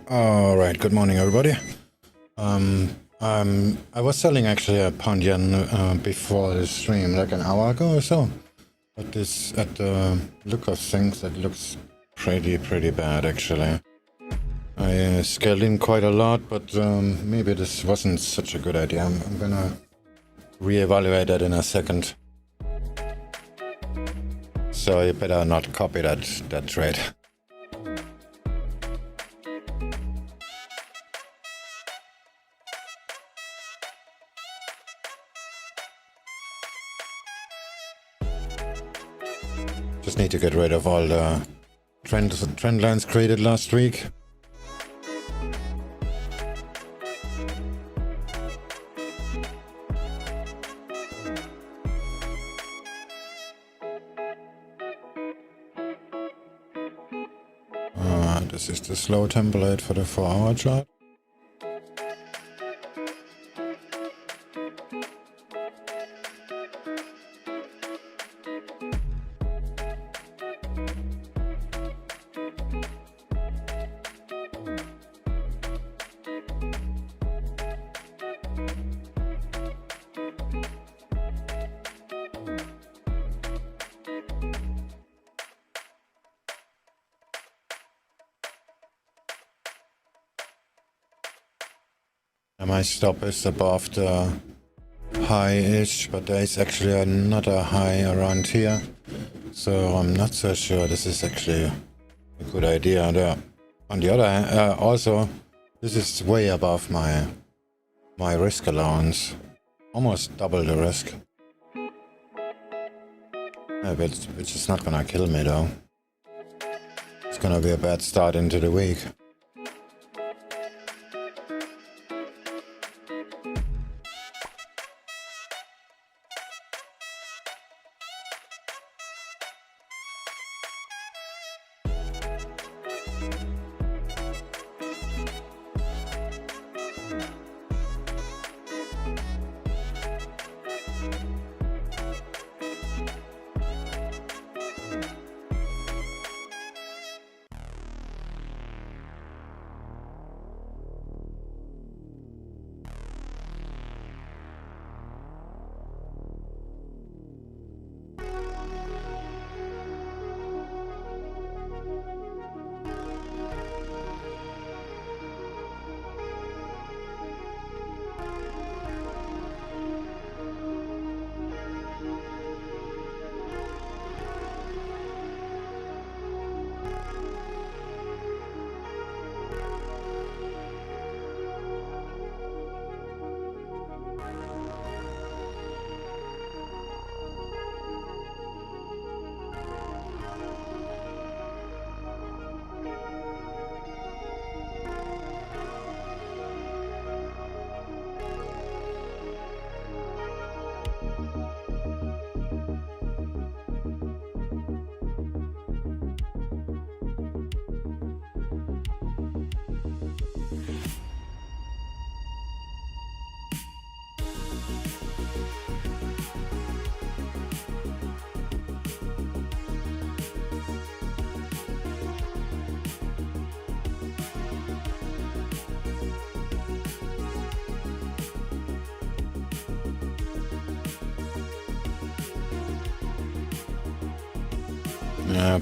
All right, good morning, everybody. I was selling actually a pound yen before the stream, like an hour ago or so. But this, at the look of things, it looks pretty bad actually. I scaled in quite a lot, but maybe this wasn't such a good idea. I'm gonna reevaluate that in a second. So you better not copy that trade. Just need to get rid of all the trend lines created last week. This is the slow template for the 4-hour chart. And my stop is above the high-ish, but there is actually another high around here. So I'm not so sure this is actually a good idea there. On the other hand, also, this is way above my risk allowance. Almost double the risk. Which is not gonna kill me though. It's gonna be a bad start into the week.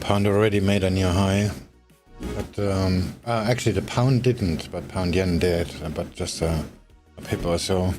Pound already made a new high, but actually the pound didn't, but pound yen did, but just a pip or so.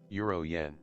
Euro yen.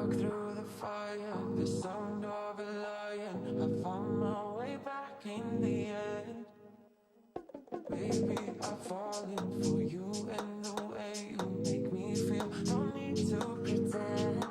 Walk through the fire, the sound of a lion. I'm falling for you and the way you make me feel. Don't need to pretend.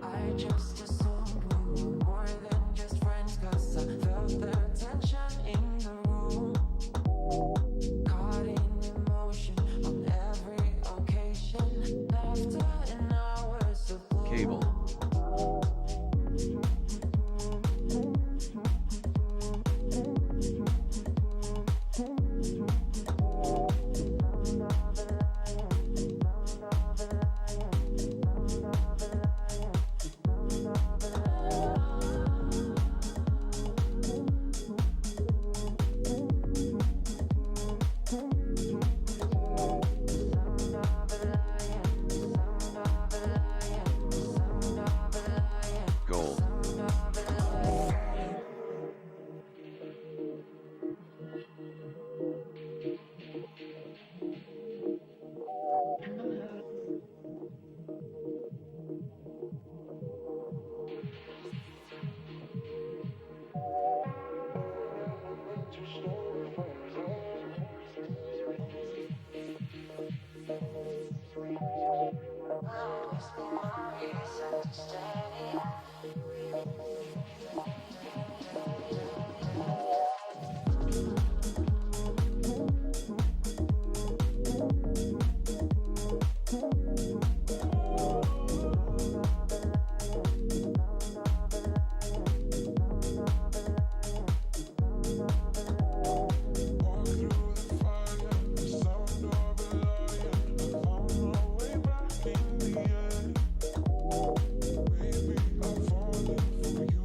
I just assumed we were more than just friends, 'cause I felt the tension in the room. Caught in emotion on every occasion. Laughter and hours of gloom. Cable. Gold. Baby, I'm falling for you.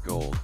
Gold.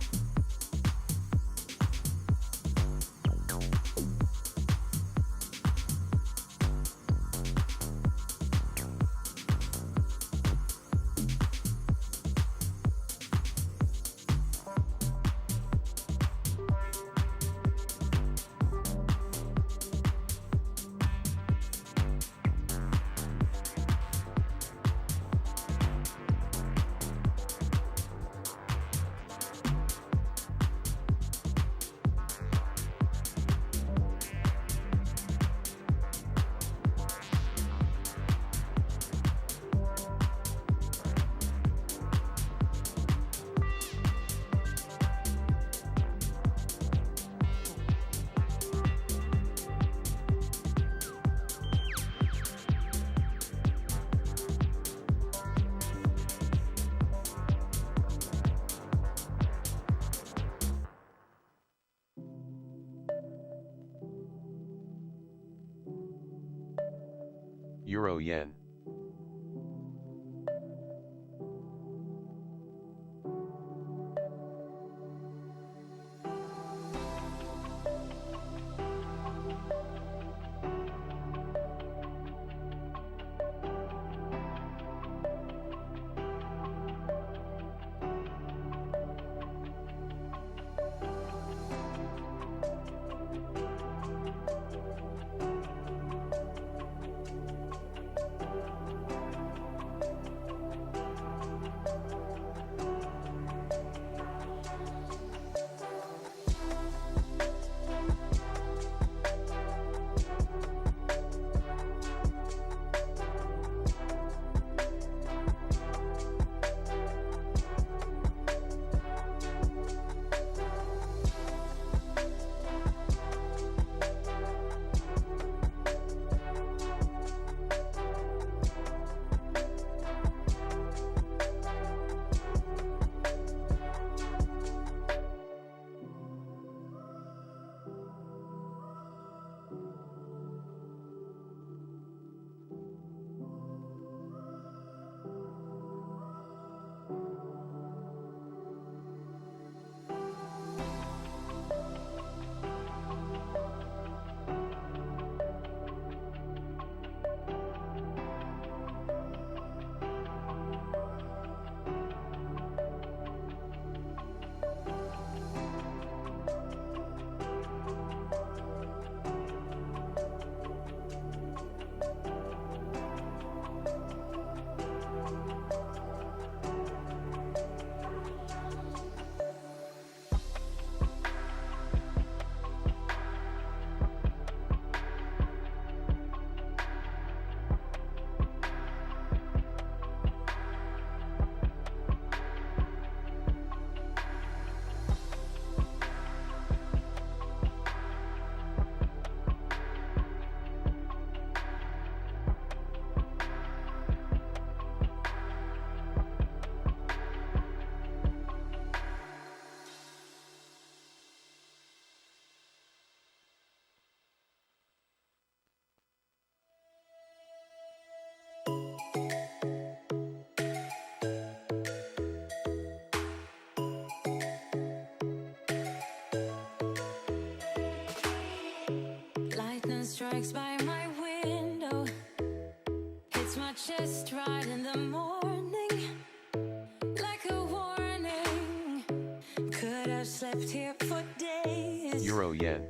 Euro yen. Lightning strikes by my window, hits my chest right in the morning, like a warning. Could have slept here for days. Euro yen.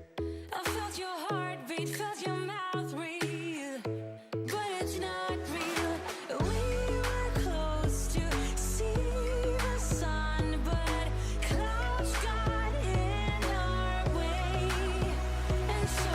I felt your heartbeat, felt your mouth breathe, but it's not real. We were close to see the sun, but clouds got in our way, and so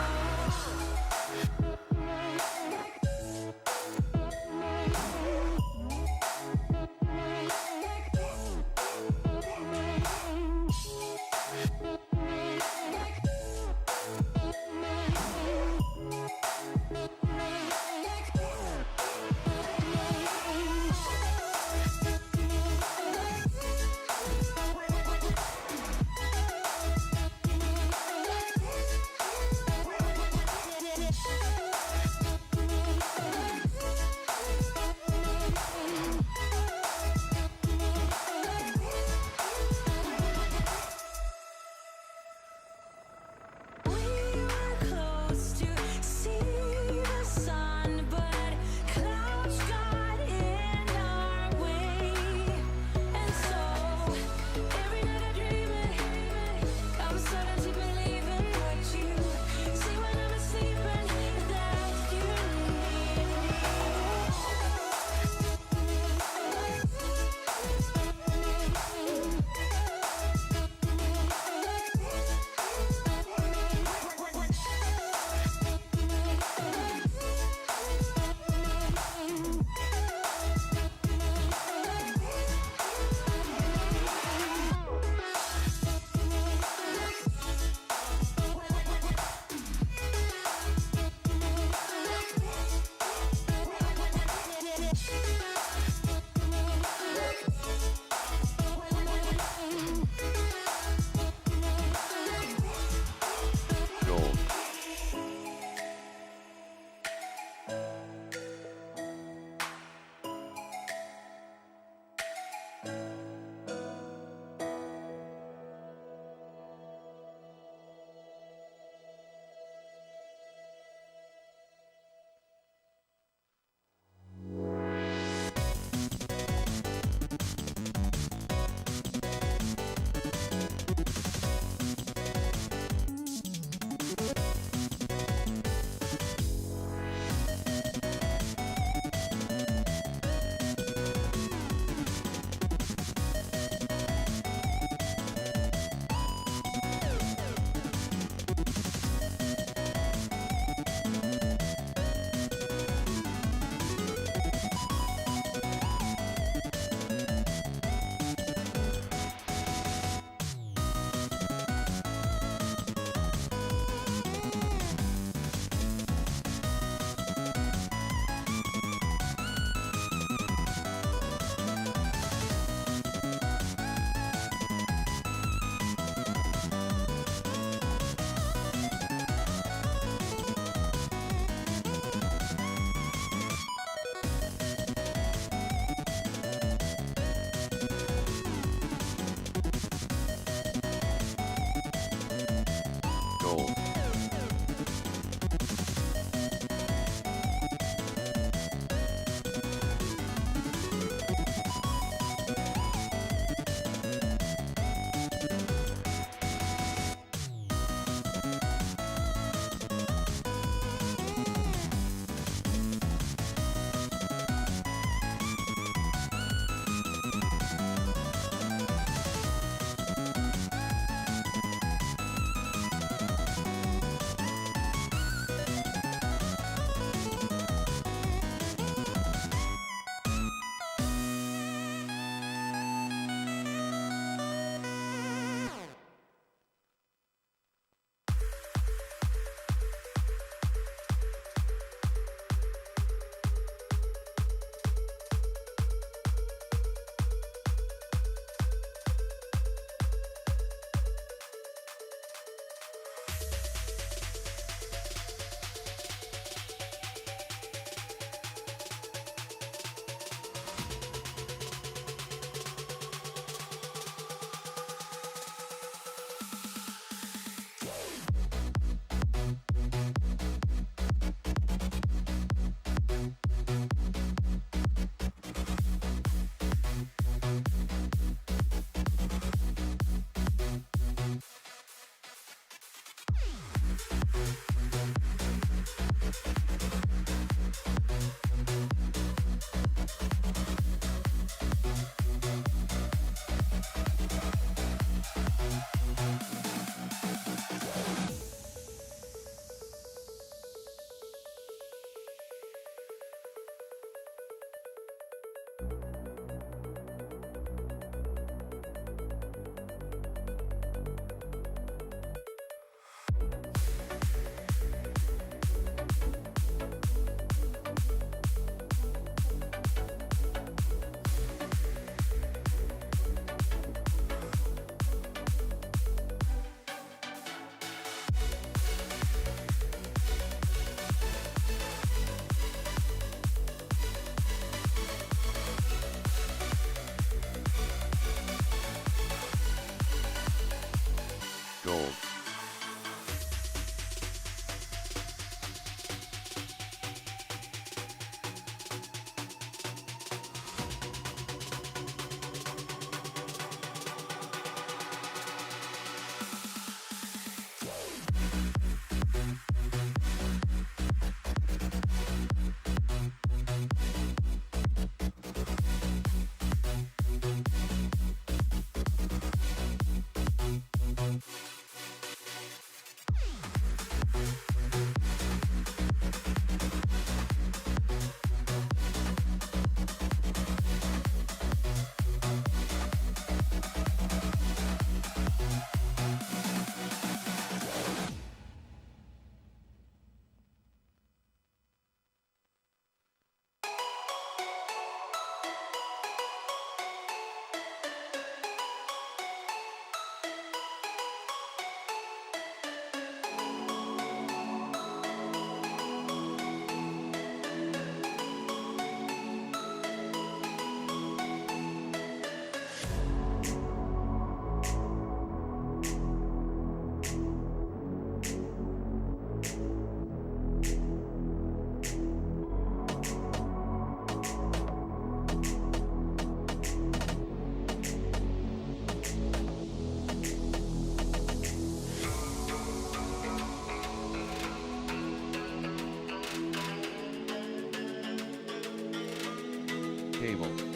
Gold. Cable.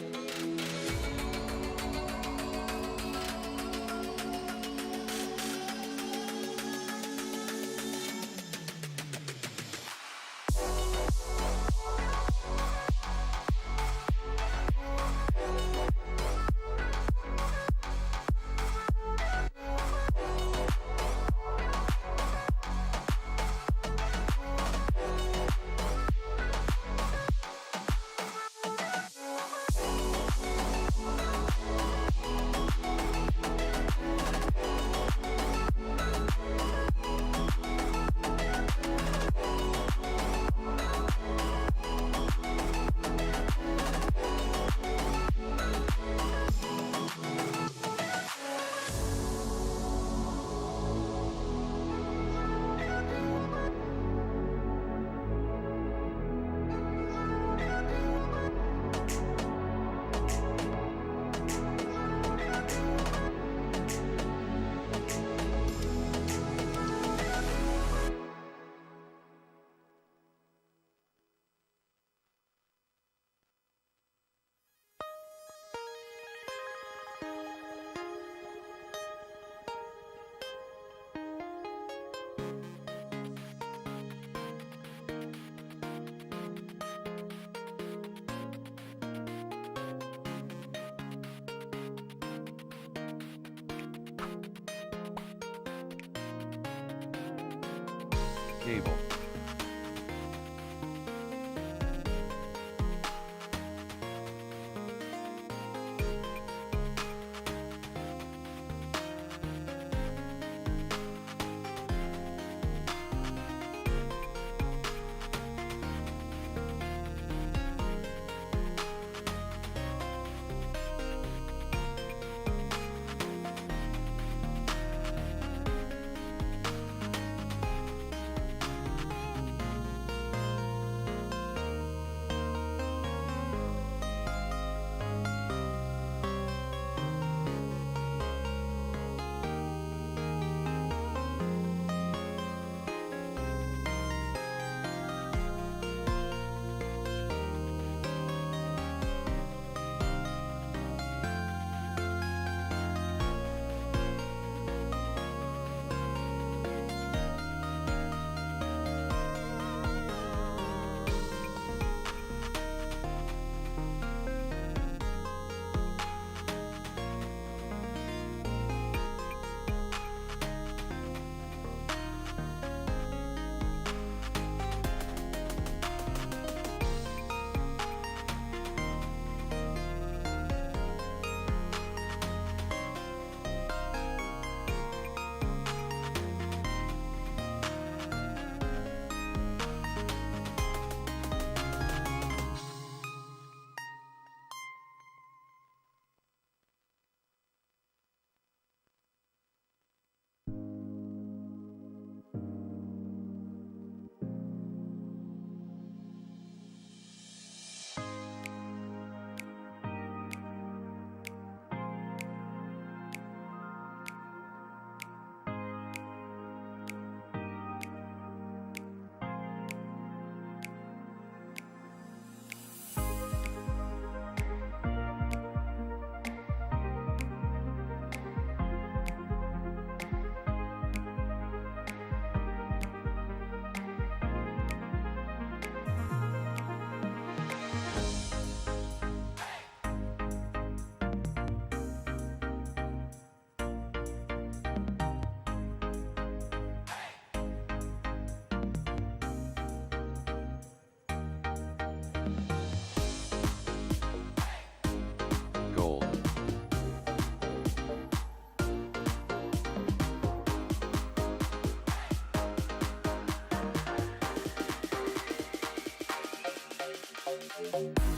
Cable.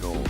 Gold.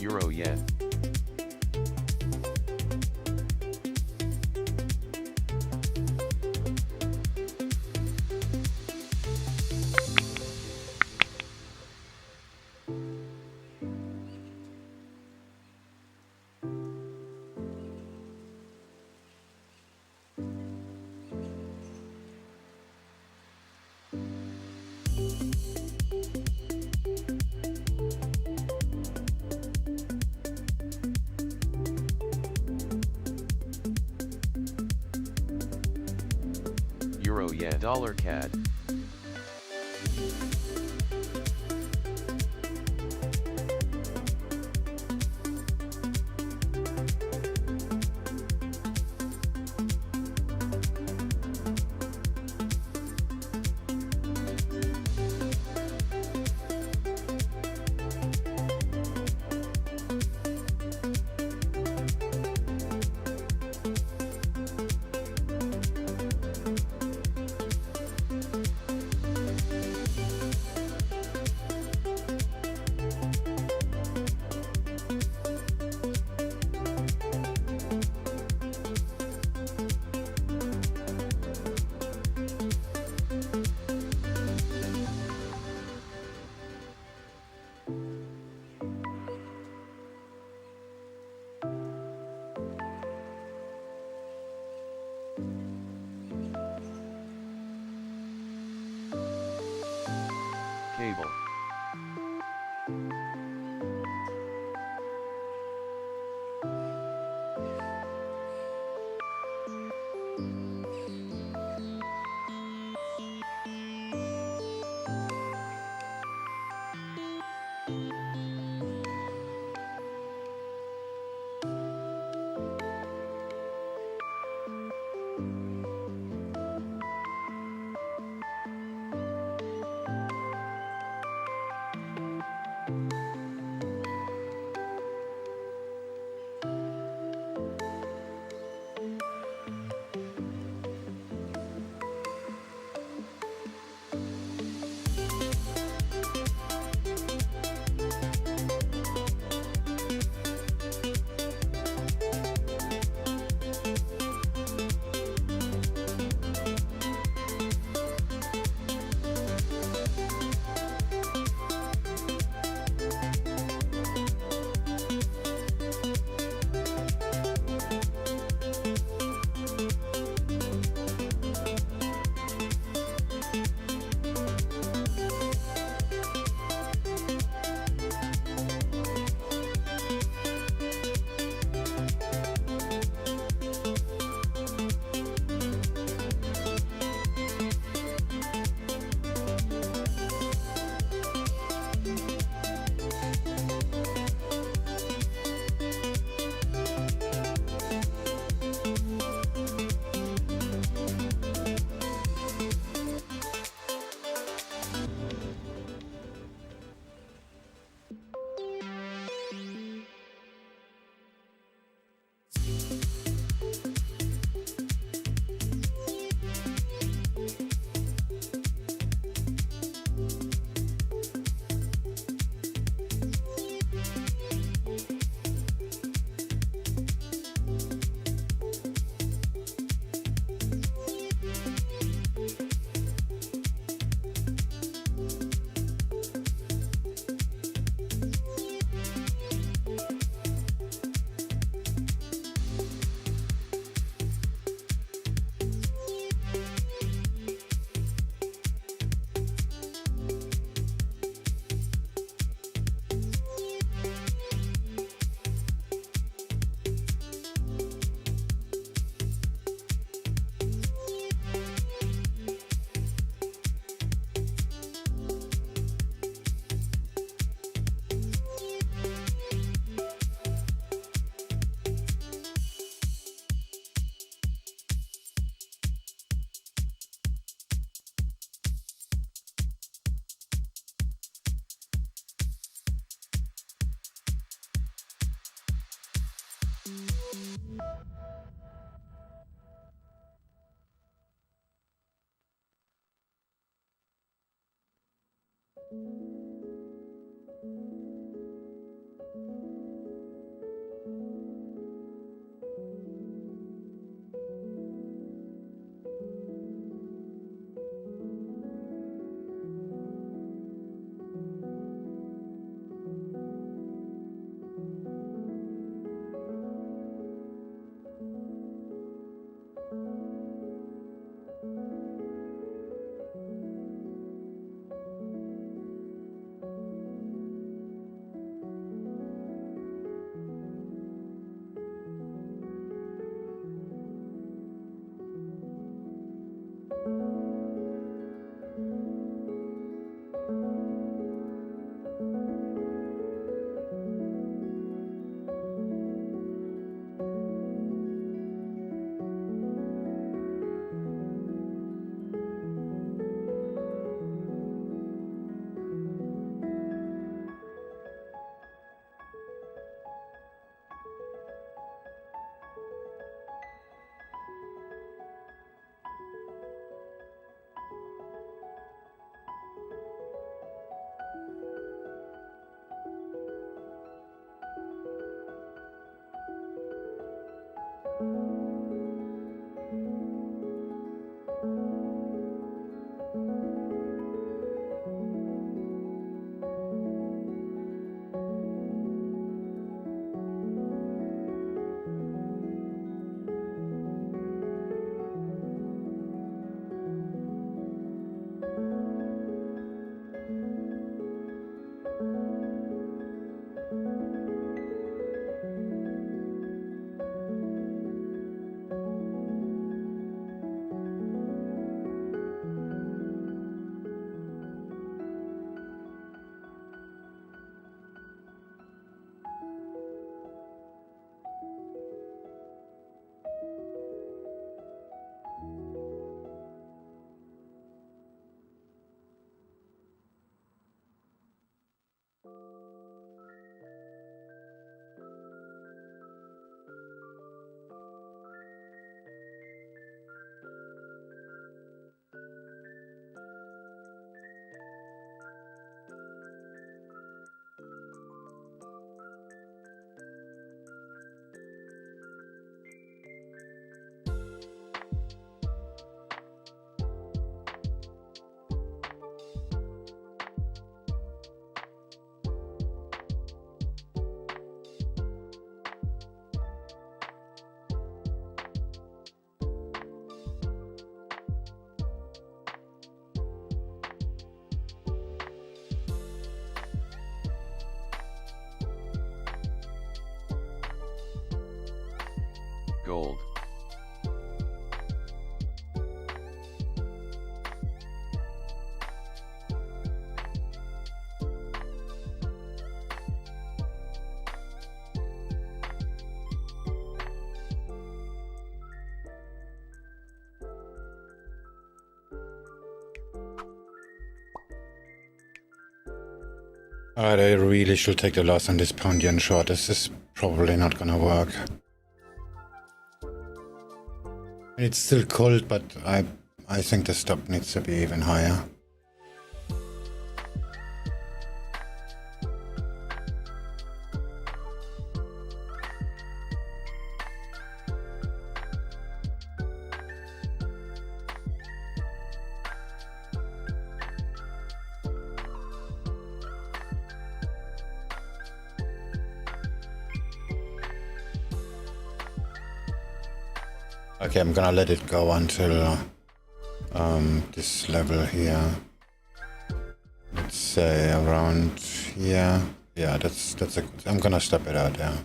Euro yen. Euro yen dollar CAD. Cable. Gold. Alright, I really should take the loss on this pound yen short. This is probably not gonna work. It's still cold, but I think the stop needs to be even higher. Okay, I'm gonna let it go until this level here. Let's say around here. Yeah, that's a good. I'm gonna stop it out. Yeah,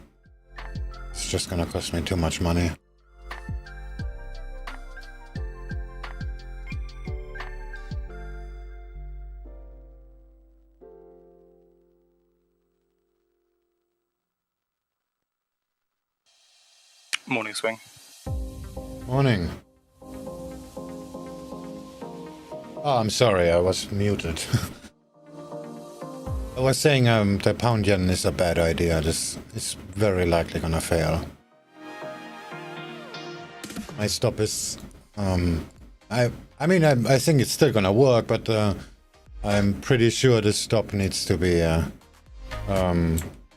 it's just gonna cost me too much money. Morning, Swing. Morning. Oh, I'm sorry, I was muted. I was saying the pound yen is a bad idea. This is very likely gonna fail. My stop is I mean I think it's still gonna work, but I'm pretty sure the stop needs to be a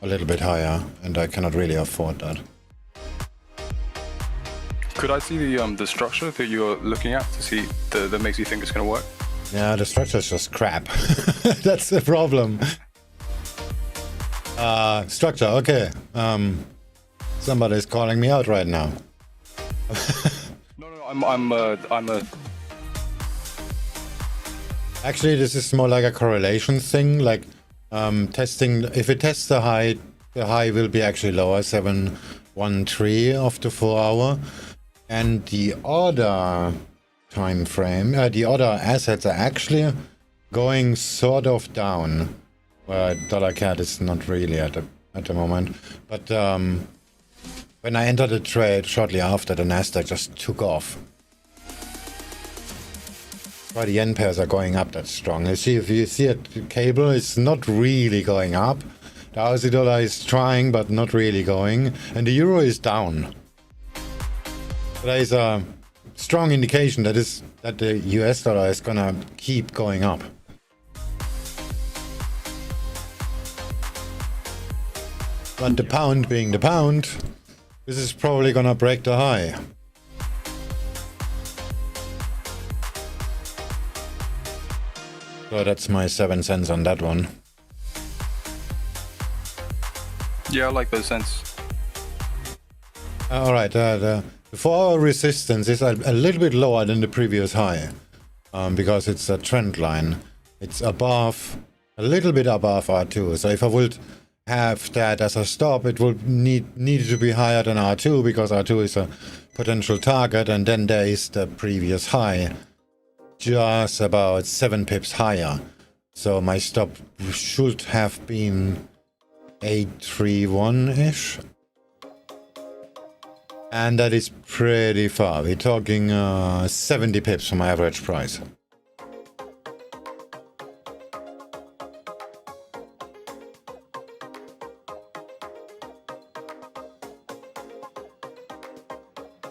little bit higher, and I cannot really afford that. Could I see the structure that you're looking at to see that makes you think it's going to work? Yeah, the structure is just crap. That's the problem. Structure, okay. Somebody's calling me out right now. No, I'm a. Actually, this is more like a correlation thing, like testing. If it tests the high will be actually lower, 713 of the 4 hour. And the other time frame, the other assets are actually going sort of down. Well, dollar CAD is not really at the moment. But when I entered the trade shortly after, the Nasdaq just took off. Why the yen pairs are going up that strong. You see, if you see it, the cable is not really going up. The Aussie dollar is trying, but not really going. And the euro is down. So there is a strong indication that the US dollar is gonna keep going up. But the pound being the pound, this is probably gonna break the high. So that's my 7 cents on that one. Yeah, I like those cents. Alright, the 4 hour resistance is a little bit lower than the previous high. Because it's a trend line. It's above, a little bit above R2. So if I would have that as a stop, it would need to be higher than R2, because R2 is a potential target, and then there is the previous high. Just about 7 pips higher. So my stop should have been 831-ish. And that is pretty far. We're talking 70 pips from my average price.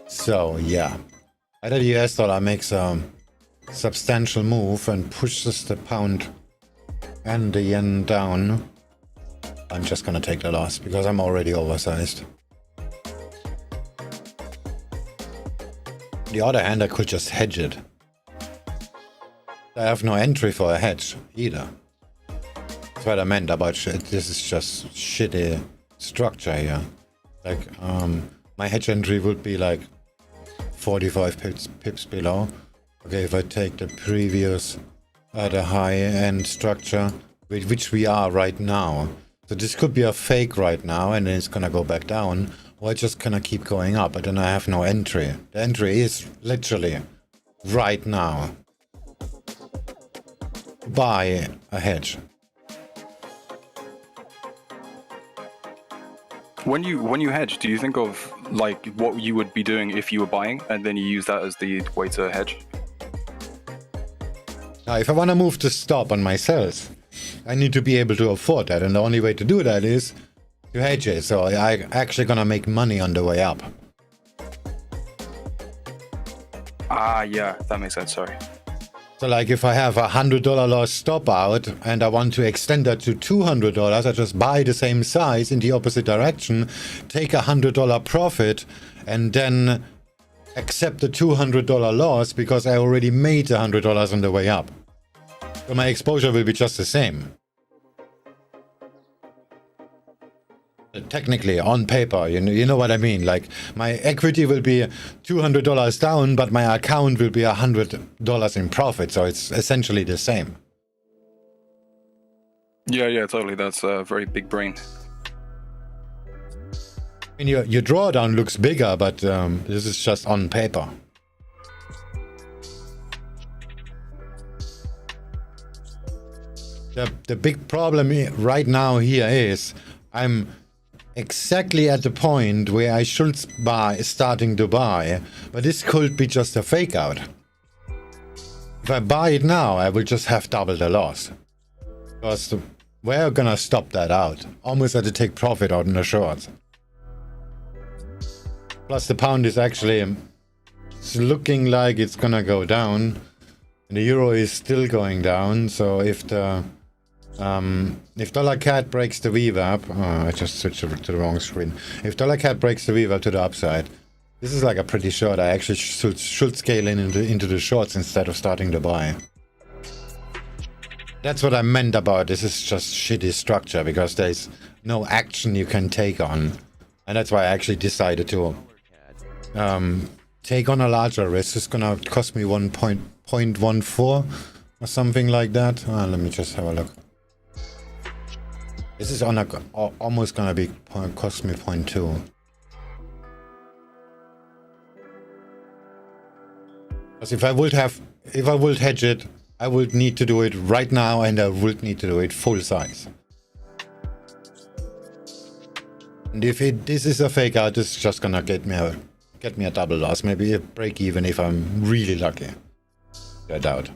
So yeah, either the US dollar makes a substantial move and pushes the pound and the yen down, I'm just gonna take the loss because I'm already oversized. On the other hand, I could just hedge it. I have no entry for a hedge either. That's what I meant about this is just shitty structure here. Like my hedge entry would be like 45 pips below. Okay, if I take the previous, the high-end structure, which we are right now. So this could be a fake right now, and then it's gonna go back down, or it's just gonna keep going up, but then I have no entry. The entry is literally right now. Buy a hedge. When you hedge, do you think of like what you would be doing if you were buying, and then you use that as the way to hedge? Now, if I want to move the stop on my sales, I need to be able to afford that, and the only way to do that is to hedge it. So I'm actually gonna make money on the way up. Ah, yeah, that makes sense. Sorry. So like if I have $100 loss stop out and I want to extend that to $200, I just buy the same size in the opposite direction, take $100 profit, and then accept the $200 loss because I already made $100 on the way up. So my exposure will be just the same. Technically, on paper, you know what I mean. Like my equity will be $200 down, but my account will be $100 in profit. So it's essentially the same. Yeah, totally. That's a very big brain. I mean, your drawdown looks bigger, but this is just on paper. The big problem right now here is I'm exactly at the point where I should starting to buy, but this could be just a fake out. If I buy it now, I will just have double the loss. Because we're gonna stop that out. Almost had to take profit out in the shorts. Plus the pound is actually it's looking like it's gonna go down. And the euro is still going down, so if dollar CAD breaks the VWAP, I just switched to the wrong screen. If dollar CAD breaks the VWAP to the upside, this is like a pretty short. I actually should scale into the shorts instead of starting to buy. That's what I meant about this is just shitty structure, because there's no action you can take on. And that's why I actually decided to take on a larger risk. It's gonna cost me 1.14 or something like that. Let me just have a look. This is almost gonna be cost me 0.2. Because if I would hedge it, I would need to do it right now, and I would need to do it full size. And if this is a fake out, it's just gonna get me a double loss, maybe a break even if I'm really lucky. I doubt.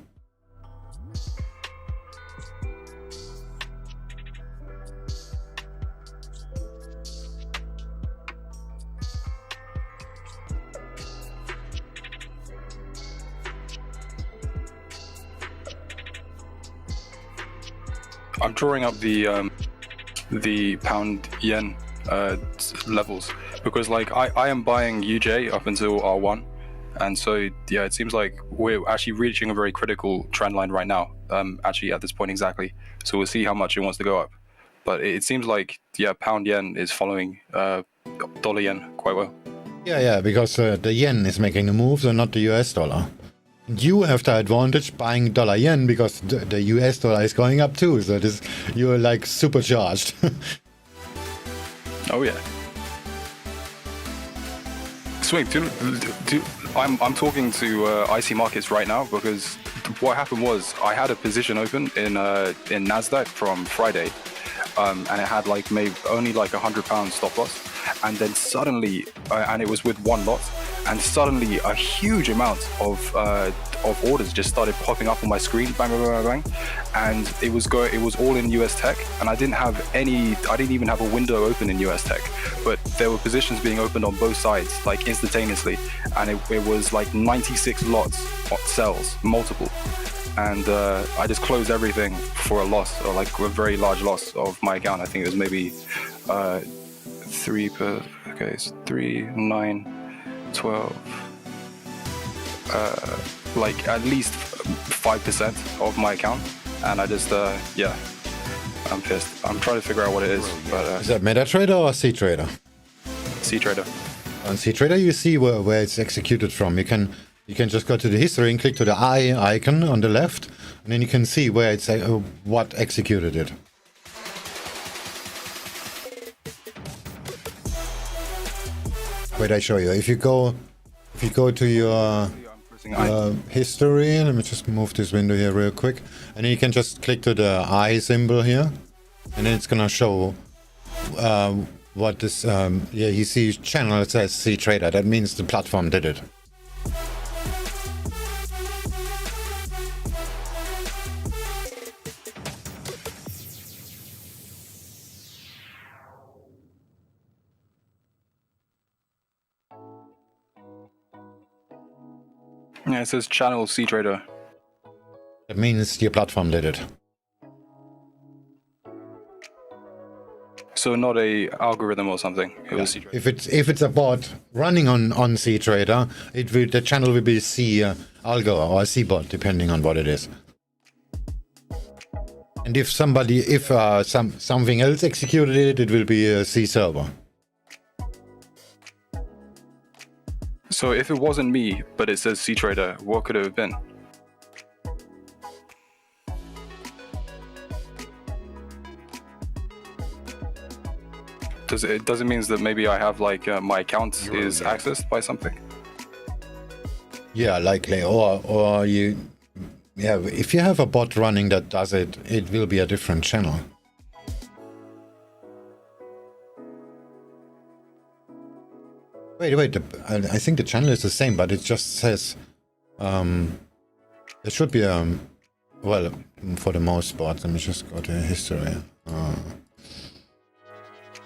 I'm drawing up the pound yen levels, because like I am buying UJ up until R1, and so yeah, it seems like we're actually reaching a very critical trend line right now, actually at this point exactly. So we'll see how much it wants to go up, but it seems like yeah, pound yen is following dollar yen quite well. Yeah, because the yen is making the moves and not the US dollar. You have the advantage buying dollar yen because the US dollar is going up too, so you're like supercharged. Oh yeah. Swing, I'm talking to IC Markets right now, because what happened was I had a position open in Nasdaq from Friday, and it had like maybe only like £100 stop loss, and then suddenly, and it was with one lot, and suddenly a huge amount of orders just started popping up on my screen, bang, bang, bang, bang, and it was all in US tech, and I didn't even have a window open in US tech, but there were positions being opened on both sides like instantaneously, and it was like 96 lots of sells, multiple, and I just closed everything for a loss, or like a very large loss of my account. I think it was maybe 3 per, okay, it's 3, 9, 12, like at least 5% of my account, and I just yeah, I'm pissed. I'm trying to figure out what it is, but is that MetaTrader or CTrader? CTrader. On CTrader you see where it's executed from. You can just go to the history and click to the eye icon on the left, and then you can see where it's what executed it. Wait, I show you. If you go to your history, let me just move this window here real quick, and then you can just click to the eye symbol here, and then it's gonna show what this yeah, you see channel, it says CTrader. That means the platform did it. Yeah, it says channel CTrader. That means your platform did it. So not a algorithm or something. It was CTrader. If it's a bot running on CTrader, the channel will be C algo or C bot, depending on what it is. And if something else executed it, it will be a C server. So if it wasn't me, but it says CTrader, what could it have been? Does it mean that maybe I have like my account is accessed by something? Yeah, likely. Or you, yeah, if you have a bot running that does it, it will be a different channel. Wait, I think the channel is the same, but it just says, there should be well, for the most part, let me just go to history.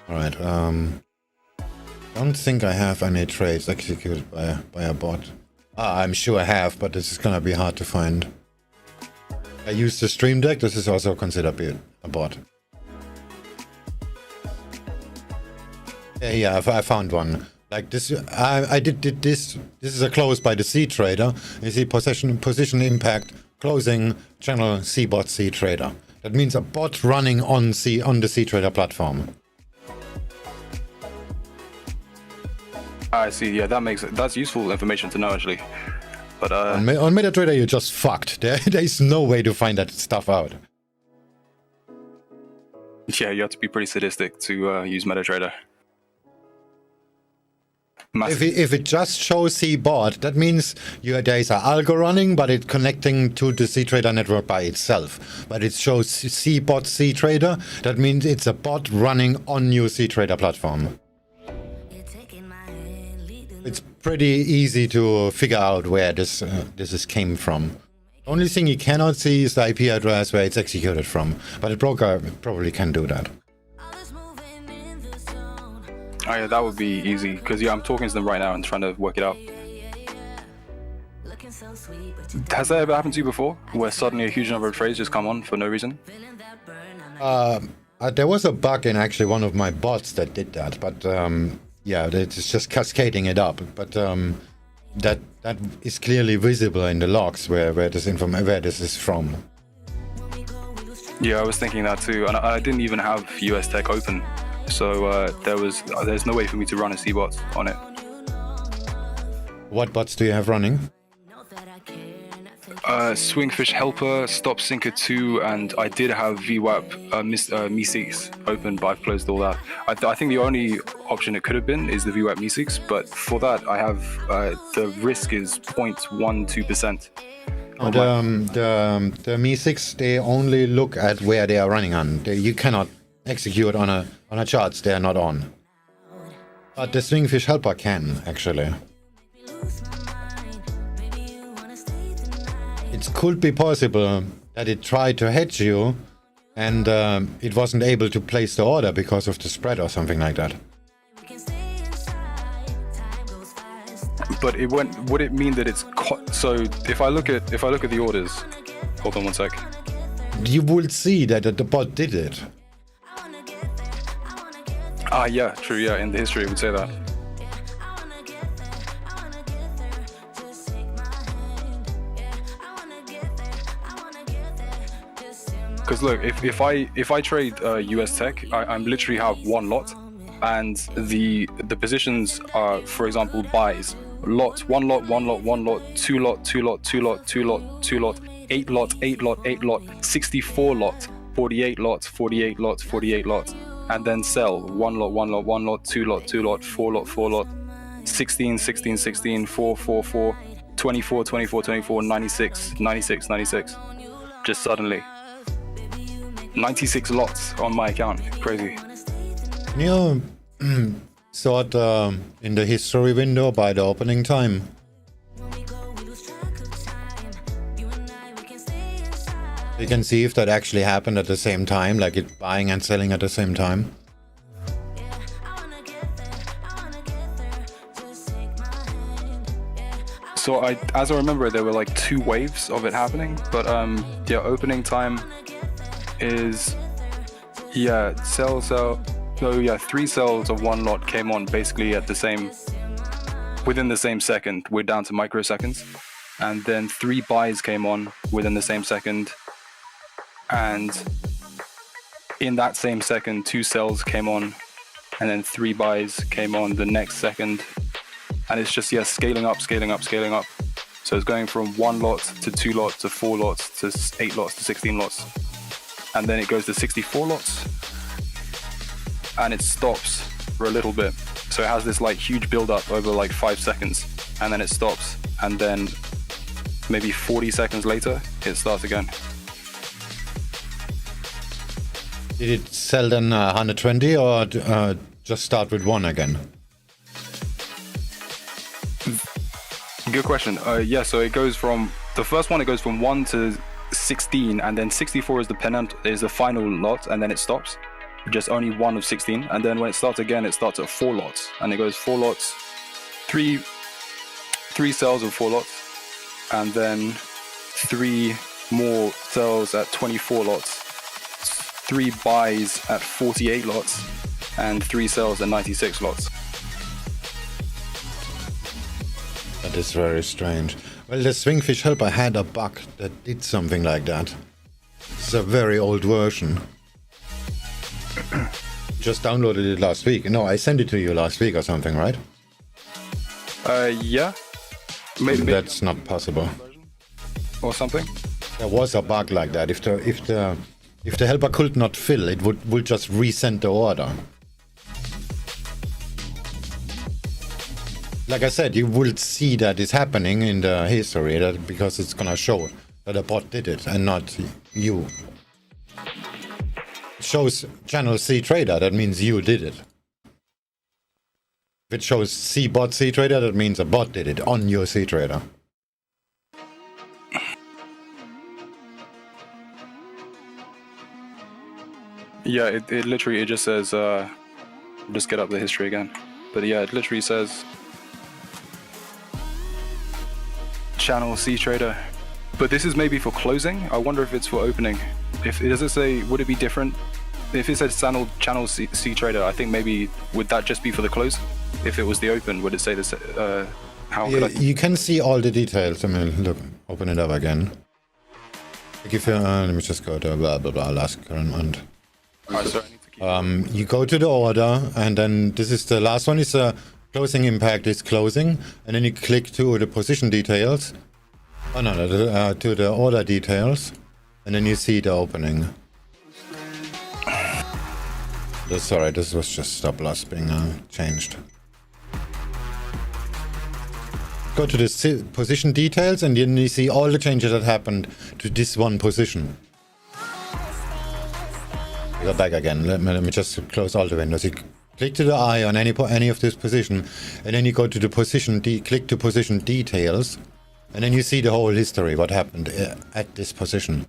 Alright, don't think I have any trades executed by a bot. I'm sure I have, but this is gonna be hard to find. I use the Stream Deck. This is also considered a bot. Yeah, I found one. Like this, I did this. This is a close by the C trader. You see position impact closing channel C bot C trader. That means a bot running on the C trader platform. I see. Yeah, that's useful information to know actually. But On MetaTrader, you're just fucked. There's no way to find that stuff out. yeah, you have to be pretty sadistic to use MetaTrader. If it just shows C bot, that means there is an algo running, but it's connecting to the C trader network by itself. But it shows C bot C trader. That means it's a bot running on your C trader platform. It's pretty easy to figure out where this came from. Only thing you cannot see is the IP address where it's executed from. But a broker probably can do that. Oh yeah, that would be easy because yeah, I'm talking to them right now and trying to work it out. Has that ever happened to you before, where suddenly a huge number of trades just come on for no reason? There was a bug in actually one of my bots that did that, but yeah, it's just cascading it up. But that is clearly visible in the logs where this is from. Yeah, I was thinking that too, and I didn't even have US Tech open. So there's no way for me to run a C-bot on it. What bots do you have running? SwingFish Helper, Stop Sinker 2, and I did have VWAP Me6 open, but I've closed all that. I think the only option it could have been is the VWAP Me6, but for that I have the risk is 0.12%. The Me6, they only look at where they are running on. You cannot execute on a charts they are not on. But the SwingFish Helper can, actually. It could be possible that it tried to hedge you and it wasn't able to place the order because of the spread or something like that. But would it mean that it's so if I look at the orders, hold on one sec. You will see that the bot did it. Ah, yeah, true, yeah, in the history it would say that. Because look, if I trade US Tech, I literally have one lot, and the positions are, for example, buys. One lot, 2 lot, 2 lot, 8 lot, 64 lot, 48 lot, 48 lot, 48 lot. And then sell 1 lot, 2 lot, 4 lot, 16, 4, 24, 96. Just suddenly. 96 lots on my account. Crazy. Can you sort in the history window by the opening time? You can see if that actually happened at the same time, like it buying and selling at the same time. So as I remember, there were like 2 waves of it happening, but yeah, opening time is sell. So yeah, 3 cells of 1 lot came on basically within the same second. We're down to microseconds, and then 3 buys came on within the same second. And in that same second, 2 sells came on, and then 3 buys came on the next second. And it's just, scaling up. So it's going from 1 lot to 2 lots to 4 lots to 8 lots to 16 lots. And then it goes to 64 lots. And it stops for a little bit. So it has this like huge build up over like 5 seconds. And then it stops. And then maybe 40 seconds later, it starts again. Did it sell then 120 or just start with 1 again? Good question. Yeah, so it goes from the first one. It goes from 1 to 16, and then 64 is the final lot, and then it stops. Just only 1 of 16, and then when it starts again, it starts at 4 lots, and it goes 4 lots, 3 cells of 4 lots, and then 3 more sells at 24 lots, 3 buys at 48 lots, and 3 sells at 96 lots. That is very strange. Well, the SwingFish helper had a bug that did something like that. It's a very old version. Just downloaded it last week. No, I sent it to you last week or something, right? Yeah. Maybe That's not possible. or something. There was a bug like that. If the helper could not fill, it would just resend the order. Like I said, you will see that it's happening in the history that because it's gonna show that a bot did it and not you. It shows channel C trader, that means you did it. If it shows C bot C trader, that means a bot did it on your C trader. Yeah, it literally, it just says, just get up the history again. But yeah, it literally says channel C trader. But this is maybe for closing. I wonder if it's for opening. If it does it say, would it be different? If it said channel C trader, I think maybe would that just be for the close? If it was the open, would it say this? How could I? You can see all the details. I mean, look, open it up again. Like if let me just go to blah blah blah last current month. Alright, sorry, I need to keep You go to the order, and then this is the last one. Is closing impact is closing, and then you click to the position details. Oh no, to the order details, and then you see the opening. Sorry, this was just stop loss being changed. Go to the position details, and then you see all the changes that happened to this one position. Go back again. Let me just close all the windows. You click to the eye on any of this position, and then you go to the position. Click to position details, and then you see the whole history. What happened at this position?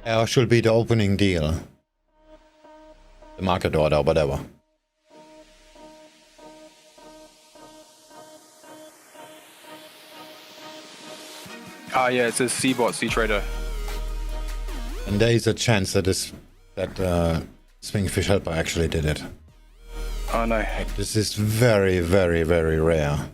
Or should be the opening deal, the market order, or whatever. Ah, yeah, it says C-bot, C-trader. And there is a chance that SwingFish helper actually did it. Oh no. This is very, very, very rare.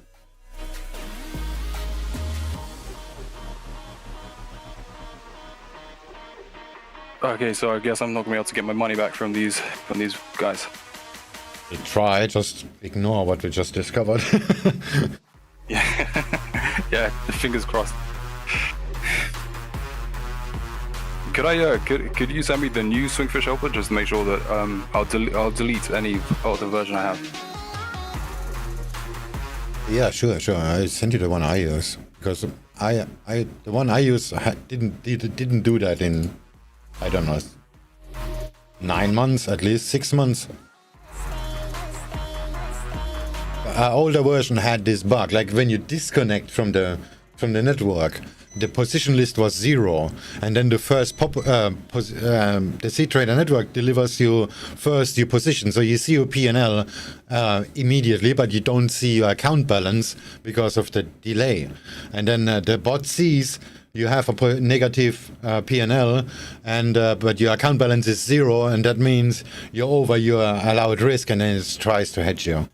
Okay, so I guess I'm not gonna be able to get my money back from these guys. Try, just ignore what we just discovered. Yeah, yeah. Fingers crossed. Could you send me the new SwingFish helper just to make sure that I'll delete any older version I have. Yeah, sure. I sent you the one I use because the one I use didn't do that in, I don't know, 9 months, at least 6 months. Our older version had this bug, like when you disconnect from the network, the position list was 0, and then the first the C Trader network delivers you first your position, so you see your P&L immediately, but you don't see your account balance because of the delay. And then the bot sees you have a negative P&L, and but your account balance is 0, and that means you're over your allowed risk, and then it tries to hedge you.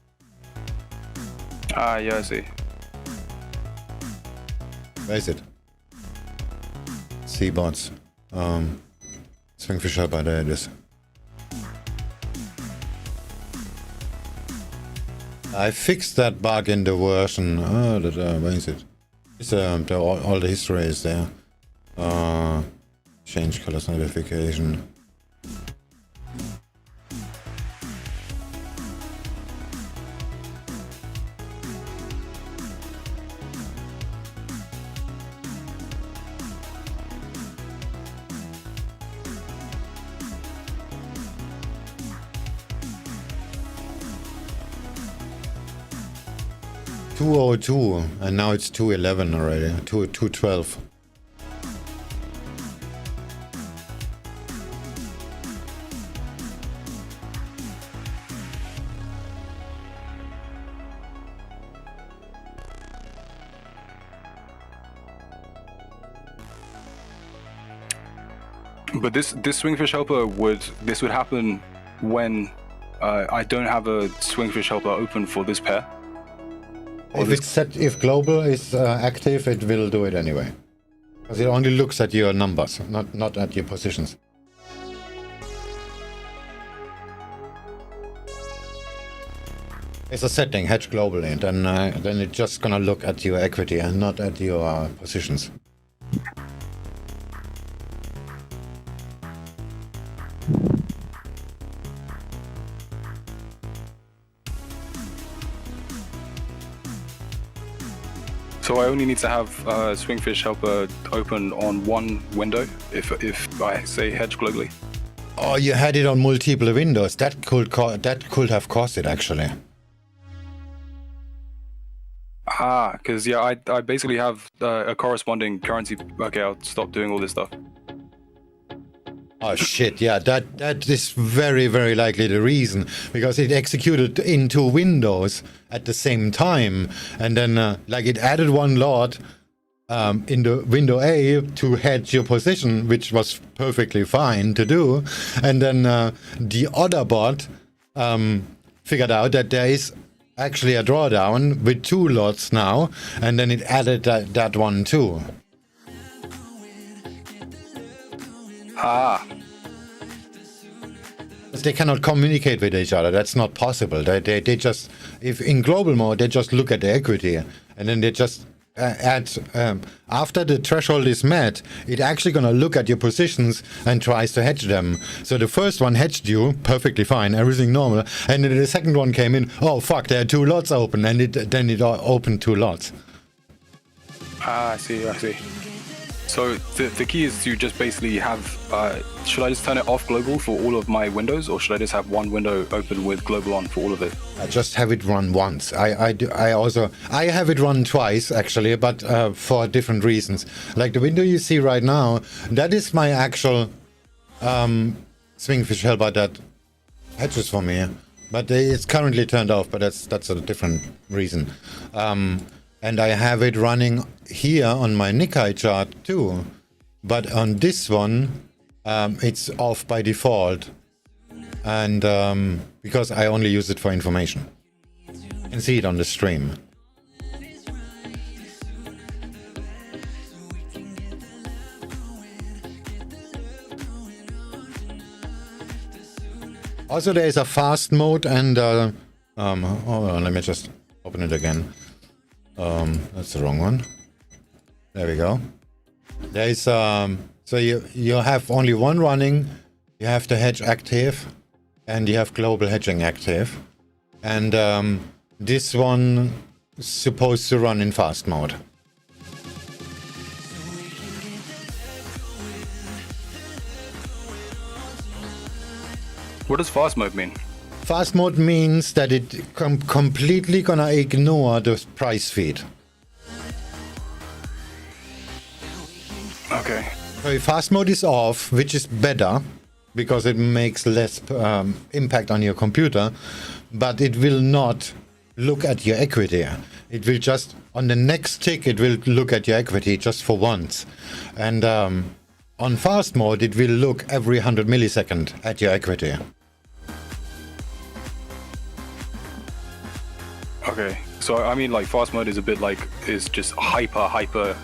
Ah, yeah, I see. Where is it? C-bots. SwingFish helper, there it is. I fixed that bug in the version. Where is it? It's, all the history is there. Change colors notification. $202, and now it's $211 already. $212. But this SwingFish helper would happen when I don't have a SwingFish helper open for this pair. If it's set, if global is active, it will do it anyway. Because it only looks at your numbers, not at your positions. It's a setting, hedge globally, and then it's just gonna look at your equity and not at your positions. So I only need to have SwingFish helper open on one window if I say hedge globally. Oh, you had it on multiple windows. That could have caused it actually. Because yeah, I basically have a corresponding currency. Okay, I'll stop doing all this stuff. Oh shit, yeah, that is very, very likely the reason, because it executed in 2 windows at the same time, and then like it added one lot in the window A to hedge your position, which was perfectly fine to do, and then the other bot figured out that there is actually a drawdown with 2 lots now, and then it added that one too. They cannot communicate with each other. That's not possible. They just, if in global mode, they just look at the equity, and then they just add, after the threshold is met, it actually gonna look at your positions and tries to hedge them. So the first one hedged you perfectly fine, everything normal, and then the second one came in, oh fuck, there are 2 lots open, and then it opened 2 lots. I see. So the key is to just basically have, should I just turn it off global for all of my windows, or should I just have one window open with global on for all of it? I just have it run once. I have it run twice actually, but for different reasons. Like the window you see right now, that is my actual SwingFish helper that hedges for me. But it's currently turned off, but that's a different reason. And I have it running here on my Nikkei chart too. But on this one, it's off by default. And because I only use it for information. You can see it on the stream. Also, there is a fast mode and hold on, let me just open it again. That's the wrong one. There we go. There is so you have only one running. You have the hedge active, and you have global hedging active, and this one is supposed to run in fast mode. What does fast mode mean? Fast mode means that it completely gonna ignore the price feed. Okay. So if fast mode is off, which is better because it makes less impact on your computer, but it will not look at your equity. It will just, on the next tick, it will look at your equity just for once. And on fast mode, it will look every 100 milliseconds at your equity. Okay, so I mean, like, fast mode is a bit like, is just hyper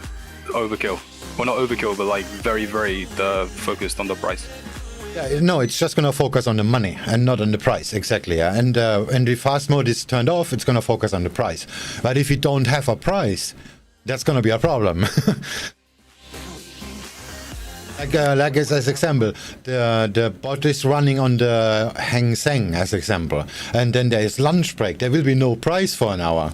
overkill. Well, not overkill, but like very focused on the price. Yeah, no, it's just gonna focus on the money and not on the price, exactly. Yeah? And if fast mode is turned off, it's gonna focus on the price. But if you don't have a price, that's gonna be a problem. Like as example, the bot is running on the Hang Seng as example, and then there is lunch break. There will be no price for an hour.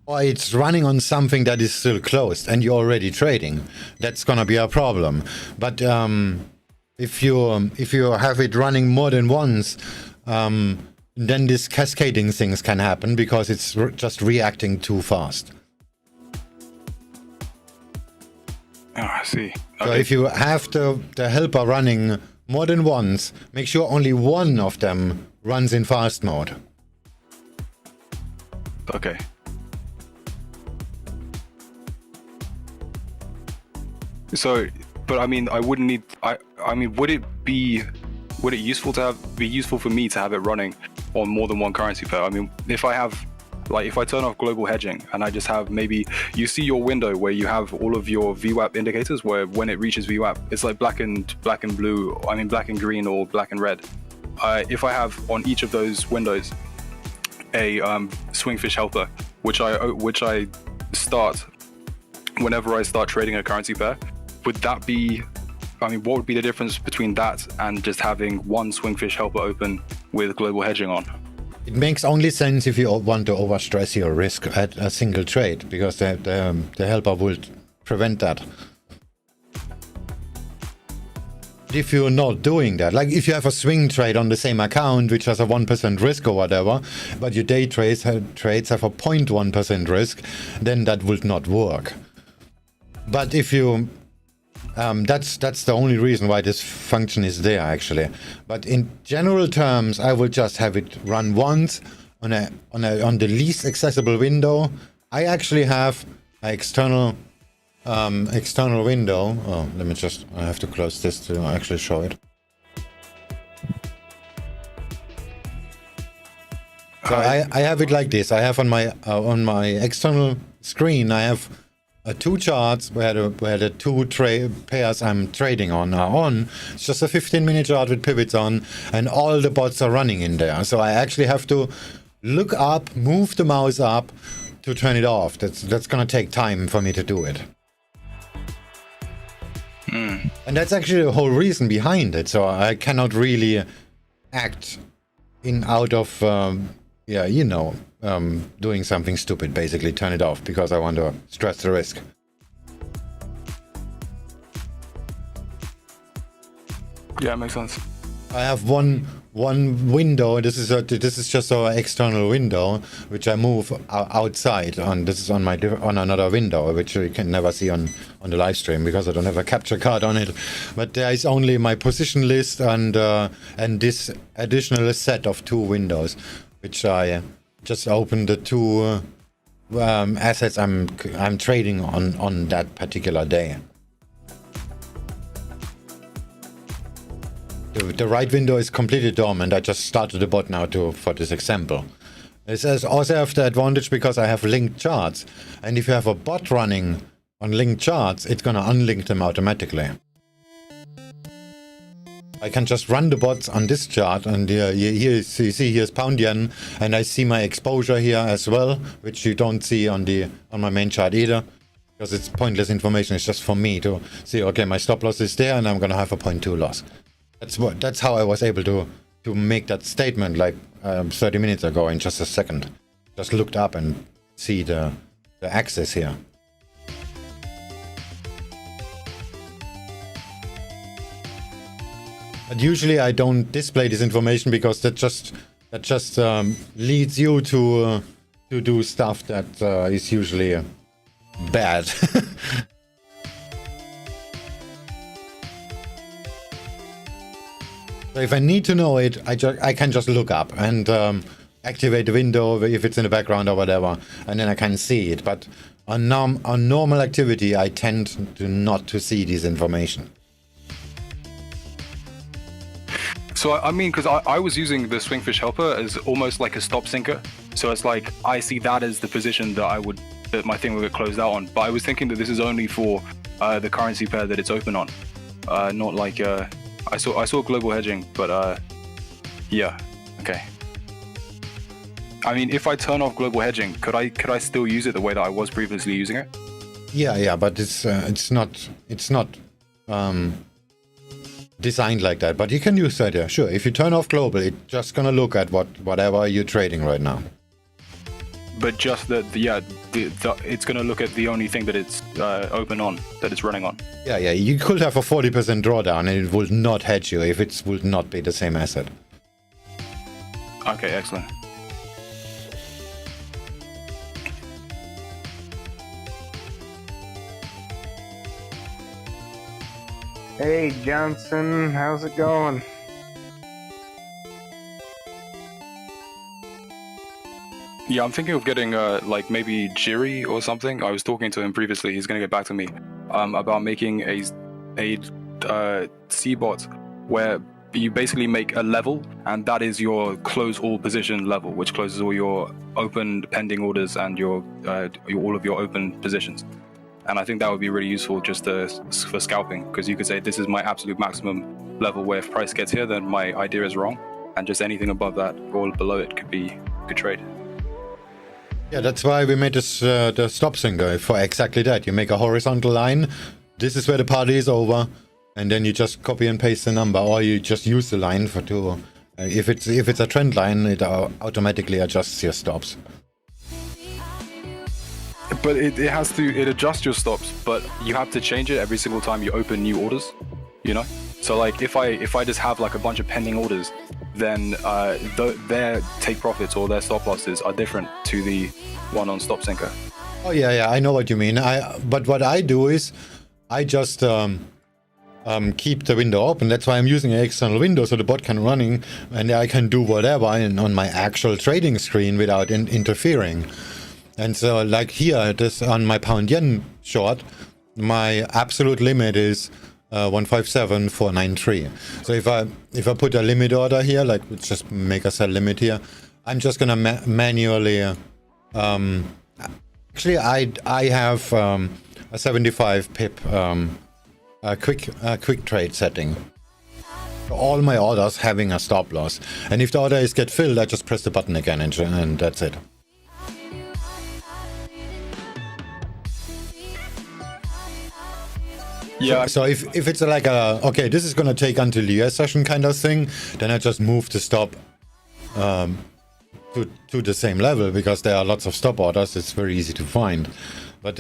Or it's running on something that is still closed and you're already trading. That's gonna be a problem. But if you have it running more than once, then this cascading things can happen because it's just reacting too fast. Oh, I see. Okay. So if you have the helper running more than once, make sure only one of them runs in fast mode. Okay. So, but I mean, I wouldn't need. I mean, would it useful to be useful for me to have it running on more than one currency pair? I mean, if I have, like, if I turn off global hedging and I just have maybe, you see your window where you have all of your VWAP indicators, where when it reaches VWAP, it's like black and blue. I mean, black and green or black and red. If I have on each of those windows a SwingFish helper, which I start whenever I start trading a currency pair, would that be, I mean, what would be the difference between that and just having one SwingFish helper open with global hedging on? It makes only sense if you want to overstress your risk at a single trade, because the helper will prevent that. If you're not doing that, like if you have a swing trade on the same account which has a 1% risk or whatever, but your day trades have a 0.1% risk, then that would not work. But if you that's the only reason why this function is there, actually. But in general terms, I will just have it run once on the least accessible window. I actually have an external window. Oh, I have to close this to actually show it. So I have it like this. I have on my external screen, I have two charts where the two pairs I'm trading on are on. It's just a 15-minute chart with pivots on, and all the bots are running in there. So I actually have to look up, move the mouse up to turn it off. That's gonna take time for me to do it. And that's actually the whole reason behind it. So I cannot really act out of doing something stupid, basically turn it off because I want to stress the risk. Yeah, it makes sense. I have one window. This is just our external window, which I move outside. This is on another window, which you can never see on the live stream because I don't have a capture card on it. But there is only my position list and this additional set of two windows, which I just open the two assets I'm trading on that particular day. The right window is completely dormant. I just started the bot now for this example. This also have the advantage because I have linked charts, and if you have a bot running on linked charts, it's gonna unlink them automatically. I can just run the bots on this chart, and here you see here's pound yen, and I see my exposure here as well, which you don't see on my main chart either, because it's pointless information. It's just for me to see, okay, my stop loss is there, and I'm gonna have a 0.2 loss. That's how I was able to make that statement like 30 minutes ago in just a second. Just looked up and see the axis here. But usually I don't display this information because that just leads you to do stuff that is usually bad. So if I need to know it, I can just look up and activate the window if it's in the background or whatever, and then I can see it. But on normal activity, I tend to not to see this information. So I mean, because I was using the SwingFish helper as almost like a stop sinker. So it's like I see that as the position that my thing will get closed out on. But I was thinking that this is only for the currency pair that it's open on, not like I saw global hedging, but yeah, okay. I mean, if I turn off global hedging, could I still use it the way that I was previously using it? Yeah, but it's not designed like that. But you can use that, yeah, sure. If you turn off global, it's just gonna look at whatever you're trading right now. But just it's gonna look at the only thing that it's open on, that it's running on. Yeah, you could have a 40% drawdown and it will not hedge you if it would not be the same asset. Okay, excellent. Hey Johnson, how's it going? Yeah, I'm thinking of getting like maybe Jiri or something. I was talking to him previously. He's gonna get back to me. about making a C-bot where you basically make a level, and that is your close all position level, which closes all your open pending orders and your all of your open positions. And I think that would be really useful just for scalping, because you could say this is my absolute maximum level where if price gets here, then my idea is wrong, and just anything above that or below it could be good trade. Yeah, that's why we made this the stop sinker for exactly that. You make a horizontal line. This is where the party is over, and then you just copy and paste the number, or you just use the line for to. If it's a trend line, it automatically adjusts your stops. But it adjusts your stops, but you have to change it every single time you open new orders, you know? So like if I just have like a bunch of pending orders, then their take profits or their stop losses are different to the one on stop sinker. Oh yeah, I know what you mean. But what I do is I just keep the window open. That's why I'm using an external window so the bot can running and I can do whatever on my actual trading screen without interfering. And so like here, this on my pound yen short, my absolute limit is 157,493. So if I put a limit order here, like let's just make a sell limit here, I'm just gonna manually. Actually, I have a 75 pip quick trade setting. All my orders having a stop loss, and if the order is get filled, I just press the button again and that's it. Yeah. So if it's like okay, this is gonna take until the US session kind of thing, then I just move the stop to the same level, because there are lots of stop orders. It's very easy to find. But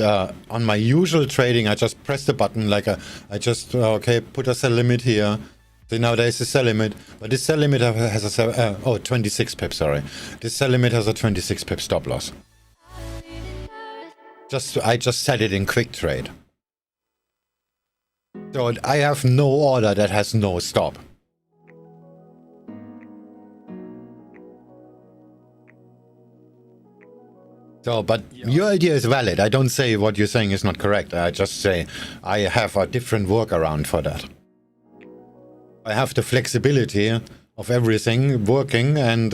on my usual trading, I just press the button like I just okay, put a sell limit here. So now there's a sell limit, but this sell limit has a 26 pip. Sorry, this sell limit has a 26 pip stop loss. I just set it in quick trade. So I have no order that has no stop. So, but your idea is valid. I don't say what you're saying is not correct. I just say I have a different workaround for that. I have the flexibility of everything working, and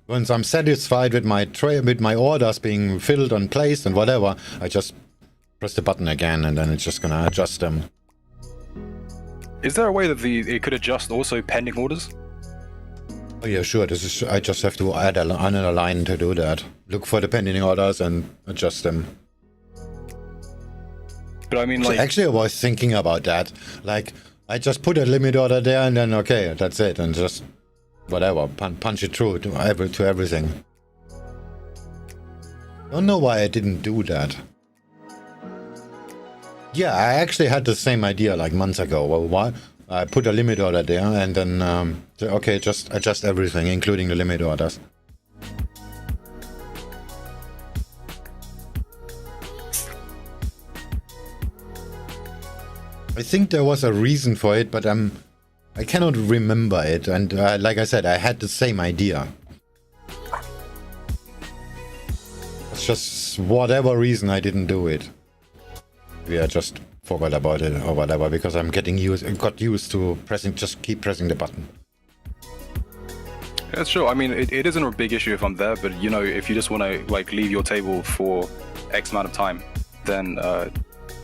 once I'm satisfied with my orders being filled and placed and whatever, I just press the button again, and then it's just gonna adjust them. Is there a way that it could adjust also pending orders? Oh yeah, sure. I just have to add another line to do that. Look for the pending orders and adjust them. But I mean, like, actually, I was thinking about that. Like, I just put a limit order there, and then okay, that's it, and just whatever, punch it through to everything. Don't know why I didn't do that. Yeah, I actually had the same idea like months ago. Well, why? I put a limit order there, and then okay, just adjust everything, including the limit orders. I think there was a reason for it, but I cannot remember it. And like I said, I had the same idea. It's just whatever reason I didn't do it. Maybe I just forgot about it or whatever, because I'm got used to keep pressing the button. Yeah, sure. I mean, it isn't a big issue if I'm there, but you know, if you just want to like leave your table for X amount of time, then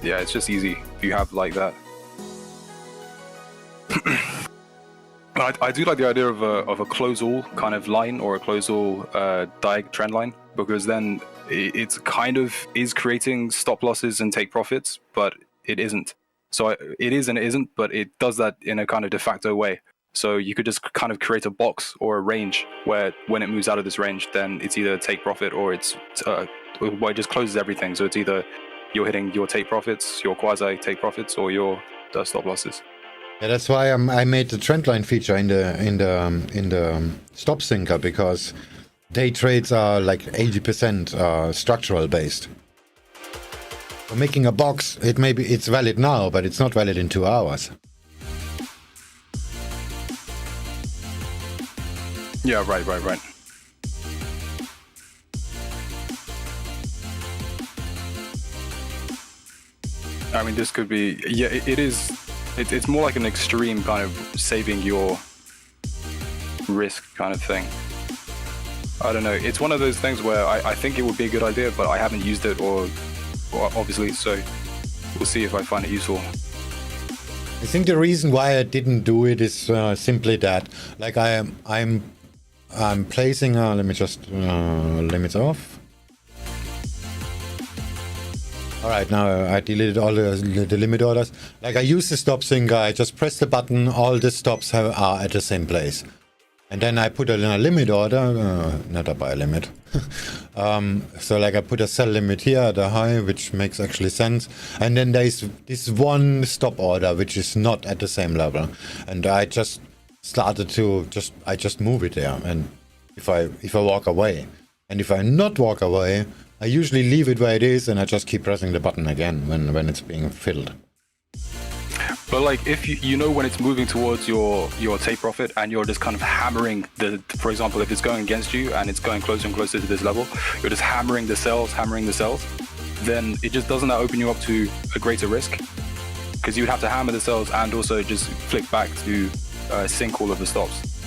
yeah, it's just easy if you have like that. I do like the idea of a close all kind of line, or a close all trend line, because then it's kind of is creating stop losses and take profits, but it isn't. So it is and it isn't, but it does that in a kind of de facto way. So you could just kind of create a box or a range where when it moves out of this range, then it's either take profit or it just closes everything. So it's either you're hitting your take profits, your quasi take profits, or your stop losses. Yeah, that's why I made the trendline feature in the stop sinker, because day trades are like 80% structural based. So making a box, it's valid now, but it's not valid in 2 hours. Yeah, right. I mean, this could be, yeah, it is. It's more like an extreme kind of saving your risk kind of thing. I don't know. It's one of those things where I think it would be a good idea, but I haven't used it or obviously, so we'll see if I find it useful. I think the reason why I didn't do it is simply that, like I'm placing. Let me just limits off. All right, now I deleted all the limit orders. Like I use the stop sync. I just press the button. All the stops are at the same place, and then I put a limit order, not a buy limit. So like I put a sell limit here at a high, which makes actually sense. And then there's this one stop order, which is not at the same level. And I just started to I just move it there. And if I walk away, and if I not walk away, I usually leave it where it is, and I just keep pressing the button again when it's being filled. But like if you know when it's moving towards your take profit and you're just kind of hammering for example, if it's going against you and it's going closer and closer to this level, you're just hammering the sells, then it just doesn't that open you up to a greater risk? Because you would have to hammer the sells and also just flick back to sync all of the stops.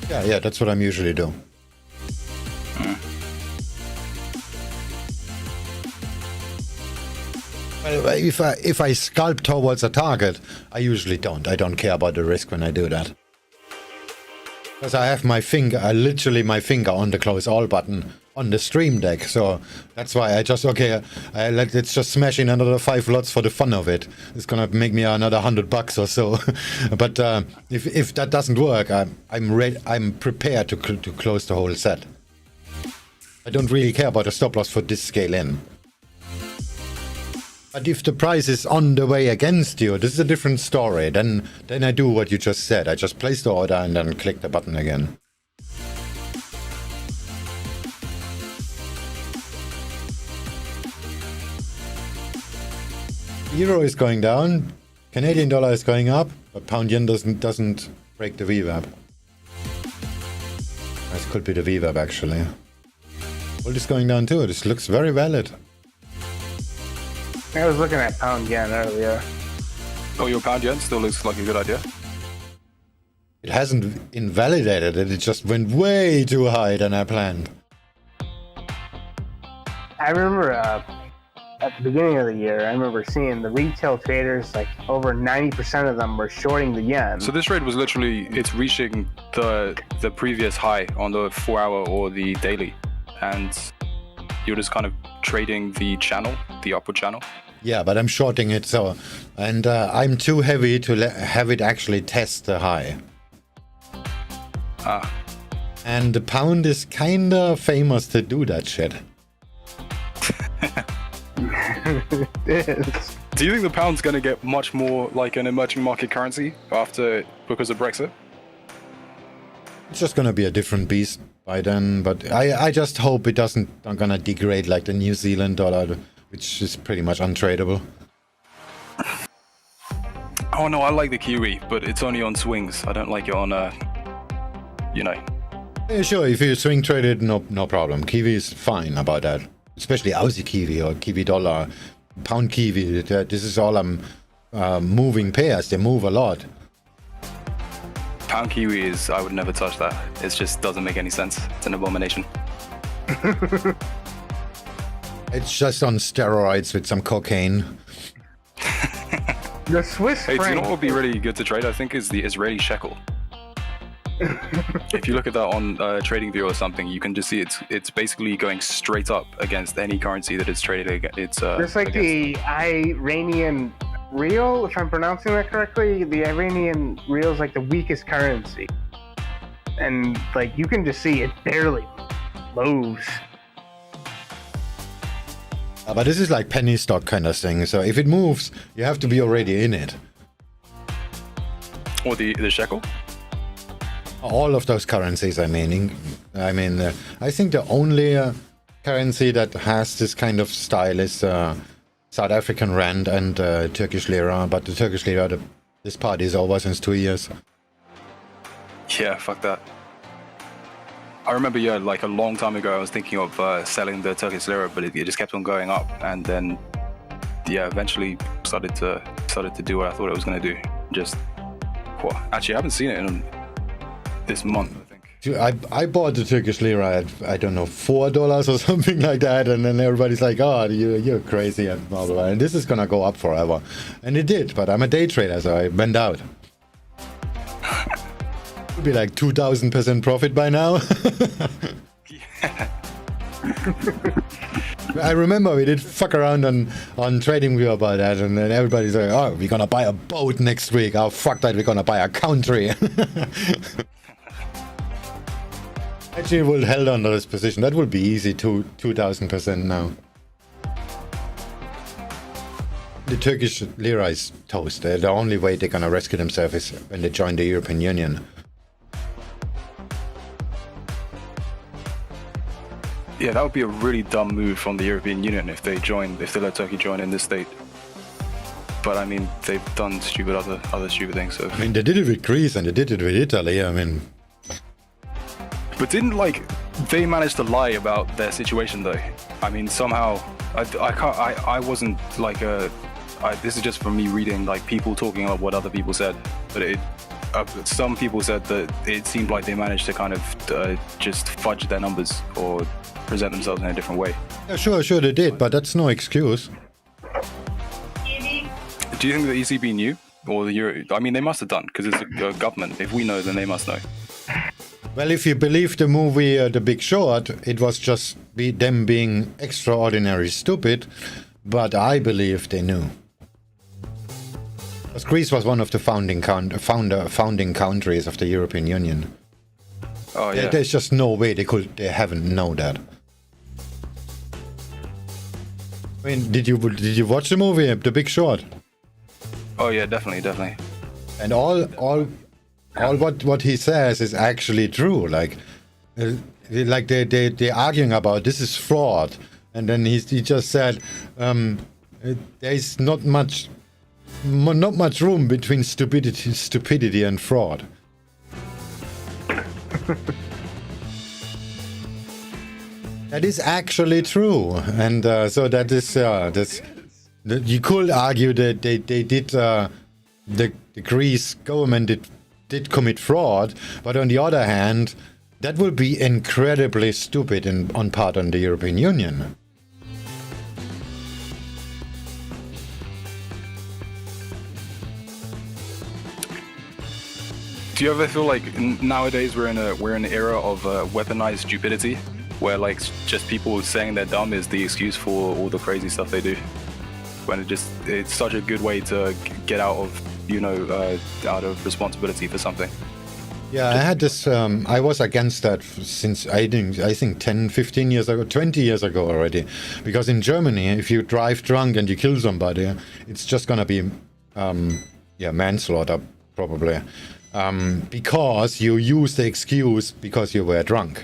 Yeah, that's what I'm usually doing. Well, if I scalp towards a target, I usually don't. I don't care about the risk when I do that. Because I have my finger, literally my finger on the close all button on the stream deck. So that's why I just, let's just smash in another 5 lots for the fun of it. It's gonna make me another $100 or so. But if that doesn't work, I'm prepared to close the whole set. I don't really care about the stop loss for this scale in. But if the price is on the way against you, this is a different story. Then I do what you just said. I just place the order and then click the button again. Euro is going down, Canadian dollar is going up, but pound yen doesn't break the VWAP. This could be the VWAP actually. Gold is going down too. This looks very valid. I was looking at pound yen earlier. Oh, your pound yen still looks like a good idea. It hasn't invalidated it. It just went way too high than I planned. I remember at the beginning of the year, I remember seeing the retail traders, like over 90% of them were shorting the yen. So this trade was literally, it's reaching the previous high on the 4-hour or the daily. And you're just kind of trading the channel, the upward channel. Yeah, but I'm shorting it, so... And I'm too heavy to have it actually test the high. Ah. And the pound is kinda famous to do that shit. It is. Do you think the pound's going to get much more like an emerging market currency because of Brexit? It's just gonna be a different beast by then, but I just hope it not gonna degrade like the New Zealand dollar, which is pretty much untradeable. Oh no, I like the Kiwi, but it's only on swings. I don't like it on, Yeah, sure, if you swing trade it, no problem. Kiwi is fine about that. Especially Aussie Kiwi or Kiwi dollar, pound Kiwi. This is all moving pairs. They move a lot. Pound Kiwi is, I would never touch that. It just doesn't make any sense. It's an abomination. It's just on steroids with some cocaine. The Swiss Hey, franc. do you know what would be really good to trade, I think, is the Israeli shekel. If you look at that on TradingView or something, you can just see it's basically going straight up against any currency that it's traded against. Just like the Iranian Real, if I'm pronouncing that correctly, the Iranian Real is like the weakest currency. And like you can just see it barely moves. But this is like penny stock kind of thing, so if it moves, you have to be already in it. Or the shekel? All of those currencies, I mean, I think the only currency that has this kind of style is South African rand and Turkish lira, but the Turkish lira, this party is over since 2 years. Yeah, fuck that. I remember, yeah, like a long time ago, I was thinking of selling the Turkish lira, but it just kept on going up, and then, yeah, eventually started to do what I thought it was going to do. Just, well, actually, I haven't seen it in this month, I think. Dude, I bought the Turkish lira at, I don't know, $4 or something like that, and then everybody's like, oh, you're crazy and blah, blah, blah. And this is gonna go up forever. And it did, but I'm a day trader, so I went out. Would be like 2,000% profit by now. I remember we did fuck around on TradingView about that, and then everybody's like, oh, we're gonna buy a boat next week. Oh, fuck that, we're gonna buy a country. Actually, we'll held on to this position. That would be easy, 2,000% now. The Turkish lira is toast. The only way they're gonna rescue themselves is when they join the European Union. Yeah, that would be a really dumb move from the European Union if they let Turkey join in this state. But I mean, they've done other stupid things. So I mean, they did it with Greece and they did it with Italy. I mean, but didn't they managed to lie about their situation though? I mean, somehow I wasn't this is just from me reading like people talking about what other people said, but some people said that it seemed like they managed to kind of just fudge their numbers or present themselves in a different way. Yeah, sure they did, but that's no excuse. Do you think the ECB knew, or the Euro? I mean, they must have done because it's a government. If we know, then they must know. Well, if you believe the movie The Big Short, it was just them being extraordinary stupid, but I believe they knew. Because Greece was one of the founding countries of the European Union. Oh yeah. There's just no way they haven't known that. I mean, did you watch the movie The Big Short? Oh yeah, definitely. And all what he says is actually true. Like they're arguing about this is fraud, and then he just said there's not much room between stupidity and fraud. That is actually true, and so that is you could argue that they did the Greece government did commit fraud, but on the other hand, that would be incredibly stupid on part of the European Union. Do you ever feel like nowadays we're in an era of weaponized stupidity, where like just people saying they're dumb is the excuse for all the crazy stuff they do? When it's such a good way to get out of out of responsibility for something. Yeah, I had this. I was against that since I think 10, 15 years ago, 20 years ago already. Because in Germany, if you drive drunk and you kill somebody, it's just gonna be manslaughter probably. Because you use the excuse because you were drunk.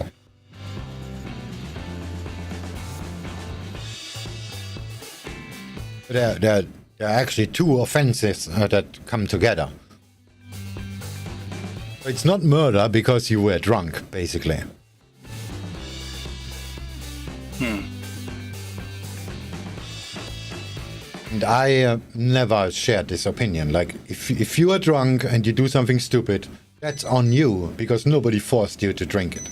There are actually two offenses that come together. It's not murder because you were drunk, basically. And I never shared this opinion. Like, if you are drunk and you do something stupid, that's on you, because nobody forced you to drink it.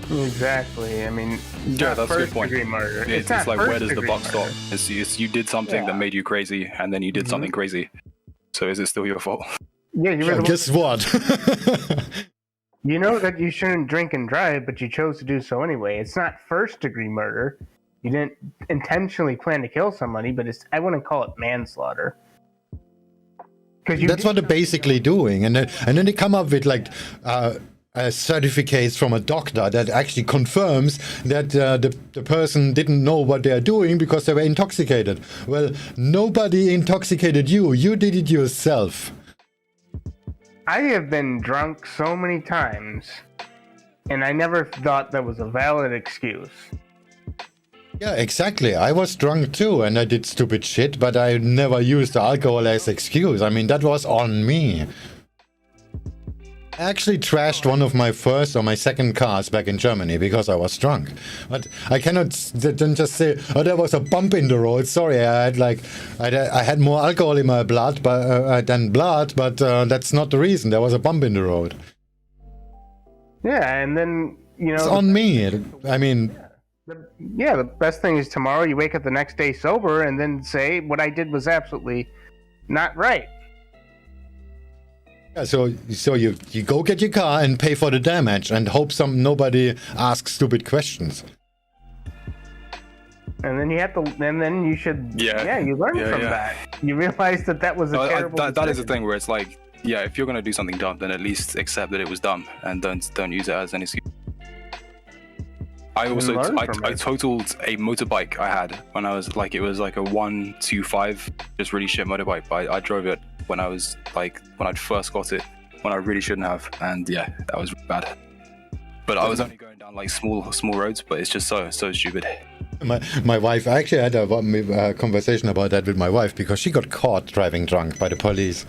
Exactly. I mean, yeah, that's a good point. Murder. It's like, where does the buck stop? It's you did something that made you crazy, and then you did something crazy. So is it still your fault? Yeah, you were guess what? You know that you shouldn't drink and drive, but you chose to do so anyway. It's not first-degree murder. You didn't intentionally plan to kill somebody, but I wouldn't call it manslaughter. That's what they're basically doing, and then they come up with like certificates from a doctor that actually confirms that the person didn't know what they are doing because they were intoxicated. Well, nobody intoxicated you. You did it yourself. I have been drunk so many times, and I never thought that was a valid excuse. Yeah, exactly. I was drunk too, and I did stupid shit, but I never used alcohol as excuse. I mean, that was on me. I actually trashed one of my first or my second cars back in Germany because I was drunk. But I cannot then just say, oh, there was a bump in the road. Sorry, I had more alcohol in my blood than blood, but that's not the reason. There was a bump in the road. Yeah, and then, you know... It's on me. I mean... Yeah, the best thing is tomorrow you wake up the next day sober and then say, what I did was absolutely not right. Yeah, so you go get your car and pay for the damage and hope nobody asks stupid questions. And then you have to, and then you should, you learn from that. You realize that was a terrible that is the thing where it's like, yeah, if you're gonna do something dumb, then at least accept that it was dumb and don't use it as an excuse. I also I totaled a motorbike I had when I was like, it was like a 125, just really shit motorbike. But I drove it when I was like, when I'd first got it, when I really shouldn't have, and yeah, that was bad. But I was only going down like small roads, but it's just so stupid. My wife, I actually had a conversation about that with my wife because she got caught driving drunk by the police.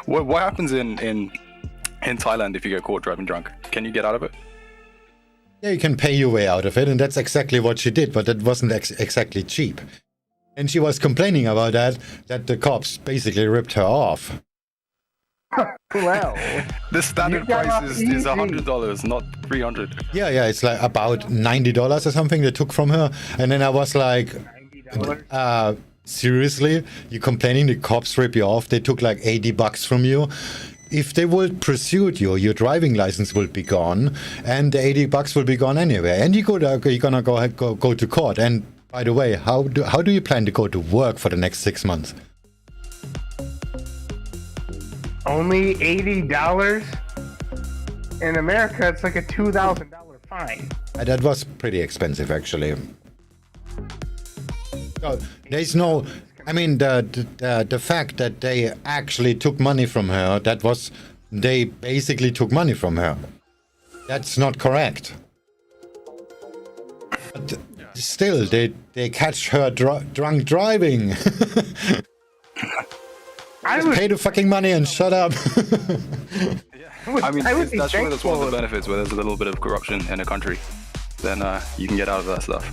What happens in Thailand if you get caught driving drunk? Can you get out of it? Yeah, you can pay your way out of it, and that's exactly what she did, but that wasn't exactly cheap. And she was complaining about that the cops basically ripped her off. Well, the standard price is $100, not $300. Yeah, it's like about $90 or something they took from her, and then I was like, seriously? You complaining the cops rip you off? They took like $80 from you. If they would pursue you, your driving license will be gone, and the $80 will be gone anyway. And you're gonna go to court. And by the way, how do you plan to go to work for the next 6 months? Only $80? In America, it's like a $2,000 fine. That was pretty expensive, actually. So there's no. I mean, the fact that they actually took money from her, they basically took money from her. That's not correct. But still, they catch her drunk driving. Pay the fucking money and shut up. I mean, that's one of the benefits where there's a little bit of corruption in a country. Then you can get out of that stuff.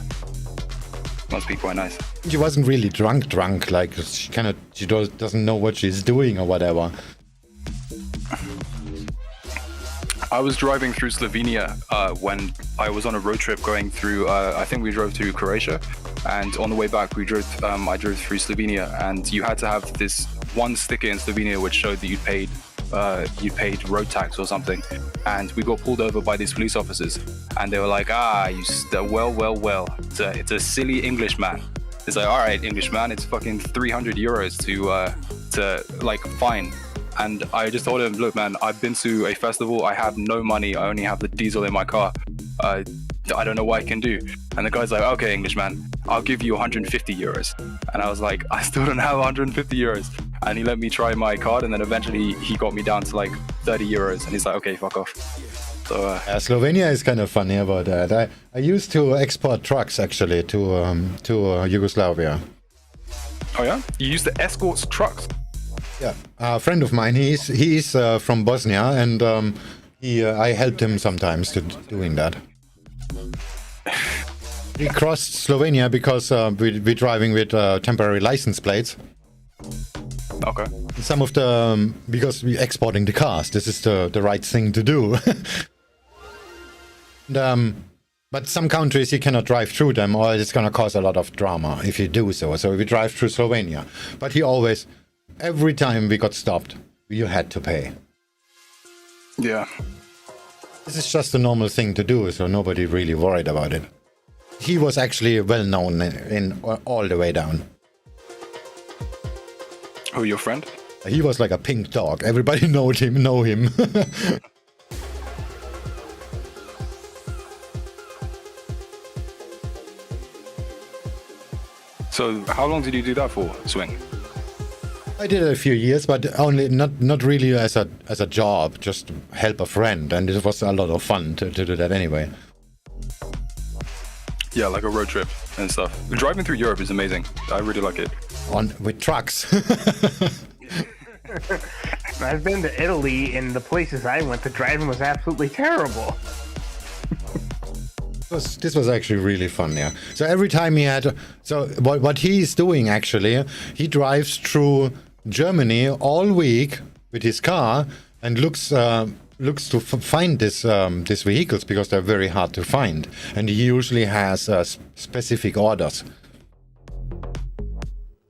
Must be quite nice. She wasn't really drunk, like she doesn't know what she's doing or whatever. I was driving through Slovenia when I was on a road trip going through, I think we drove to Croatia, and on the way back I drove through Slovenia, and you had to have this one sticker in Slovenia which showed that you paid road tax or something, and we got pulled over by these police officers, and they were like, well, it's a silly Englishman. It's like, all right, Englishman, it's fucking 300 euros to like fine. And I just told him, look, man, I've been to a festival, I have no money, I only have the diesel in my car. I don't know what I can do. And the guy's like, okay, Englishman, I'll give you 150 euros. And I was like, I still don't have 150 euros. And he let me try my card, and then eventually he got me down to like 30 euros. And he's like, okay, fuck off. So Slovenia is kind of funny about that. I used to export trucks actually to Yugoslavia. Oh yeah? You used to escort trucks? Yeah, a friend of mine, he's from Bosnia, and I helped him sometimes to doing that. He crossed Slovenia because we're driving with temporary license plates. Okay. Some of the because we're exporting the cars, this is the right thing to do. But some countries you cannot drive through them, or it's gonna cause a lot of drama if you do so. So we drive through Slovenia, but he always. Every time we got stopped, you had to pay. Yeah. This is just a normal thing to do, so nobody really worried about it. He was actually well known in all the way down. Oh, your friend? He was like a pink dog. Everybody know him. So how long did you do that for, Swing? I did it a few years, but only not really as a job, just to help a friend, and it was a lot of fun to do that anyway. Yeah, like a road trip and stuff. Driving through Europe is amazing. I really like it. With trucks. I've been to Italy, and the places I went, the driving was absolutely terrible. This was actually really fun, yeah. So every time he had, so what he's doing actually, he drives through Germany all week with his car and looks to find these vehicles because they're very hard to find, and he usually has specific orders.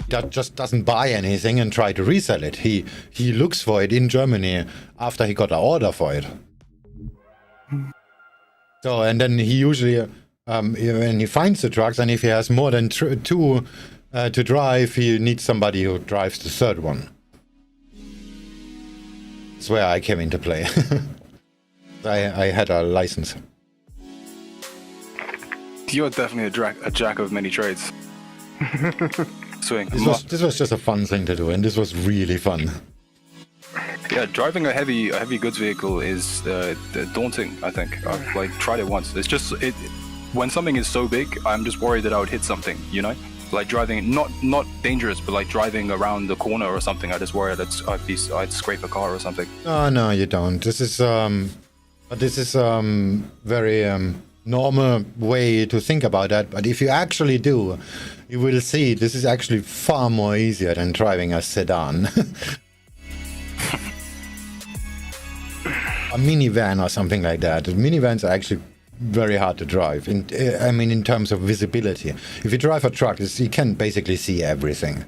That just doesn't buy anything and try to resell it. He looks for it in Germany after he got an order for it. So, and then he usually, when he finds the trucks, and if he has more than two to drive, he needs somebody who drives the third one. That's where I came into play. I had a license. You're definitely a jack of many trades. Swing. This was just a fun thing to do, and this was really fun. Yeah, driving a heavy goods vehicle is daunting. I think I've like tried it once. It's just when something is so big, I'm just worried that I would hit something. You know, like driving not dangerous, but like driving around the corner or something. I just worry that I'd scrape a car or something. Oh no, you don't. This is very normal way to think about that. But if you actually do, you will see this is actually far more easier than driving a sedan. A minivan or something like that. Minivans are actually very hard to drive. I mean, in terms of visibility. If you drive a truck, you can basically see everything.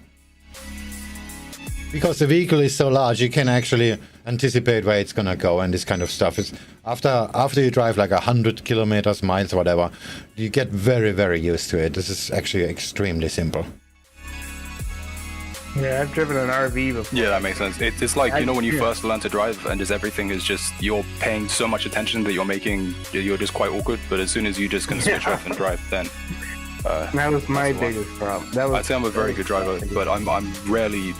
Because the vehicle is so large, you can actually anticipate where it's gonna go and this kind of stuff. It's after you drive like 100 kilometers, miles, whatever, you get very, very used to it. This is actually extremely simple. Yeah, I've driven an RV before. Yeah, that makes sense. It's like, you know, when you first learn to drive and just everything is just, you're paying so much attention that you're just quite awkward. But as soon as you just can switch off and drive, then... that was my biggest problem. I'd say I'm a very good driver, but I'm rarely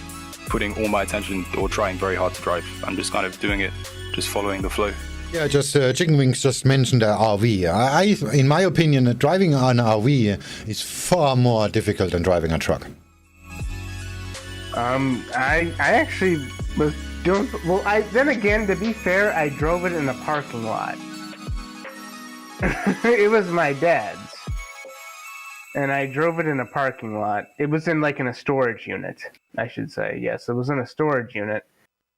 putting all my attention or trying very hard to drive. I'm just kind of doing it, just following the flow. Yeah, just Chicken Wings just mentioned the RV. In my opinion, driving an RV is far more difficult than driving a truck. I actually was doing well. Then again, to be fair, I drove it in a parking lot. It was my dad's, and I drove it in a parking lot. It was in a storage unit, I should say. Yes, it was in a storage unit,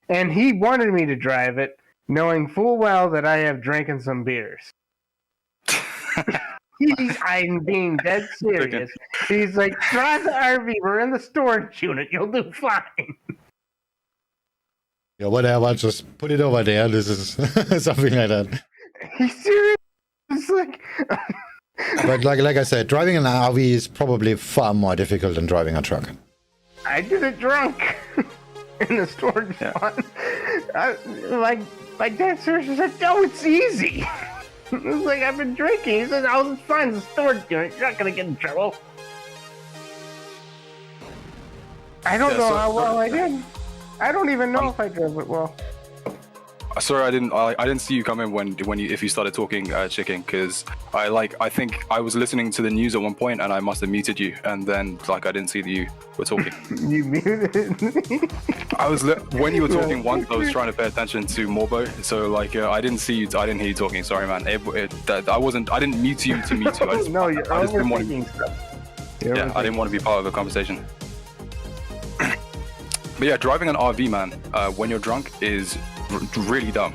and he wanted me to drive it, knowing full well that I have drinking some beers. I'm being dead serious. He's like, drive the RV, we're in the storage unit, you'll do fine. Yeah, whatever, just put it over there. This is something like that. He's serious? It's like... But like I said, driving an RV is probably far more difficult than driving a truck. I did it drunk in the storage spot. My dad seriously said, no, it's easy. It was like, I've been drinking. He said, oh, it's fine, it's a storage unit. You're not going to get in trouble. I don't know how well I did. I don't even know if I drove it well. Sorry, I didn't see you come in if you started talking chicken, because I think I was listening to the news at one point and I must have muted you, and then I didn't see that you were talking. You muted me. When you were talking once, I was trying to pay attention to Morbo, so I didn't see you. I didn't hear you talking. Sorry, man. I didn't mute you to mute you. I just didn't want to. Yeah, I didn't want to be part of the conversation. But yeah, driving an RV, man, when you're drunk is really dumb.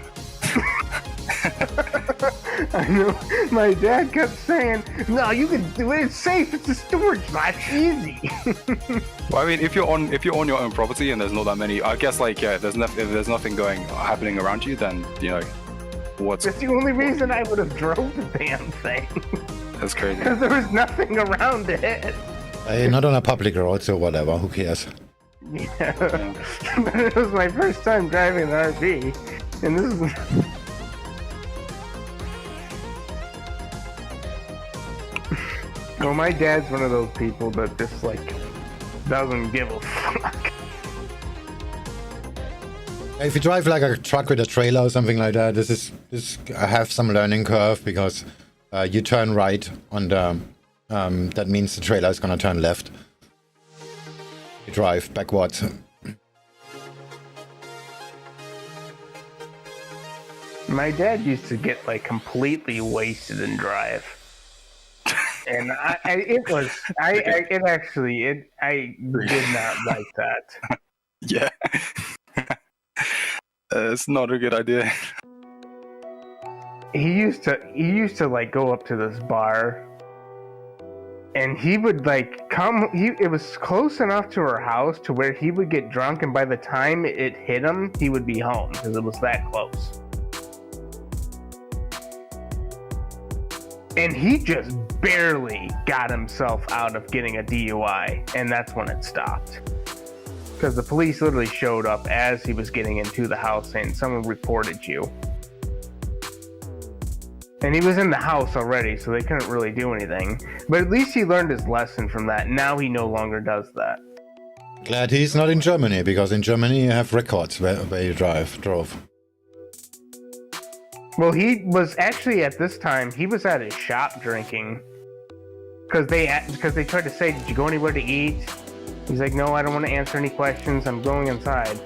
I know. My dad kept saying, "No, you can do it. It's safe. It's a storage lot. It's easy." Well, I mean, if you're on your own property and there's not that many, I guess if there's nothing happening around you, then what's? That's the only reason I would have drove the damn thing. That's crazy. Because there was nothing around it. Not on a public road, so whatever. Who cares? Yeah. But it was my first time driving an RV, and this is. Well, my dad's one of those people that just doesn't give a fuck. If you drive like a truck with a trailer or something like that, this have some learning curve, because you turn right on the that means the trailer is gonna turn left. You drive backwards. My dad used to get like completely wasted and drive, and I did not like that. Yeah. It's not a good idea. He used to like go up to this bar, and he would like it was close enough to our house to where he would get drunk, and by the time it hit him, he would be home because it was that close. And he just barely got himself out of getting a DUI, and that's when it stopped. Because the police literally showed up as he was getting into the house saying, someone reported you. And he was in the house already, so they couldn't really do anything. But at least he learned his lesson from that. Now he no longer does that. Glad he's not in Germany, because in Germany you have records where you drove. Well, he was actually at this time, he was at his shop drinking. Because they tried to say, did you go anywhere to eat? He's like, no, I don't want to answer any questions. I'm going inside.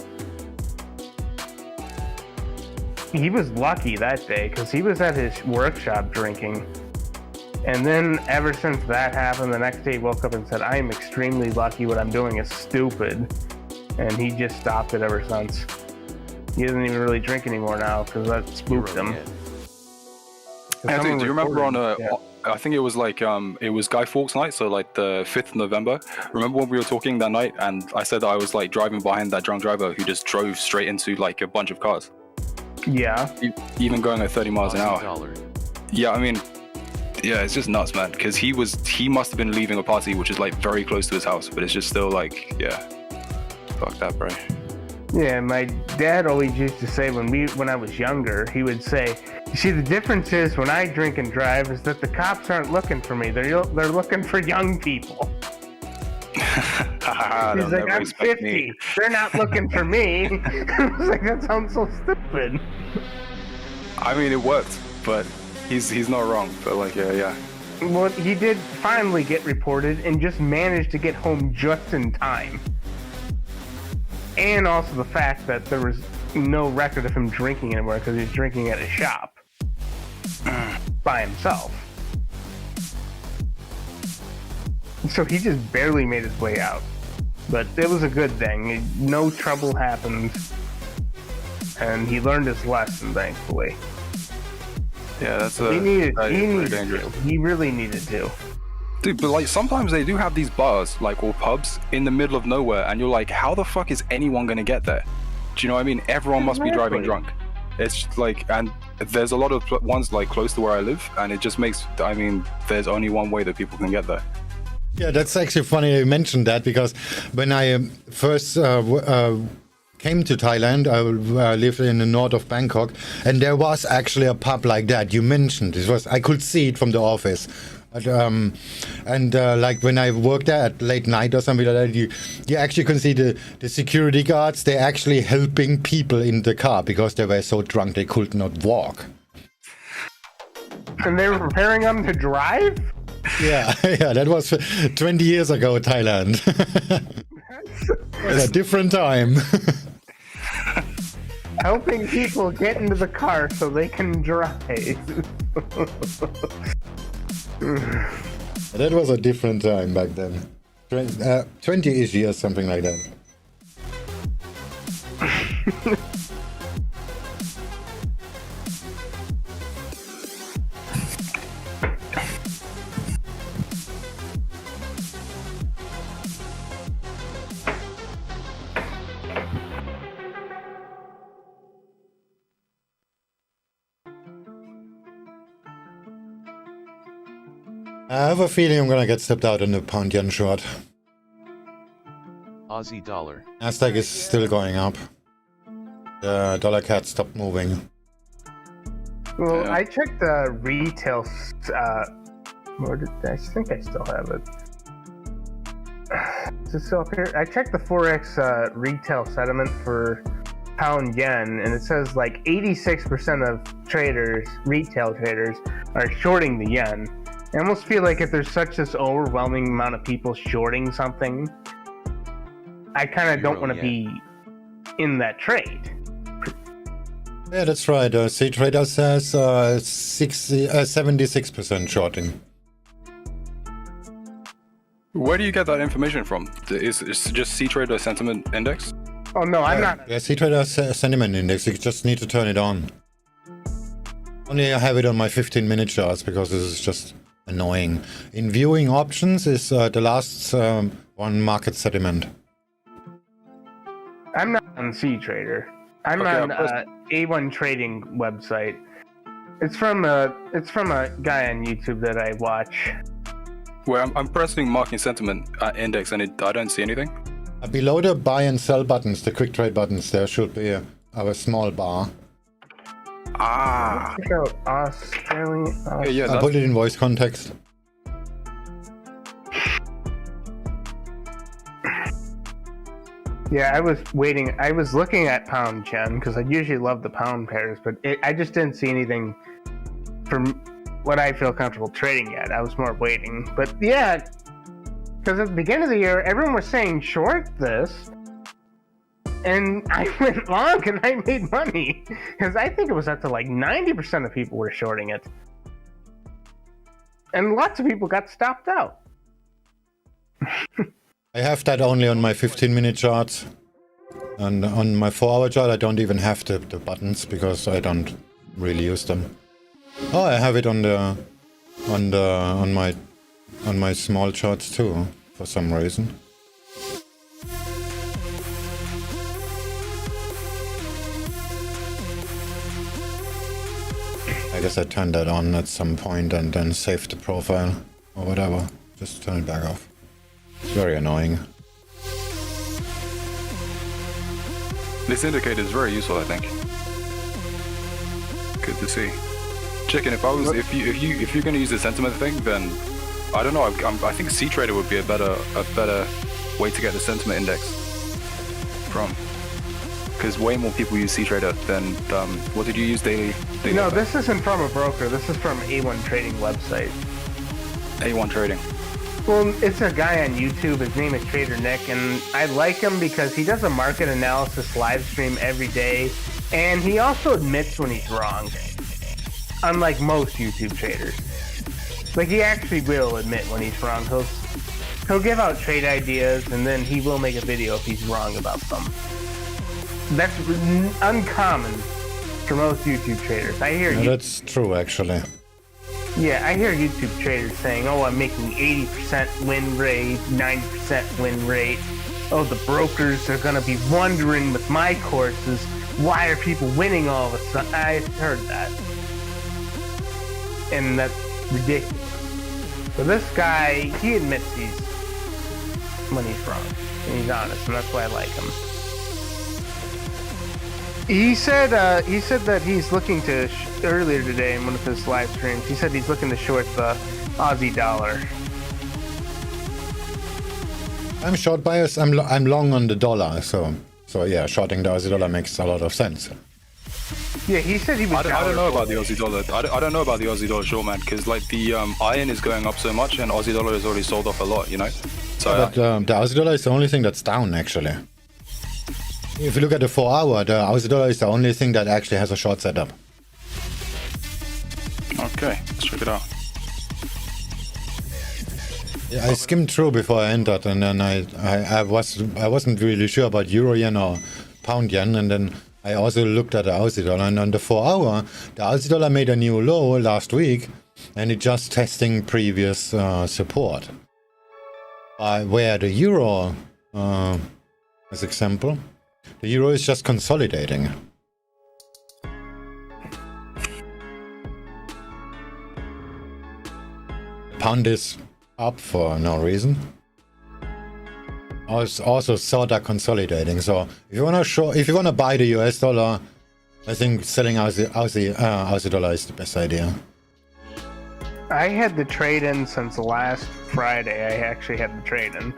He was lucky that day because he was at his workshop drinking. And then ever since that happened, the next day he woke up and said, I am extremely lucky. What I'm doing is stupid. And he just stopped it ever since. He doesn't even really drink anymore now because that spooked him. Anthony, do you remember on I think it was like it was Guy Fawkes night, so like the 5th of November. Remember when we were talking that night and I said that I was like driving behind that drunk driver who just drove straight into like a bunch of cars? Yeah. Even going at 30 miles an hour. $1. Yeah, I mean, yeah, it's just nuts, man. Because he must have been leaving a party which is like very close to his house, but it's just still like, yeah, fuck that, bro. Yeah, my dad always used to say when I was younger, he would say, you see, the difference is when I drink and drive is that the cops aren't looking for me. They're looking for young people. He's like, I'm 50. Me. They're not looking for me. I was like, that sounds so stupid. I mean, it worked, but he's not wrong. But like, yeah. Well, he did finally get reported and just managed to get home just in time. And also the fact that there was no record of him drinking anywhere because he was drinking at his shop by himself. So he just barely made his way out. But it was a good thing. No trouble happened. And he learned his lesson, thankfully. Yeah, that's he needed to. He really needed to. Dude, but like sometimes they do have these bars, like, or pubs in the middle of nowhere, and you're like, how the fuck is anyone gonna get there? Do you know what I mean? Everyone must be driving drunk. It's like, and there's a lot of ones like close to where I live, and it just makes, I mean, there's only one way that people can get there. Yeah, that's actually funny you mentioned that, because when I first came to Thailand, I lived in the north of Bangkok, and there was actually a pub like that you mentioned. I could see it from the office. Like when I worked there at late night or something like that, you actually can see the security guards. They're actually helping people in the car because they were so drunk they could not walk. And they were preparing them to drive? Yeah, that was 20 years ago, Thailand. It's a different time. Helping people get into the car so they can drive. That was a different time back then. 20-ish years, something like that. I have a feeling I'm gonna get stepped out in the pound yen short. Aussie dollar. Nasdaq is still going up. The dollar cat stopped moving. Well, I checked the retail. I think I still have it. Is it still up here? I checked the Forex retail settlement for pound yen, and it says like 86% of traders, retail traders, are shorting the yen. I almost feel like if there's such this overwhelming amount of people shorting something, I kind of don't want to be in that trade. Yeah, that's right. C Trader says 76% shorting. Where do you get that information from? Is it just C Trader Sentiment Index? Oh no, I'm not. Yeah, C Trader Sentiment Index. You just need to turn it on. Only I have it on my 15-minute charts because this is just annoying. In viewing options is the last one market sentiment. I'm not on C Trader. I'm Okay, on A1 Trading website. It's from a guy on YouTube that I watch. Where I'm pressing market sentiment index and I don't see anything. Below the buy and sell buttons, the quick trade buttons, there should be a small bar. Ah. Check out Australian. Yeah, I put it in voice context. Yeah, I was waiting. I was looking at pound yen because I usually love the pound pairs, but I just didn't see anything from what I feel comfortable trading yet. I was more waiting. But yeah, because at the beginning of the year, everyone was saying short this, and I went long and I made money because I think it was up to like 90% of people were shorting it, and lots of people got stopped out. I have that only on my 15-minute charts, and on my 4-hour chart I don't even have the buttons because I don't really use them. Oh, I have it on my small charts too, for some reason. I guess I turned that on at some point and then saved the profile or whatever. Just turn it back off. It's very annoying. This indicator is very useful, I think. Good to see. Chicken, if you're going to use the sentiment thing, then I don't know. I think C Trader would be a better way to get the sentiment index from. Because way more people use C Trader than what did you use daily? No, this isn't from a broker. This is from A1 Trading website. A1 Trading. Well, it's a guy on YouTube. His name is Trader Nick, and I like him because he does a market analysis live stream every day, and he also admits when he's wrong. Unlike most YouTube traders, like he actually will admit when he's wrong. He'll give out trade ideas, and then he will make a video if he's wrong about them. That's uncommon for most YouTube traders. I hear No, that's true actually. Yeah, I hear YouTube traders saying, oh, I'm making 80% win rate, 90% win rate. Oh, the brokers are going to be wondering with my courses, why are people winning all of a sudden? I've heard that. And that's ridiculous. But this guy, he admits when he's wrong. And he's honest, and that's why I like him. He said that he's looking to earlier today in one of his live streams. He said he's looking to short the Aussie dollar. I'm short bias. I'm long on the dollar. So yeah, shorting the Aussie dollar makes a lot of sense. Yeah, he said he was. I don't know about the Aussie dollar. I don't know about the Aussie dollar short, man, because like the iron is going up so much and Aussie dollar has already sold off a lot, you know. So but the Aussie dollar is the only thing that's down actually. If you look at the 4-hour, the Aussie dollar is the only thing that actually has a short setup. okay, let's check it out. Yeah, I skimmed through before I entered, and then I wasn't really sure about euro yen or pound yen, and then I also looked at the Aussie dollar, and on the 4-hour, the Aussie dollar made a new low last week, and it's just testing previous support. Where the euro, as example, the euro is just consolidating. Pound is up for no reason. Also sort of consolidating. So if you wanna buy the US dollar, I think selling Aussie dollar is the best idea. I had the trade in since last Friday. I actually had the trade in,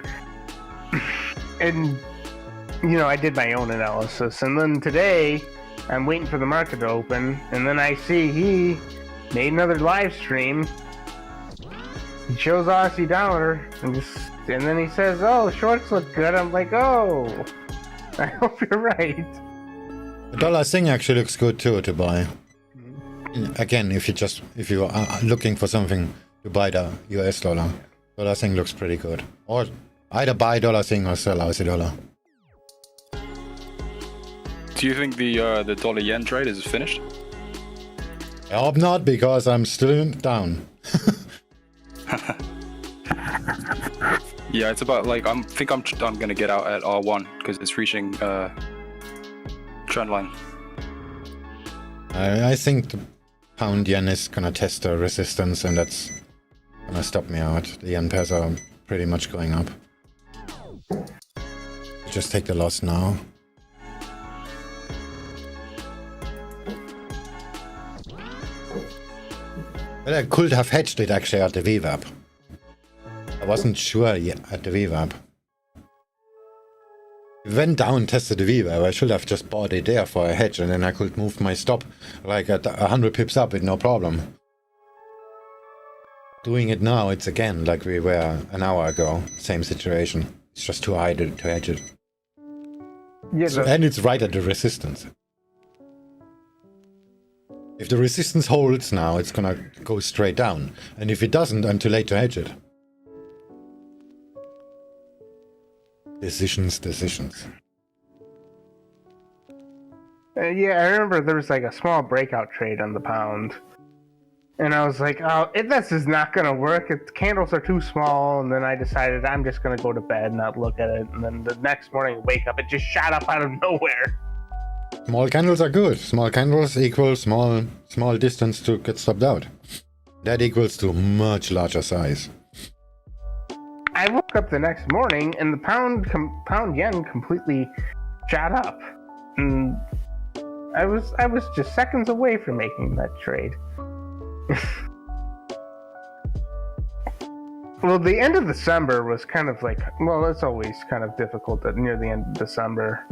and you know I did my own analysis. And then today, I'm waiting for the market to open, and then I see he made another live stream. He shows Aussie dollar, and then he says, "Oh, shorts look good." I'm like, "Oh, I hope you're right." The dollar thing actually looks good too to buy. Again, if you are looking for something to buy the US dollar thing looks pretty good. Or either buy dollar thing or sell Aussie dollar. Do you think the dollar yen trade is finished? I hope not, because I'm still down. Yeah, it's about like I'm gonna get out at R1 because it's reaching trend line. I think the pound yen is gonna test the resistance, and that's gonna stop me out. The yen pairs are pretty much going up. Just take the loss now. But I could have hedged it actually at the VWAP. I wasn't sure yet at the VWAP. It went down, tested the VWAP. I should have just bought it there for a hedge, and then I could move my stop like at 100 pips up with no problem. Doing it now, it's again like we were an hour ago. Same situation. It's just too high to hedge it. Yeah, And it's right at the resistance. If the resistance holds now, it's gonna go straight down. And if it doesn't, I'm too late to hedge it. Decisions. yeah, I remember there was like a small breakout trade on the pound. And I was like, oh, this is not going to work. Candles are too small. And then I decided I'm just going to go to bed and not look at it. And then the next morning, wake up, it just shot up out of nowhere. Small candles are good. Small candles equal small distance to get stopped out. That equals to much larger size. I woke up the next morning and the pound yen completely shot up. And I was just seconds away from making that trade. Well, the end of December was kind of like, well, it's always kind of difficult near the end of December.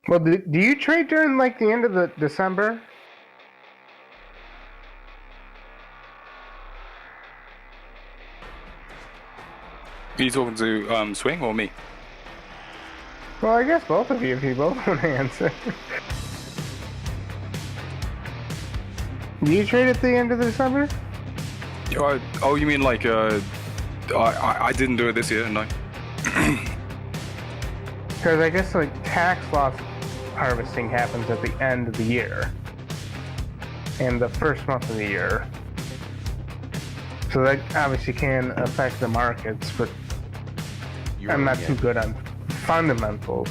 Well, do you trade during like the end of the December? Are you talking to Swing or me? Well, I guess both of you, if you both want to answer. Do you trade at the end of December? Oh, you mean like I didn't do it this year, didn't I? Because I guess like tax loss harvesting happens at the end of the year and the first month of the year, so that obviously can affect the markets. But I'm not too good on fundamentals.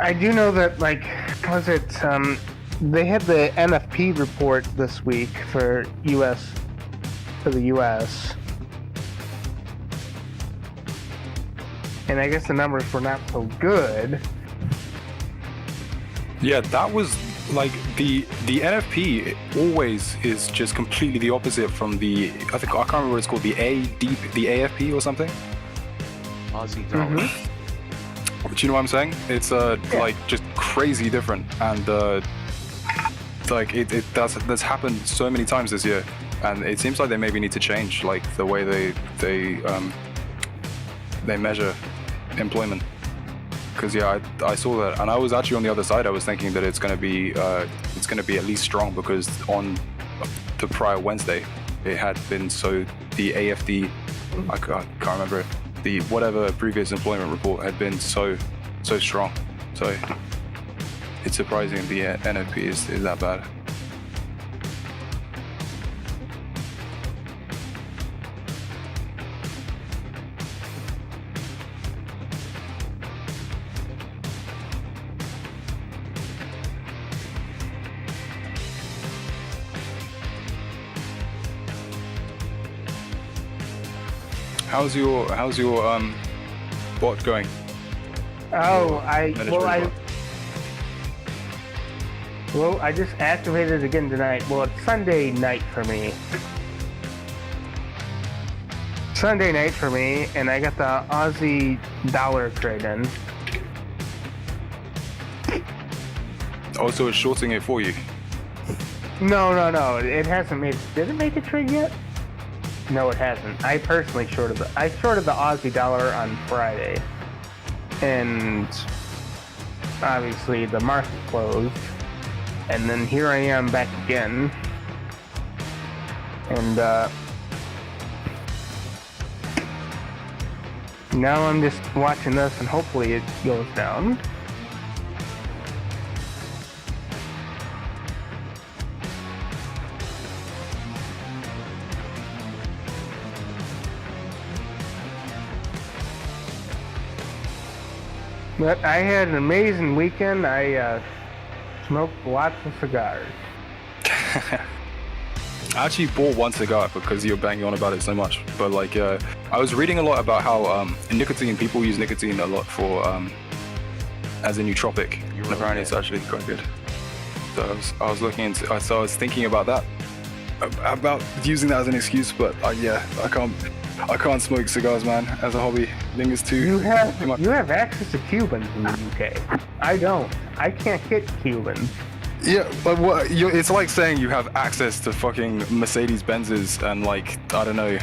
I do know that like they had the NFP report this week for the US. And I guess the numbers were not so good. Yeah, that was like the NFP always is just completely the opposite from I can't remember what it's called, the AFP or something. Aussie dollar. Do you know what I'm saying? It's like just crazy different, and like that's happened so many times this year, and it seems like they maybe need to change like the way they measure employment. Because yeah, I saw that, and I was actually on the other side. I was thinking that it's going to be at least strong, because on the prior Wednesday it had been the AFD, I can't remember it, the whatever previous employment report had been so strong. So it's surprising the NFP is that bad. How's your bot going? Oh, Management bot. I just activated it again tonight. Well, it's Sunday night for me. And I got the Aussie dollar trade in. Oh, so it's shorting it for you. No. It hasn't made. Did it make a trade yet? No, it hasn't. I personally shorted the Aussie dollar on Friday, and obviously the market closed, and then here I am back again, and now I'm just watching this, and hopefully it goes down. But I had an amazing weekend. I smoked lots of cigars. I actually bought one cigar because you're banging on about it so much. But like, I was reading a lot about how nicotine. People use nicotine a lot for as a nootropic, and apparently it's actually quite good. So I was looking into. So I was thinking about that, about using that as an excuse. But yeah, I can't smoke cigars, man, as a hobby. I think it's too. You have access to Cubans in the UK. I don't. I can't get Cubans. Yeah, but what? It's like saying you have access to fucking Mercedes Benzes and like I don't know,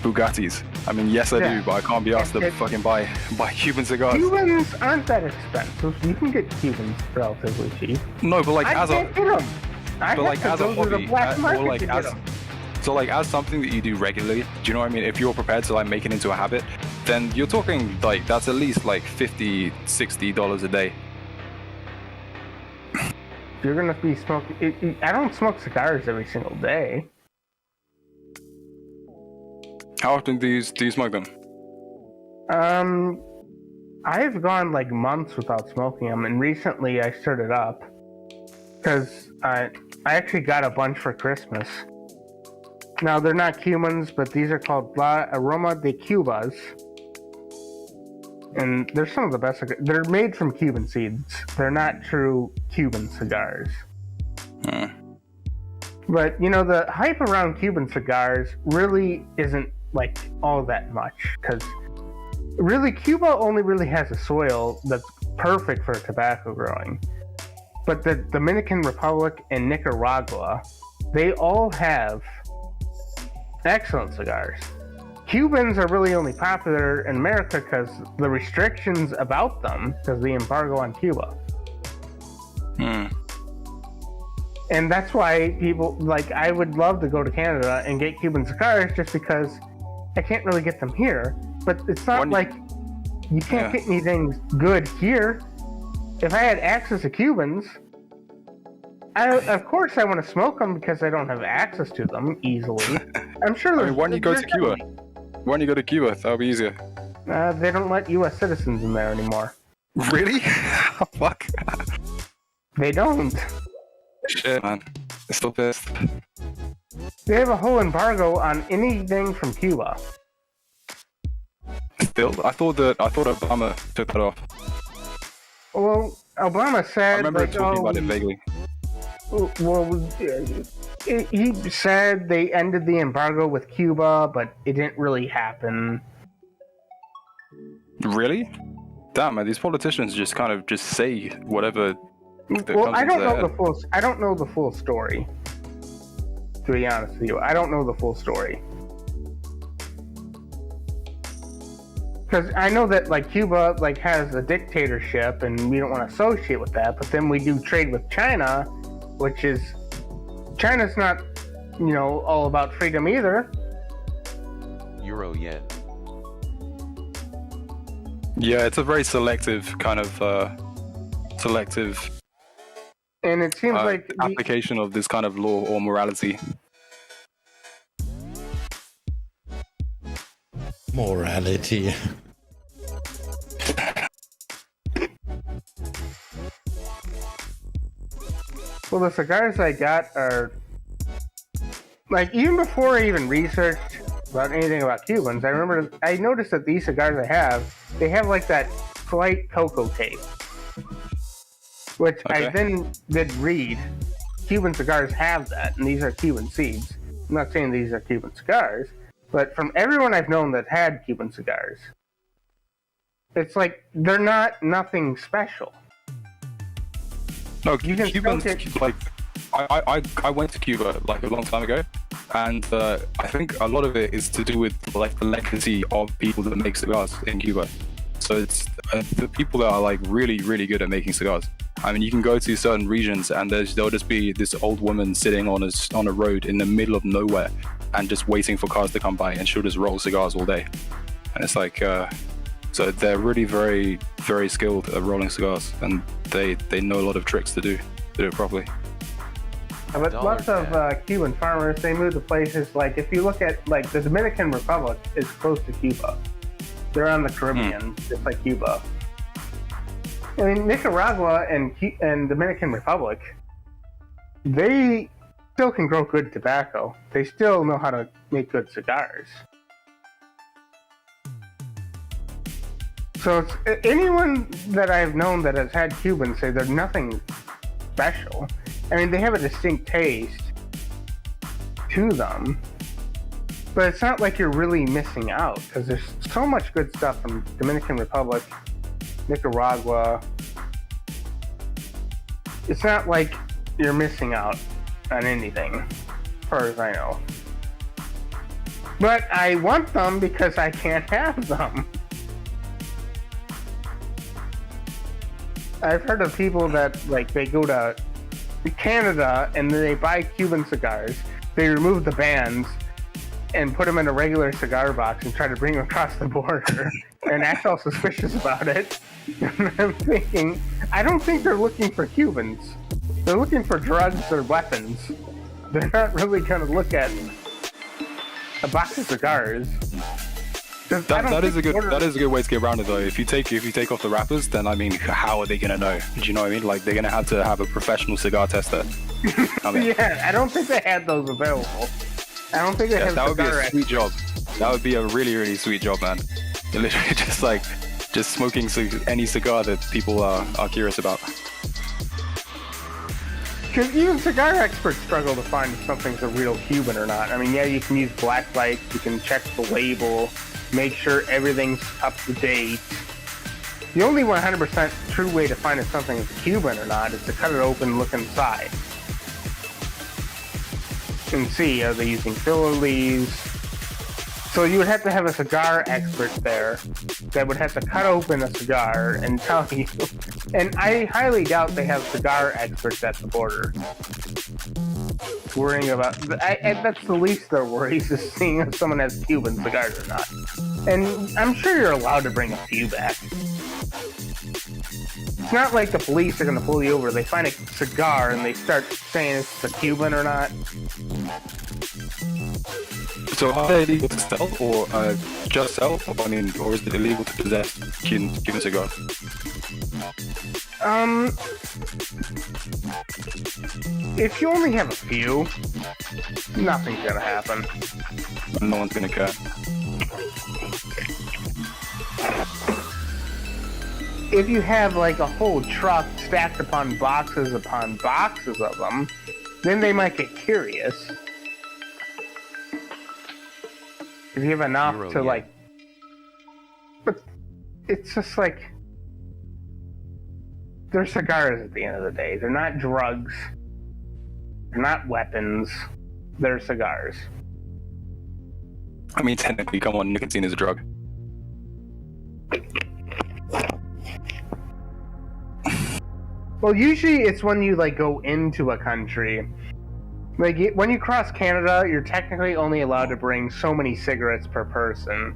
Bugattis. I mean, yes, I do, but I can't be asked to fucking buy Cuban cigars. Cubans aren't that expensive. You can get Cubans relatively cheap. No, but like I as a can't get them. I but have like to as a go to the hobby, black market or like to get as them. so like as something that you do regularly, do you know what I mean? If you're prepared to like make it into a habit, then you're talking like that's at least like $50-$60 a day. You're gonna be smoking. I don't smoke cigars every single day. How often do you smoke them? I've gone like months without smoking them, and recently I started up because I actually got a bunch for Christmas. Now they're not Cubans, but these are called La Aroma de Cubas, and they're some of the best. They're made from Cuban seeds. They're not true Cuban cigars. But you know, the hype around Cuban cigars really isn't like all that much, because really Cuba only really has a soil that's perfect for tobacco growing. But the Dominican Republic and Nicaragua, they all have excellent cigars. Cubans are really only popular in America because the restrictions about them, because the embargo on Cuba. And that's why people, like, I would love to go to Canada and get Cuban cigars just because I can't really get them here. But it's not like you can't get anything good here. If I had access to Cubans, of course I want to smoke them because I don't have access to them easily. I'm sure there's... why don't you go to Cuba? Why don't you go to Cuba? That'll be easier. They don't let U.S. citizens in there anymore. Really? Fuck. They don't. Shit, man. I'm still pissed. They have a whole embargo on anything from Cuba. Still? I thought Obama took that off. Well, Obama said... I remember talking about it vaguely. Well, he said they ended the embargo with Cuba, but it didn't really happen. Really? Damn, man, these politicians just kind of just say whatever. Well, I don't know the full story. To be honest with you, I don't know the full story. Because I know that like Cuba like has a dictatorship, and we don't want to associate with that. But then we do trade with China, which is China's not, you know, all about freedom either. Euro yen. Yeah, it's a very selective kind of And it seems like application of this kind of law or morality. Morality. Well, the cigars I got are like, even before I even researched about anything about Cubans. I noticed that these cigars they have like that slight cocoa taste, which I then did read. Cuban cigars have that, and these are Cuban seeds. I'm not saying these are Cuban cigars, but from everyone I've known that had Cuban cigars, it's like they're nothing special. No, You can Cubans, smoke it. like, I went to Cuba like a long time ago, and I think a lot of it is to do with like the legacy of people that make cigars in Cuba. So it's the people that are like really, really good at making cigars. I mean, you can go to certain regions and there'll just be this old woman sitting on a road in the middle of nowhere and just waiting for cars to come by, and she'll just roll cigars all day. And it's like, so they're really very, very skilled at rolling cigars, and they know a lot of tricks to do it properly. But lots of Cuban farmers, they move to places like, if you look at like the Dominican Republic is close to Cuba. They're on the Caribbean, just like Cuba. I mean, Nicaragua and Dominican Republic, they still can grow good tobacco. They still know how to make good cigars. So it's, anyone that I've known that has had Cubans say they're nothing special. I mean, they have a distinct taste to them, but it's not like you're really missing out, because there's so much good stuff from Dominican Republic, Nicaragua. It's not like you're missing out on anything, as far as I know. But I want them because I can't have them. I've heard of people that, like, they go to Canada and then they buy Cuban cigars, they remove the bands and put them in a regular cigar box and try to bring them across the border and act all suspicious about it. And I'm thinking, I don't think they're looking for Cubans. They're looking for drugs or weapons. They're not really going to look at a box of cigars. That is a good way to get around it though. If you take off the wrappers, then I mean, how are they gonna know? Do you know what I mean? Like, they're gonna have to have a professional cigar tester. I mean, Yeah, I don't think they had those available. I don't think they have. that would be a cigar sweet job. That would be a really, really sweet job, man. You're literally just smoking any cigar that people are curious about. Because even cigar experts struggle to find if something's a real Cuban or not. I mean, yeah, you can use black lights, you can check the label, make sure everything's up to date. The only 100% true way to find if something is a Cuban or not is to cut it open, look inside, and see, are they using filler leaves? So you would have to have a cigar expert there that would have to cut open a cigar and tell you. And I highly doubt they have cigar experts at the border worrying about. That's the least of their worries, is seeing if someone has Cuban cigars or not. And I'm sure you're allowed to bring a few back. It's not like the police are going to pull you over. They find a cigar and they start saying if it's a Cuban or not. So are they illegal to sell, or just sell? I mean, or is it illegal to possess Cuban cigars? If you only have a few, nothing's gonna happen. No one's gonna care. If you have like a whole truck stacked upon boxes of them, then they might get curious. If you have enough to like, but it's just like, they're cigars at the end of the day. They're not drugs. They're not weapons. They're cigars. I mean, technically, come on, nicotine is a drug. Well, usually it's when you like go into a country. Like, when you cross Canada, you're technically only allowed to bring so many cigarettes per person.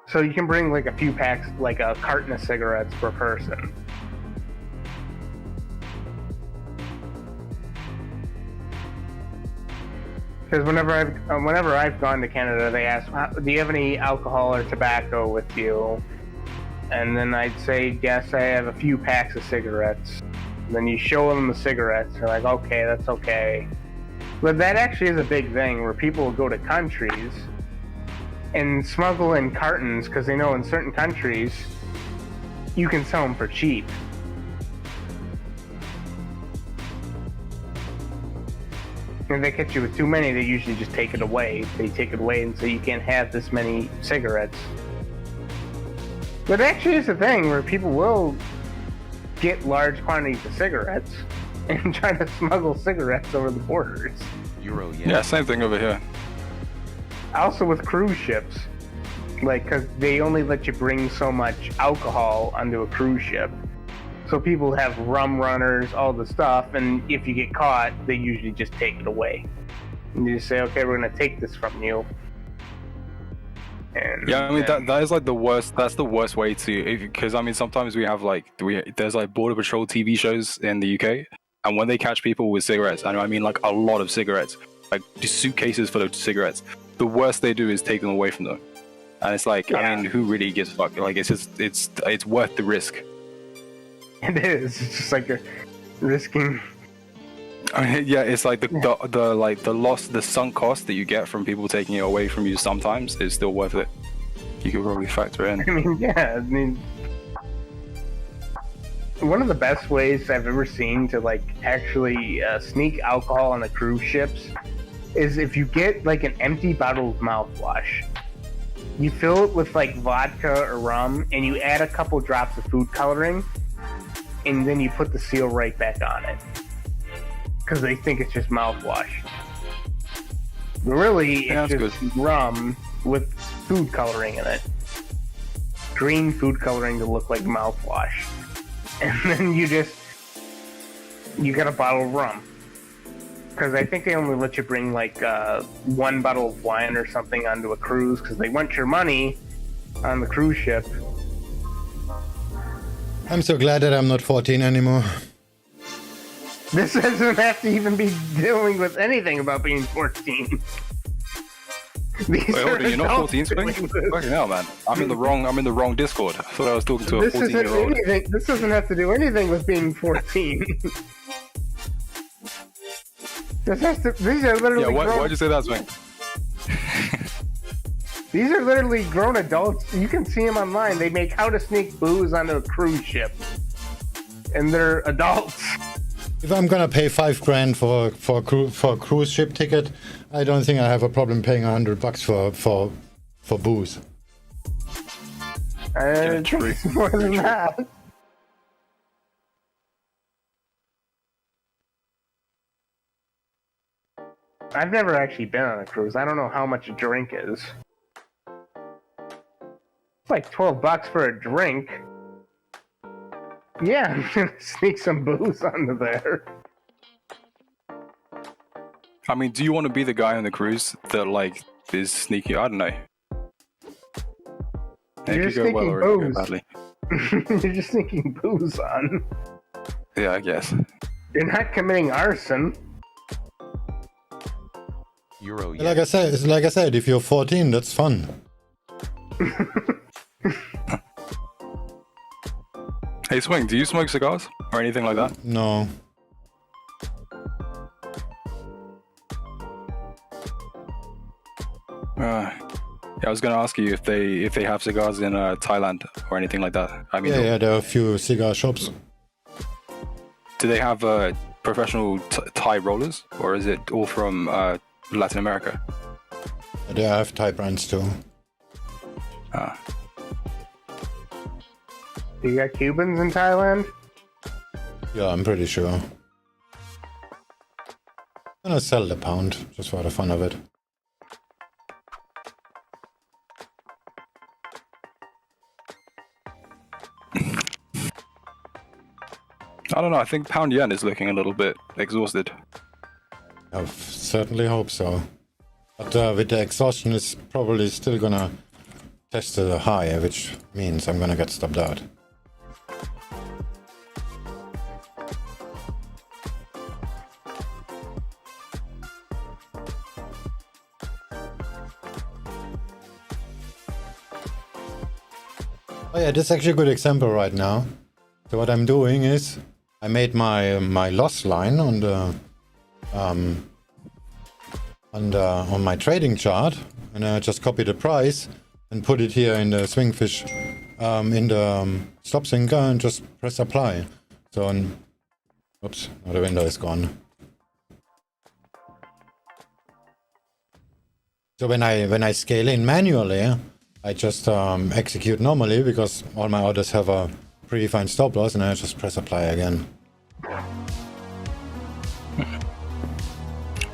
So you can bring like a few packs, like a carton of cigarettes per person. Because whenever I've gone to Canada, they ask, do you have any alcohol or tobacco with you? And then I'd say, yes, I have a few packs of cigarettes. And then you show them the cigarettes. They're like, okay, that's okay. But that actually is a big thing where people will go to countries and smuggle in cartons because they know in certain countries you can sell them for cheap. If they catch you with too many, they usually just take it away. They take it away and say you can't have this many cigarettes. But actually is a thing where people will get large quantities of cigarettes and try to smuggle cigarettes over the borders. Euro yen. Yeah, same thing over here. Also with cruise ships, like, because they only let you bring so much alcohol onto a cruise ship. So people have rum runners, all the stuff, and if you get caught, they usually just take it away. And you just say, okay, we're going to take this from you. And Yeah, I mean that is like the worst. That's the worst way to, because I mean sometimes we have like there's like border patrol TV shows in the UK, and when they catch people with cigarettes, and I mean like a lot of cigarettes, like suitcases full of cigarettes, the worst they do is take them away from them, and it's like I mean who really gives a fuck? Like it's just it's worth the risk. It is. It's just like you're risking. I mean, yeah, it's like the loss, the sunk cost that you get from people taking it away from you sometimes is still worth it. You could probably factor in. I mean, yeah. I mean, one of the best ways I've ever seen to like actually sneak alcohol on the cruise ships is if you get like an empty bottle of mouthwash. You fill it with like vodka or rum, and you add a couple drops of food coloring, and then you put the seal right back on it. Because they think it's just mouthwash. But really, it's just rum with food coloring in it. Green food coloring to look like mouthwash. And then you got a bottle of rum. Because I think they only let you bring like one bottle of wine or something onto a cruise, because they want your money on the cruise ship. I'm so glad that I'm not 14 anymore. This doesn't have to even be dealing with anything about being 14. Wait, hold on, you're not 14, Swing? Fucking hell, man. I'm in the wrong Discord. I thought I was talking to a 14-year-old. This doesn't have to do anything with being 14. These are literally why'd you say that, Swing? These are literally grown adults. You can see them online. They make how to sneak booze onto a cruise ship. And they're adults. If I'm gonna pay $5,000 for a cruise ship ticket, I don't think I have a problem paying $100 for booze. True. More than that. I've never actually been on a cruise. I don't know how much a drink is. It's like $12 for a drink. Yeah, I'm gonna sneak some booze onto there. I mean, do you want to be the guy on the cruise that like is sneaky? I don't know. You're it could go well or it could go badly. You're just sneaking booze on. Yeah, I guess. You're not committing arson. Euro yen. Like I said, if you're 14, that's fun. Hey, Swing, do you smoke cigars or anything like that? No. Yeah, I was gonna ask you if they have cigars in Thailand or anything like that. I mean, Yeah, there are a few cigar shops. do they have professional Thai rollers, or is it all from Latin America? They have Thai brands too. You got Cubans in Thailand? Yeah, I'm pretty sure. I'm gonna sell the pound, just for the fun of it. I don't know. I think pound yen is looking a little bit exhausted. I certainly hope so. But with the exhaustion, it's probably still gonna test the high, which means I'm gonna get stopped out. Oh yeah, this is actually a good example right now. So what I'm doing is I made my loss line on the on my trading chart, and I just copy the price and put it here in the SwingFish, in the stop sinker, and just press apply. So, oops, now the window is gone. So when I scale in manually, I just execute normally because all my orders have a predefined stop loss, and I just press apply again.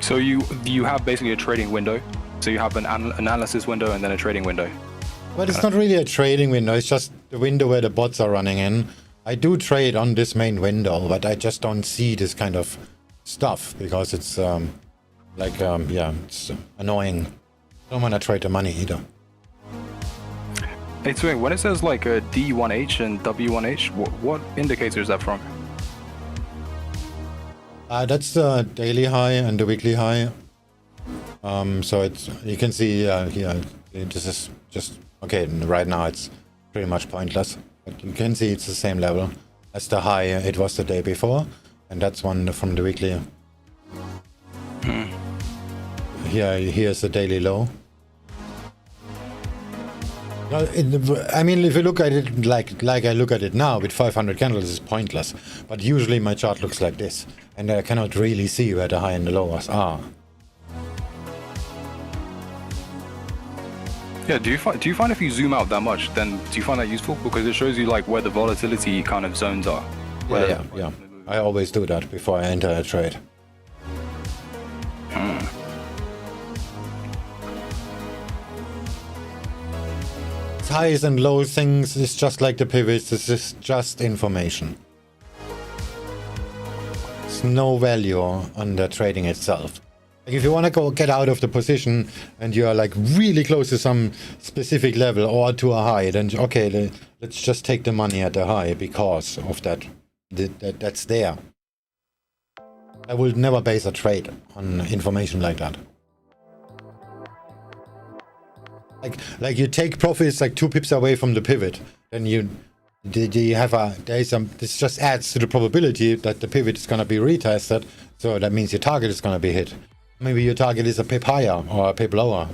So you have basically a trading window. So you have an analysis window and then a trading window. But it's not really a trading window, it's just the window where the bots are running in. I do trade on this main window, but I just don't see this kind of stuff because it's yeah, it's annoying. I don't want to trade the money either. Hey Swing, when it says like a D1H and W1H, what indicator is that from? That's the daily high and the weekly high. So it's, you can see here, this is just, okay, right now it's pretty much pointless. But you can see it's the same level as the high it was the day before. And that's one from the weekly. Here's the daily low. I mean, if you look at it like I look at it now with 500 candles, it's pointless. But usually my chart looks like this, and I cannot really see where the high and the lows are. Yeah, do you find if you zoom out that much, then do you find that useful? Because it shows you like where the volatility kind of zones are. Yeah. I always do that before I enter a trade. Highs and low things is just like the pivots. This is just information. There's no value on the trading itself. Like if you want to go get out of the position and you are like really close to some specific level or to a high, then okay, let's just take the money at the high because of that's there. I will never base a trade on information like that. Like you take profits like 2 pips away from the pivot, then you have this just adds to the probability that the pivot is gonna be retested. So that means your target is gonna be hit. Maybe your target is a pip higher or a pip lower.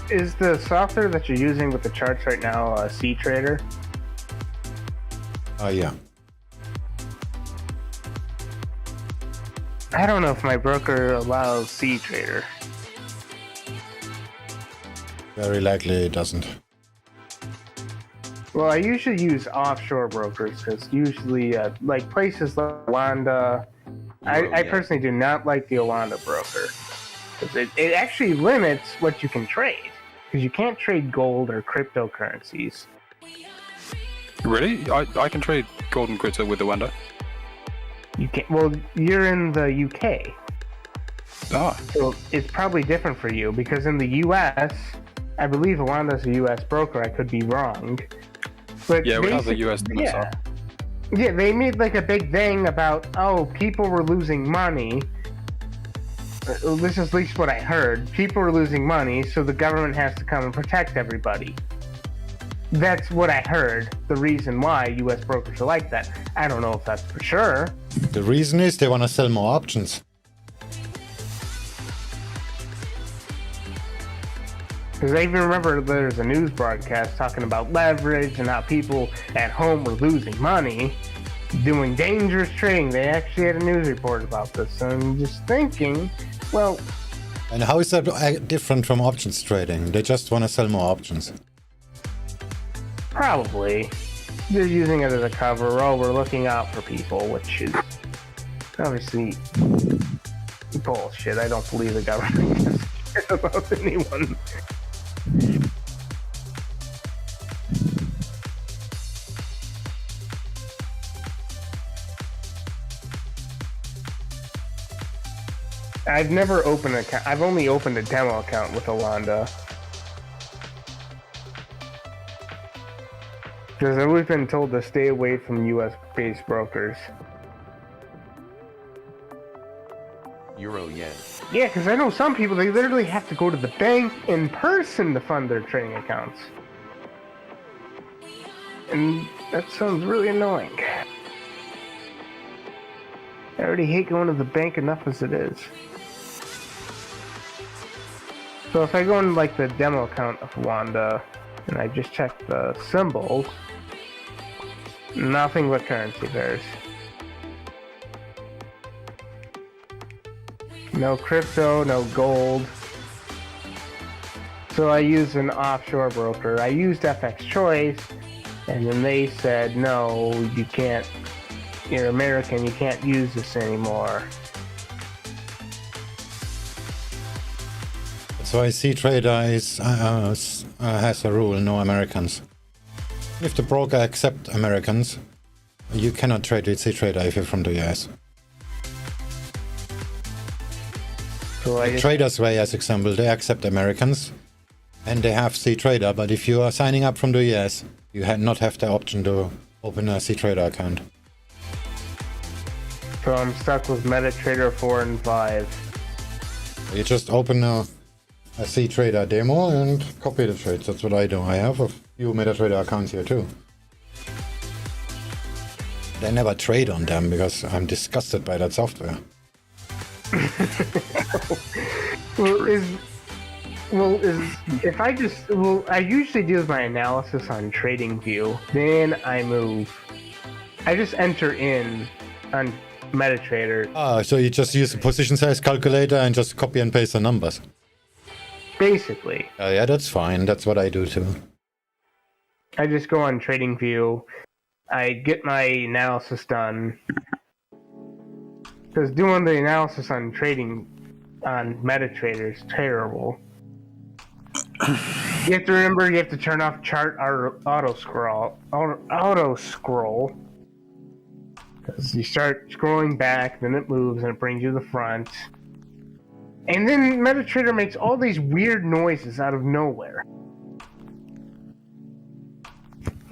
Is the software that you're using with the charts right now a C Trader? Yeah. I don't know if my broker allows C Trader. Very likely it doesn't. Well, I usually use offshore brokers because usually, like places like Oanda, I personally do not like the Oanda broker. It actually limits what you can trade because you can't trade gold or cryptocurrencies. Really? I can trade gold and crypto with the Oanda. You can't. Well, you're in the UK. Ah. So it's probably different for you because in the US, I believe Oanda's a US broker. I could be wrong. But yeah, we have the US limits. Yeah, they made like a big thing about, oh, people were losing money. This is at least what I heard. People were losing money, so the government has to come and protect everybody. That's what I heard. The reason why US brokers are like that. I don't know if that's for sure. The reason is they want to sell more options. Because I even remember there's a news broadcast talking about leverage and how people at home were losing money doing dangerous trading. They actually had a news report about this. So I'm just thinking, well... And how is that different from options trading? They just want to sell more options. Probably. They're using it as a cover. Oh, we're looking out for people, which is obviously bullshit. I don't believe the government gives a shit about anyone. I've never opened an account. I've only opened a demo account with Oanda. Because I've always been told to stay away from US-based brokers. Euro yen. Yeah, because I know some people, they literally have to go to the bank in person to fund their trading accounts. And that sounds really annoying. I already hate going to the bank enough as it is. So if I go in like the demo account of Wanda, and I just check the symbols, nothing but currency pairs. No crypto, no gold. So I used an offshore broker. I used FX Choice, and then they said, no, you can't, you're American, you can't use this anymore. So I see trader is has a rule, no Americans. If the broker accept Americans, you cannot trade with C-Trader if you're from the US. So I just, Traders Way, as example, they accept Americans and they have C-Trader, but if you are signing up from the US, you not have the option to open a C-Trader account. so I'm stuck with MetaTrader 4 and 5. You just open a C-Trader demo and copy the trades. That's what I do. I have a few MetaTrader accounts here too. I never trade on them because I'm disgusted by that software. I usually do my analysis on TradingView, then I move. I just enter in on MetaTrader. Ah, so you just use the position size calculator and just copy and paste the numbers. Basically, Yeah, that's fine. That's what I do too. I just go on TradingView. I get my analysis done. Because doing the analysis on MetaTrader is terrible. You have to remember you have to turn off chart auto scroll. Because you start scrolling back, then it moves and it brings you to the front. And then MetaTrader makes all these weird noises out of nowhere.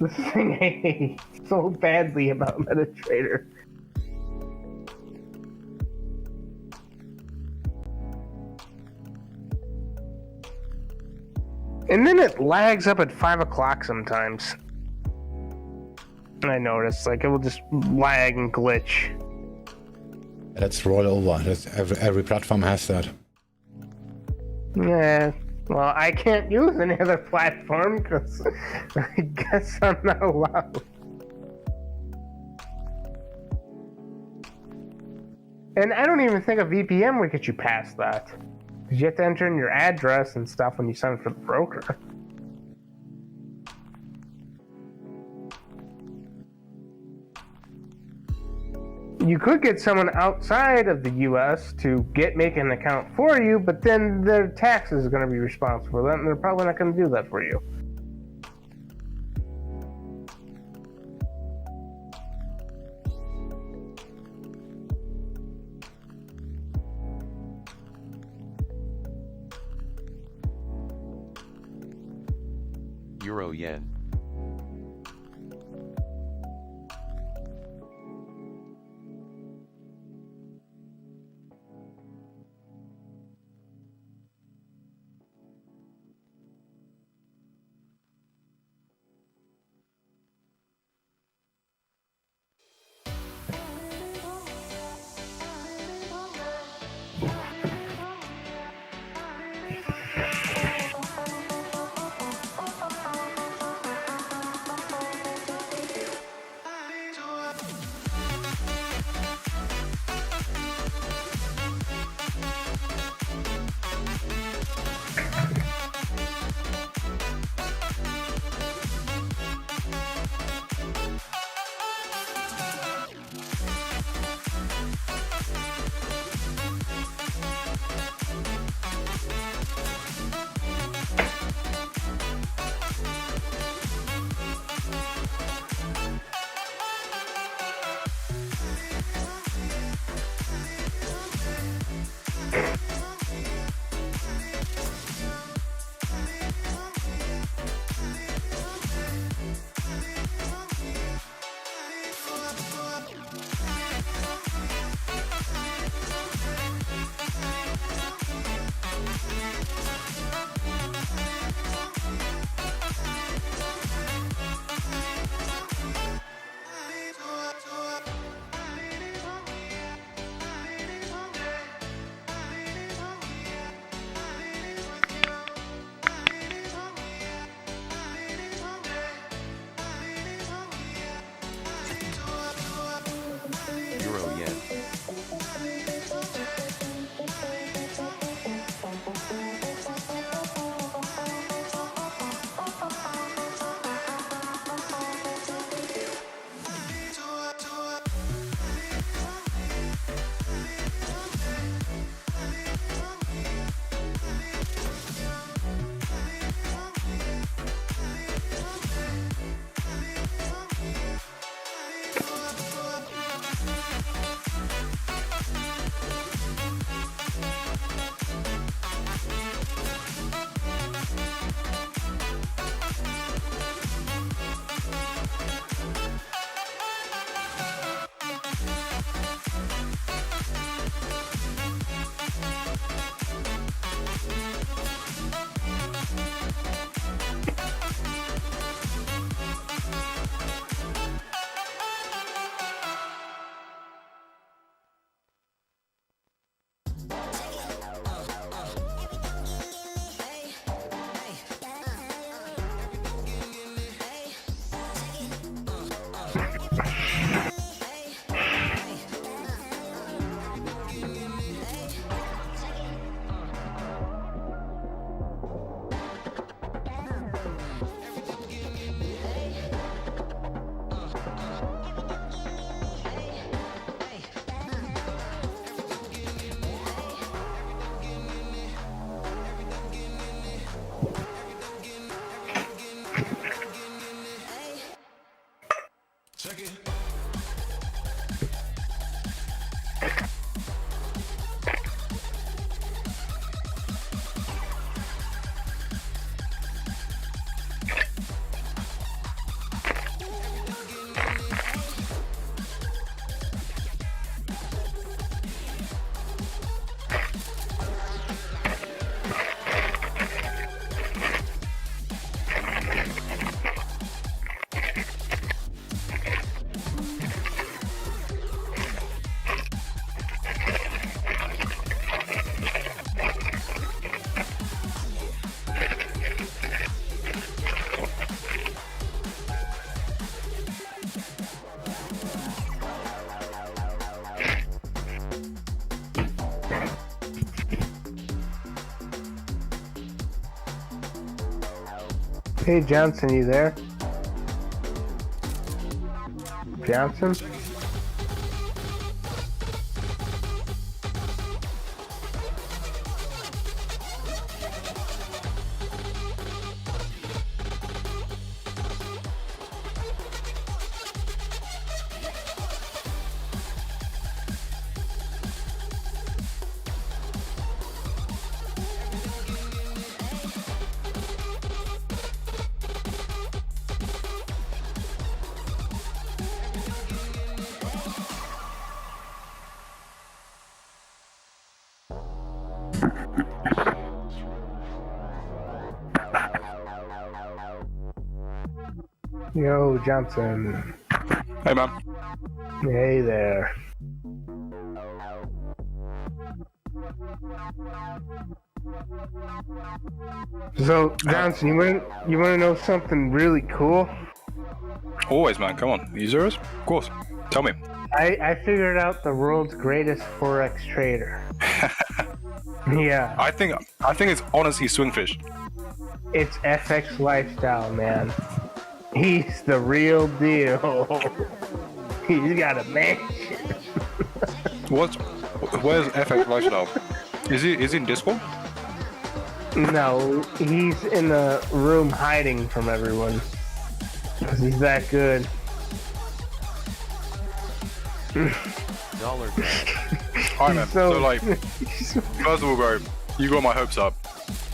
This thing I hate so badly about MetaTrader. And then it lags up at 5 o'clock sometimes. I noticed, like, it will just lag and glitch. Let's roll over. Every platform has that. Yeah, well, I can't use any other platform because I guess I'm not allowed. And I don't even think a VPN would get you past that. Because you have to enter in your address and stuff when you sign up for the broker. You could get someone outside of the US to make an account for you, but then their taxes are going to be responsible for that, and they're probably not going to do that for you. Euro yen. Hey Johnson, you there? Johnson? Yo, Johnson. Hey, man. Hey there. So, Johnson, you wanna know something really cool? Always, man. Come on. You serious? Of course. Tell me. I figured out the world's greatest Forex trader. Yeah, I think it's honestly SwingFish. it's FX Lifestyle, man. He's the real deal. He's got a mansion. Where's FX Lifestyle? Is he in Discord? No, he's in a room hiding from everyone. 'Cause he's that good. $. Alright, man. So, like, he's- first of all, bro, you got my hopes up.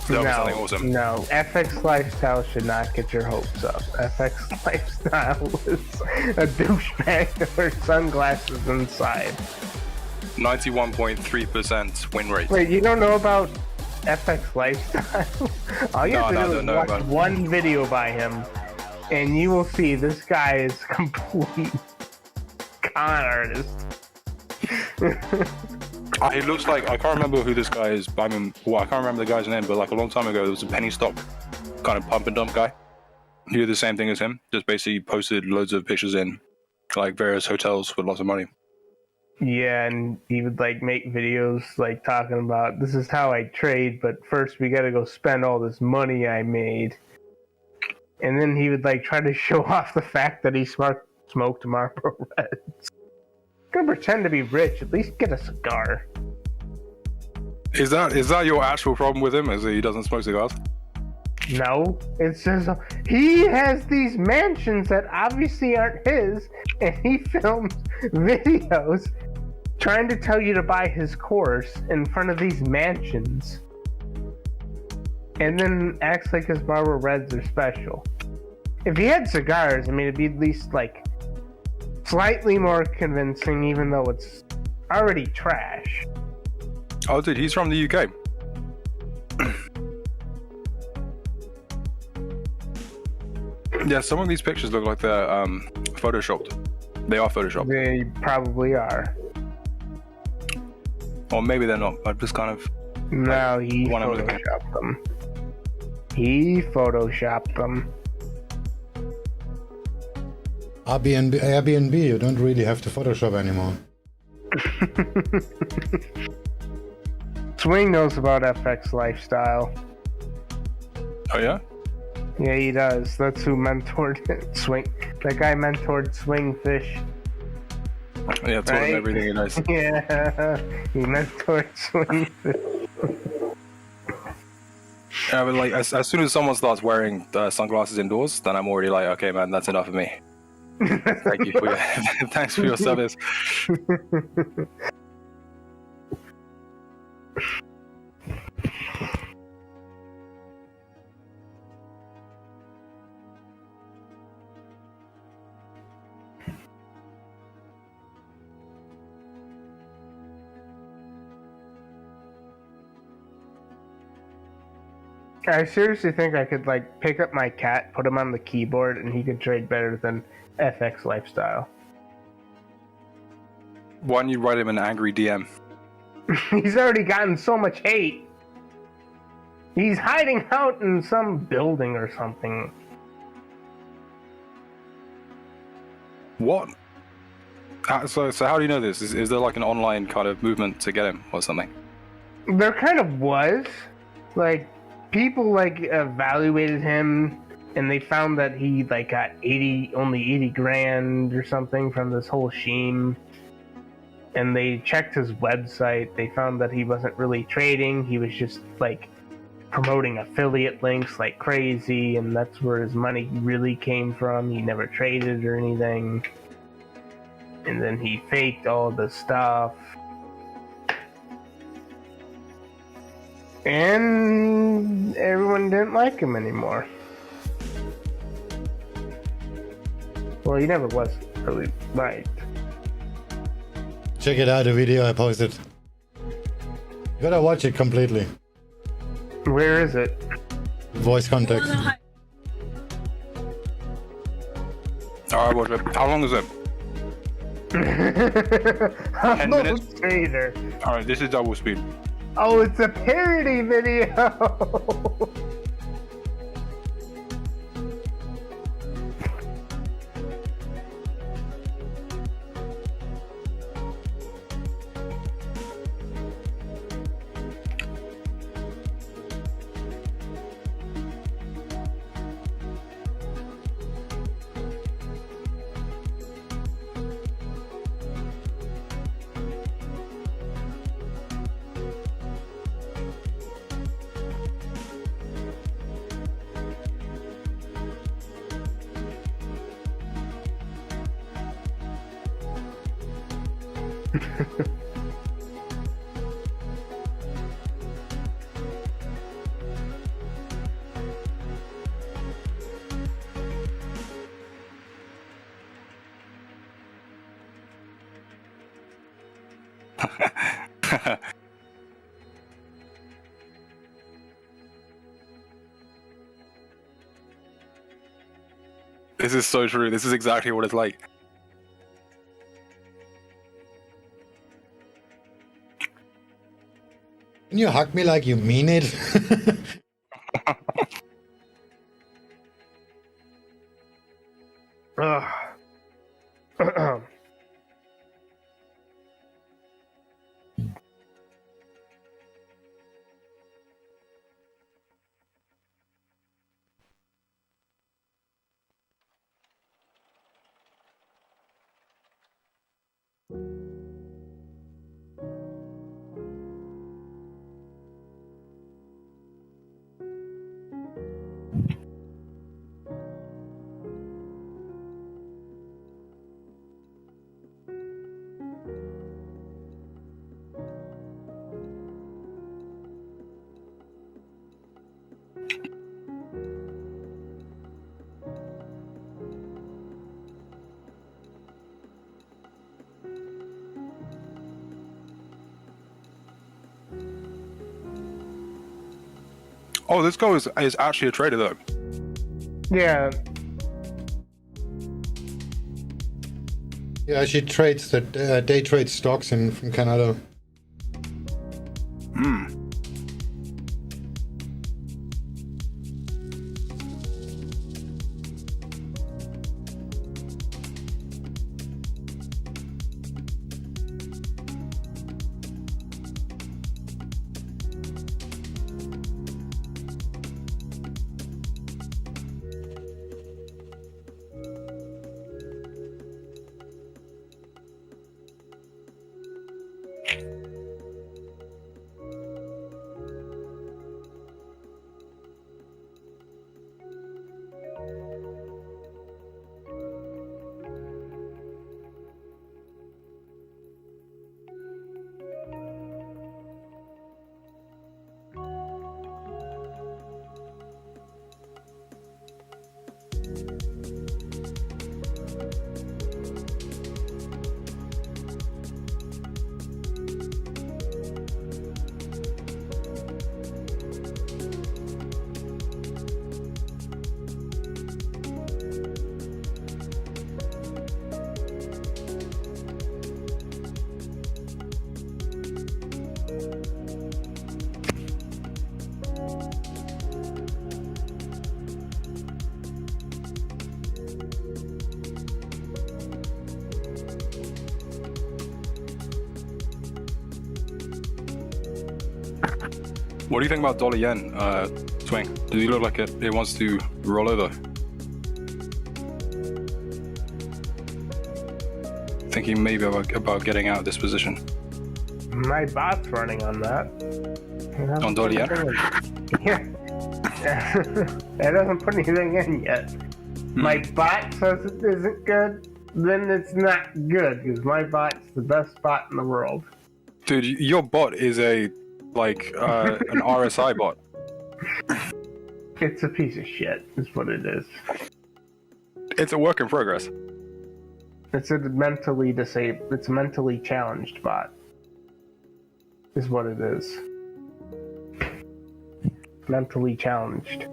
That was something awesome. No, FX Lifestyle should not get your hopes up. FX Lifestyle is a douchebag that wears sunglasses inside. 91.3% win rate. Wait, you don't know about FX Lifestyle? All you have to do is no, watch man. one video by him, and you will see this guy is complete con artist. It looks like, I can't remember who this guy is. I mean, well, I can't remember the guy's name, but like a long time ago, there was a penny stock kind of pump and dump guy. He did the same thing as him, just basically posted loads of pictures in like various hotels with lots of money. Yeah, and he would like make videos like talking about this is how I trade, but first we gotta go spend all this money I made. And then he would like try to show off the fact that he smoked Marlboro Reds. Gonna pretend to be rich, at least get a cigar. Is that your actual problem with him? Is that he doesn't smoke cigars? No, it's just he has these mansions that obviously aren't his, and he films videos trying to tell you to buy his course in front of these mansions, and then acts like his Marlboro Reds are special. If he had cigars, I mean, it'd be at least like slightly more convincing, even though it's already trash. Oh, dude, he's from the UK. Yeah, some of these pictures look like they're photoshopped. They are photoshopped. They probably are. Or maybe they're not. I'm just kind of... No, he one of them. photoshopped them. He photoshopped them. Airbnb, you don't really have to Photoshop anymore. Swing knows about FX Lifestyle. Oh, yeah? Yeah, he does. That's who mentored Swing. That guy mentored SwingFish. Yeah, told Right? him everything he knows. Yeah, he mentored SwingFish. Yeah, but like, as soon as someone starts wearing sunglasses indoors, then I'm already like, okay, man, that's enough of me. Thank you for your, thanks for your service. I seriously think I could like pick up my cat, put him on the keyboard, and he could trade better than FX Lifestyle. Why don't you write him an angry DM? He's already gotten so much hate. He's hiding out in some building or something. What? So how do you know this? Is there like an online kind of movement to get him or something? There kind of was. Like, people like evaluated him and they found that he like got only 80 grand or something from this whole scheme. And they checked his website. They found that he wasn't really trading. He was just like promoting affiliate links like crazy, and that's where his money really came from. He never traded or anything. And then he faked all the stuff. And everyone didn't like him anymore. Well, he never was really liked. Check it out, the video I posted. You gotta watch it completely. Where is it? Voice context. Alright, watch it. How long is it? 10 minutes? Trader. Alright, this is double speed. Oh, it's a parody video. This is so true. This is exactly what it's like. Can you hug me like you mean it? Ugh. Oh, this guy is actually a trader though. Yeah. Yeah, she trades the day trade stocks from Canada. Hmm. What do you think about dollar yen, Swing? Does he look like it wants to roll over? Thinking maybe about getting out of this position. My bot's running on that. On dollar yen? Yeah. It doesn't put anything in yet. My bot says it isn't good, then it's not good, because my bot's the best bot in the world. Dude, your bot is an RSI bot. It's a piece of shit, is what it is. It's a work in progress. It's a mentally disabled, it's a mentally challenged bot, is what it is. Mentally challenged.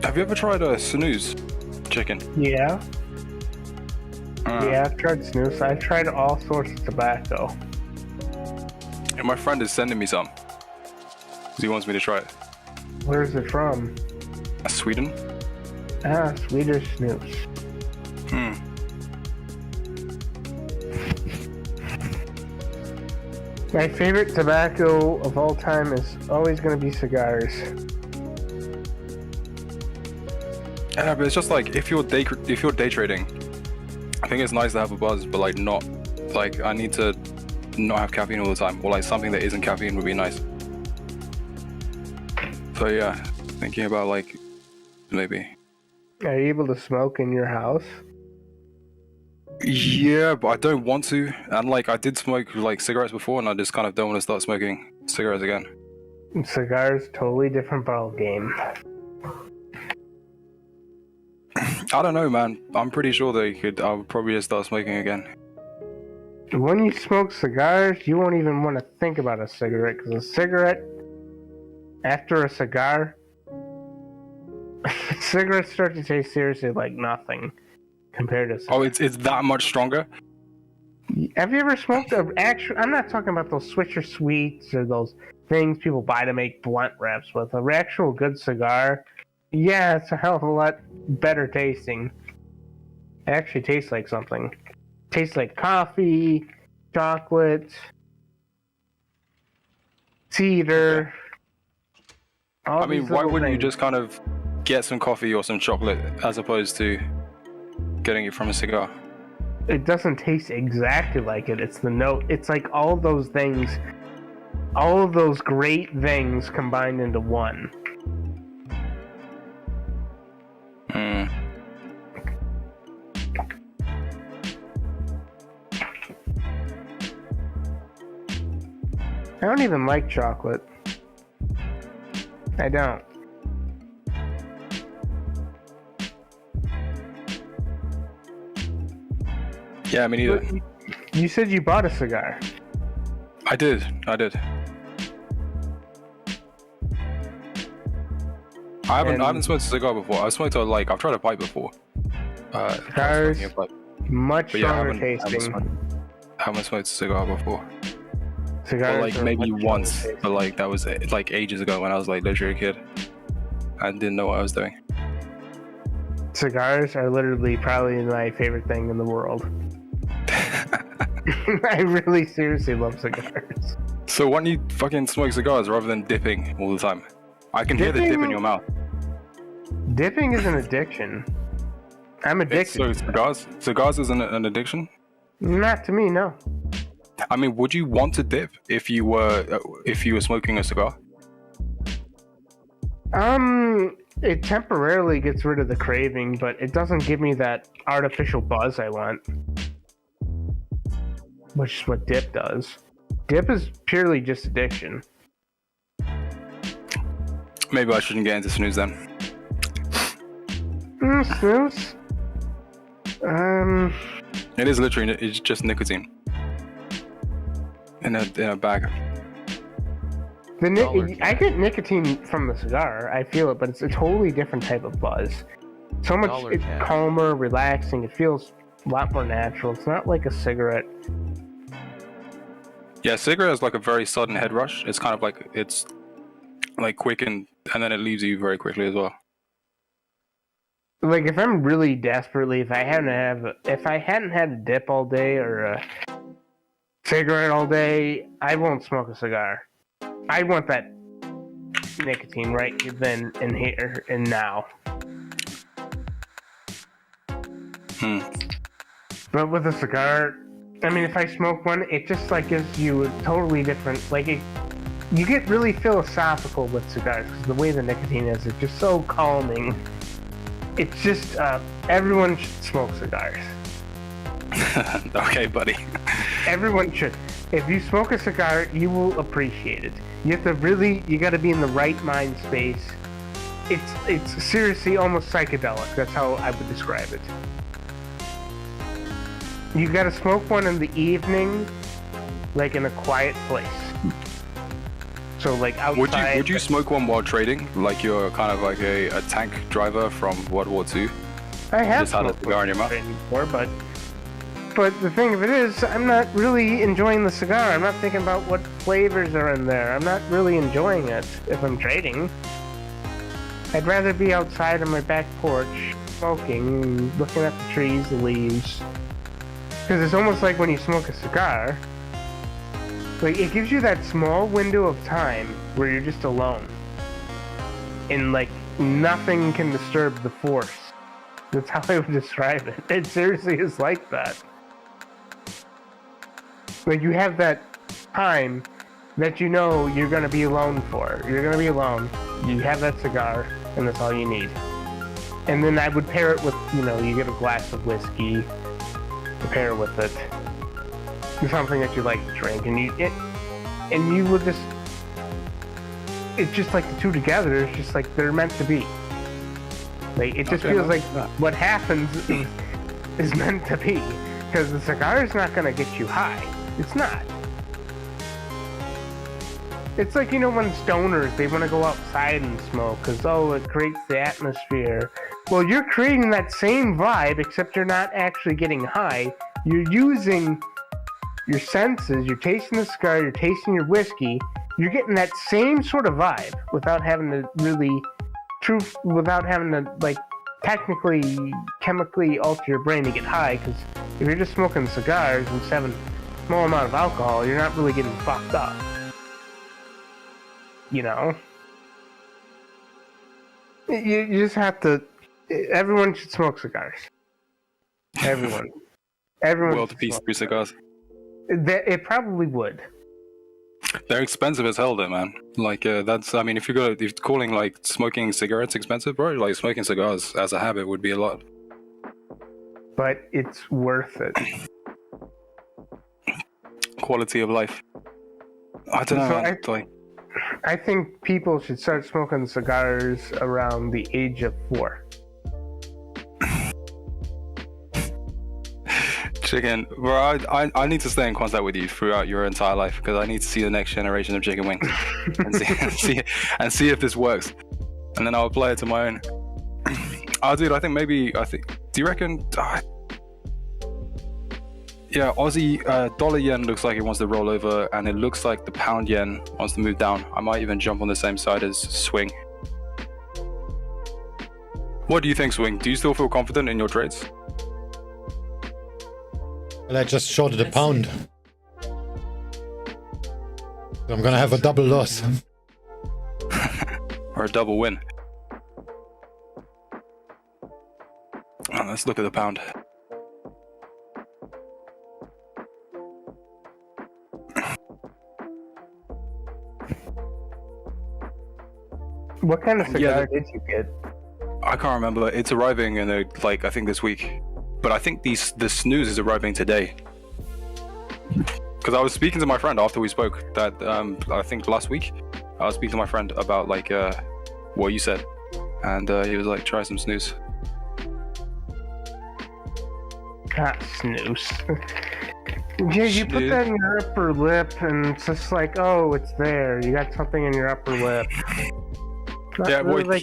Have you ever tried a snooze chicken? Yeah. Yeah, I've tried snooze. I've tried all sorts of tobacco. And my friend is sending me some. Because he wants me to try it. Where's it from? Sweden? Ah, Swedish snooze. My favorite tobacco of all time is always going to be cigars. Yeah, but it's just like if you're day trading, I think it's nice to have a buzz, but like not like I need to not have caffeine all the time, or like something that isn't caffeine would be nice. So yeah, thinking about like maybe. Are you able to smoke in your house? Yeah, but I don't want to, and like I did smoke like cigarettes before, and I just kind of don't want to start smoking cigarettes again. Cigars, totally different ball game. I don't know, man. I'm pretty sure I would probably just start smoking again. When you smoke cigars, you won't even want to think about a cigarette, because a cigarette, after a cigar, cigarettes start to taste seriously like nothing compared to cigars. Oh, it's that much stronger? Have you ever smoked a actual? I'm not talking about those Swisher Sweets or those things people buy to make blunt wraps with. An actual good cigar, yeah, it's a hell of a lot better tasting. It actually tastes like something. Tastes like coffee, chocolate, cedar. I mean, why wouldn't you just kind of get some coffee or some chocolate as opposed to getting it from a cigar? It doesn't taste exactly like it. It's the note. It's like all of those things, all of those great things combined into one. I don't even like chocolate. I don't. Yeah, me neither. You said you bought a cigar. I did. I haven't smoked a cigar before. I've tried a pipe before. Cigars, much stronger tasting. I haven't smoked a cigar before. Cigars or like maybe once, but like that was like ages ago when I was like literally a kid. I didn't know what I was doing. Cigars are literally probably my favorite thing in the world. I really seriously love cigars. So why don't you fucking smoke cigars rather than dipping all the time? I can hear the dip in your mouth. Dipping is an addiction. I'm addicted. So cigars isn't an addiction? Not to me, no. I mean, would you want to dip if you were smoking a cigar? It temporarily gets rid of the craving, but it doesn't give me that artificial buzz I want. Which is what dip does. Dip is purely just addiction. Maybe I shouldn't get into snooze then. Snooze? It is literally, it's just nicotine. In a bag. I get nicotine from the cigar. I feel it, but it's a totally different type of buzz. So much Dollar it's can. calmer, relaxing. It feels a lot more natural. It's not like a cigarette. Yeah, cigarette is like a very sudden head rush. It's kind of like, it's like quick and then it leaves you very quickly as well. Like if I'm really desperately, if I hadn't had a dip all day or a cigarette all day, I won't smoke a cigar. I want that nicotine right then and here and now. But with a cigar, I mean, if I smoke one, it just like gives you a totally different, like you get really philosophical with cigars because the way the nicotine is, it's just so calming. It's just, everyone should smoke cigars. Okay, buddy. Everyone should. If you smoke a cigar, you will appreciate it. You gotta be in the right mind space. It's seriously almost psychedelic. That's how I would describe it. You gotta smoke one in the evening, like in a quiet place. So like outside. Would you smoke one while trading? Like you're kind of like a tank driver from World War II? I have Just had a smoked cigar in your mouth? before, but the thing of it is, I'm not really enjoying the cigar. I'm not thinking about what flavors are in there. I'm not really enjoying it if I'm trading. I'd rather be outside on my back porch, smoking, looking at the trees, the leaves. Because it's almost like when you smoke a cigar, like it gives you that small window of time where you're just alone. And like nothing can disturb the force. That's how I would describe it. It seriously is like that. Like you have that time that you know you're gonna be alone for. You're gonna be alone. You have that cigar, and that's all you need. And then I would pair it with, you get a glass of whiskey to pair with it. Something that you like to drink, and you would just. It's just like the two together. It's just like they're meant to be. Like it just feels like what happens is meant to be, because the cigar is not gonna get you high. It's not. It's like, when stoners, they want to go outside and smoke because, it creates the atmosphere. Well, you're creating that same vibe, except you're not actually getting high. You're using your senses. You're tasting the cigar. You're tasting your whiskey. You're getting that same sort of vibe without having to technically, chemically alter your brain to get high, because if you're just smoking cigars and having a small amount of alcohol, you're not really getting fucked up. You just have to. Everyone should smoke cigars. Everyone. World peace through cigars. It probably would. They're expensive as hell, though, man. Like if you're calling like smoking cigarettes expensive, bro, like smoking cigars as a habit would be a lot. But it's worth it. Quality of life. I don't know. I think people should start smoking cigars around the age of 4. Chicken, bro, I need to stay in contact with you throughout your entire life because I need to see the next generation of chicken wings and see if this works, and then I'll apply it to my own. Dude, I think. Do you reckon? Yeah, Aussie dollar yen looks like it wants to roll over, and it looks like the pound yen wants to move down. I might even jump on the same side as Swing. What do you think, Swing? Do you still feel confident in your trades? Well, I just shorted a pound. So I'm gonna have a double loss. Or a double win? Let's look at the pound. What kind of cigar did you get? I can't remember. It's arriving in I think this week, but I think the snooze is arriving today. Because I was speaking to my friend after we spoke that I think last week. I was speaking to my friend about what you said, and he was like, "Try some snooze." Not snooze. Yeah, you put that in your upper lip, and it's just like, oh, it's there. You got something in your upper lip. Not Yeah, really well,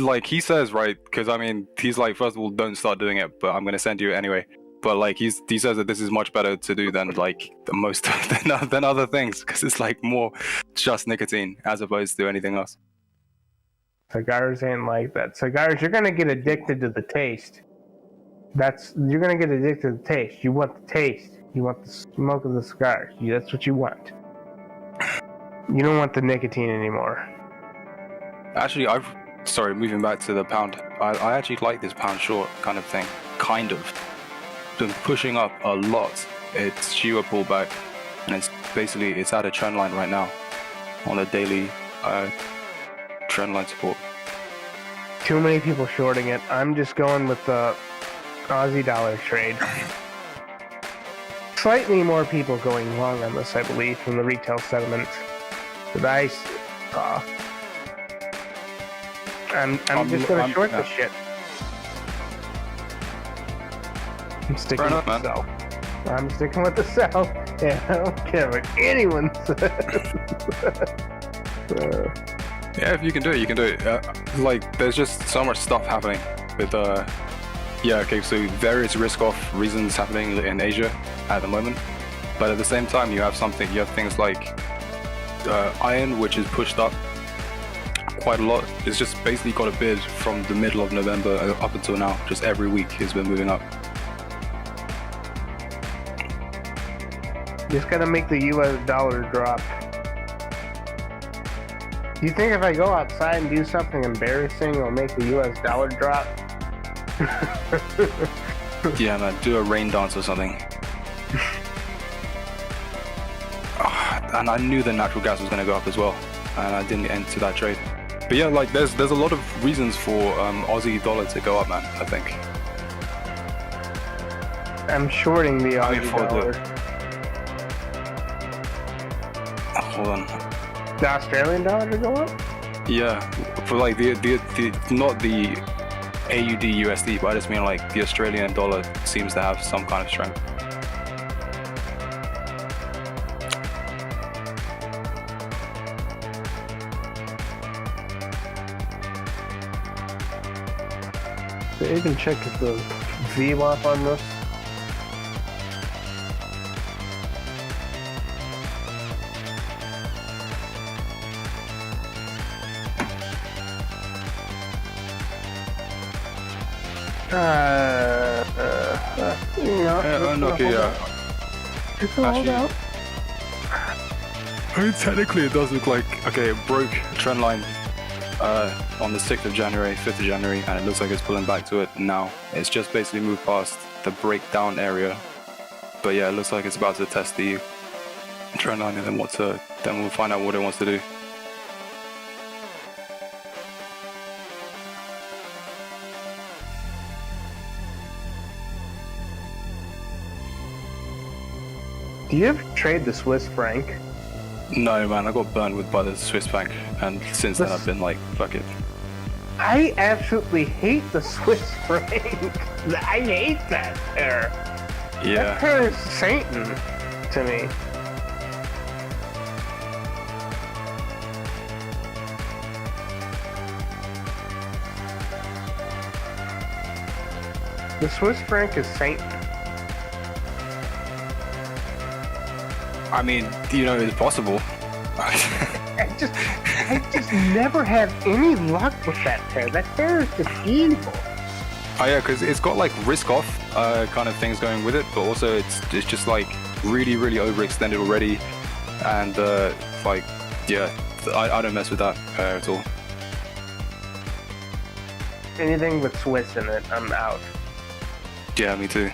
like- he says, right? Because I mean, he's like, first of all, don't start doing it, but I'm gonna send you it anyway. But like, he says that this is much better to do than like most than other things, because it's like more just nicotine as opposed to anything else. Cigars ain't like that. Cigars, you're gonna get addicted to the taste. You're gonna get addicted to the taste. You want the taste. You want the smoke of the cigars. That's what you want. You don't want the nicotine anymore. Actually, moving back to the pound. I actually like this pound short kind of thing. Kind of. Been pushing up a lot. It's due a pullback, and it's at a trend line right now on a daily trend line support. Too many people shorting it. I'm just going with the Aussie dollar trade. Slightly more people going long on this, I believe, from the retail sentiment. But I'm just gonna short this shit. I'm sticking with the sell. I'm sticking with the sell. Yeah, I don't care what anyone says. Yeah, if you can do it, you can do it. There's just so much stuff happening with so various risk-off reasons happening in Asia at the moment. But at the same time, you have things like iron, which is pushed up quite a lot. It's just basically got a bid from the middle of November up until now. Just every week it's been moving up. Just gotta make the US dollar drop. Do you think if I go outside and do something embarrassing, it'll make the US dollar drop? Yeah, man, do a rain dance or something. And I knew the natural gas was going to go up as well, and I didn't enter that trade. But yeah, there's a lot of reasons for Aussie dollar to go up, man. I think. I'm shorting the Aussie dollar. Hold on. The Australian dollar to go up? Yeah, for like the not the AUD USD, but I just mean like the Australian dollar seems to have some kind of strength. So you can check if the VWAP on this. Actually, I mean, technically it does look like, okay, it broke trend line on the 6th of January, 5th of January, and it looks like it's pulling back to it now. It's just basically moved past the breakdown area. But yeah, it looks like it's about to test the trend line, and then we'll find out what it wants to do. Do you ever trade the Swiss franc? No, man, I got burned by the Swiss bank, and since then I've been like, fuck it. I absolutely hate the Swiss franc. I hate that pair. Yeah. That pair is Satan to me. The Swiss franc is Satan. I mean, it's possible. I just never have any luck with that pair. That pair is just evil. Oh yeah, because it's got like risk-off kind of things going with it, but also it's just like really, really overextended already, and I don't mess with that at all. Anything with Swiss in it, I'm out. Yeah, me too.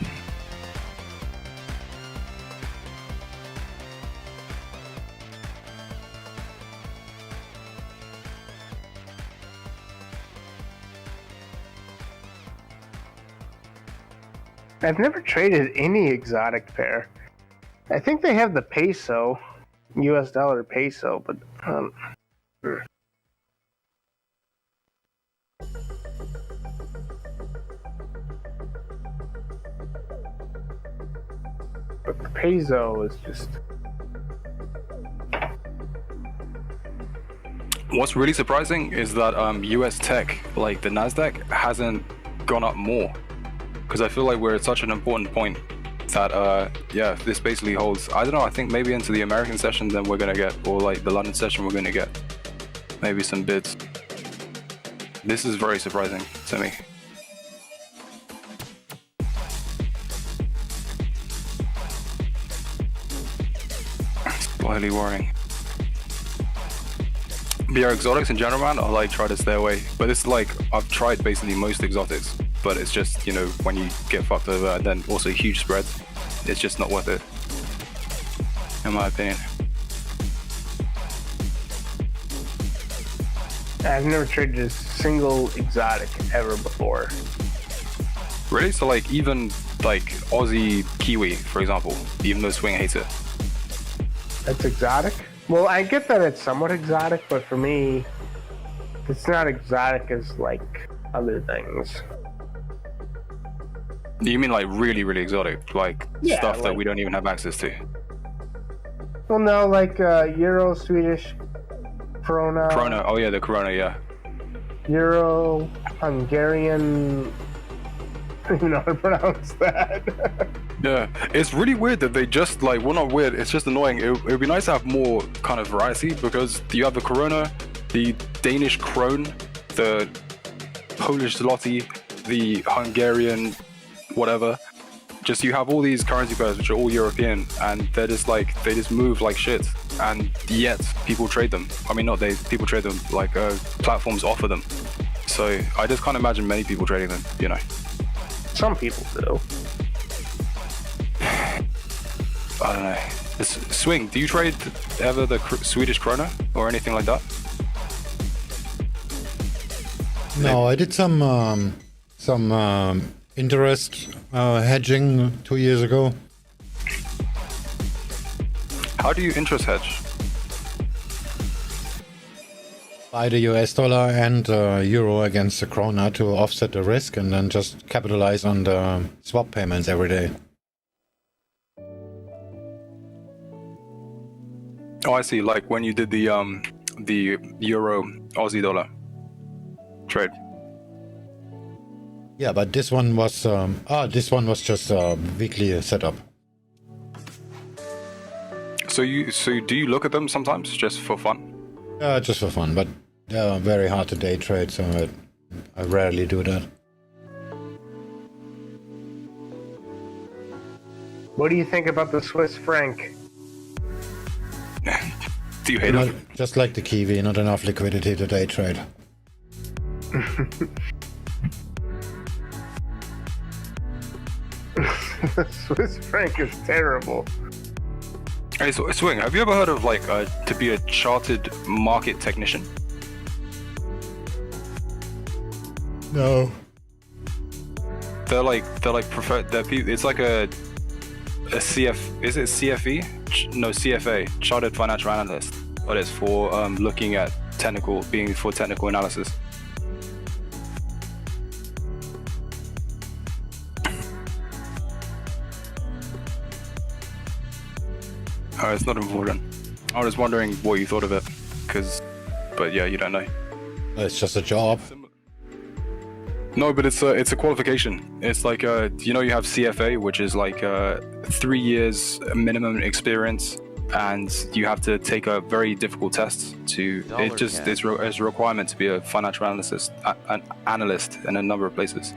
I've never traded any exotic pair. I think they have the peso, US dollar peso, but but the peso is just. What's really surprising is that US tech, like the Nasdaq, hasn't gone up more. Because I feel like we're at such an important point that yeah, this basically holds. I don't know. I think maybe into the American session, then we're gonna get, or like the London session, we're gonna get maybe some bids. This is very surprising to me. Slightly worrying. But yeah, exotics in general, man, I like try to stay away. But it's like I've tried basically most exotics, but it's just, you know, when you get fucked over and then also huge spreads, it's just not worth it, in my opinion. I've never traded a single exotic ever before. Really? So like even like Aussie Kiwi, for example, even though Swing hates it. That's exotic? Well, I get that it's somewhat exotic, but for me, it's not exotic as like other things. You mean like really, really exotic? Like Yeah, stuff that like- we don't even have access to? Well, no, like Euro, Swedish, Krona, Corona, oh yeah, the Corona, yeah. Euro, Hungarian. I don't even know how to pronounce that. Yeah, it's really weird that they just like, well, not weird, it's just annoying. It would be nice to have more kind of variety, because you have the Corona, the Danish krone, the Polish zloty, the Hungarian whatever. Just you have all these currency pairs which are all European, and they're just like, they just move like shit, and yet people trade them. I mean, not they, people trade them, like platforms offer them. So I just can't imagine many people trading them, you know. Some people do. I don't know. Swing, do you trade ever the Swedish krona or anything like that? No, I did some interest hedging 2 years ago. How do you interest hedge? Buy the US dollar and euro against the krona to offset the risk, and then just capitalize on the swap payments every day. Oh, I see. Like when you did the euro Aussie dollar trade. Yeah, but this one was just a weekly setup. So do you look at them sometimes just for fun? Just for fun, but they're very hard to day trade, so I rarely do that. What do you think about the Swiss franc? Do you hate Not, them? just like the Kiwi, not enough liquidity to day trade. The Swiss franc is terrible. Hey, so Swing, have you ever heard of like to be a chartered market technician? No. They're like it's like a CF, is it CFE? No, CFA, Chartered Financial Analyst. But it's for looking at technical analysis. Oh, it's not important. I was wondering what you thought of it, but yeah, you don't know. It's just a job. No, but it's a qualification. It's like you know, you have CFA, which is like 3 years minimum experience, and you have to take a very difficult test to. It's a requirement to be a financial analyst, an analyst in a number of places.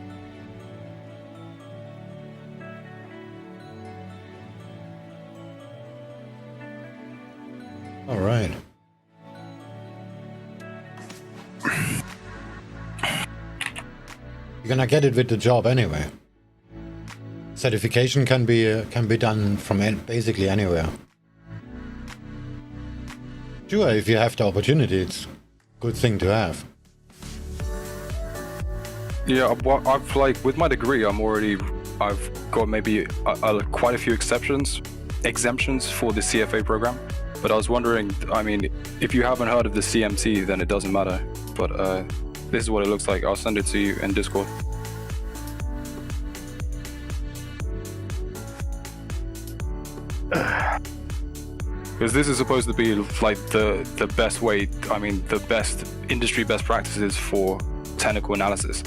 All right. You're gonna get it with the job anyway. Certification can be done from basically anywhere. Sure, if you have the opportunity, it's a good thing to have. Yeah, I've like with my degree, I'm I've got maybe quite a few exemptions for the CFA program. But I was wondering, I mean, if you haven't heard of the CMT, then it doesn't matter. But this is what it looks like. I'll send it to you in Discord. Because this is supposed to be like the best way, I mean, the best industry best practices for technical analysis.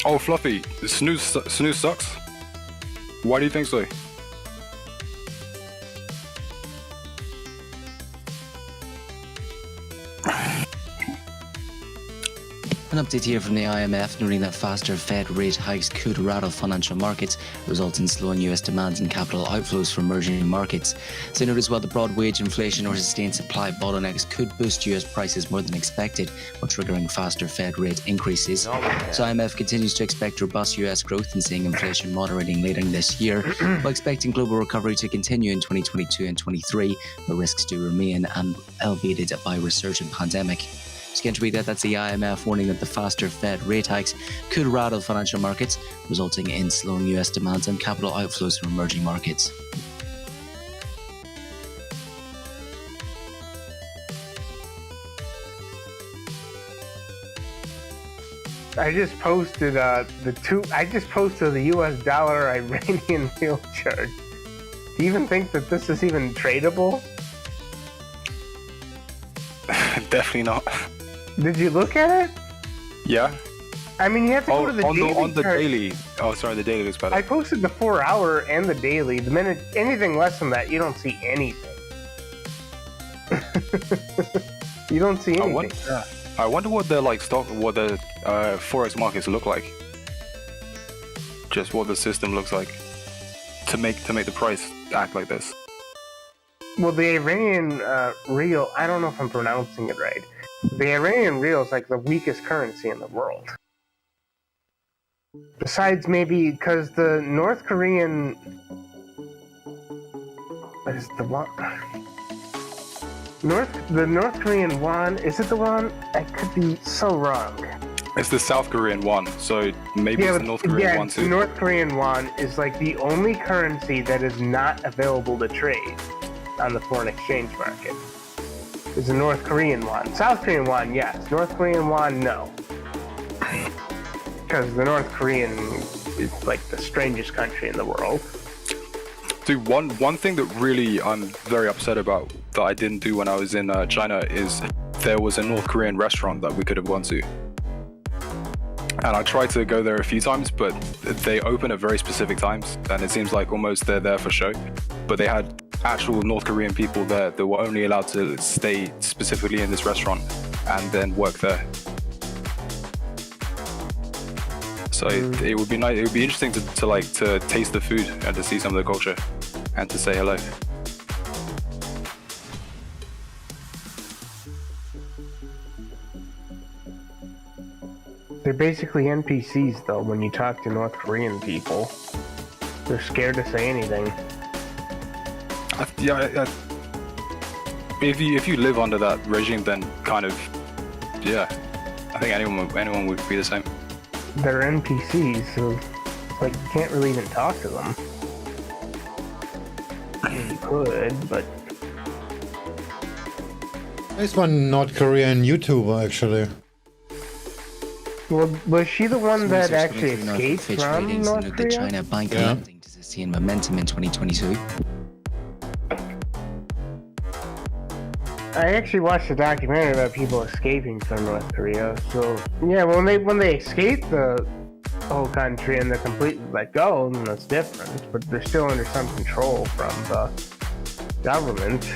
Oh, Fluffy, snooze sucks. Why do you think so? An update here from the IMF noting that faster Fed rate hikes could rattle financial markets, result in slowing US demand and capital outflows from emerging markets. So note as well, the broad wage inflation or sustained supply bottlenecks could boost US prices more than expected, while triggering faster Fed rate increases. So IMF continues to expect robust US growth and seeing inflation moderating later this year, while expecting global recovery to continue in 2022 and 23, but risks do remain and elevated by resurgent pandemic. Just going to read that's the IMF warning that the faster Fed rate hikes could rattle financial markets, resulting in slowing US demand and capital outflows from emerging markets. I just posted the US dollar Iranian real chart. Do you even think that this is even tradable? Definitely not. Did you look at it? Yeah. I mean, you have to go to the daily on the chart. daily. Oh, sorry, the daily looks better. I posted the 4-hour and the daily. The minute anything less than that, you don't see anything. You don't see anything. I wonder what the Forex markets look like. Just what the system looks like to make the price act like this. Well, the Iranian real, I don't know if I'm pronouncing it right. The Iranian real is like the weakest currency in the world. Besides, maybe because the North Korean. What is the won? The North Korean won. Is it the won? I could be so wrong. It's the South Korean won, so maybe it's the North Korean one too. North Korean won is like the only currency that is not available to trade on the foreign exchange market. Is the North Korean won. South Korean won, yes. North Korean won, no. Because the North Korean is like the strangest country in the world. Dude, one thing that really I'm very upset about that I didn't do when I was in China is there was a North Korean restaurant that we could have gone to. And I tried to go there a few times, but they open at very specific times, and it seems like almost they're there for show. But they had actual North Korean people there that were only allowed to stay specifically in this restaurant and then work there. So it would be nice. It would be interesting to taste the food and to see some of the culture and to say hello. They're basically NPCs, though, when you talk to North Korean people. They're scared to say anything. If you live under that regime, then kind of, yeah, I think anyone would be the same. They're NPCs, so like you can't really even talk to them. I mean, you could, but There's one North Korean YouTuber actually. well, was she the one that Research actually coming through escaped Fitch from ratings North noted that Korea? China bank Yeah. lending to sustain momentum in 2022. I actually watched a documentary about people escaping from North Korea. So yeah, when they escape the whole country and they're completely let go, then that's different. But they're still under some control from the government.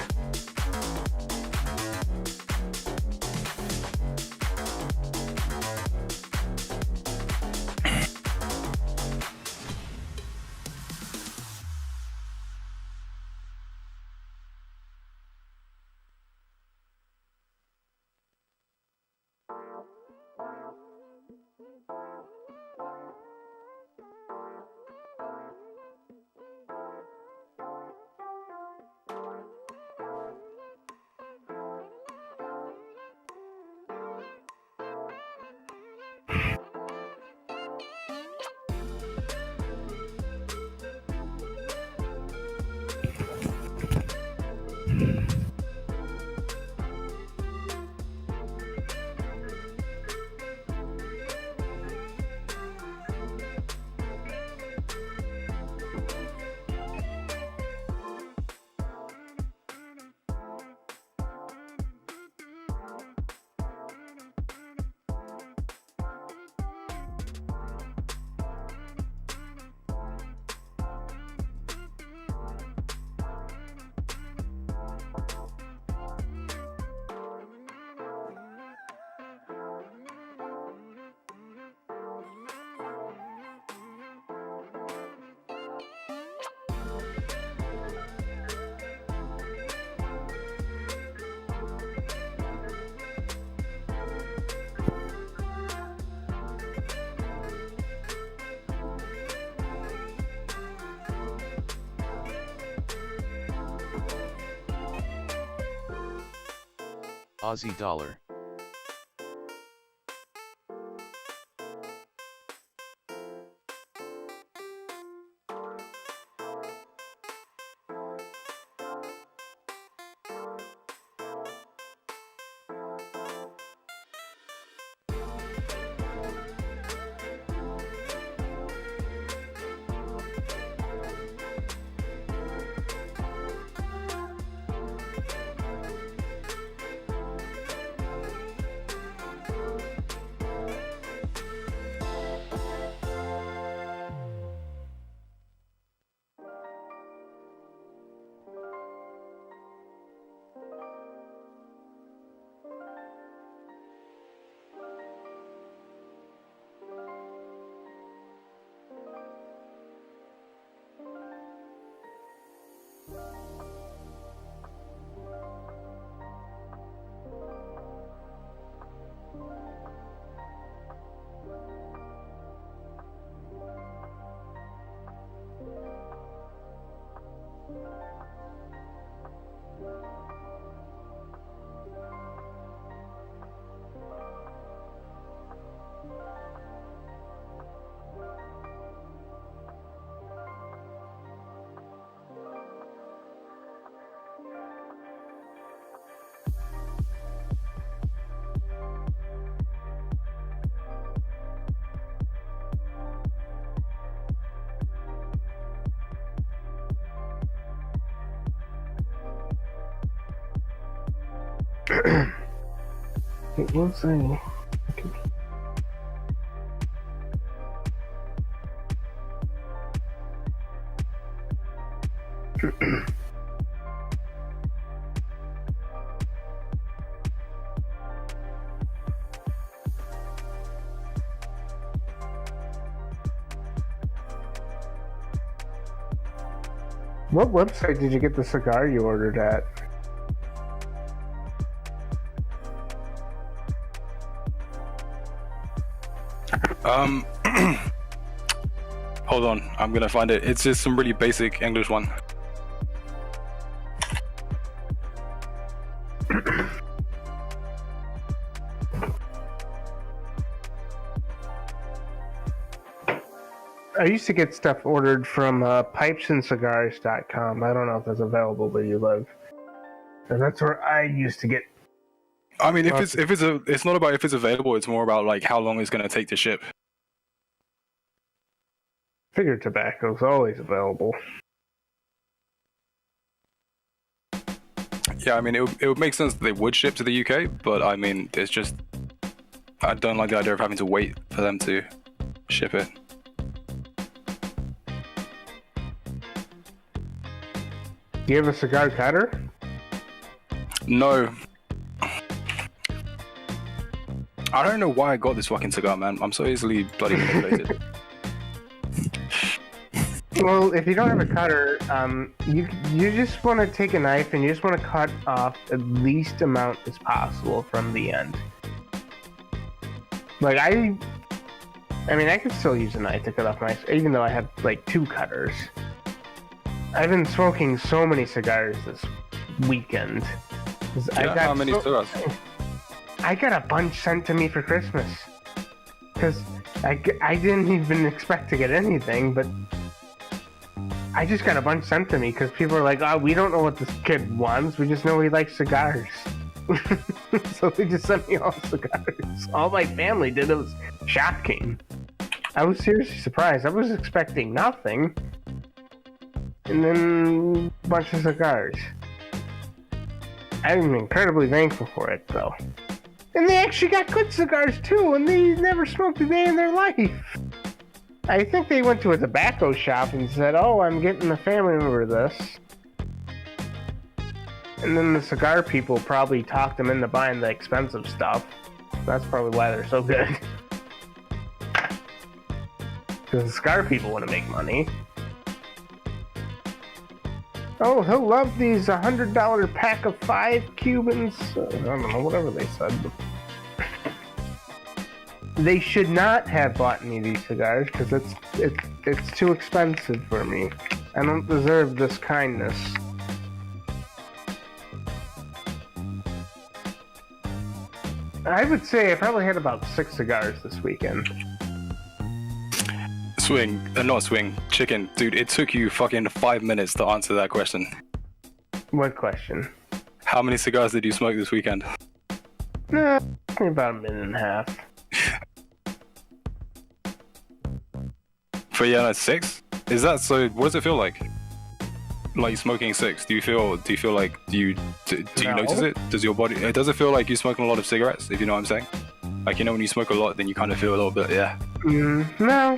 Aussie dollar. It was a... What website did you get the cigar you ordered at? Hold on, I'm gonna find it. It's just some really basic English one. I used to get stuff ordered from pipesandscigars.com. I don't know if that's available where you live. And that's where I used to get. I mean, it's not about if it's available. It's more about like how long it's gonna take to ship. Figured tobacco's always available. Yeah, I mean, it would make sense that they would ship to the UK, but I mean, it's just I don't like the idea of having to wait for them to ship it. Do you have a cigar cutter? No. I don't know why I got this fucking cigar, man. I'm so easily bloody motivated. Well, if you don't have a cutter, you just want to take a knife and you just want to cut off the least amount as possible from the end. Like I mean, I could still use a knife to cut off my, even though I have like 2 cutters. I've been smoking so many cigars this weekend. Yeah, how many cigars? I got a bunch sent to me for Christmas. Because I didn't even expect to get anything, but I just got a bunch sent to me because people are like, oh, we don't know what this kid wants. We just know he likes cigars. So they just sent me all cigars. All my family did. It was shocking. I was seriously surprised. I was expecting nothing. And then a bunch of cigars. I'm incredibly thankful for it, though. And they actually got good cigars, too, and they never smoked a day in their life. I think they went to a tobacco shop and said, oh, I'm getting a family member this. And then the cigar people probably talked them into buying the expensive stuff. That's probably why they're so good. Because the cigar people want to make money. Oh, he'll love these $100 pack of 5 Cubans. I don't know, whatever they said. They should not have bought me these cigars because it's too expensive for me. I don't deserve this kindness. I would say I probably had about 6 cigars this weekend. Chicken. Dude, it took you fucking 5 minutes to answer that question. What question? How many cigars did you smoke this weekend? Nah, about a minute and a half. For yeah, 6? Is that so? What does it feel like? Like smoking 6? Do you feel like do you notice it? Does your body? Does it feel like you're smoking a lot of cigarettes? If you know what I'm saying. Like, you know, when you smoke a lot, then you kind of feel a little bit, yeah. No.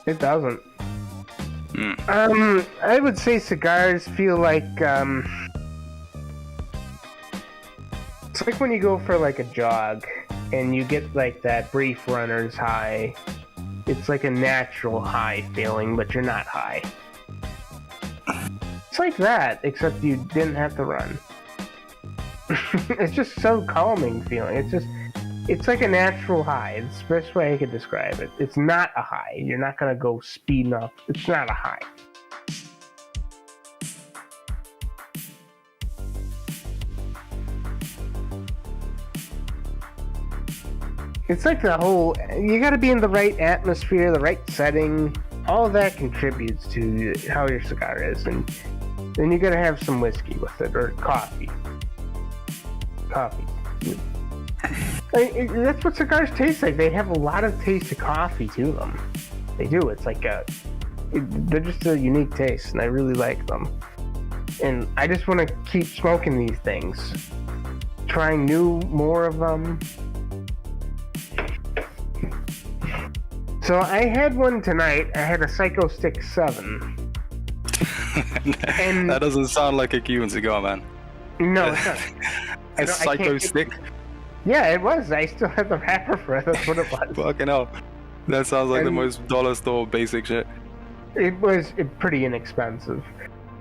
It doesn't. I would say cigars feel like, it's like when you go for like a jog and you get like that brief runner's high. It's like a natural high feeling, but you're not high. It's like that, except you didn't have to run. It's just so calming feeling. It's like a natural high. It's the best way I could describe it. It's not a high. You're not gonna go speeding up. It's not a high. It's like the whole, you got to be in the right atmosphere, the right setting. All of that contributes to how your cigar is. And then you got to have some whiskey with it, or coffee. That's what cigars taste like. They have a lot of taste of coffee to them. They do. It's like they're just a unique taste, and I really like them. And I just want to keep smoking these things, trying more of them. So I had one tonight. I had a Psycho Stick 7. And that doesn't sound like a Cuban cigar, man. no, it's not. A Psycho Stick? Yeah, it was. I still have the wrapper for it. That's what it was. Fucking hell. That sounds like the most dollar store basic shit. It was pretty inexpensive.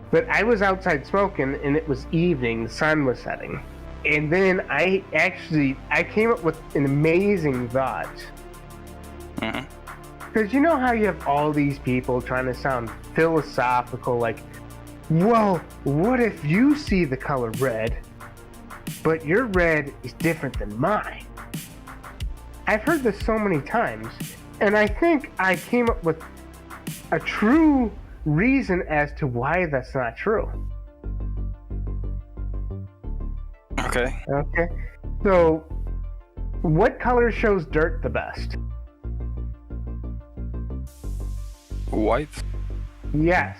But I was outside smoking, and it was evening. The sun was setting. And then I came up with an amazing thought. Mm-hmm. Because you know how you have all these people trying to sound philosophical, like, well, what if you see the color red, but your red is different than mine? I've heard this so many times, and I think I came up with a true reason as to why that's not true. Okay. So, what color shows dirt the best? White? Yes.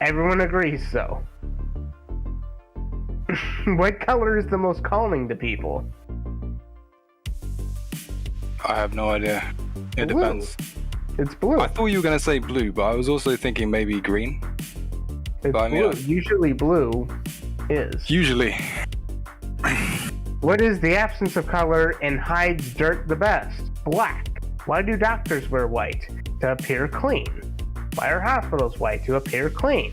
Everyone agrees so. What color is the most calming to people? I have no idea. It Blue. depends. It's blue. I thought you were going to say blue, but I was also thinking maybe green. It's but I mean, blue. Usually blue is. Usually. What is the absence of color and hides dirt the best? Black. Why do doctors wear white? To appear clean. Why are hospitals white? To appear clean.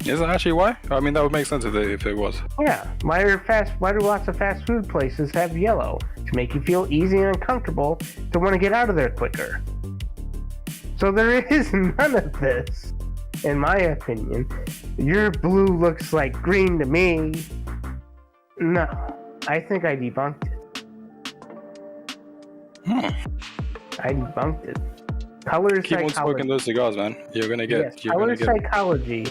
Is that actually why? I mean, that would make sense if it was. Yeah. Why do lots of fast food places have yellow? To make you feel easy and uncomfortable, to want to get out of there quicker. So there is none of this, in my opinion. Your blue looks like green to me. No, I think I debunked it. I debunked it. Color Keep on psychology. smoking those cigars, man. You're gonna get. Yes, you're color gonna get psychology.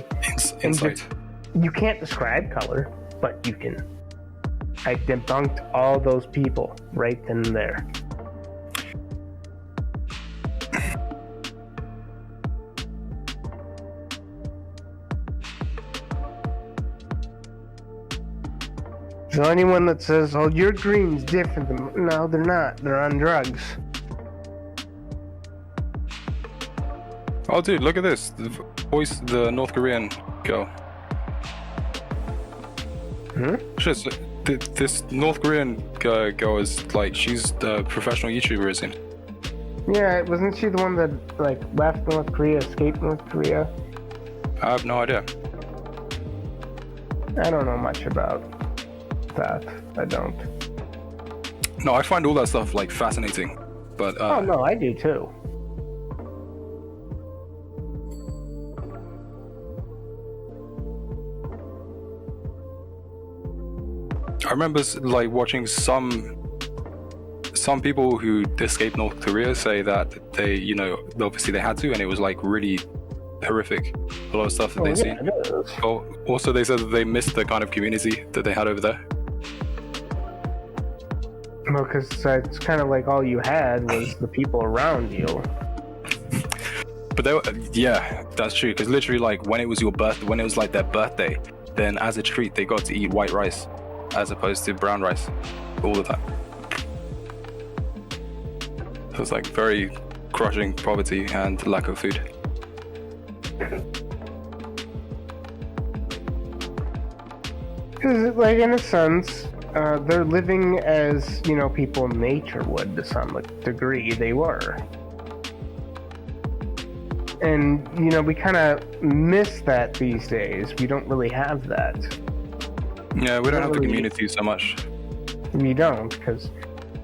insight. You can't describe color, but you can. I debunked all those people right then and there. So anyone that says, "Oh, your green's different than," no, they're not. They're on drugs. Oh, dude, look at this. The North Korean girl. Shit, so this North Korean girl is like, she's the professional YouTuber, isn't she? Yeah, wasn't she the one that like left North Korea, escaped North Korea? I have no idea. I don't know much about that. I don't. No, I find all that stuff like fascinating, but Oh no, I do too. I remember like watching some people who escaped North Korea say that they, you know, obviously they had to, and it was like really horrific. A lot of stuff that they'd seen. It is. Oh, also, they said that they missed the kind of community that they had over there. Well, because it's kind of like all you had was the people around you. But they were, yeah, that's true. Because literally, like when it was when it was like their birthday, then as a treat they got to eat white rice as opposed to brown rice all the time. So it's like very crushing poverty and lack of food. Because, like, in a sense, they're living as, you know, people in nature would to some degree. They were. And, you know, we kind of miss that these days. We don't really have that. Yeah, we don't have the community so much. We don't, because,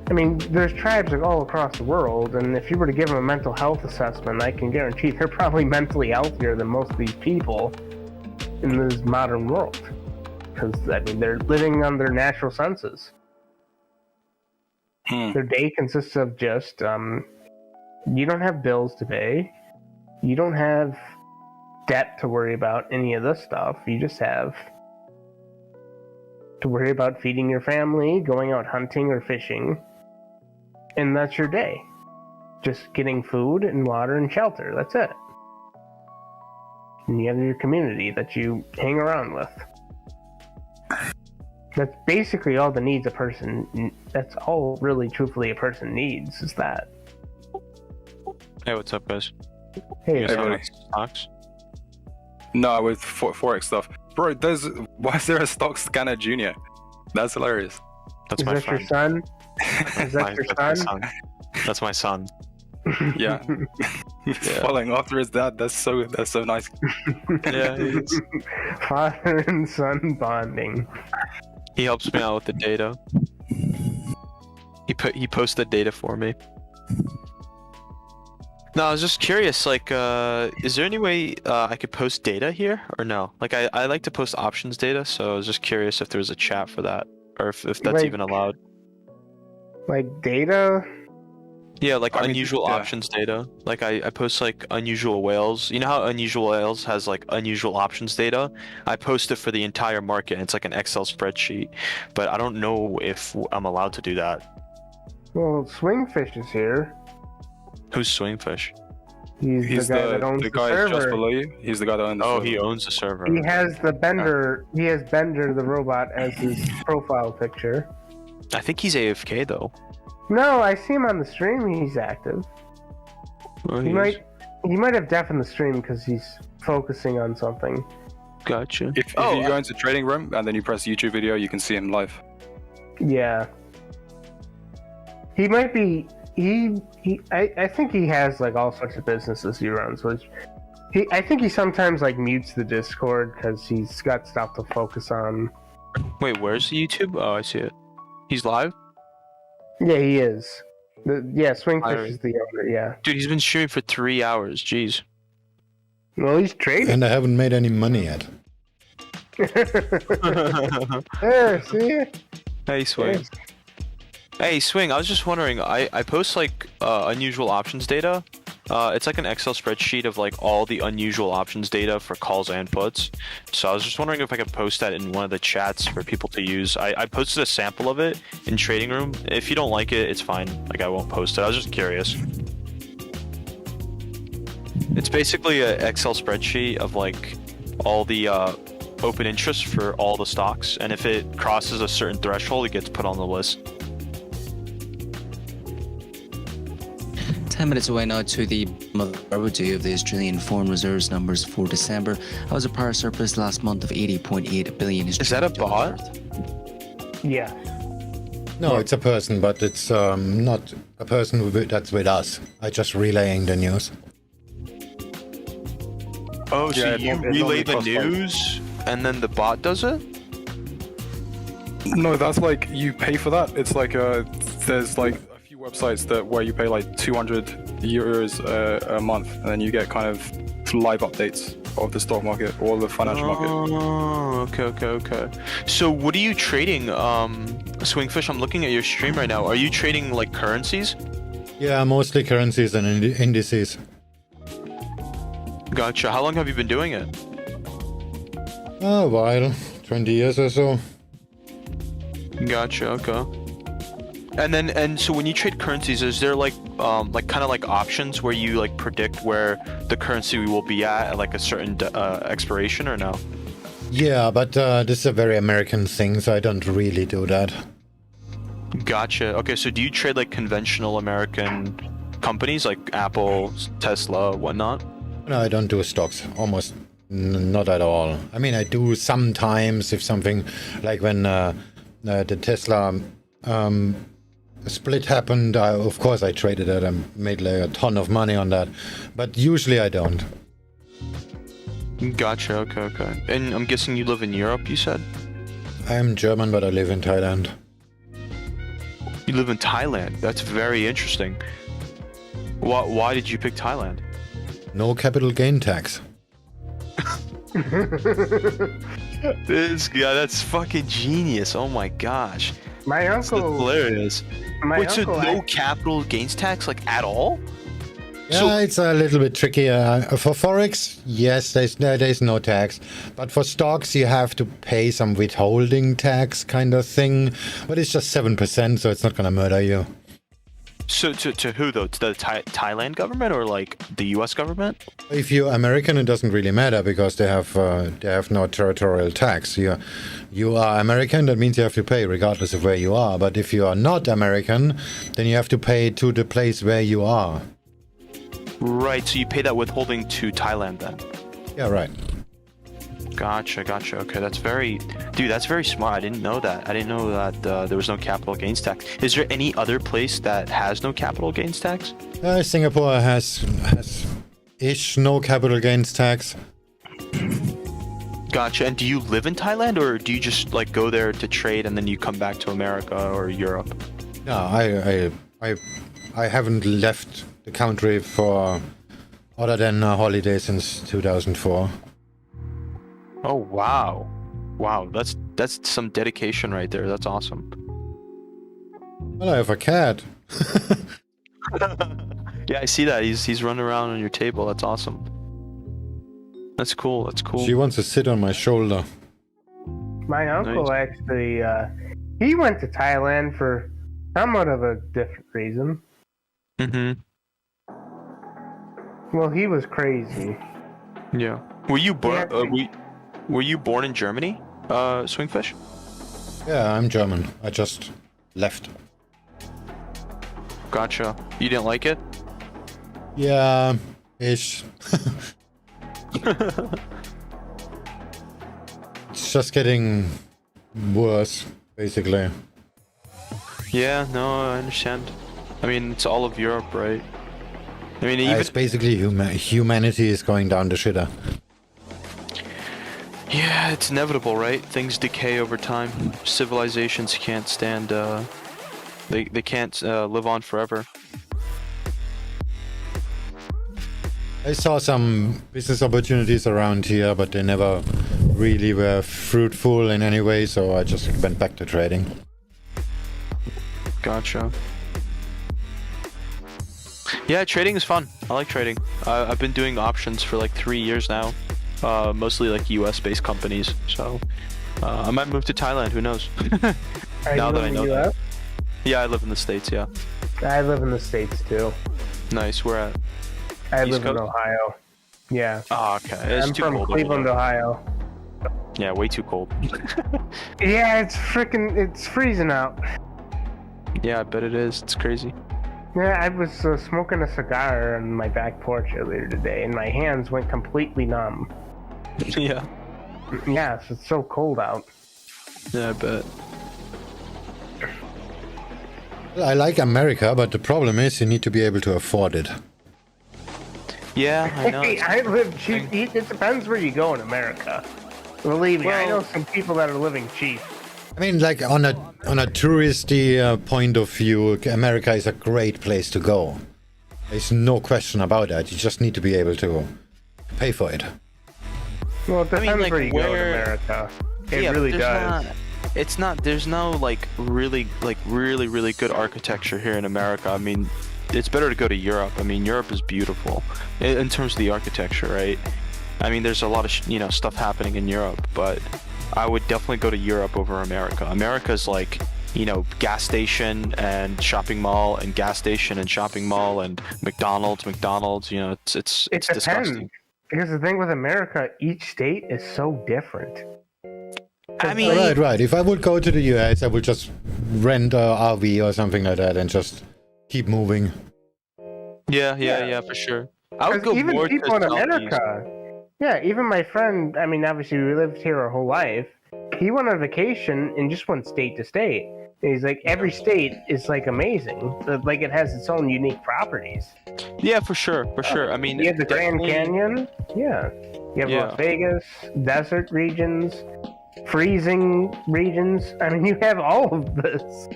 I mean, there's tribes like all across the world, and if you were to give them a mental health assessment, I can guarantee they're probably mentally healthier than most of these people in this modern world. Because, I mean, they're living on their natural senses. Their day consists of just you don't have bills to pay, you don't have debt to worry about, any of this stuff. You just have to worry about feeding your family, going out hunting or fishing, and that's your day. Just getting food and water and shelter. That's it. And you have your community that you hang around with. That's basically all the needs a person. That's all really, truthfully, a person needs is that. Hey, what's up, guys? Hey, You guys man. want stocks? No, with Forex stuff. Bro, why is there a stock scanner junior? That's hilarious. That's Is my that friend. your son? Is that your That's son? my son. That's my son. Yeah. He's following after his dad. That's so nice. Yeah, he is. Father and son bonding. He helps me out with the data. He posts the data for me. No, I was just curious, like, is there any way I could post data here, or no? Like, I like to post options data, so I was just curious if there was a chat for that, or if that's Like- even allowed. Like data? Yeah, like I mean, unusual yeah. options data. Like, I post, like, unusual whales. You know how unusual whales has, like, unusual options data? I post it for the entire market, and it's like an Excel spreadsheet, but I don't know if I'm allowed to do that. Well, SwingFish is here. Who's SwingFish? He's the guy that owns the the guy just server. below you. He's the guy that owns the Oh, server. he owns the server. He has the Bender. He has Bender the robot as his profile picture. I think he's AFK, though. No, I see him on the stream. He's active. Oh, He is. might have deafened the stream because he's focusing on something. Gotcha. If you go into trading room and then you press YouTube video, you can see him live. Yeah. He might be. I think he has like all sorts of businesses he runs, which I think he sometimes like mutes the Discord because he's got stuff to focus on. Wait, where's the YouTube? Oh, I see it. He's live? Yeah, he is. SwingFish Pirate. is the owner. Yeah. Dude, he's been streaming for 3 hours. Jeez. Well, he's trading. And I haven't made any money yet. There, see? Hey, Swing. Yes. Hey, Swing, I was just wondering, I post like unusual options data. It's like an Excel spreadsheet of like all the unusual options data for calls and puts. So I was just wondering if I could post that in one of the chats for people to use. I posted a sample of it in Trading Room. If you don't like it, it's fine. Like, I won't post it. I was just curious. It's basically an Excel spreadsheet of like all the open interest for all the stocks, and if it crosses a certain threshold, it gets put on the list. 10 minutes away now to the overdue of the Australian foreign reserves numbers for December. That was a power surplus last month of 80.8 billion. Is that a bot? Yeah. No, it's a person, but it's not a person that's with us. I just relaying the news. Oh, so Yeah, you it relay normally the costs like- news and then the bot does it? No, that's like you pay for that. It's like there's like a few websites where you pay like 200 euros a month, and then you get kind of live updates of the stock market or the financial market. Oh, okay. So what are you trading, SwingFish? I'm looking at your stream right now. Are you trading like currencies? Yeah, mostly currencies and indices. Gotcha. How long have you been doing it? A while, 20 years or so. Gotcha. Okay. And so when you trade currencies, is there like kind of like options where you like predict where the currency will be at like a certain expiration, or no? Yeah, but this is a very American thing, so I don't really do that. Gotcha. Okay, so do you trade like conventional American companies like Apple, Tesla, whatnot? No, I don't do stocks. Almost not at all. I mean, I do sometimes if something like when the Tesla split happened. Of course, I traded it and made like a ton of money on that. But usually I don't. Gotcha. Okay. And I'm guessing you live in Europe, you said? I'm German, but I live in Thailand. You live in Thailand. That's very interesting. Why did you pick Thailand? No capital gain tax. This guy, that's fucking genius. Oh my gosh. My That's uncle, hilarious. My Wait, so uncle no act- capital gains tax, like, at all? Yeah, So- it's a little bit tricky. For Forex, yes, there's no tax. But for stocks, you have to pay some withholding tax kind of thing. But it's just 7%, so it's not going to murder you. So to who though? To the Thailand government or like the U.S. government? If you're American, it doesn't really matter because they have no territorial tax. You are American, that means you have to pay regardless of where you are. But if you are not American, then you have to pay to the place where you are. Right. So you pay that withholding to Thailand then. Yeah, right. Gotcha. Okay, that's very smart. I didn't know that. I didn't know that there was no capital gains tax. Is there any other place that has no capital gains tax? Singapore has no capital gains tax. Gotcha. And do you live in Thailand, or do you just like go there to trade and then you come back to America or Europe? No, I haven't left the country for other than a holiday since 2004. Oh wow, that's some dedication right there. That's awesome. Well, I have a cat. Yeah, I see that. He's running around on your table. That's awesome. That's cool. She wants to sit on my shoulder. My uncle Nice. actually, he went to Thailand for somewhat of a different reason. Mm-hmm. Well, he was crazy. Yeah. Were you born? Yeah. Were you born in Germany? SwingFish? Yeah, I'm German. I just left. Gotcha. You didn't like it? Yeah, ish. It's just getting worse, basically. Yeah. No, I understand. I mean, it's all of Europe, right? I mean, even It's basically humanity is going down the shitter. yeah, it's inevitable, right? Things decay over time. Civilizations can't stand. They can't live on forever. I saw some business opportunities around here, but they never really were fruitful in any way, so I just went back to trading. Gotcha. Yeah, trading is fun. I like trading. I've been doing options for like 3 years now. Mostly like US-based companies. So I might move to Thailand. Who knows? Are Now you that I in know the that. US? Yeah, I live in the States. Yeah. I live in the States too. Nice. Where at? I East live in Coast? Ohio. Yeah. Oh, okay. It's I'm too from cold. Cleveland, over Ohio. there. Yeah, way too cold. Yeah, it's freezing out. Yeah, I bet it is. It's crazy. Yeah, I was smoking a cigar on my back porch earlier today, and my hands went completely numb. Yeah. Yeah, it's so cold out. Yeah, I bet. I like America, but the problem is you need to be able to afford it. Yeah, I know. Hey, I live cheap. It depends where you go in America. Believe me, I know some people that are living cheap. I mean, like on a touristy point of view, America is a great place to go. There's no question about that. You just need to be able to pay for it. Well, it depends like, where you go in where- America. It Yeah, but really there's does. It's not. There's no like really good architecture here in America. I mean, it's better to go to Europe. I mean, Europe is beautiful in terms of the architecture, right? I mean, there's a lot of stuff happening in Europe, but I would definitely go to Europe over America. America's like, gas station and shopping mall and gas station and shopping mall and McDonald's. It's It depends. disgusting. Because the thing with America, each state is so different. I mean, Right. If I would go to the US, I would just rent a RV or something like that and just keep moving. yeah, for sure. I would 'Cause go even more people to in Southeast. America. Yeah, even my friend, I mean, obviously we lived here our whole life. He went on vacation and just went state to state. And he's like, every state is like amazing. Like it has its own unique properties. Yeah, for sure. I mean, You have the Grand definitely- Canyon. Yeah. You have Yeah. Las Vegas, desert regions, freezing regions. I mean, you have all of this.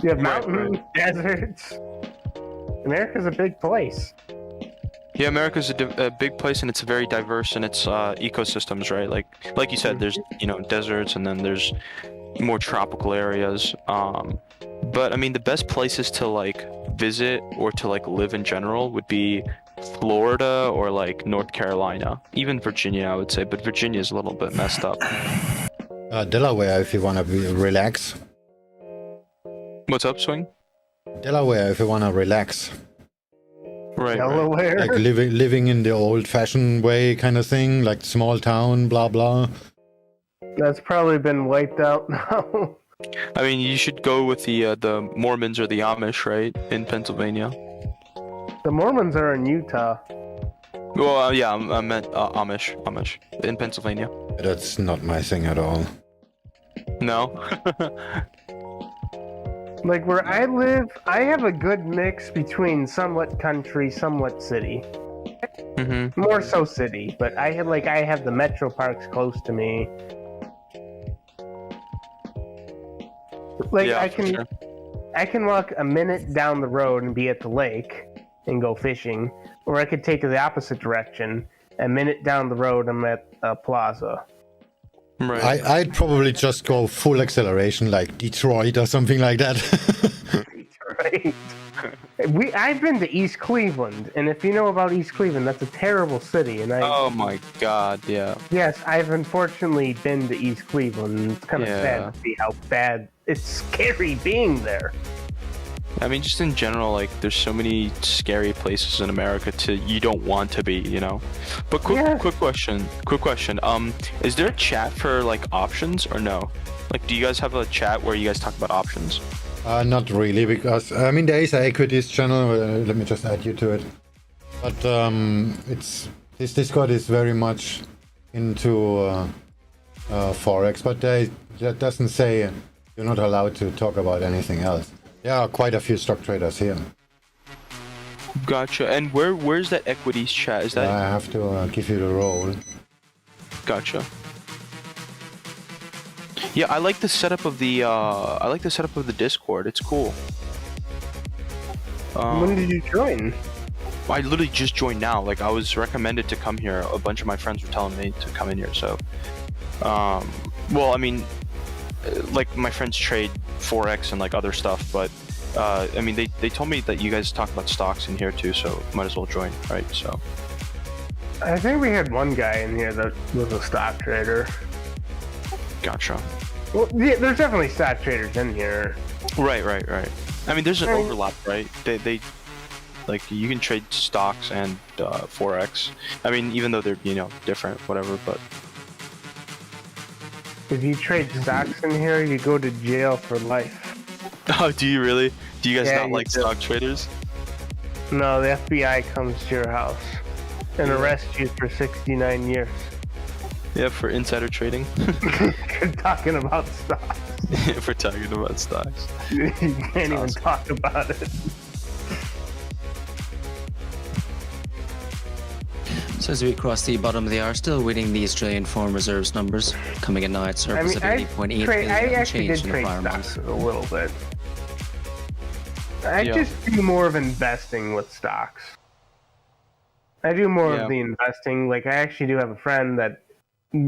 You have Right, mountains, deserts. America's a big place. Yeah, America's a big place, and it's very diverse in its ecosystems, right? Like you said, there's deserts, and then there's more tropical areas. But I mean, the best places to like visit or to like live in general would be Florida or like North Carolina, even Virginia, I would say. But Virginia is a little bit messed up. Delaware, if you want to relax. What's up, Swing? Delaware, if you want to relax. Right. Delaware. Like living in the old-fashioned way kind of thing, like small town, blah, blah. That's probably been wiped out now. I mean, you should go with the Mormons or the Amish, right, in Pennsylvania. The Mormons are in Utah. Well, yeah, I meant Amish in Pennsylvania. That's not my thing at all. No. Like where I live, I have a good mix between somewhat country, somewhat city. Mm-hmm. More so city, but I have the metro parks close to me. Like Yeah, I can walk a minute down the road and be at the lake and go fishing, or I could take it the opposite direction. A minute down the road, I'm at a plaza. Right. I'd probably just go full acceleration, like Detroit or something like that. Right. I've been to East Cleveland, and if you know about East Cleveland, that's a terrible city. And Oh my God, yeah. Yes, I've unfortunately been to East Cleveland, and it's kind of Yeah. sad to see how bad it's scary being there. I mean, just in general, like, there's so many scary places in America you don't want to be, you know? But quick question. Is there a chat for, like, options or no? Like, do you guys have a chat where you guys talk about options? Not really, because, I mean, there is an equities channel, let me just add you to it. But this Discord is very much into Forex, but that doesn't say you're not allowed to talk about anything else. There are quite a few stock traders here. Gotcha. And where's that equities chat? Is that... I have to give you the role. Gotcha. Yeah, I like the setup of the Discord. It's cool. When did you join? I literally just joined now. Like, I was recommended to come here. A bunch of my friends were telling me to come in here. So, well, I mean, like, my friends trade Forex and like other stuff, but I mean, they told me that you guys talk about stocks in here too, so might as well join, right? So I think we had one guy in here that was a stock trader. gotcha. Well, yeah, there's definitely stock traders in here. Right. I mean, there's an overlap, right? They like, you can trade stocks and Forex. I mean, even though they're, you know, different, whatever, but If you trade stocks in here, you go to jail for life. oh, do you really? Do you guys Yeah, not you like do. stock traders? No, the FBI comes to your house and arrests you for 69 years. Yeah, for insider trading. You're talking about stocks. If we're talking about stocks. You can't even awesome. talk about it. So as we cross the bottom of the hour, still waiting the Australian Foreign Reserves numbers, coming in now at surplus of 80.8 billion I actually change did in the trade prior stocks month. a little bit. I Yeah. just do more of investing with stocks. I do more Yeah. of the investing. Like, I actually do have a friend that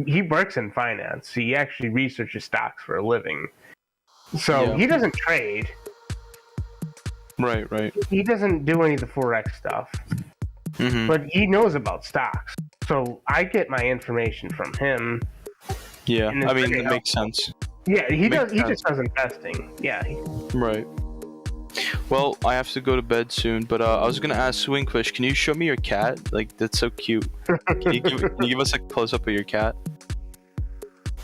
he works in finance. He actually researches stocks for a living. So Yeah. he doesn't trade. Right. He doesn't do any of the Forex stuff. Mm-hmm. But he knows about stocks. So I get my information from him. Yeah, and it's I mean, very it makes sense. Yeah, he Makes just does investing. Yeah. Right. Well, I have to go to bed soon, but I was gonna ask SwingFish, can you show me your cat? Like, that's so cute. Can you give us a close up of your cat?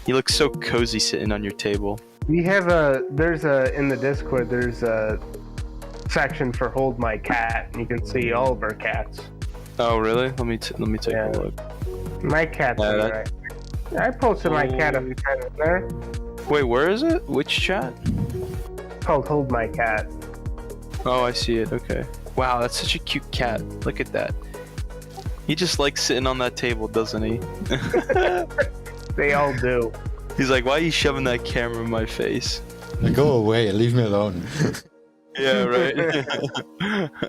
He looks so cozy sitting on your table. We have in the Discord, there's a section for Hold My Cat, and you can see all of our cats. Oh, really? Let me take Yeah. a look. My cat's Yeah, that- alright. I posted my cat up kind of there. Wait, where is it? Which chat? It's called Hold My Cat. Oh, I see it. Okay. Wow, that's such a cute cat. Look at that. He just likes sitting on that table, doesn't he? They all do. He's like, why are you shoving that camera in my face? Go away, leave me alone. Yeah, right.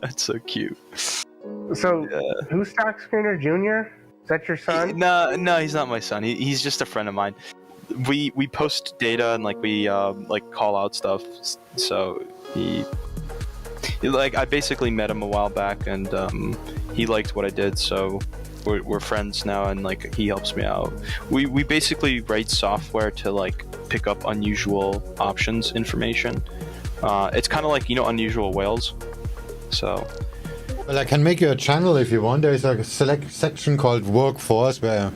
That's so cute. So, Yeah. who's Stock Screener Junior? Is that your son? No, he's not my son. He's just a friend of mine. we post data and like we like call out stuff. So I basically met him a while back, and he liked what I did. So we're friends now, and like he helps me out. We basically write software to like pick up unusual options information. It's kind of like, you know, unusual whales. So. Well, I can make you a channel if you want. There is a select section called Workforce where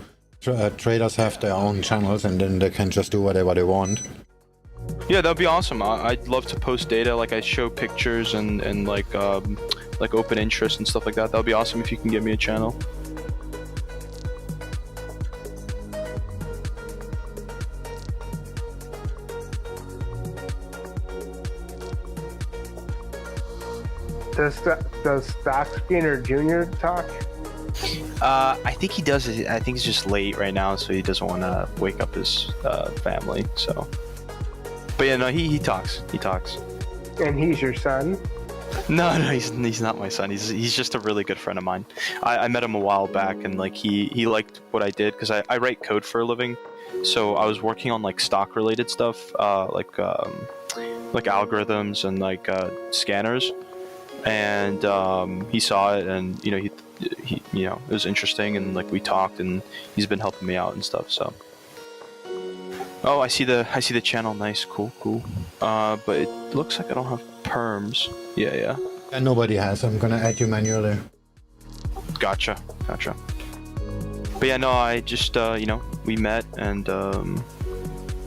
traders have their own channels, and then they can just do whatever they want. Yeah, that'd be awesome. I'd love to post data, like I show pictures and like open interest and stuff like that. That'd be awesome if you can give me a channel. Does Stock Skinner Jr. talk? I think he does. I think he's just late right now, so he doesn't want to wake up his family. So, but yeah, no, he talks. He talks. And he's your son? No, he's not my son. He's just a really good friend of mine. I met him a while back, and like he liked what I did because I write code for a living. So I was working on like stock related stuff, like algorithms and like scanners. And he saw it, and you know he you know, it was interesting, and like we talked, and he's been helping me out and stuff. So oh, I see the channel. Nice, cool. But it looks like I don't have perms. Yeah. And nobody has. I'm gonna add you manually. Gotcha. But yeah, no, I just you know, we met, and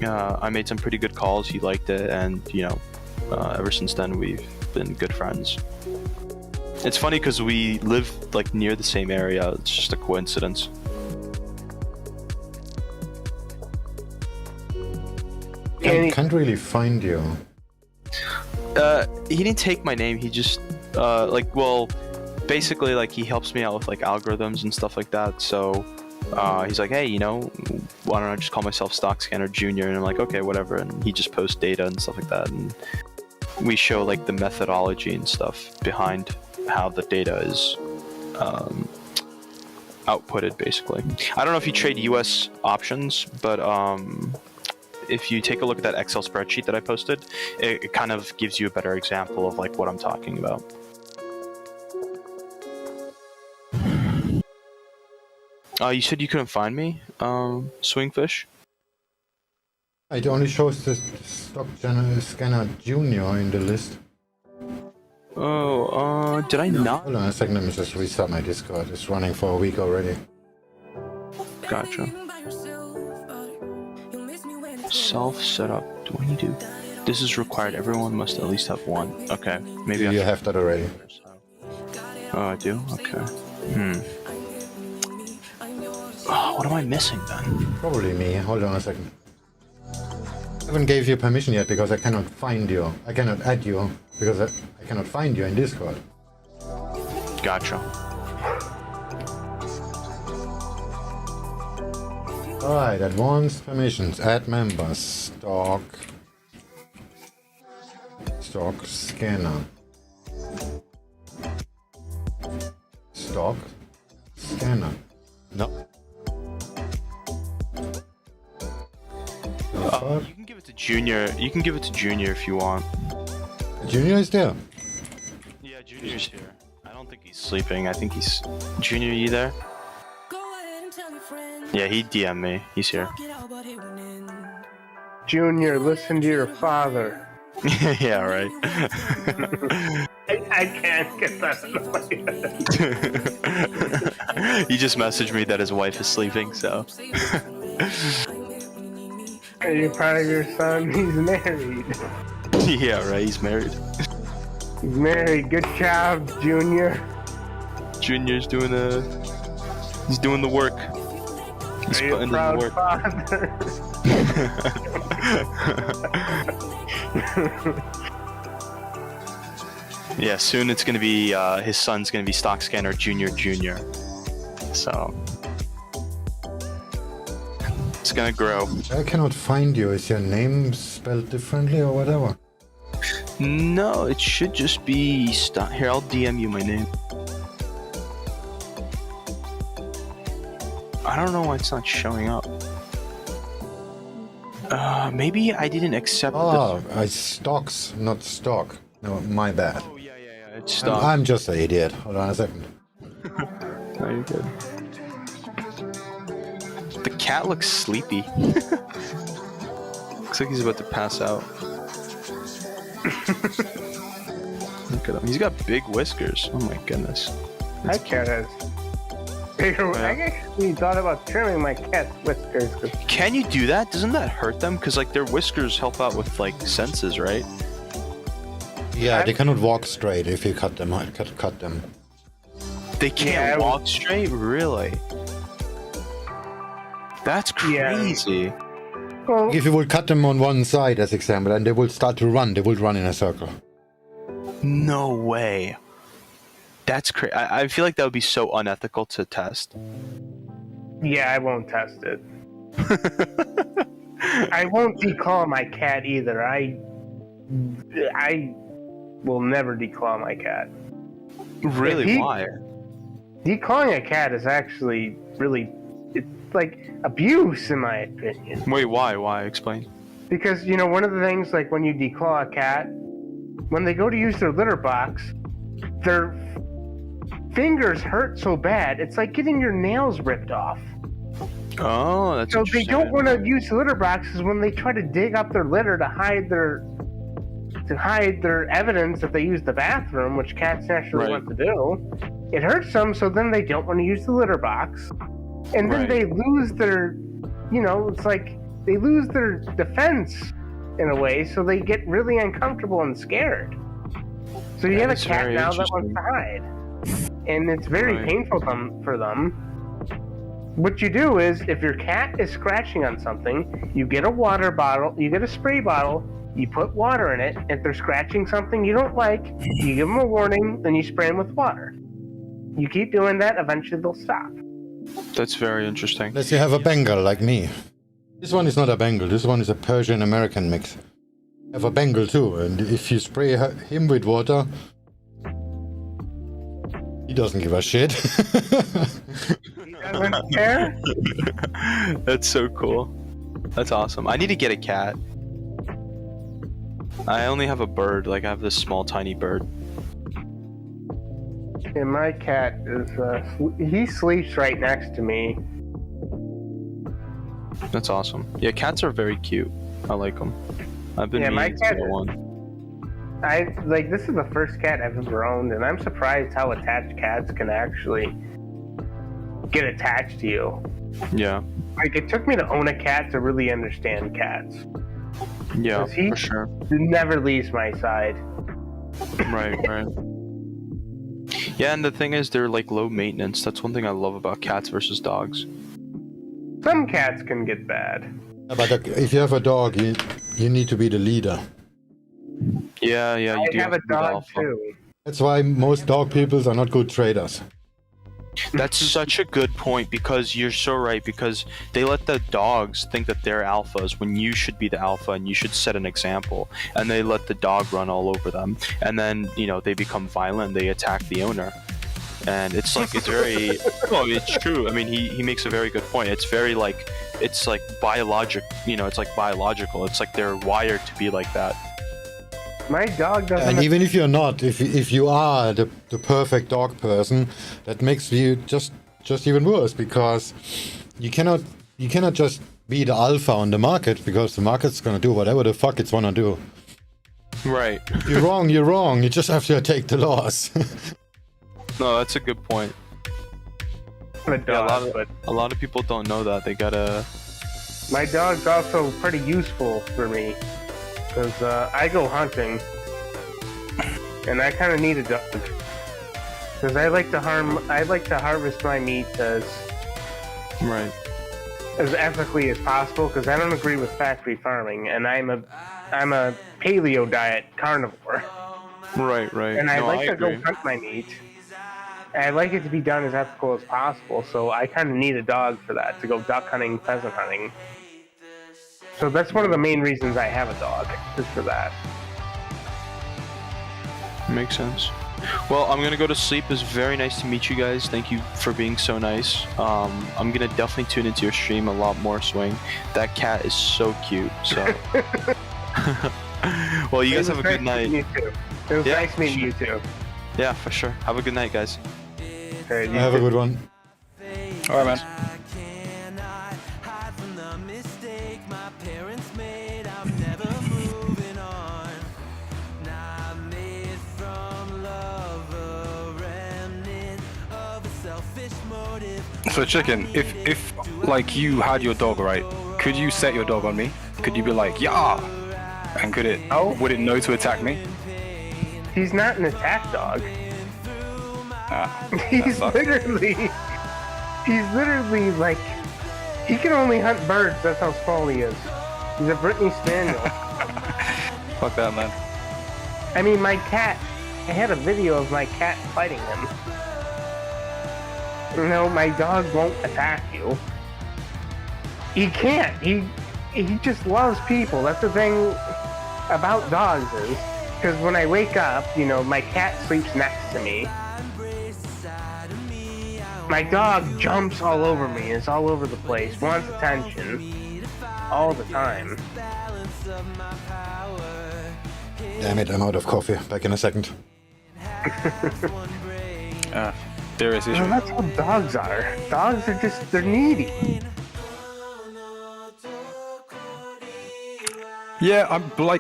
I made some pretty good calls. He liked it, and you know, ever since then we've been good friends. It's funny because we live like near the same area. It's just a coincidence. I can't really find you. He didn't take my name. He just basically like he helps me out with like algorithms and stuff like that. So he's like, hey, you know, why don't I just call myself Stock Scanner Junior? And I'm like, okay, whatever. And he just posts data and stuff like that, and we show like the methodology and stuff behind how the data is outputted, basically. I don't know if you trade US options, but if you take a look at that Excel spreadsheet that I posted, it kind of gives you a better example of like what I'm talking about. You said you couldn't find me, SwingFish? It only shows the Stock Scanner Junior in the list. Oh, did I not? Hold on a second, let me just restart my Discord. It's running for a week already. Gotcha. Self setup. Do I need to? This is required. Everyone must at least have one. Okay, maybe You have that already. Oh, I do? Okay. Oh, what am I missing then? Probably me. Hold on a second. I haven't gave you permission yet because I cannot find you. I cannot add you because I cannot find you in Discord. Gotcha. Alright, advanced permissions. Add members. Stock Scanner. Stock Scanner. No. You can give it to Junior. You can give it to Junior if you want. Junior is there. Yeah, Junior's here. I don't think he's sleeping. I think he's... Junior, you there? Yeah, he DM'd me. He's here. Junior, listen to your father. Yeah, right. I can't get that out of my head. He just messaged me that his wife is sleeping, so... Are you proud of your son? He's married. Yeah, right, he's married. He's married. Good job, Junior. Junior's doing he's doing the work. He's Are you putting a proud in the work. father? Yeah, soon it's gonna be his son's gonna be Stock Scanner Junior. So it's gonna grow. I cannot find you. Is your name spelled differently or whatever? No, it should just be Stock. Here, I'll DM you my name. I don't know why it's not showing up. Maybe I didn't accept Oh, stocks, not stock. No, my bad. Oh, yeah, it's stock. I'm just an idiot. Hold on a second. No, you're good. The cat looks sleepy. Looks like he's about to pass out. Look at him. He's got big whiskers. Oh my goodness. My cat has. I actually thought about trimming my cat's whiskers. Can you do that? Doesn't that hurt them? Because like their whiskers help out with like senses, right? Yeah, they cannot walk straight if you cut them. Cut them. They can't walk straight? Really? That's crazy. Well, If you would cut them on one side, as example, and they will start to run, they will run in a circle. No way. That's crazy. I feel like that would be so unethical to test. yeah, I won't test it. I won't declaw my cat either. I will never declaw my cat. Really? Why? Declawing a cat is actually really, it's like abuse in my opinion. Wait, why? Why? Explain. Because, you know, one of the things, like when you declaw a cat, when they go to use their litter box, their fingers hurt so bad, it's like getting your nails ripped off. Oh, that's So they interesting. don't want to use the litter boxes when they try to dig up their litter to hide their evidence that they used the bathroom, which cats naturally want to do. It hurts them, so then they don't want to use the litter box. And then they lose their, you know, it's like they lose their defense in a way, so they get really uncomfortable and scared. So you have a cat now that wants to hide. And it's very painful for them. What you do is, if your cat is scratching on something, you get a water bottle, you get a spray bottle, you put water in it. If they're scratching something you don't like, you give them a warning, then you spray them with water. You keep doing that, eventually they'll stop. That's very interesting. Unless you have a Bengal like me. This one is not a Bengal, this one is a Persian-American mix. I have a Bengal too, and if you spray him with water, he doesn't give a shit. He doesn't care? That's so cool. That's awesome. I need to get a cat. I only have a bird, like I have this small tiny bird. And my cat is, he sleeps right next to me. That's awesome. Yeah, cats are very cute. I like them. I've been meaning to get one. This is the first cat I've ever owned, and I'm surprised how attached cats can actually get attached to you. Yeah. Like, it took me to own a cat to really understand cats. Yeah, He for sure. never leaves my side. Right. Yeah, and the thing is, they're like low maintenance. That's one thing I love about cats versus dogs. Some cats can get bad. But if you have a dog, you need to be the leader. Yeah, you I do have a to be the dog alpha. too. That's why most dog peoples are not good traders. That's such a good point, because you're so right, because they let the dogs think that they're alphas when you should be the alpha and you should set an example, and they let the dog run all over them, and then, you know, they become violent, they attack the owner. And it's like, it's very, well, it's true. I mean, he makes a very good point. It's very like, it's like it's like biological. It's like they're wired to be like that. My dog doesn't. And even if you're not, if you are the perfect dog person, that makes you just even worse, because you cannot just be the alpha on the market, because the market's gonna do whatever the fuck it's wanna do. Right. You're wrong. You're wrong. You just have to take the loss. No, that's a good point. a dog, but A lot of people don't know that. They gotta. my dog's also pretty useful for me, because I go hunting, and I kind of need a dog, because I like to harvest my meat as ethically as possible, because I don't agree with factory farming, and I'm a paleo diet carnivore. Right. And I No, like to agree. go hunt my meat. And I like it to be done as ethical as possible, so I kind of need a dog for that, to go duck hunting, pheasant hunting. So that's one of the main reasons I have a dog, is for that. Makes sense. Well, I'm gonna go to sleep. It was very nice to meet you guys. Thank you for being so nice. I'm gonna definitely tune into your stream a lot more, Swing. That cat is so cute. So, well, you guys have a good night. It was Yeah, nice meeting sure. you too. Yeah, for sure. Have a good night, guys. Alright, you Have a too. good one. All right, man. Cannot hide from the mistake my parents made. I'm never moving on. Not made from love, a remnant of a selfish motive. So chicken, if like you had your dog, right? Could you set your dog on me? Could you be like, yeah? And could it? Oh. Would it know to attack me? He's not an attack dog. Ah, He's sucks. literally like, he can only hunt birds. That's how small he is. He's a Brittany Spaniel. Fuck that, man. I mean, my cat. I had a video of my cat fighting him. No, my dog won't attack you. He can't. He just loves people. That's the thing about dogs is, because when I wake up, you know, my cat sleeps next to me. My dog jumps all over me, is all over the place, wants attention, all the time. Damn it, I'm out of coffee. Back in a second. Serious issue. Well, that's how dogs are. Dogs are just, they're needy. Yeah,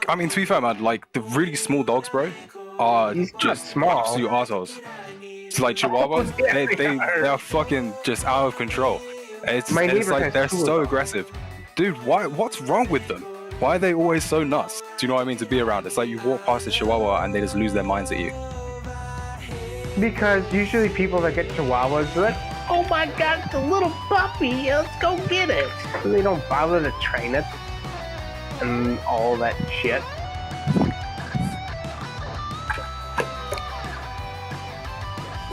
I mean, to be fair, man, like the really small dogs, bro, are He's not just small. absolute assholes. It's like Chihuahuas, Yeah, they are fucking just out of control. It's My neighbor like has they're two of so them. aggressive, dude. What's wrong with them? Why are they always so nuts? Do you know what I mean? To be around, it's like you walk past a Chihuahua and they just lose their minds at you. Because usually people that get chihuahuas are like, oh my god, it's a little puppy, let's go get it. So they don't bother to train it and all that shit.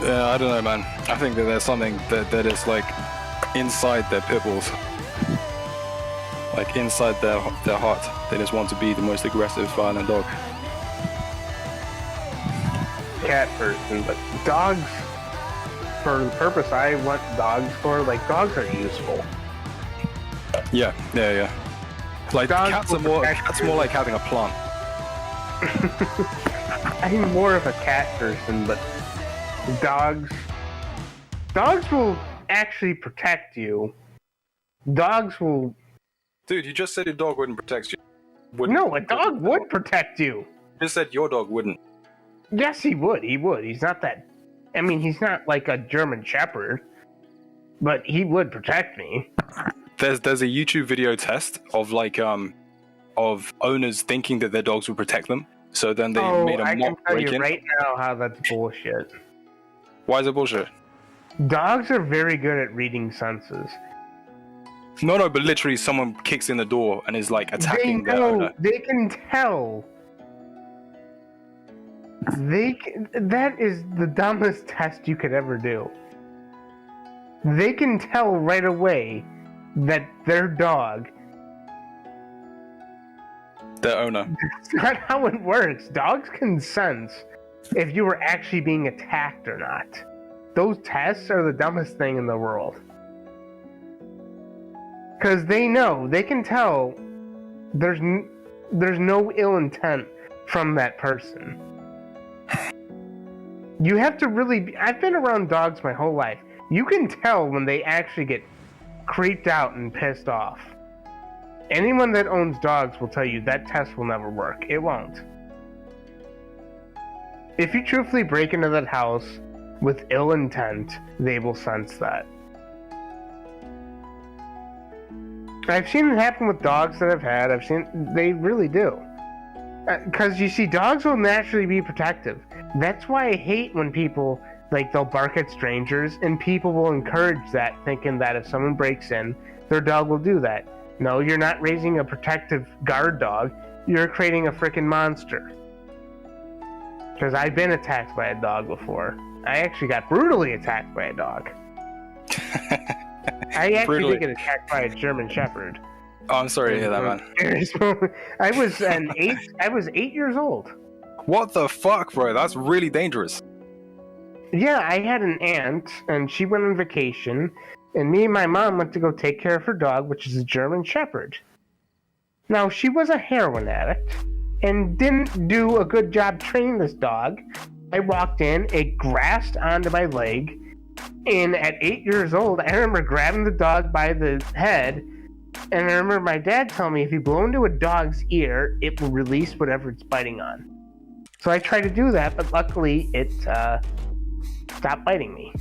Yeah, I don't know, man. I think that there's something that is like inside their pit bulls, like inside their heart. They just want to be the most aggressive, violent dog. Cat person, but dogs, for the purpose I want dogs for, like dogs are useful. Yeah. Like Dogs cats are will more. protect Cats you. more like having a plant. I'm more of a cat person, but dogs will actually protect you. Dogs will. Dude, you just said your dog wouldn't protect you. No, a dog would protect you. You just said your dog wouldn't. Yes, he would. He would. He's not that. I mean, he's not like a German Shepherd, but he would protect me. There's a YouTube video test of like of owners thinking that their dogs would protect them. So then they made a I can mock tell you break-in. right now how that's bullshit. Why is it bullshit? Dogs are very good at reading senses. No, but literally someone kicks in the door and is like They attacking their know. owner. They can tell. That is the dumbest test you could ever do. They can tell right away that their dog. Their owner. That's not how it works. Dogs can sense if you were actually being attacked or not. Those tests are the dumbest thing in the world. Because they know, they can tell there's no ill intent from that person. You have to really I've been around dogs my whole life. You can tell when they actually get creeped out and pissed off. Anyone that owns dogs will tell you that test will never work. It won't. If you truthfully break into that house with ill intent, they will sense that. I've seen it happen with dogs that I've had. They really do. Because you see, dogs will naturally be protective. That's why I hate when people, like, they'll bark at strangers, and people will encourage that, thinking that if someone breaks in, their dog will do that. No, you're not raising a protective guard dog. You're creating a freaking monster. Because I've been attacked by a dog before. I actually got brutally attacked by a dog. I actually Brutally. did get attacked by a German Shepherd. Oh, I'm sorry to hear that, man. I was 8 years old. What the fuck, bro? That's really dangerous. Yeah, I had an aunt, and she went on vacation, and me and my mom went to go take care of her dog, which is a German Shepherd. Now, she was a heroin addict, and didn't do a good job training this dog. I walked in, it grasped onto my leg, and at 8 years old, I remember grabbing the dog by the head, and I remember my dad telling me if you blow into a dog's ear, it will release whatever it's biting on. So I tried to do that, but luckily it stopped biting me.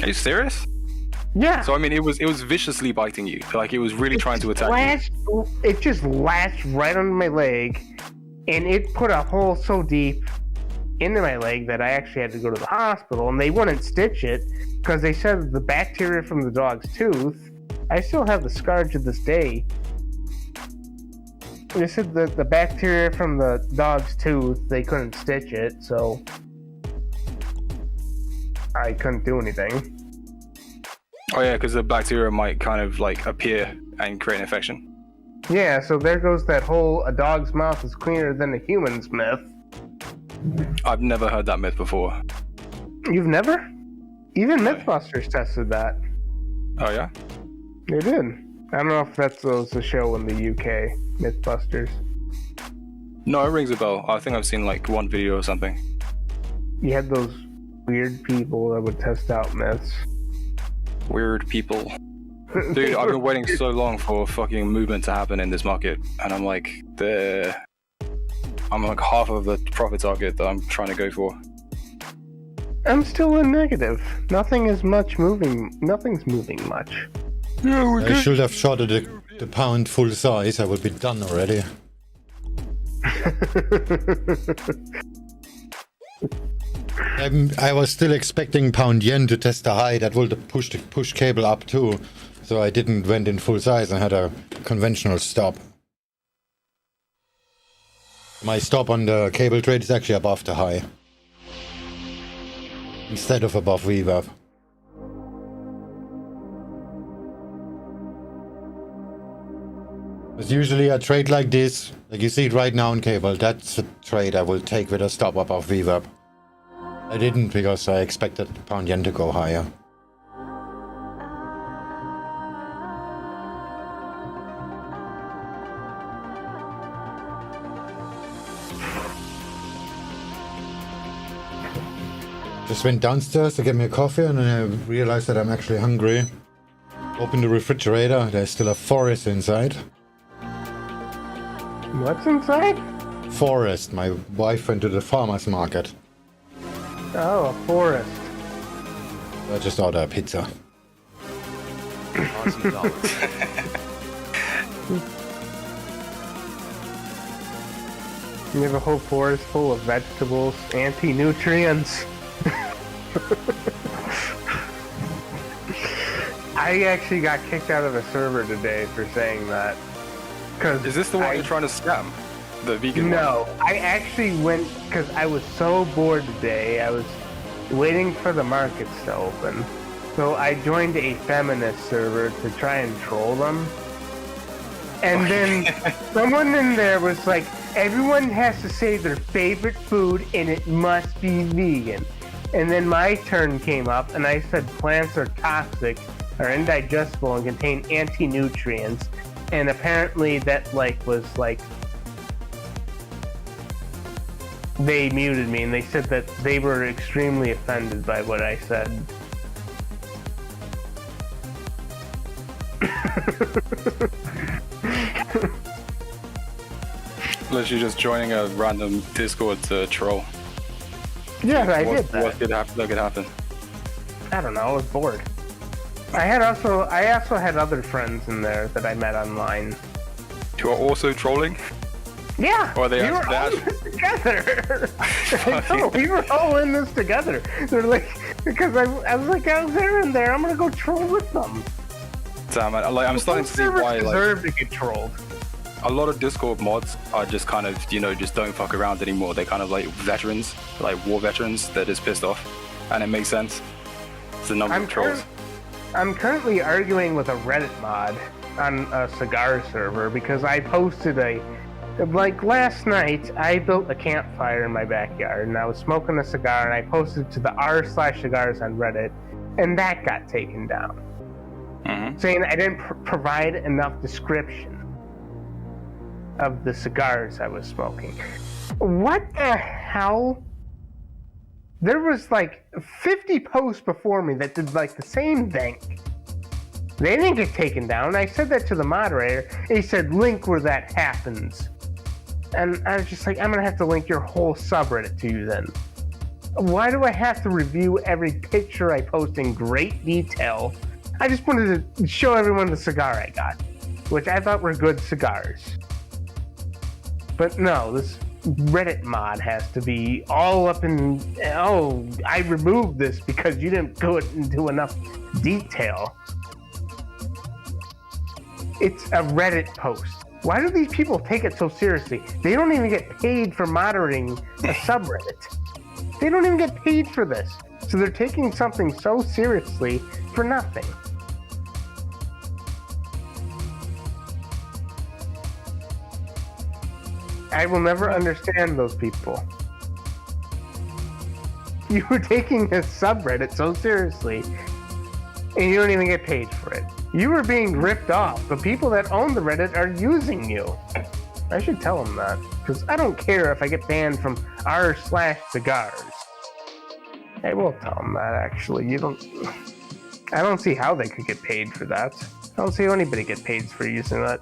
Are you serious? Yeah. So I mean, it was viciously biting you. Like it was really trying to attack you. It just latched right on my leg, and it put a hole so deep into my leg that I actually had to go to the hospital, and they wouldn't stitch it because they said the bacteria from the dog's tooth. I still have the scar to this day. They said that the bacteria from the dog's tooth, they couldn't stitch it, so I couldn't do anything. Oh yeah, because the bacteria might kind of like appear and create an infection. Yeah, so there goes that whole a dog's mouth is cleaner than a human's myth. I've never heard that myth before. You've never? Even Mythbusters tested that. Oh yeah? They did. I don't know if that was a show in the UK, Mythbusters. No, it rings a bell. I think I've seen like one video or something. You had those weird people that would test out myths. Weird people. Dude, I've been waiting so long for fucking movement to happen in this market, and I'm like, I'm like half of the profit target that I'm trying to go for. I'm still in negative. Nothing's moving much. I should have shorted the pound full size. I would be done already. I was still expecting pound yen to test the high. That would have pushed the push cable up too. So I didn't went in full size and had a conventional stop. My stop on the cable trade is actually above the high, instead of above VWAP. Because usually a trade like this, like you see it right now on cable, that's a trade I will take with a stop above VWAP. I didn't because I expected pound yen to go higher. Just went downstairs to get me a coffee and then I realized that I'm actually hungry. Opened the refrigerator, there's still a forest inside. What's inside? Forest. My wife went to the farmer's market. Oh, a forest. I just ordered a pizza. Aussie dollar. You have a whole forest full of vegetables, anti-nutrients. I actually got kicked out of the server today for saying that. Is this the one you're trying to scam? The vegan one? No, I actually went because I was so bored today. I was waiting for the markets to open. So I joined a feminist server to try and troll them. And then someone in there was like, everyone has to say their favorite food and it must be vegan. And then my turn came up and I said plants are toxic, are indigestible, and contain anti-nutrients. And apparently that they muted me and they said that they were extremely offended by what I said. Literally just joining a random Discord to troll. Yeah, I did that. What could happen? I don't know, I was bored. I also had other friends in there that I met online. Who are also trolling? Yeah, Or they we were all in this together. No, we were all in this together. They're like, because I was like, oh, they're in there. I'm gonna go troll with them. Damn it! I'm starting to see why deserve to get trolled. A lot of Discord mods are just kind of, just don't fuck around anymore. They're kind of like veterans, like war veterans. They're just pissed off, and it makes sense. It's the number of trolls. I'm currently arguing with a Reddit mod on a cigar server because I posted a Like last night, I built a campfire in my backyard, and I was smoking a cigar, and I posted to the r/cigars on Reddit, and that got taken down, saying I didn't provide enough description of the cigars I was smoking. What the hell? There was like 50 posts before me that did like the same thing. They didn't get taken down. I said that to the moderator. He said, link where that happens. And I was just like, I'm going to have to link your whole subreddit to you then. Why do I have to review every picture I post in great detail? I just wanted to show everyone the cigar I got, which I thought were good cigars. But no, this Reddit mod has to be all up in, oh, I removed this because you didn't go into enough detail. It's a Reddit post. Why do these people take it so seriously? They don't even get paid for moderating a subreddit. They don't even get paid for this. So they're taking something so seriously for nothing. I will never understand those people. You were taking this subreddit so seriously, and you don't even get paid for it. You were being ripped off. The people that own the Reddit are using you. I should tell them that, because I don't care if I get banned from r/cigars. I will tell them that, actually. I don't see how they could get paid for that. I don't see how anybody get paid for using that.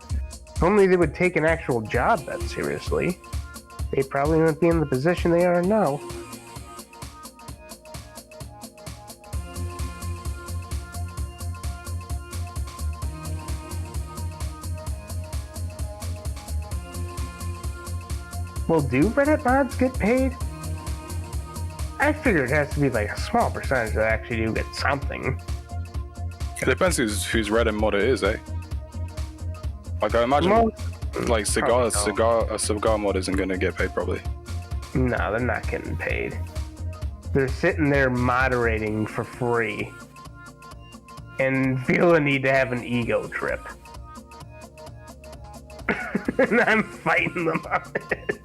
If only they would take an actual job that seriously. They probably wouldn't be in the position they are now. Well, do Reddit mods get paid? I figure it has to be like a small percentage that actually do get something. It depends whose Reddit mod it is, eh? Like I imagine, like a cigar mod isn't gonna get paid probably. No, they're not getting paid. They're sitting there moderating for free and feel a need to have an ego trip. And I'm fighting them on it.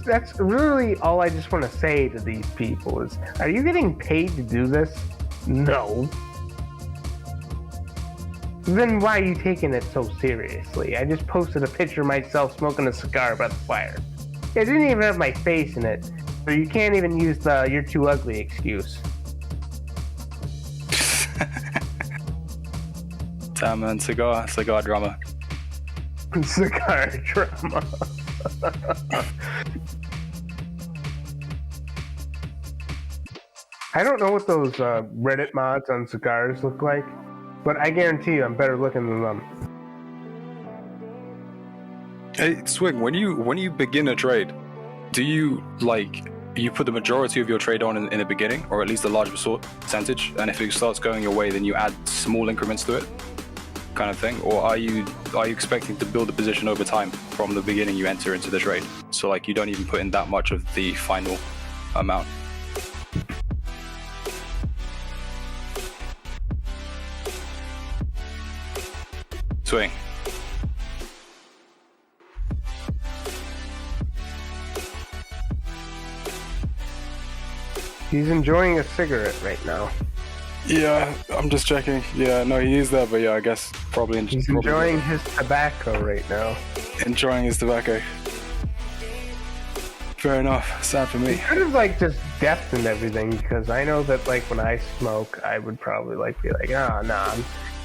That's really all I just want to say to these people is, are you getting paid to do this? No. Then why are you taking it so seriously? I just posted a picture of myself smoking a cigar by the fire. It didn't even have my face in it, so you can't even use the "you're too ugly" excuse. Damn man, cigar drama. Cigar drama. I don't know what those Reddit mods on cigars look like, but I guarantee you I'm better looking than them. Hey, Swing, when you begin a trade, do you you put the majority of your trade on in the beginning, or at least a large percentage, and if it starts going your way, then you add small increments to it, kind of thing? Or are you expecting to build a position over time from the beginning you enter into the trade? So like you don't even put in that much of the final amount. Swing. He's enjoying a cigarette right now. Yeah, I'm just checking. Yeah, no, he is there, but yeah, I guess probably He's enjoying his tobacco right now. Enjoying his tobacco. Fair enough. Sad for me. He's kind of like just depth and everything, because I know that like when I smoke, I would probably like be like, oh no,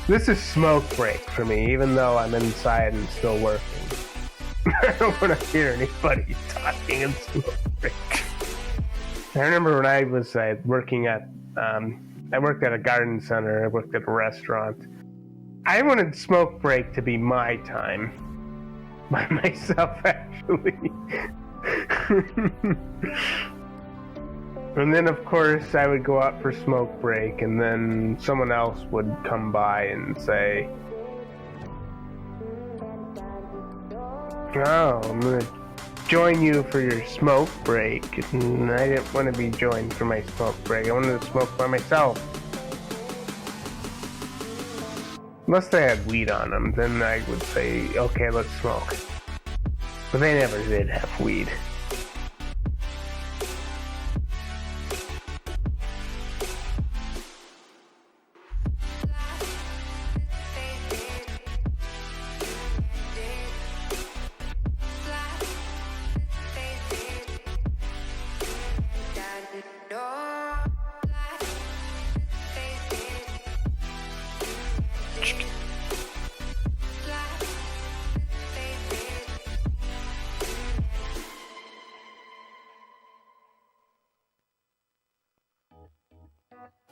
this is smoke break for me, even though I'm inside and still working. I don't want to hear anybody talking in smoke break. I remember when I was working at, I worked at a garden center, I worked at a restaurant. I wanted smoke break to be my time. By myself, actually. And then, of course, I would go out for smoke break, and then someone else would come by and say, oh, I'm going to join you for your smoke break. And I didn't want to be joined for my smoke break. I wanted to smoke by myself. Unless they had weed on them, then I would say, okay, let's smoke. But they never did have weed.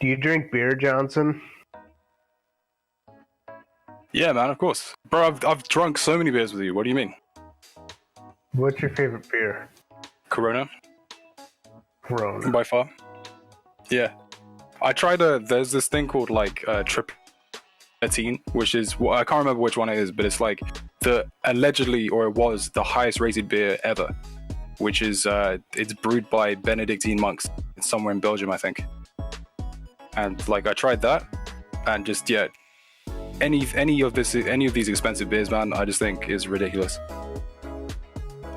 Do you drink beer, Johnson? Yeah, man, of course. Bro, I've drunk so many beers with you. What do you mean? What's your favorite beer? Corona, Corona. by far. Yeah. I tried there's this thing called like Trip 13, which is, well, I can't remember which one it is, but it's like the allegedly, or it was the highest rated beer ever, which is, it's brewed by Benedictine monks. It's somewhere in Belgium, I think. And like I tried that, and just yeah, any of these expensive beers, man, I just think is ridiculous.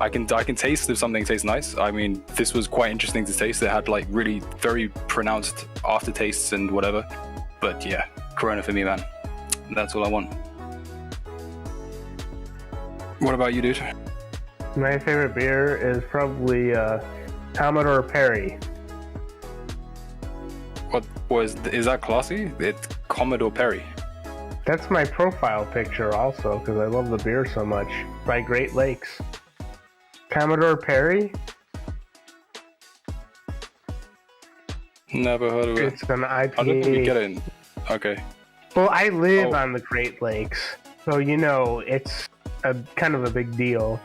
I can taste if something tastes nice. I mean, this was quite interesting to taste. It had like really very pronounced aftertastes and whatever. But yeah, Corona for me, man. That's all I want. What about you, dude? My favorite beer is probably Commodore Perry. Is that classy? It's Commodore Perry. That's my profile picture also, because I love the beer so much. By Great Lakes. Commodore Perry? Never heard of it. It's an IPA. I don't think you get it. Okay. Well, I live on the Great Lakes, so you know, it's a kind of a big deal.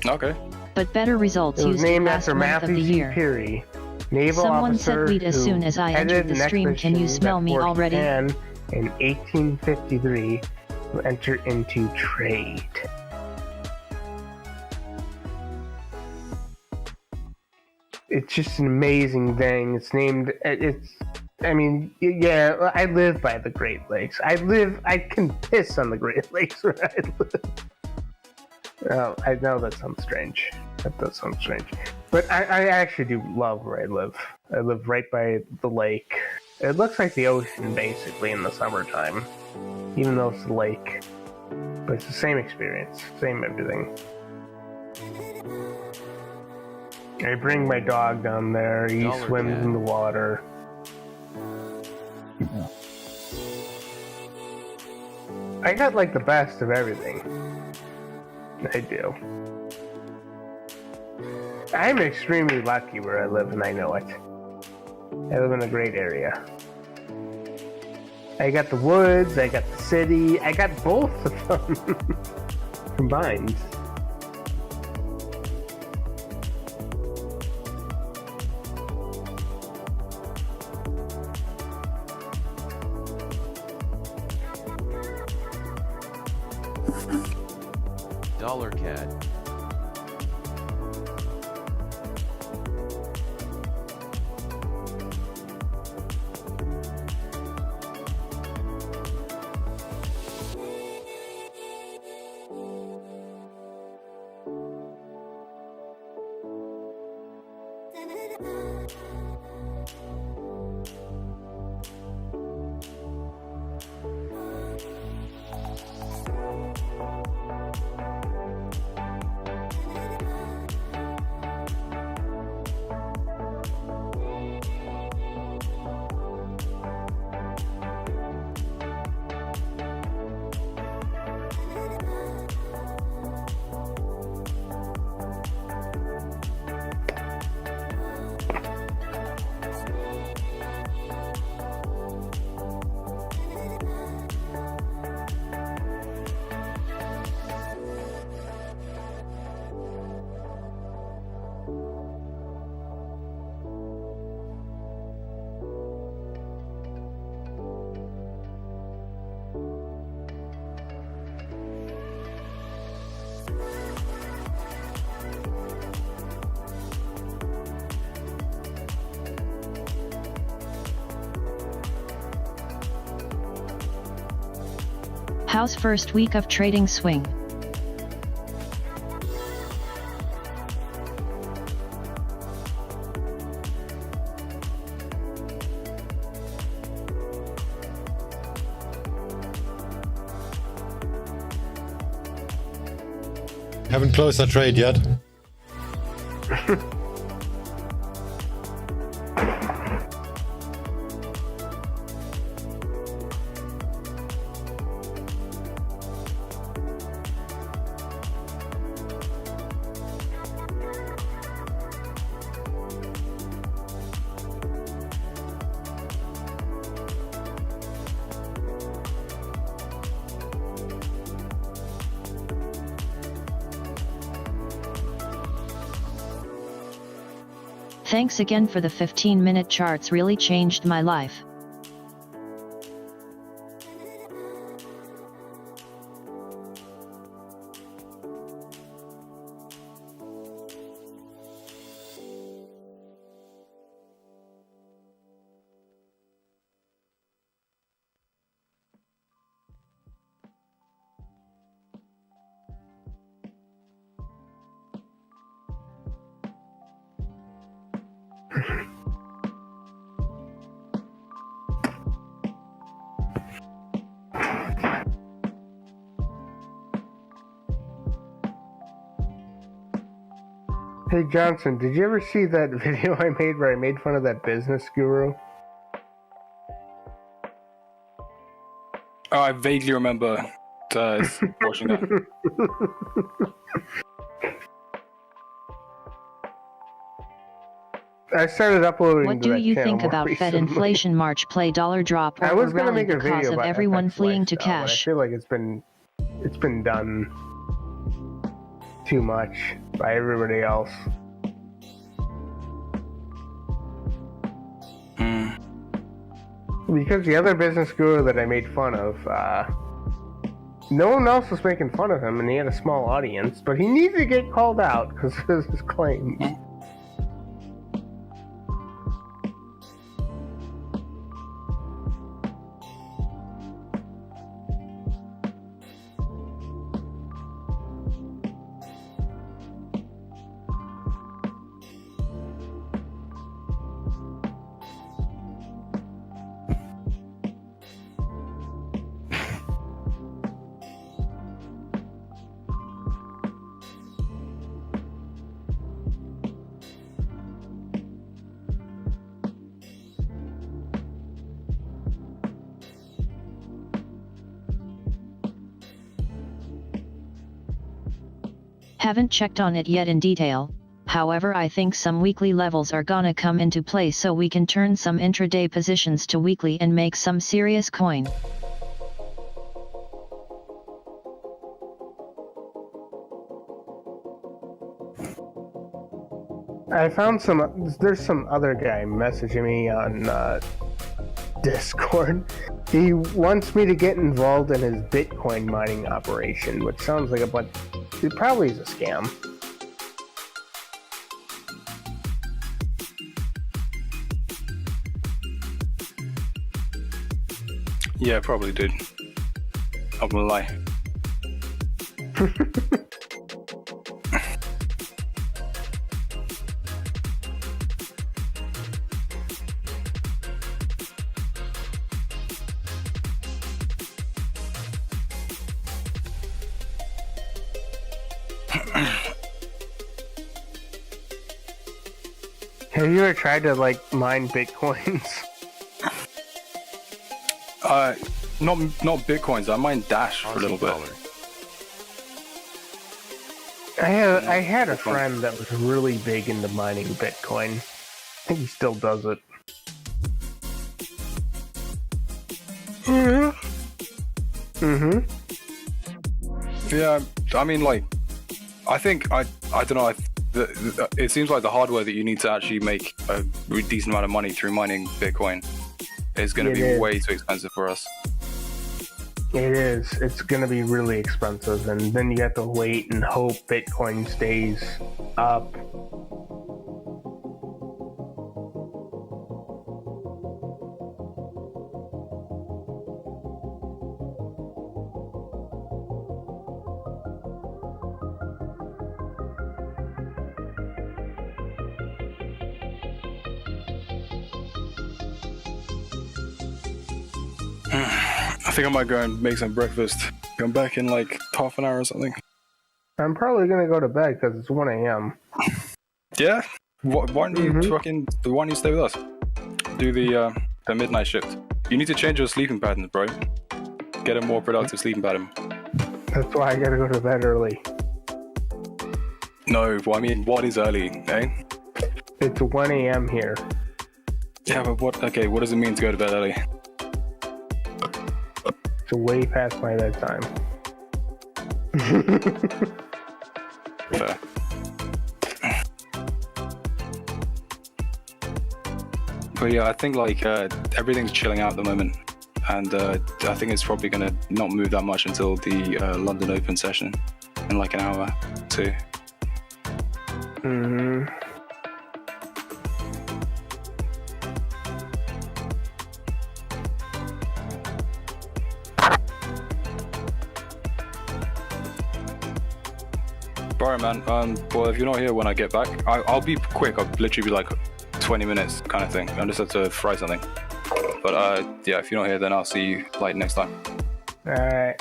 Okay. But better results It was used it named last after month of Matthew the C. year. Peary, naval Someone officer said weed as who soon as I headed entered the an stream. Can you expedition smell at me Fort already? Japan in 1853 to enter into trade. It's just an amazing thing. It's named. I mean, yeah. I live by the Great Lakes. I can piss on the Great Lakes where I live. Oh, I know that sounds strange. That does sound strange. But I actually do love where I live. I live right by the lake. It looks like the ocean, basically, in the summertime. Even though it's a lake. But it's the same experience. Same everything. I bring my dog down there. He Dollar swims cat. in the water. I got, like, the best of everything. I do. I'm extremely lucky where I live, and I know it. I live in a great area. I got the woods, I got the city, I got both of them combined. Dollar cat. How's first week of trading swing? Haven't closed a trade yet. Thanks again for the 15-minute charts, really changed my life. Hey Johnson, did you ever see that video I made where I made fun of that business guru? Oh, I vaguely remember watching that. I started uploading. What to do that you channel think more about Fed recently. inflation March play, dollar drop, I or was gonna rally make a because video of about everyone FX fleeing to lifestyle, but I cash? feel like it's been done too much by everybody else. Because the other business guru that I made fun of, no one else was making fun of him, and he had a small audience, but he needs to get called out because of his claims. Haven't checked on it yet in detail, however I think some weekly levels are gonna come into play so we can turn some intraday positions to weekly and make some serious coin. I found there's some other guy messaging me on Discord. He wants me to get involved in his Bitcoin mining operation, which sounds like it probably is a scam. Yeah, probably did. I'm gonna lie. Have you ever tried to mine Bitcoins? Not Bitcoins. I mined Dash for a little bit. I had a friend that was really big into mining Bitcoin. I think he still does it. Mm-hmm. Yeah, I mean, I think I don't know. It seems like the hardware that you need to actually make a decent amount of money through mining Bitcoin is going to be way too expensive for us. It is. It's going to be really expensive, and then you have to wait and hope Bitcoin stays up. think I might go and make some breakfast. Come back in like half an hour or something. I'm probably gonna go to bed because it's 1 a.m. Yeah? Why don't you why don't you stay with us? Do the midnight shift. You need to change your sleeping patterns, bro. Get a more productive sleeping pattern. That's why I gotta go to bed early. No, well, I mean, what is early, eh? It's 1 a.m. here. Yeah, but what does it mean to go to bed early? It's way past my bedtime. Fair. But yeah, I think like everything's chilling out at the moment, and I think it's probably gonna not move that much until the London Open session in like an hour, too. Mm-hmm. Alright, man. Well, if you're not here when I get back, I'll be quick. I'll literally be like 20 minutes kind of thing. I just have to fry something. But yeah, if you're not here, then I'll see you like next time. All right.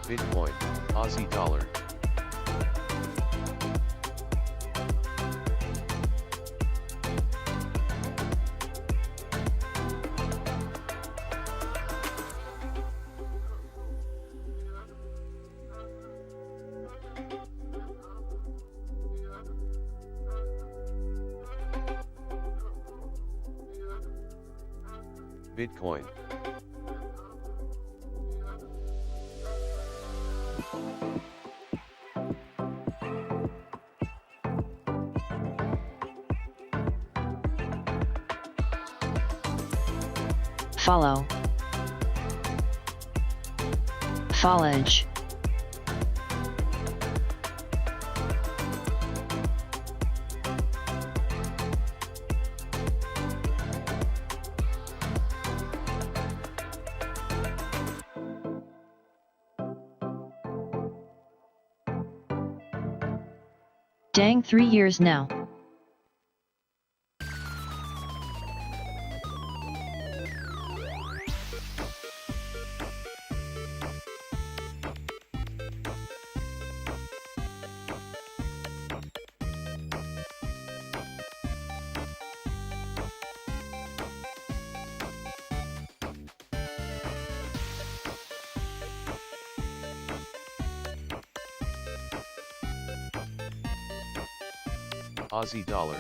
Bitcoin, Aussie dollar. Bitcoin. Follow. Foliage. Dang, 3 years now. Aussie dollar.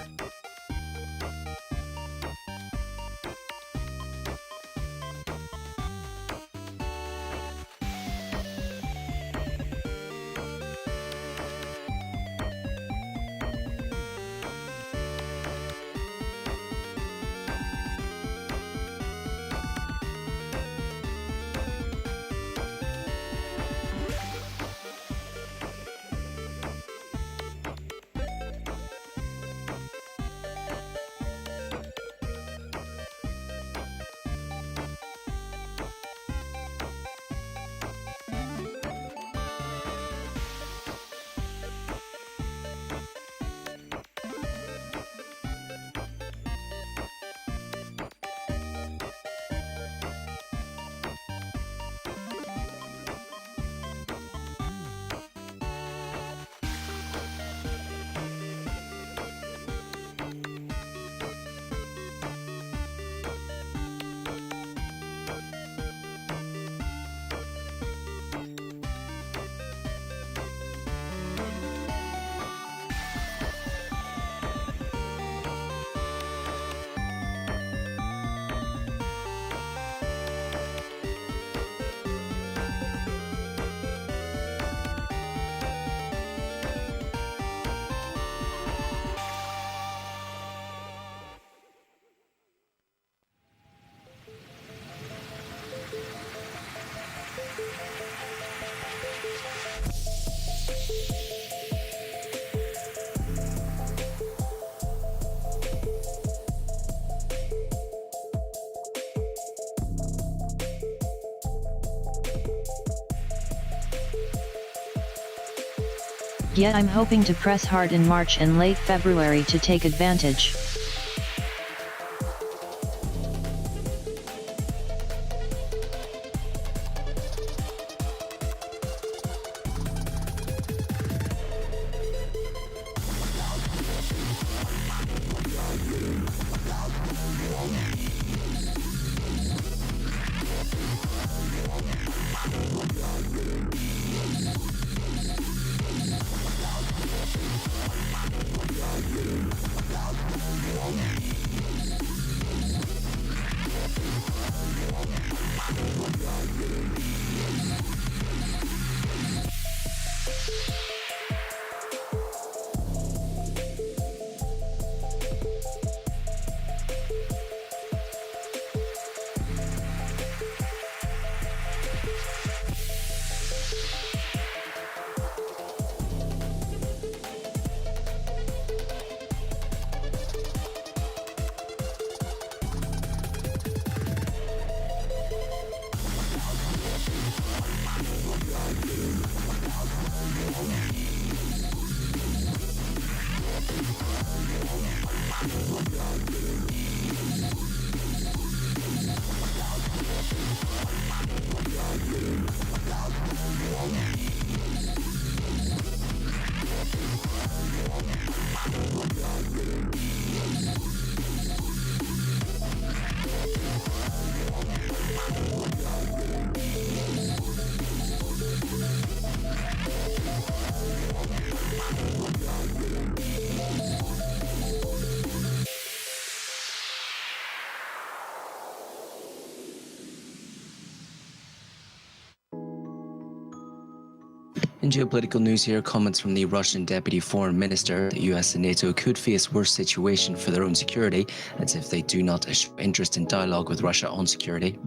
Yet I'm hoping to press hard in March and late February to take advantage. In geopolitical news here, comments from the Russian Deputy Foreign Minister that US and NATO could face worse situation for their own security, as if they do not show interest in dialogue with Russia on security.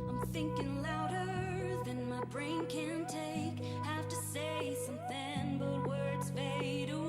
I'm thinking louder than my brain can take. Have to say something, but words fade away.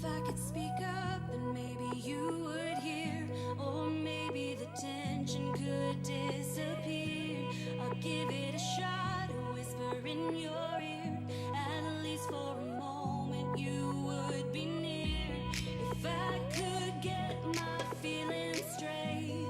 If I could speak up, then maybe you would hear, or maybe the tension could disappear. I'll give it a shot, a whisper in your ear. At least for a moment, you would be near. If I could get my feelings straight,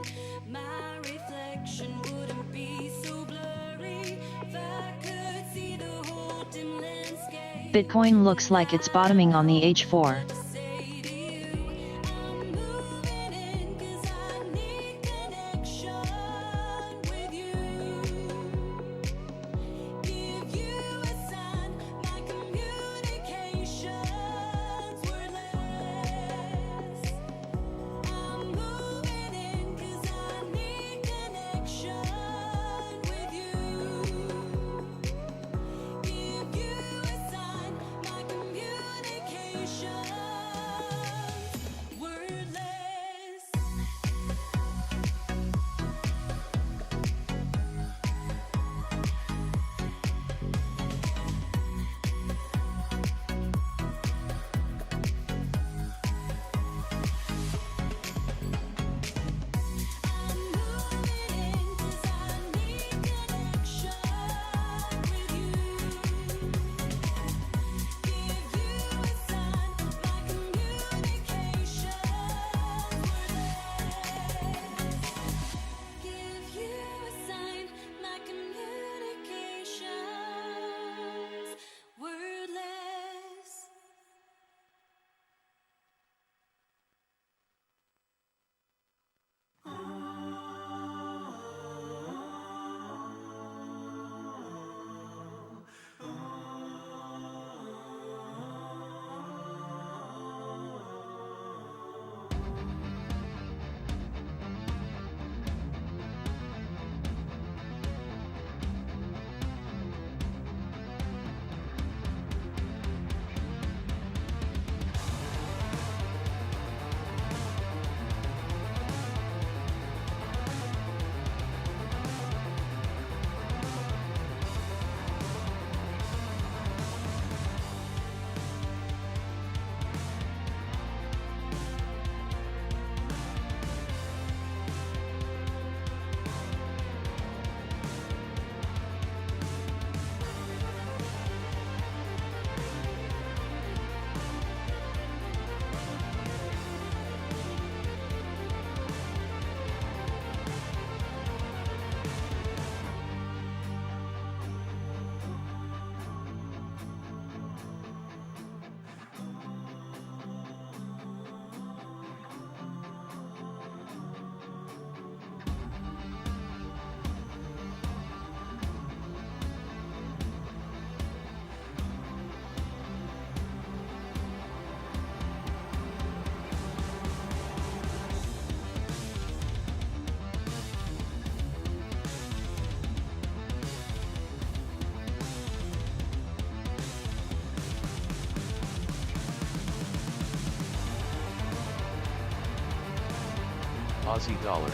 my reflection wouldn't be so blurry. If I could see the whole dim landscape. Bitcoin looks like it's bottoming on the H4. Say to you, I'm moving in 'cause I need connection with you. Give you a sign, my communication's wordless. I'm moving in 'cause I need connection with you. Give you a sign, my communication's wordless. I'm moving in 'cause I need connection with you. Give you a sign, my communication's wordless. Give you a sign, my communication's wordless. Aussie dollar.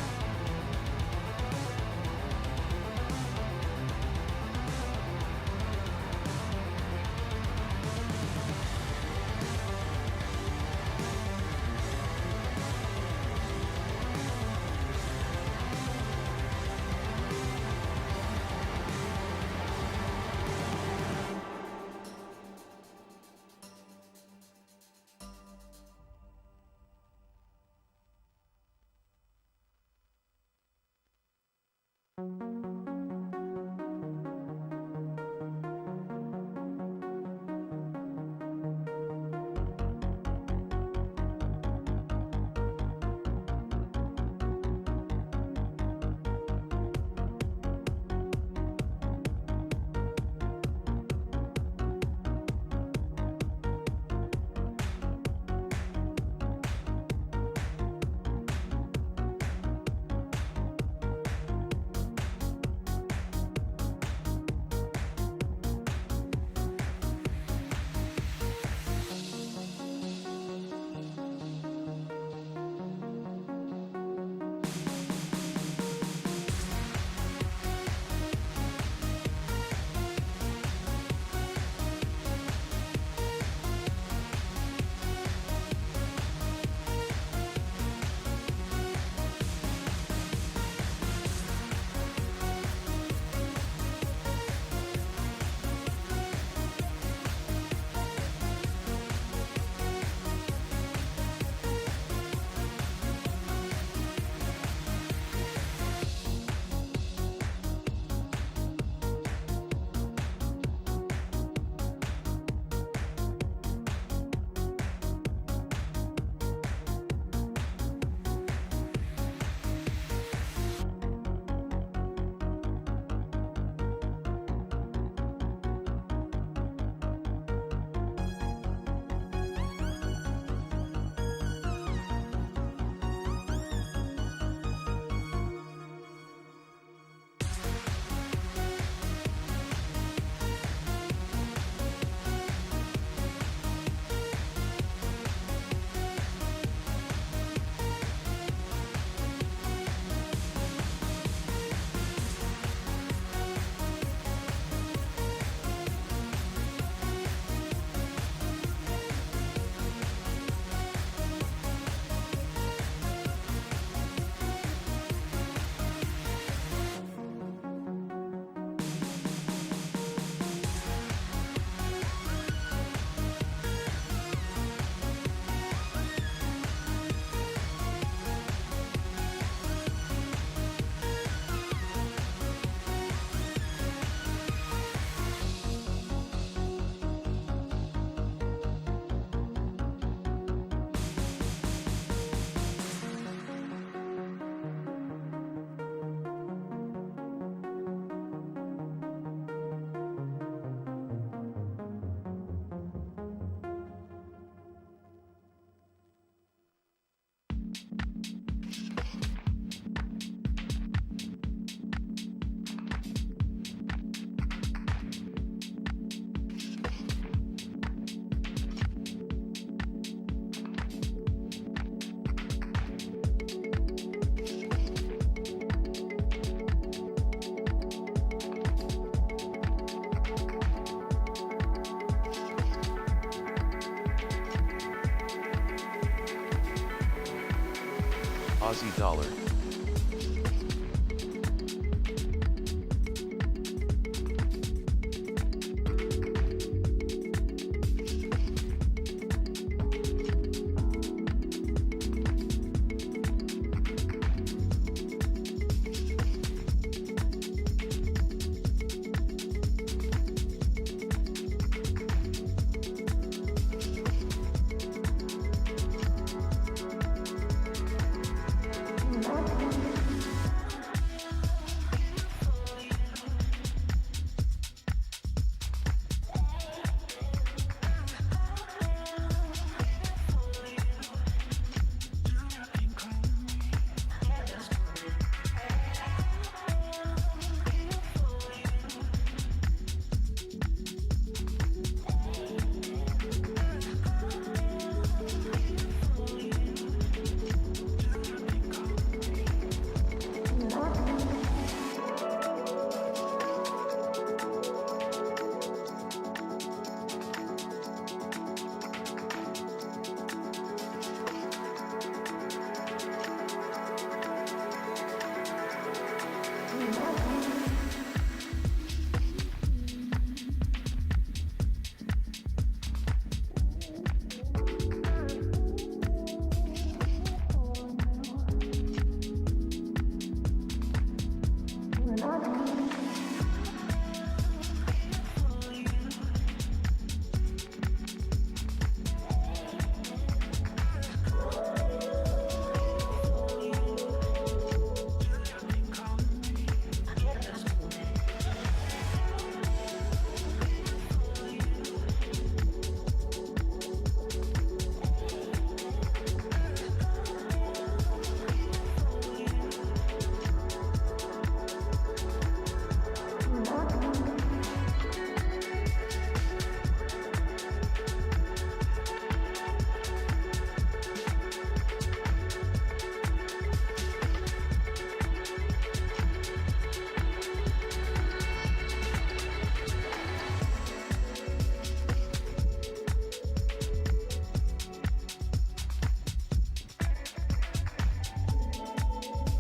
Aussie dollar.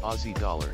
Aussie dollar.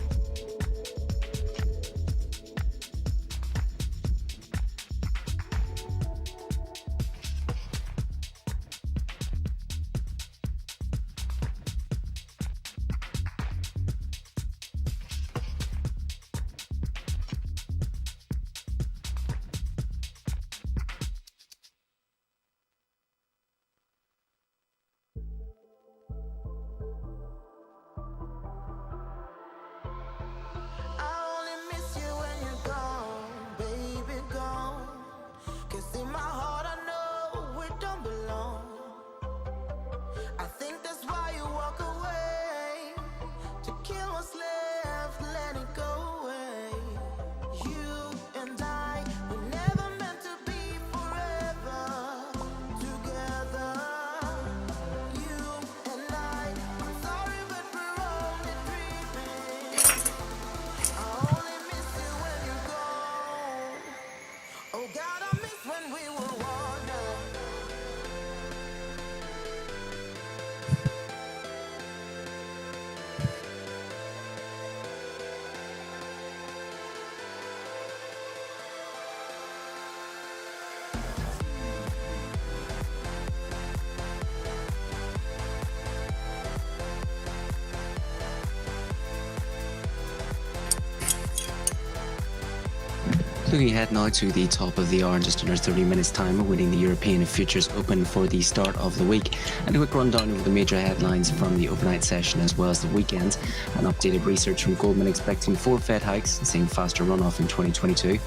Looking ahead now to the top of the hour in just under 30 minutes time, awaiting the European Futures Open for the start of the week. And a quick rundown of the major headlines from the overnight session as well as the weekend. An updated research from Goldman expecting 4 Fed hikes and seeing faster runoff in 2022.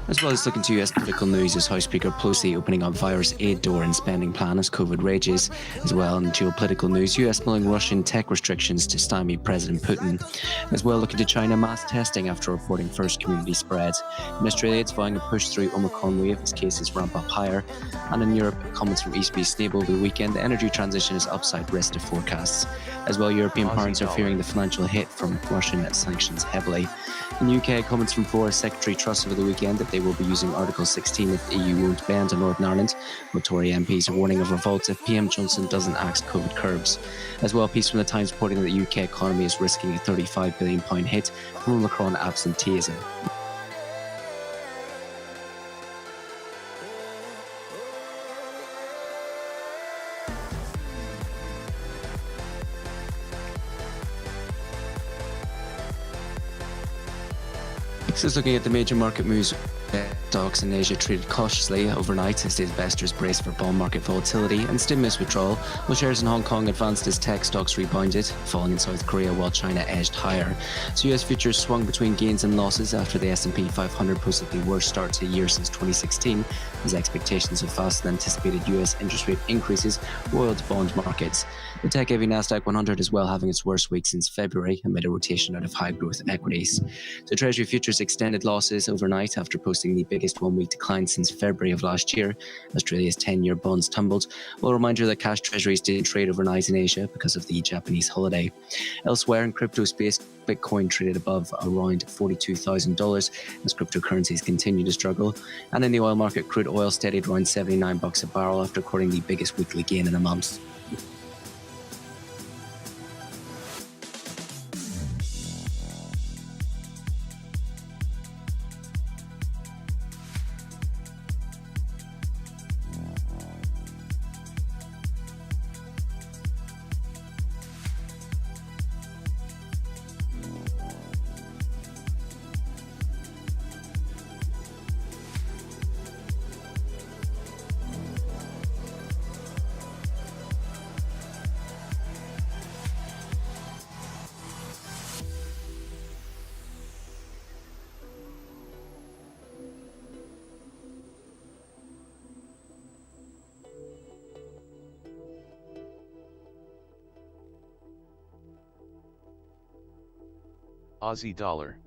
As well as looking to US political news as House Speaker Pelosi opening up virus aid door and spending plan as COVID rages. As well in geopolitical news, US mulling Russian tech restrictions to stymie President Putin. As well looking to China mass testing after reporting first community spread. In Australia, it's vying to push through Omicron wave as cases ramp up higher. And in Europe, comments from ECB stable over the weekend. The energy transition is upside risk to forecasts. As well, European parents are fearing the financial hit from Russian sanctions heavily. In the UK, comments from Forex Secretary Truss over the weekend that they UK will be using Article 16 if the EU won't bend on Northern Ireland, but Tory MPs are warning of revolts if PM Johnson doesn't axe COVID curbs. As well, a piece from the Times reporting that the UK economy is risking a £35 billion hit from Omicron absenteeism. Next is looking at the major market moves. Stocks in Asia traded cautiously overnight as investors braced for bond market volatility and stimulus withdrawal, while shares in Hong Kong advanced as tech stocks rebounded, falling in South Korea while China edged higher. So US futures swung between gains and losses after the S&P 500 posted the worst start to a year since 2016, as expectations of faster than anticipated US interest rate increases roiled bond markets. The tech-heavy Nasdaq 100 as well having its worst week since February amid a rotation out of high-growth equities. So Treasury futures extended losses overnight after posting the biggest one-week decline since February of last year. Australia's 10-year bonds tumbled. Well, a reminder that cash treasuries didn't trade overnight in Asia because of the Japanese holiday. Elsewhere in crypto space, Bitcoin traded above around $42,000 as cryptocurrencies continue to struggle. And in the oil market, crude oil steadied around $79 a barrel after recording the biggest weekly gain in a month. Aussie dollar.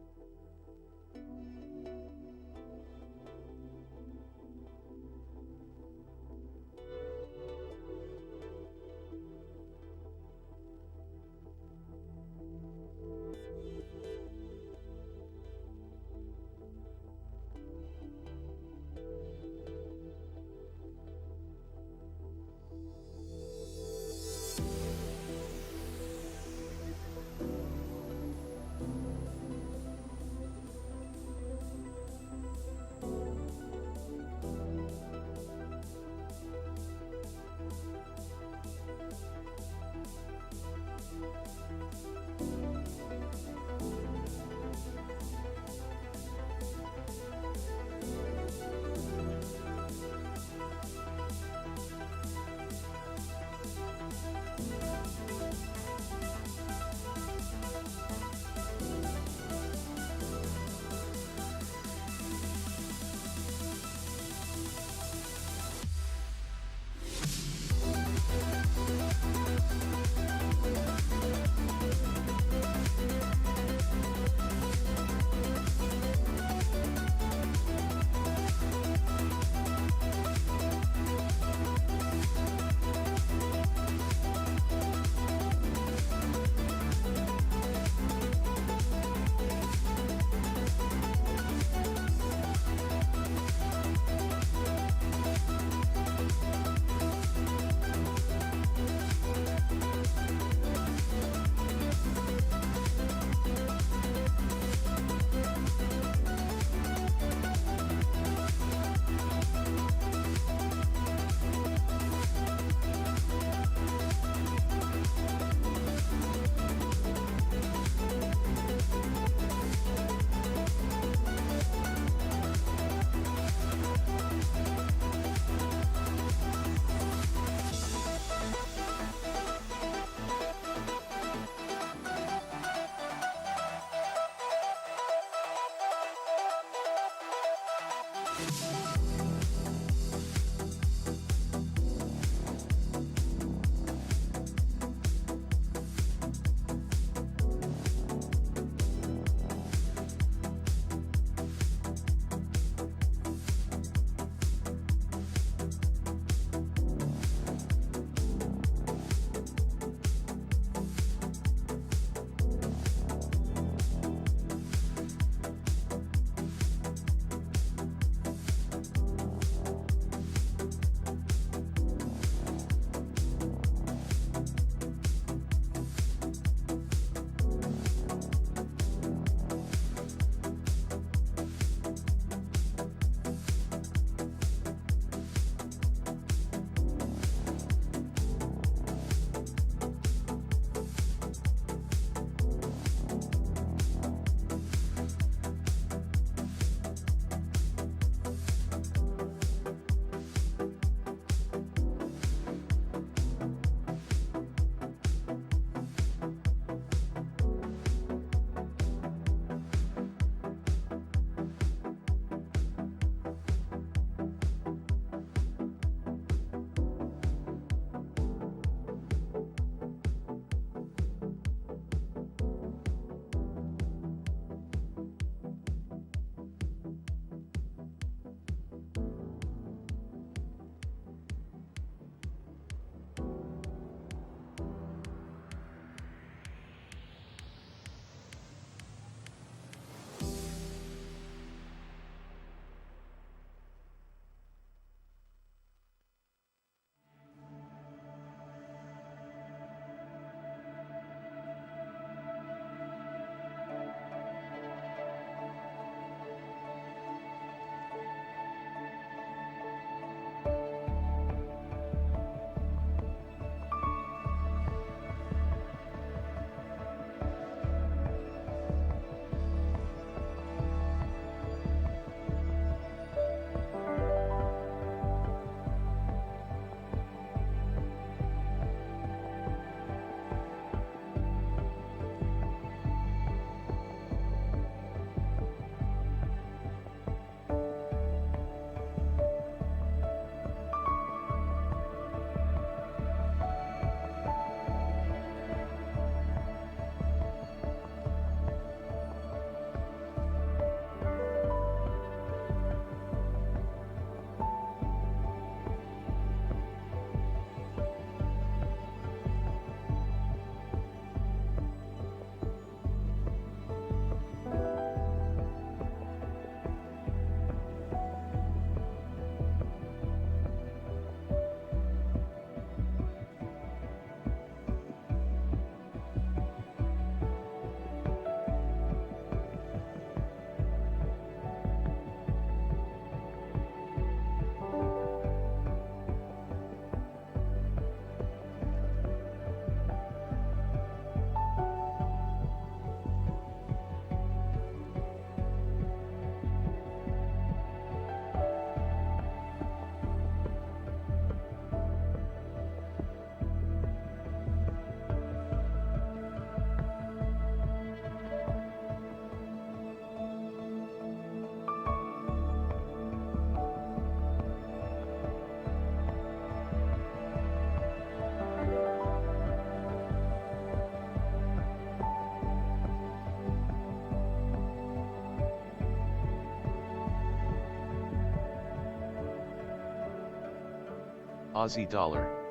Aussie dollar.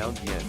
Pound yen.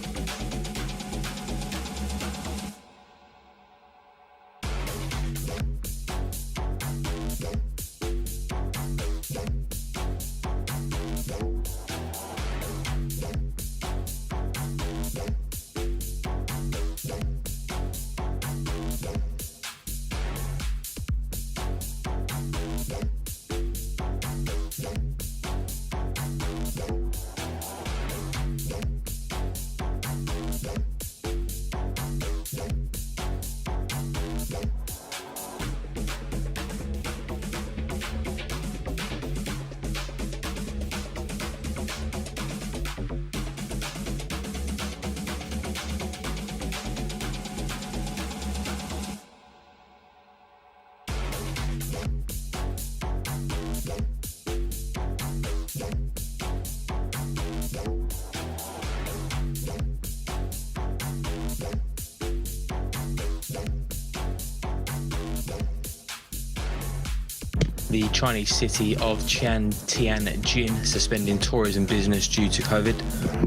The Chinese city of Tianjin suspending tourism business due to COVID.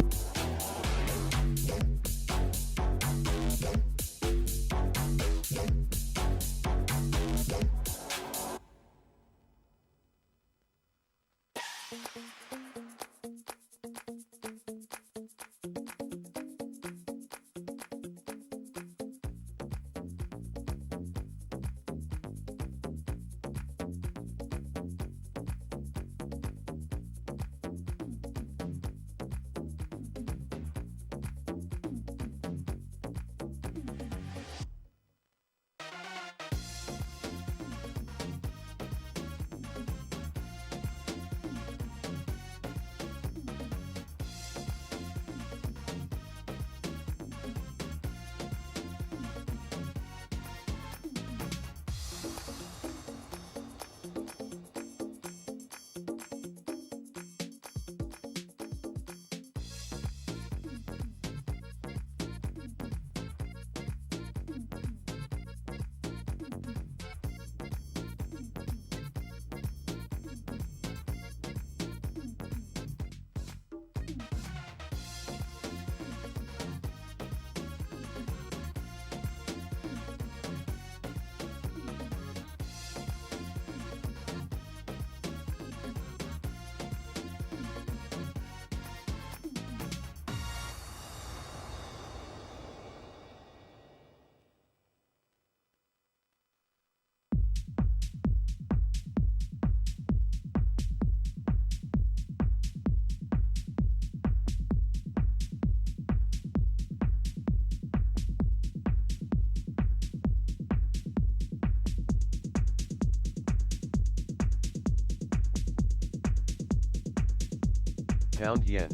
Pound yen.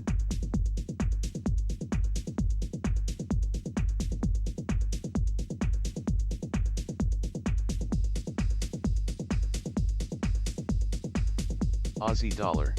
Aussie dollar.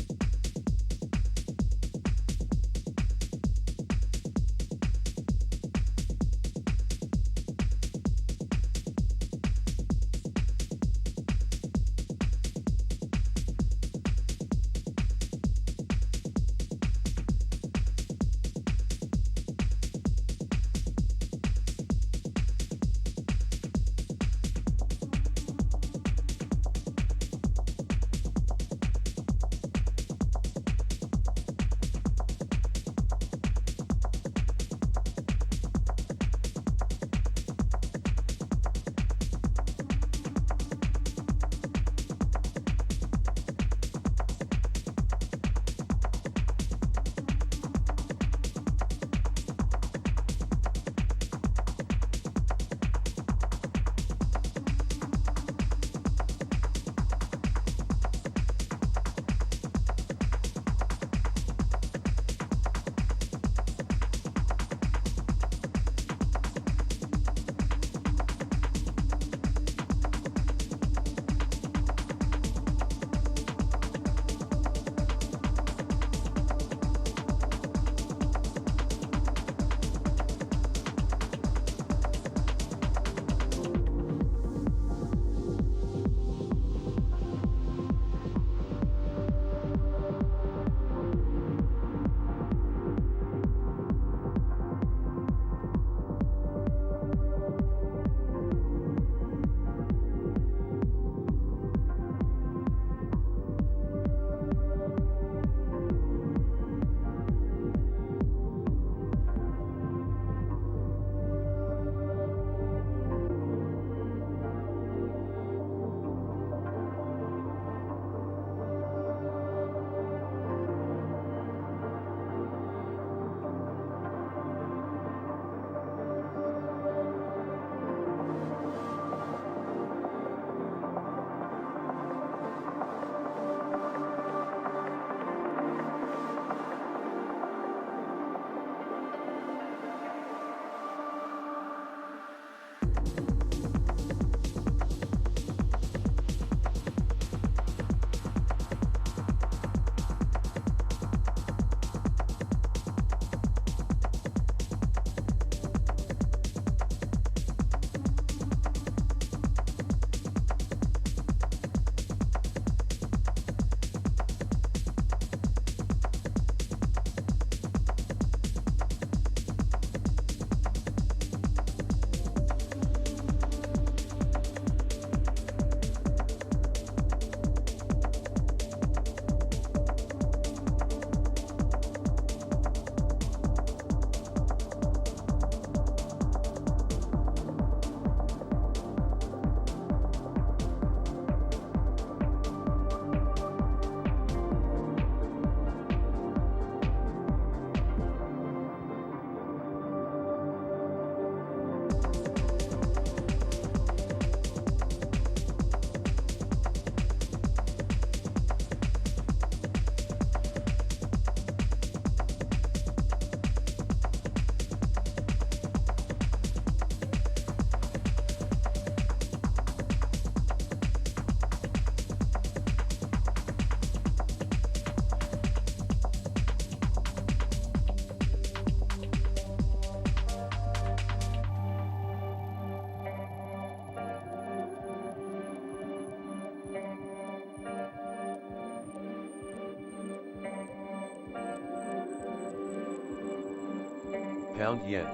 Pound yen.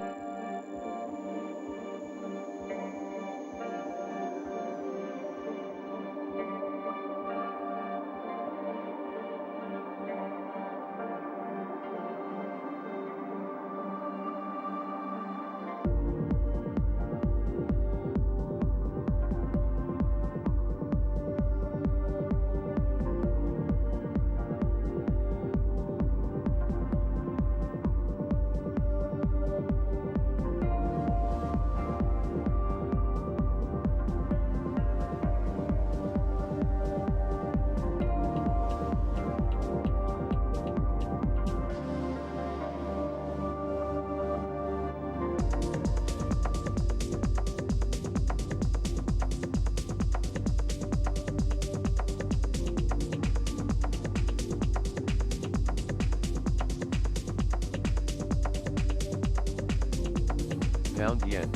Pound yen.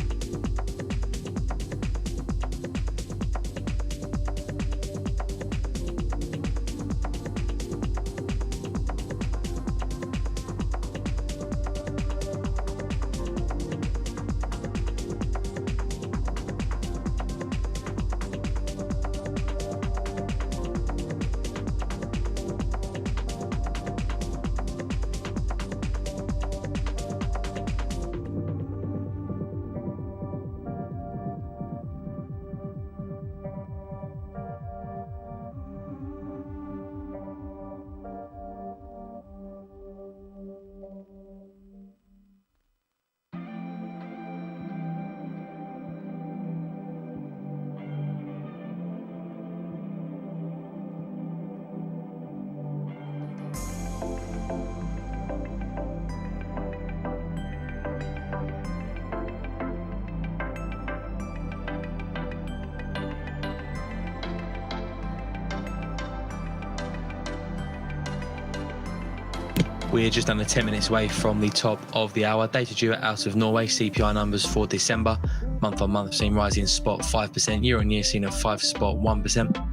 We're just under 10 minutes away from the top of the hour. Data due out of Norway, CPI numbers for December. Month on month seen rising spot 5%, year on year seen a 5.1%.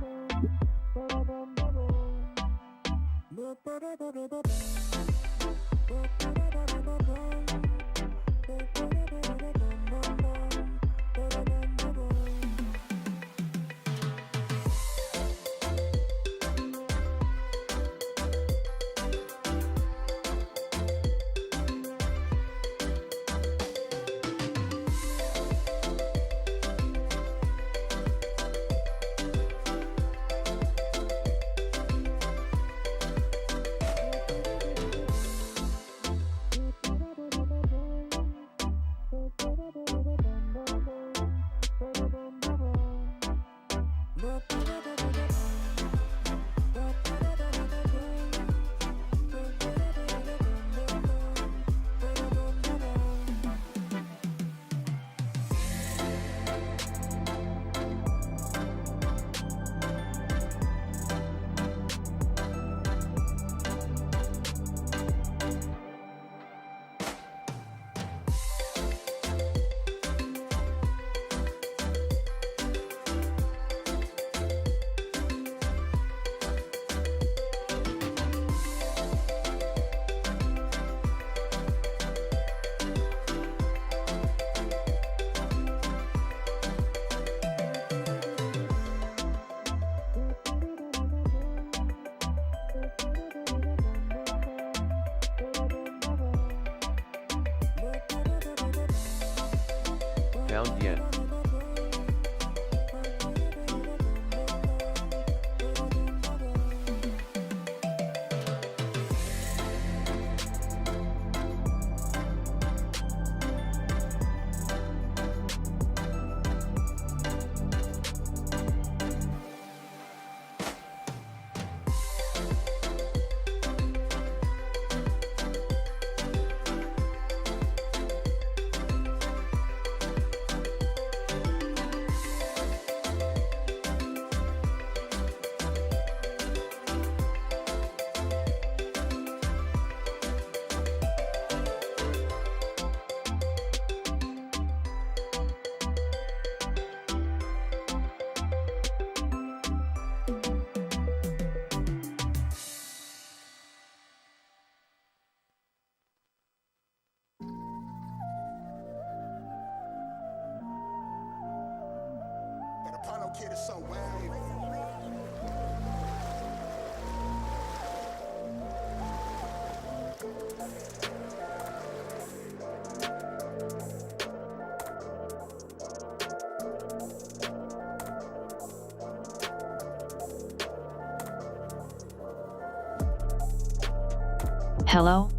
Pound yen. Hello?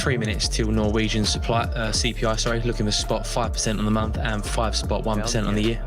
3 minutes till Norwegian CPI. Sorry, looking for spot 5% on the month and 5 spot 1% on the year.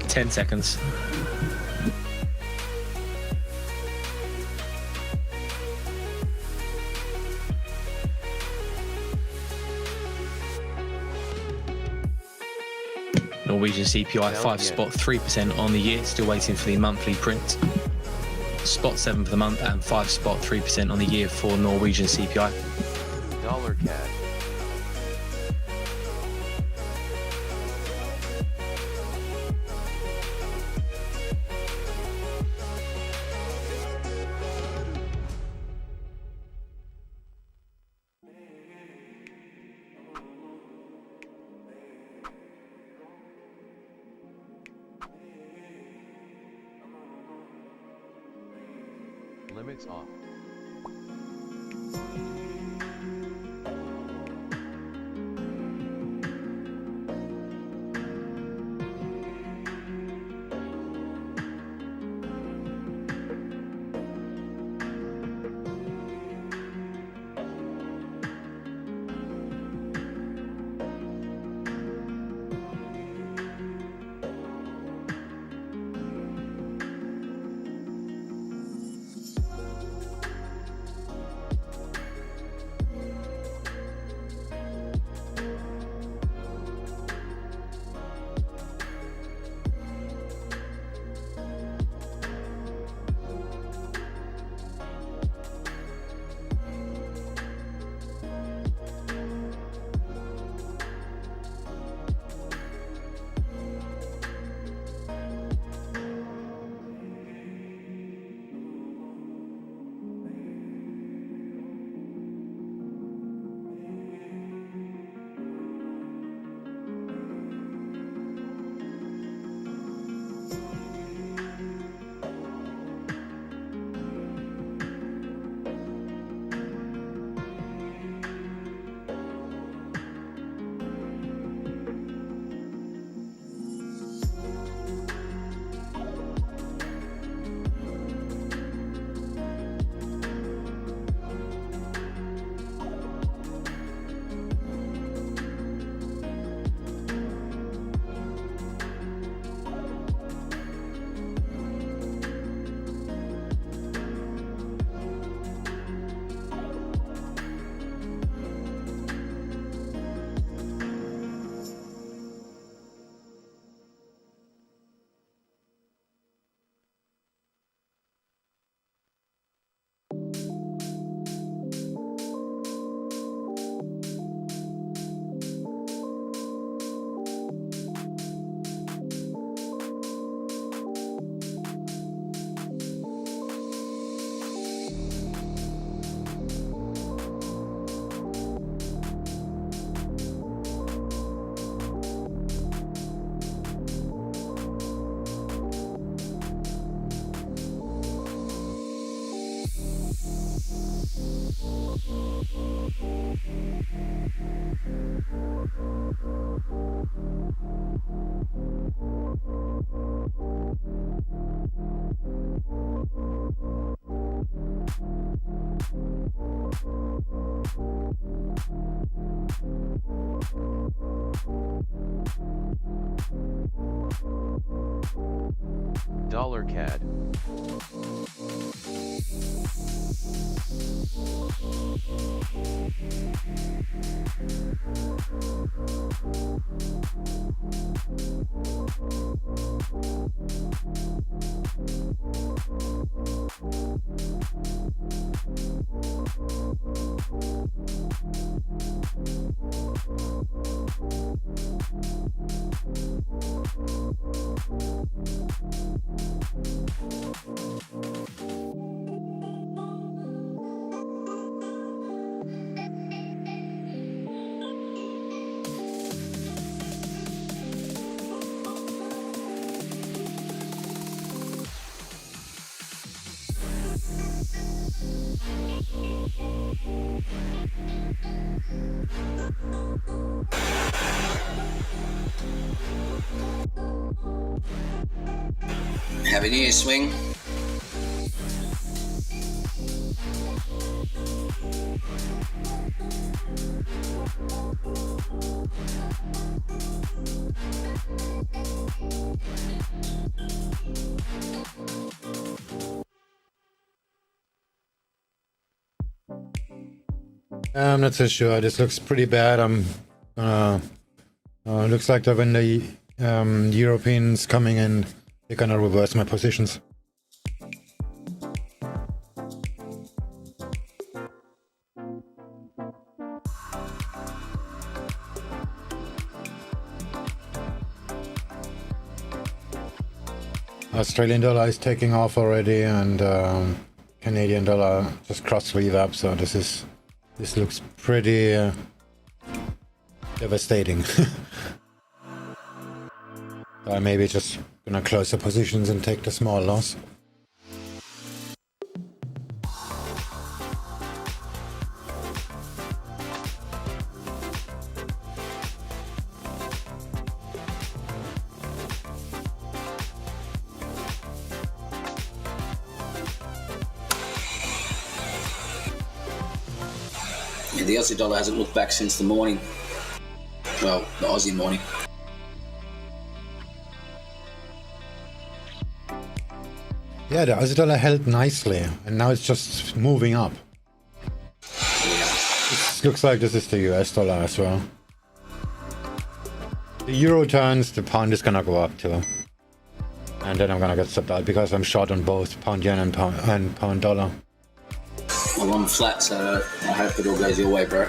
Ten seconds. Norwegian CPI 5 spot 3% on the year, still waiting for the monthly print. Spot 7 for the month and 5 spot 3% on the year for Norwegian CPI. Dollar CAD. Limits off. Dollar CAD. Happy New Year, Swing. I'm not so sure. This looks pretty bad. Looks like that when the Europeans coming in, they're gonna reverse my positions. Australian dollar is taking off already, and Canadian dollar just cross sleeve up. So this looks pretty devastating. I maybe just gonna close the positions and take the small loss. Yeah, the Aussie dollar hasn't looked back since the morning. Well, the Aussie morning. Yeah, the Aussie dollar held nicely, and now it's just moving up. Yeah. It looks like this is the US dollar as well. The euro turns, the pound is gonna go up too. And then I'm gonna get stopped out because I'm short on both pound yen and pound dollar. Well, I'm flat, so I hope it all goes your way, bro.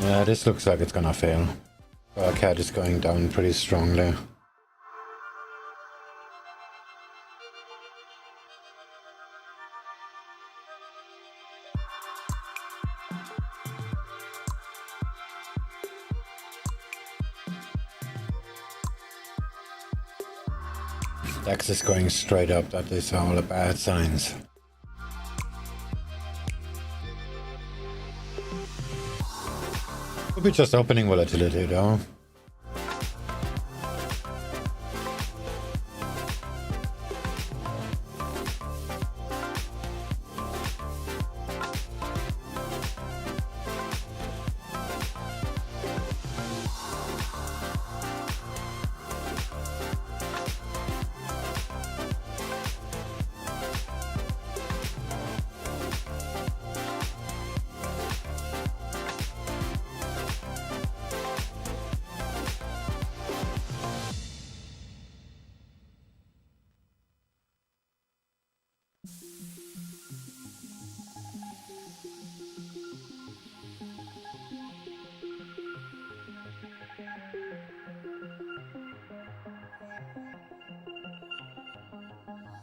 Yeah, this looks like it's gonna fail. Our CAD is going down pretty strongly. DAX is going straight up. That is all the bad signs. Could be just opening volatility though.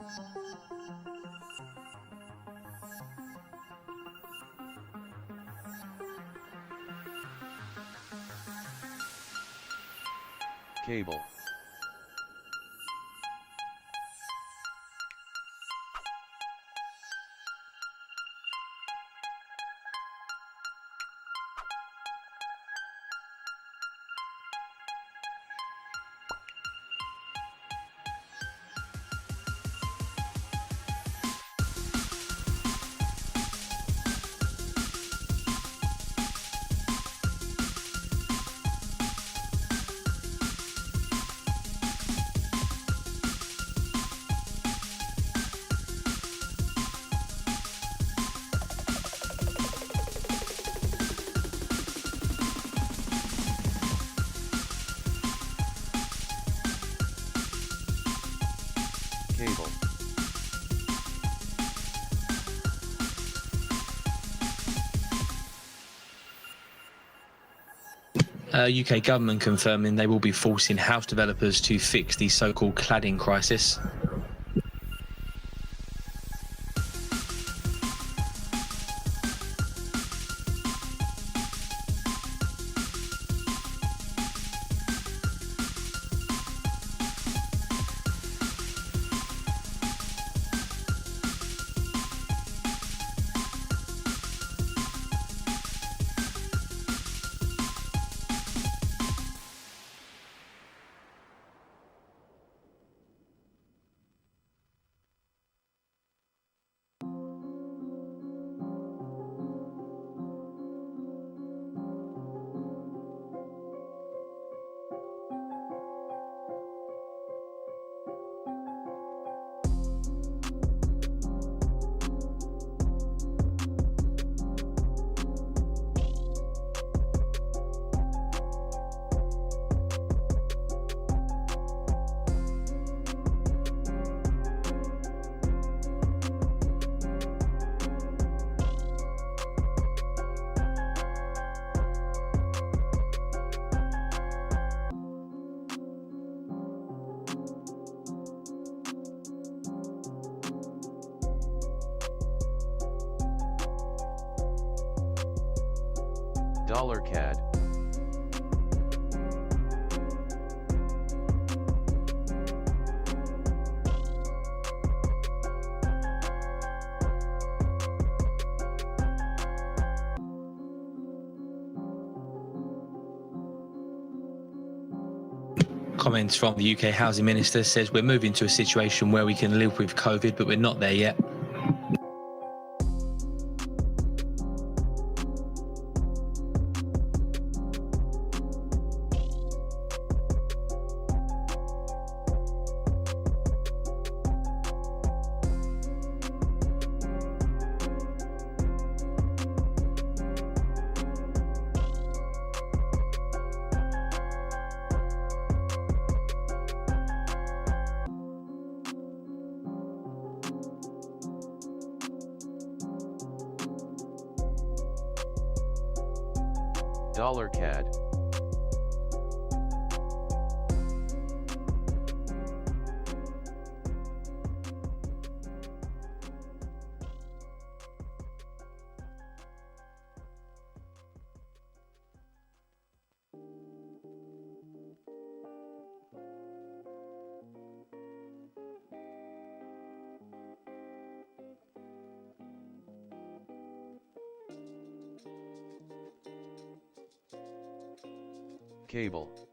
Cable. Cable. UK government confirming they will be forcing house developers to fix the so-called cladding crisis. Dollar CAD. Comments from the UK Housing Minister says we're moving to a situation where we can live with COVID, but we're not there yet. Dollar CAD. Cable.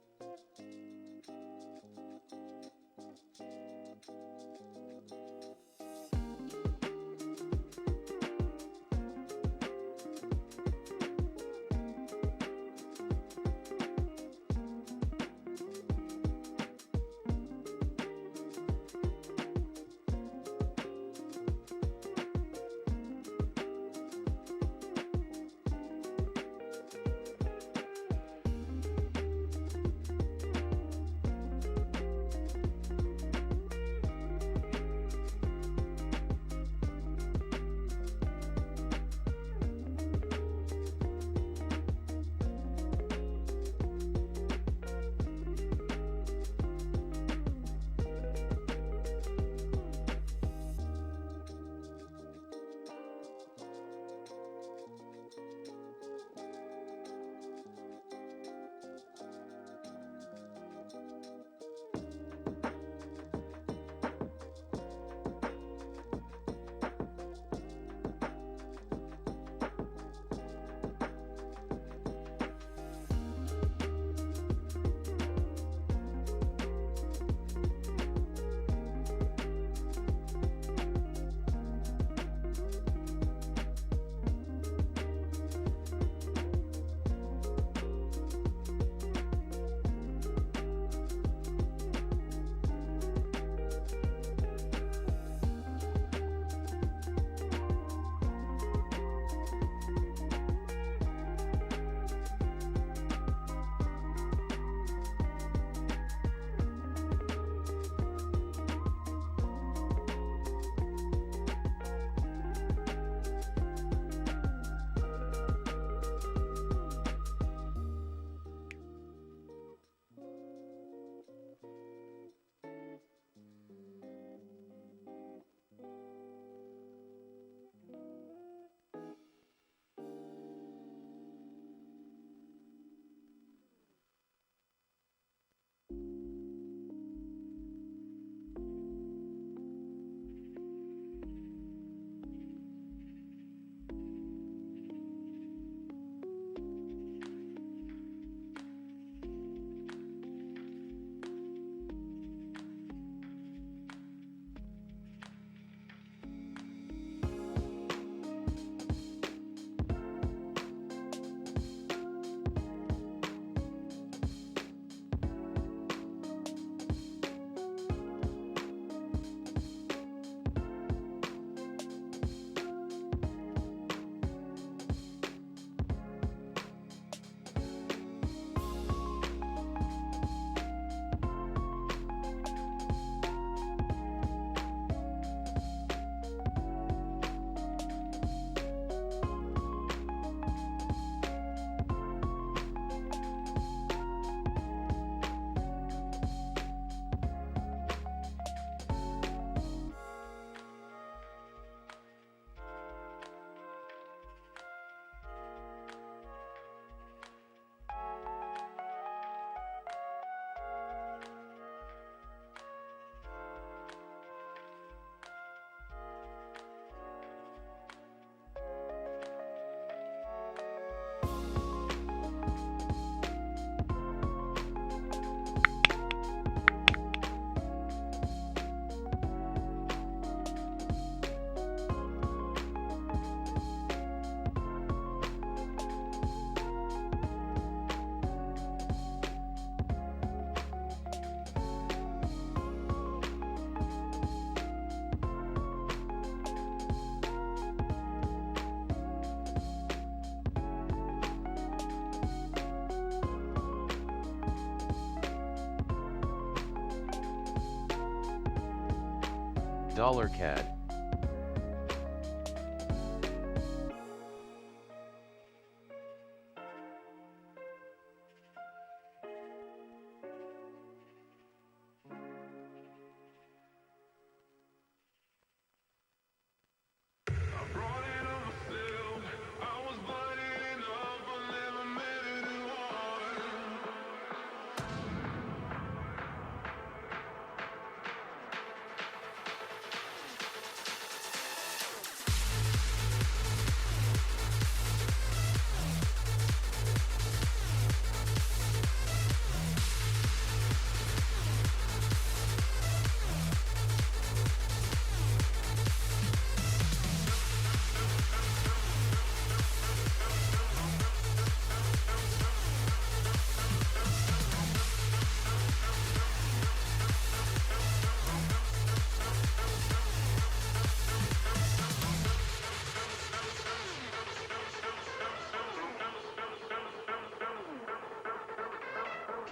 Dollar CAD.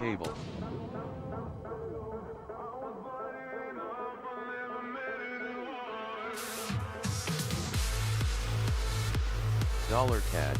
Cable. Dollar CAD.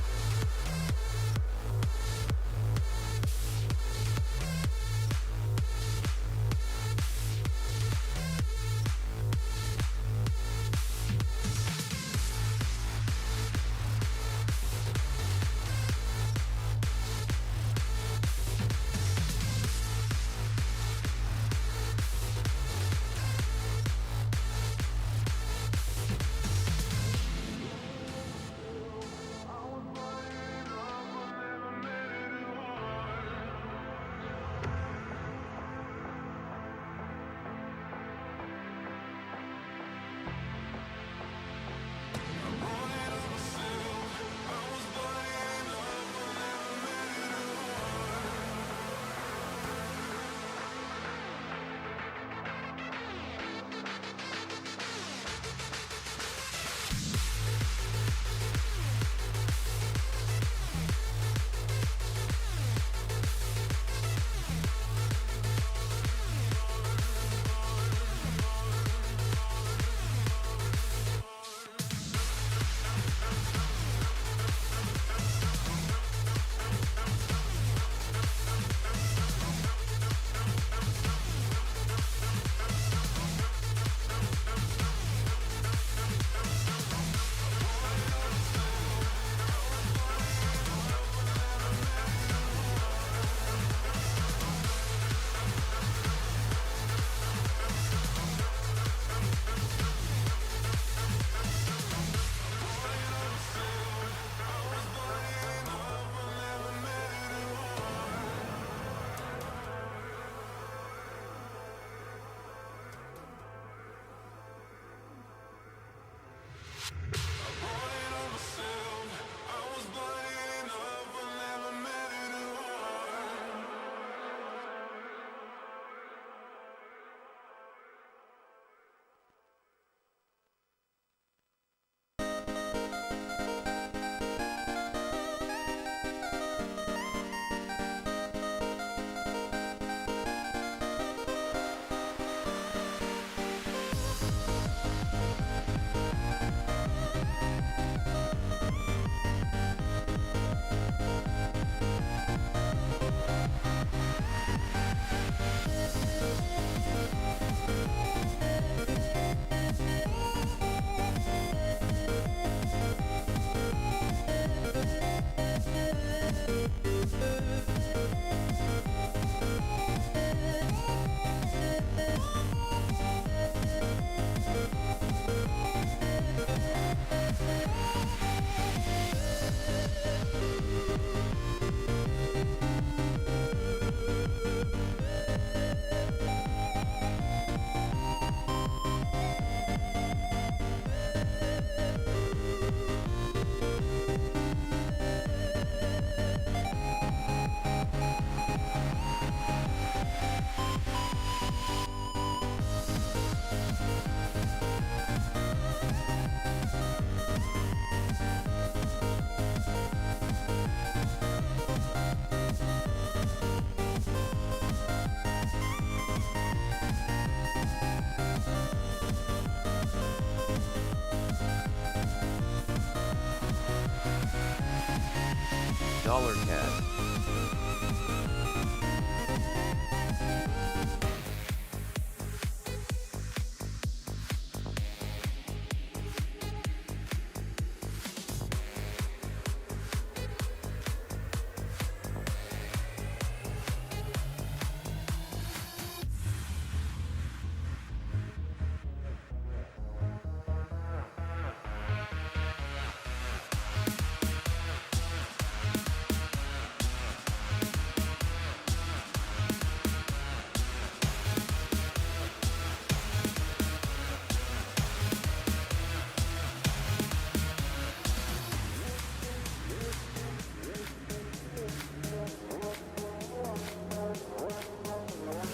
$CAD.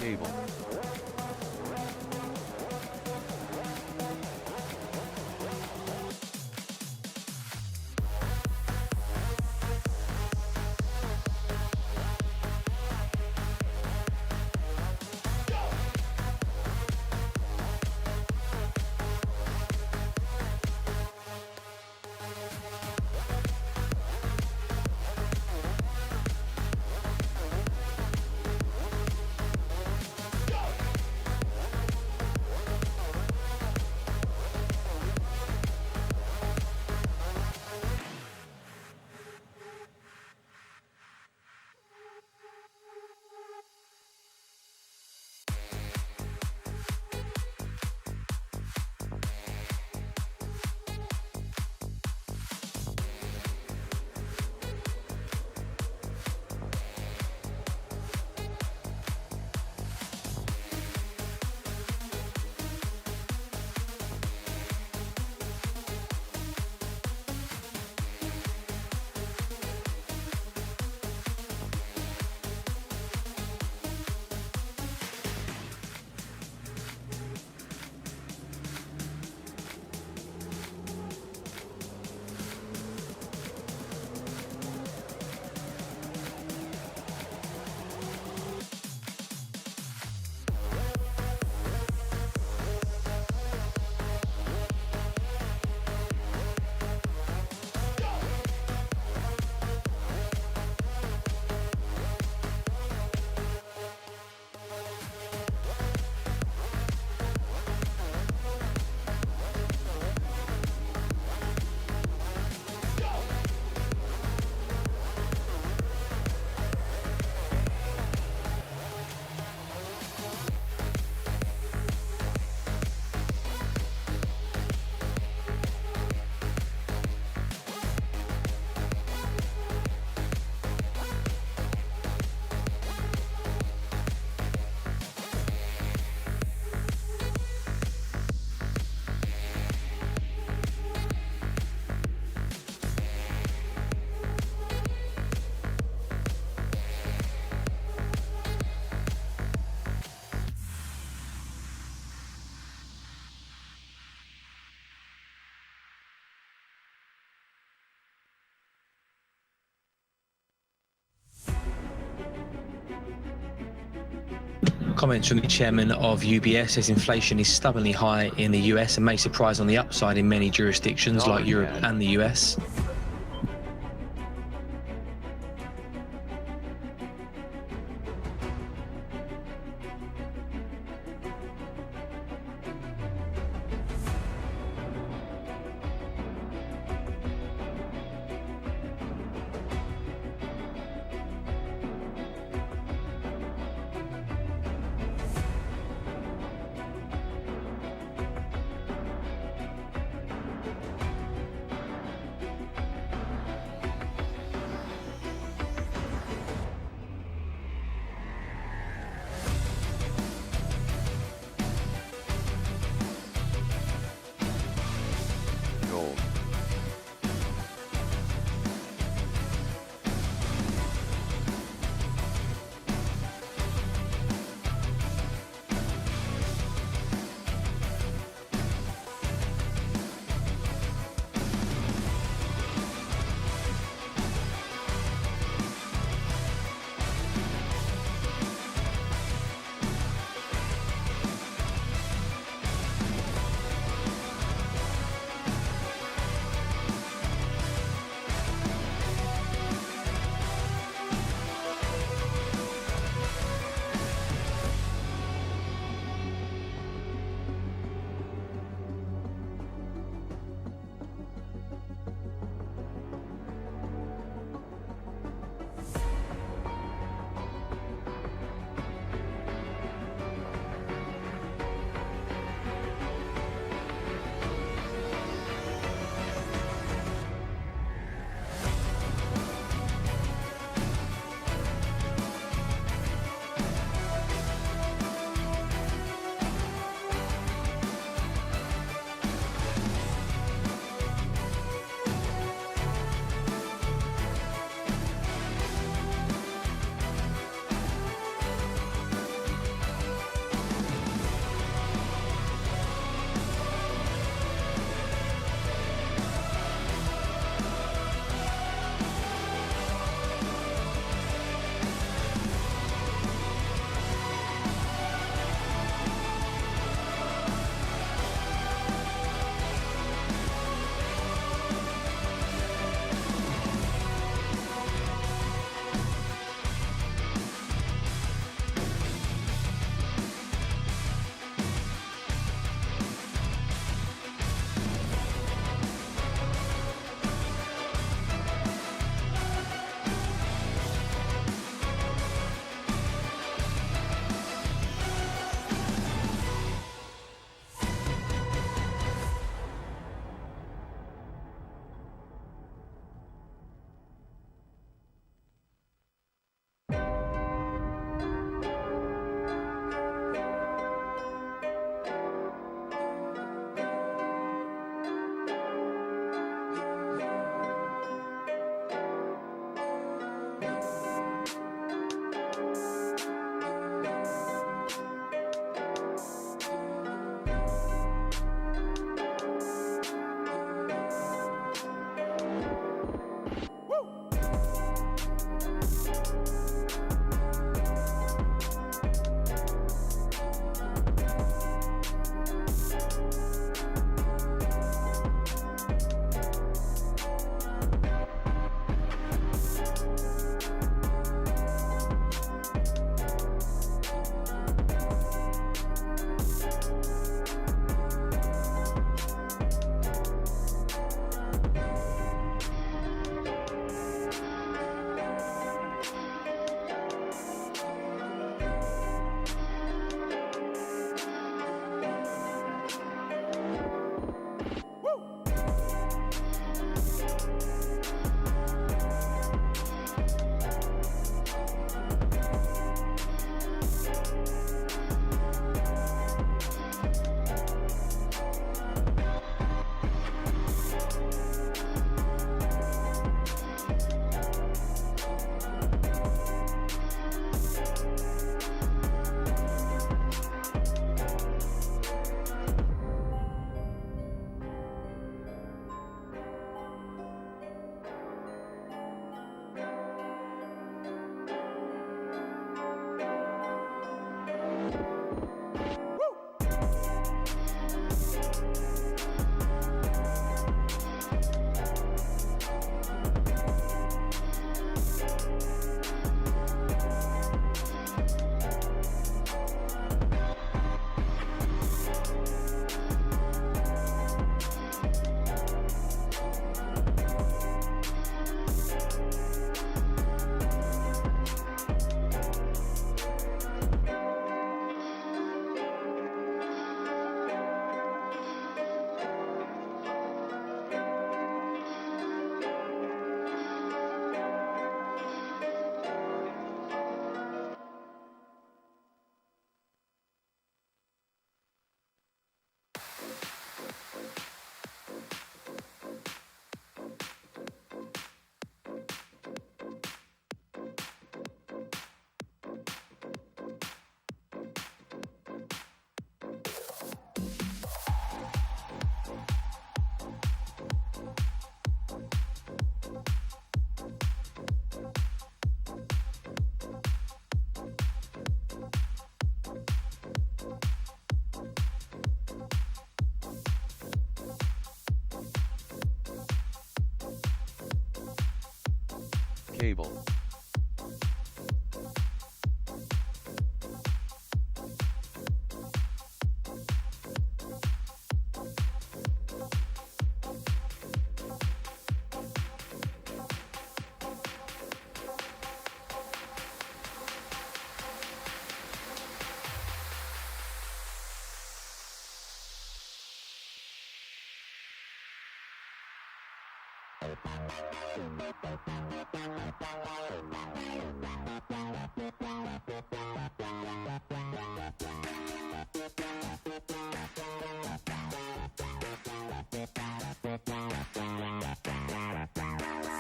Cable. Comments from the chairman of UBS says inflation is stubbornly high in the US and may surprise on the upside in many jurisdictions like Europe and the US. Cable.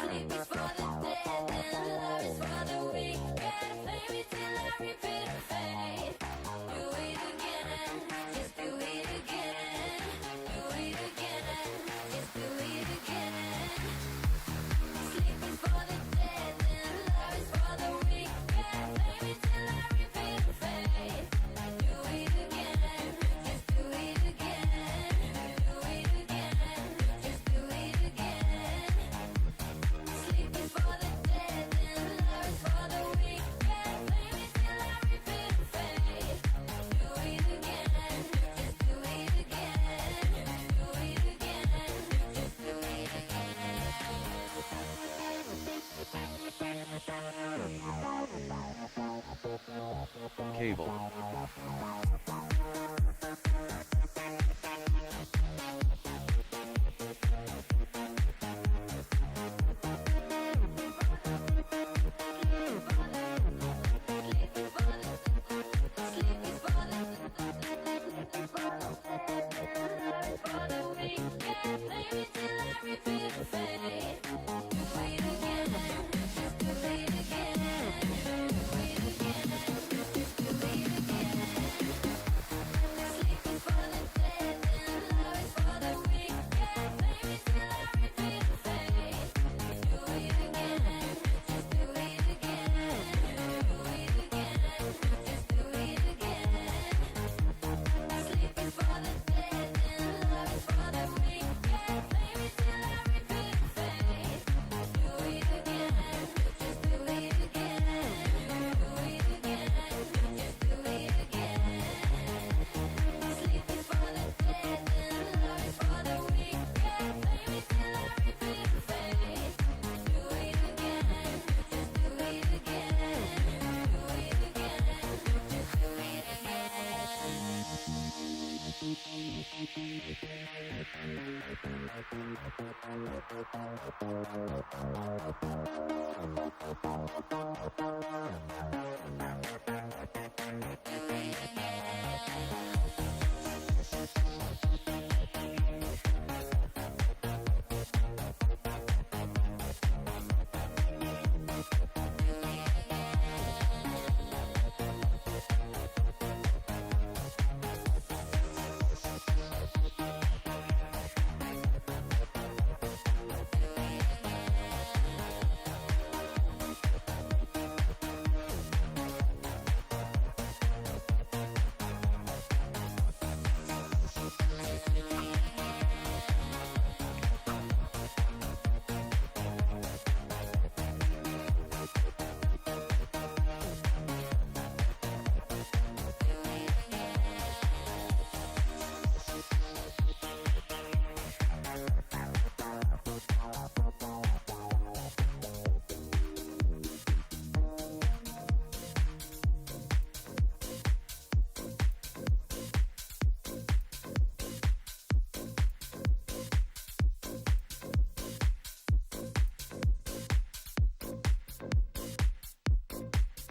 Sleep is for the dead and love is for the weak. Gotta play me till I repeat and fade. Do it again, just do it again. Do it again, just do it again. Sleep is for the dead and love is for the weak. Gotta play me till I repeat and fade. Do it again, just do it again. Do it again, just do it again. Sleep is for the dead and love is for the weak. Gotta play me till I repeat and fade. Do it again, just do it again. Do it again, just do it again. Cable.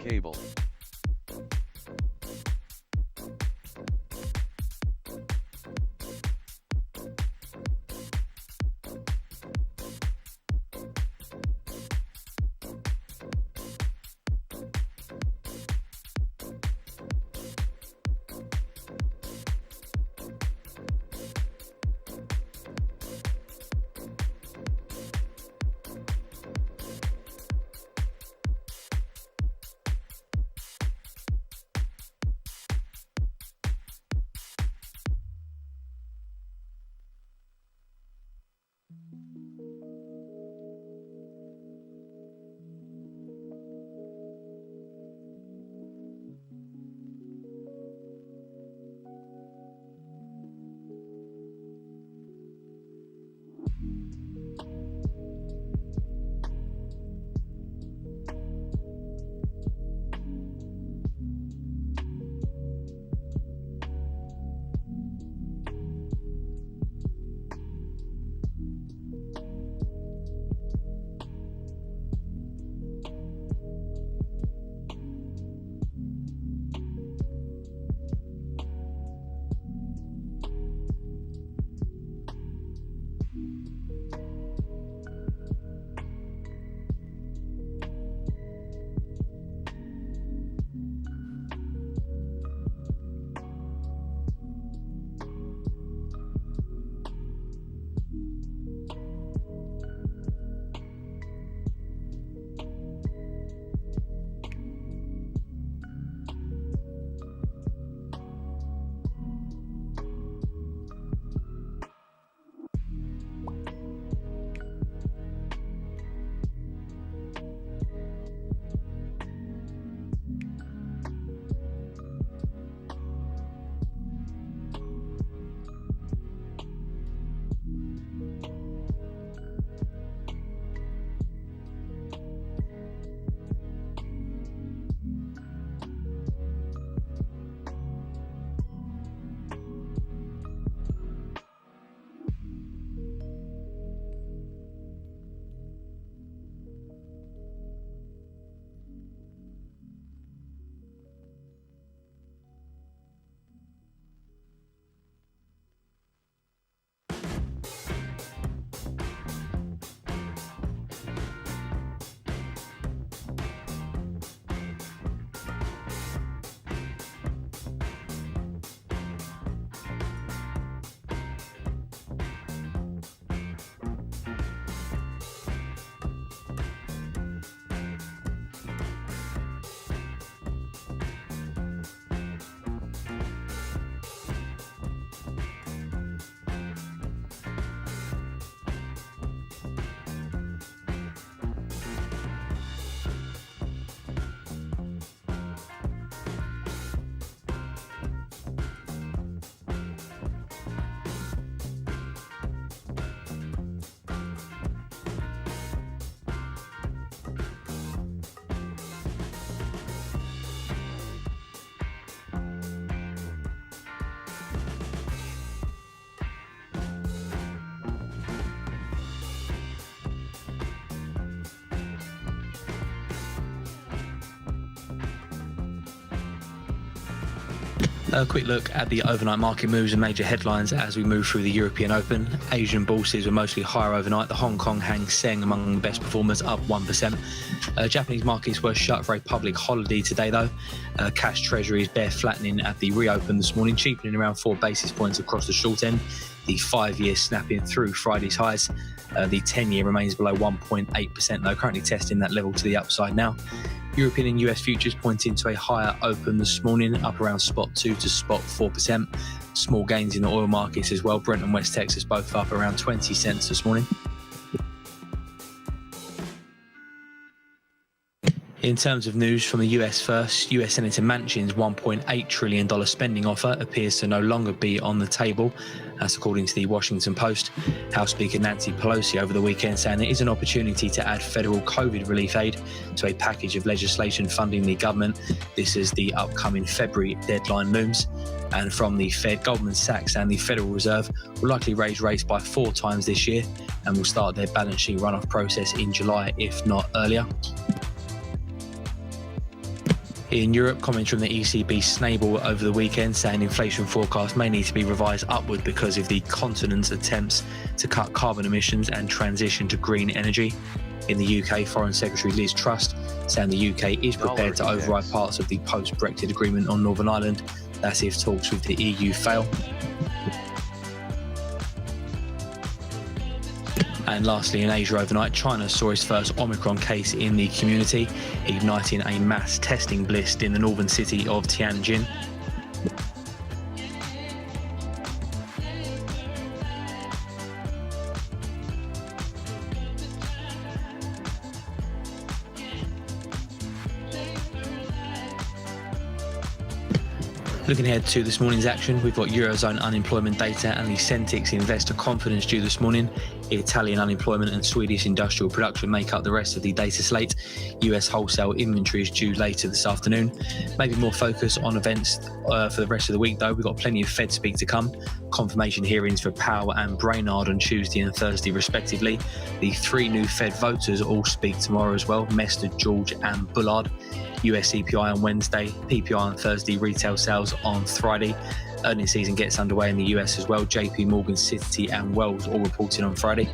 Cable. A quick look at the overnight market moves and major headlines as we move through the European Open. Asian bourses were mostly higher overnight. The Hong Kong Hang Seng among the best performers, up 1%. Japanese markets were shut for a public holiday today, though. Cash treasuries bear flattening at the reopen this morning, cheapening around 4 basis points across the short end. The 5-year snapping through Friday's highs. The 10-year remains below 1.8%, though, currently testing that level to the upside now. European and US futures pointing to a higher open this morning, up around spot 2 to spot 4%. Small gains in the oil markets as well. Brent and West Texas both up around 20 cents this morning. In terms of news from the US first, US Senator Manchin's $1.8 trillion spending offer appears to no longer be on the table. That's according to the Washington Post. House Speaker Nancy Pelosi over the weekend saying there is an opportunity to add federal COVID relief aid to a package of legislation funding the government. This is the upcoming February deadline looms. And from the Fed, Goldman Sachs and the Federal Reserve will likely raise rates by 4 times this year and will start their balance sheet runoff process in July, if not earlier. In Europe, comments from the ECB Snable over the weekend saying inflation forecasts may need to be revised upward because of the continent's attempts to cut carbon emissions and transition to green energy. In the UK, Foreign Secretary Liz Truss saying the UK is prepared to override parts of the post-Brexit agreement on Northern Ireland. That's if talks with the EU fail. And lastly, in Asia overnight, China saw its first Omicron case in the community, igniting a mass testing blitz in the northern city of Tianjin. Looking ahead to this morning's action, we've got Eurozone unemployment data and the Centix investor confidence due this morning. Italian unemployment and Swedish industrial production make up the rest of the data slate. US wholesale inventory is due later this afternoon. Maybe more focus on events for the rest of the week, though. We've got plenty of Fed speak to come. Confirmation hearings for Powell and Brainard on Tuesday and Thursday, respectively. The 3 new Fed voters all speak tomorrow as well, Mester, George and Bullard. US CPI on Wednesday, PPI on Thursday, retail sales on Friday. Earnings season gets underway in the US as well. JP Morgan, Citi and Wells all reporting on Friday.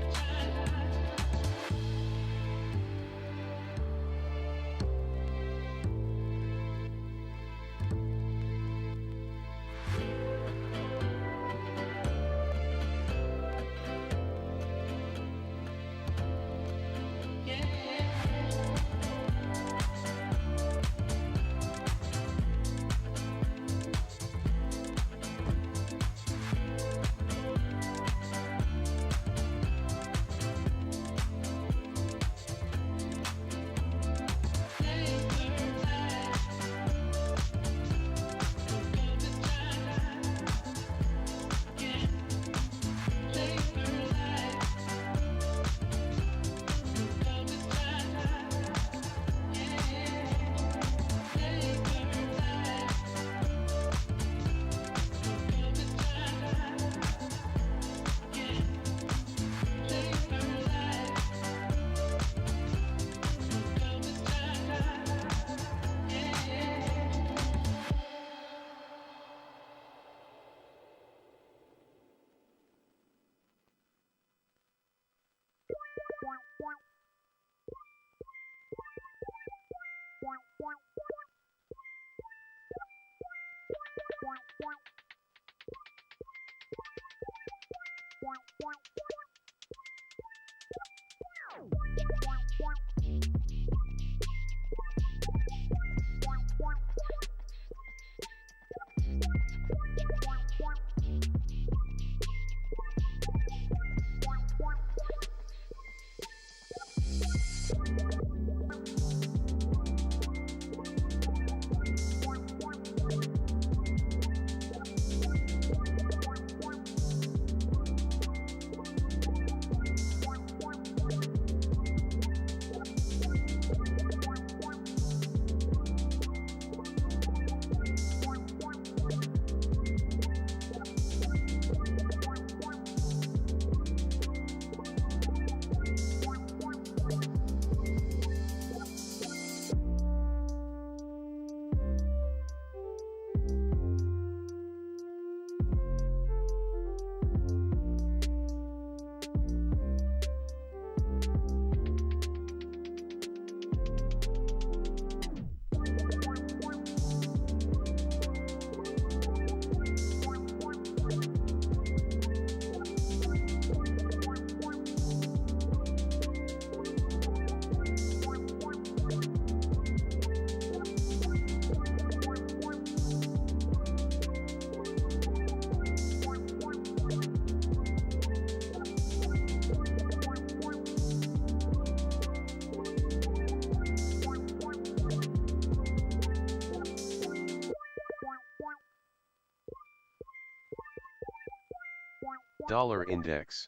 Dollar index.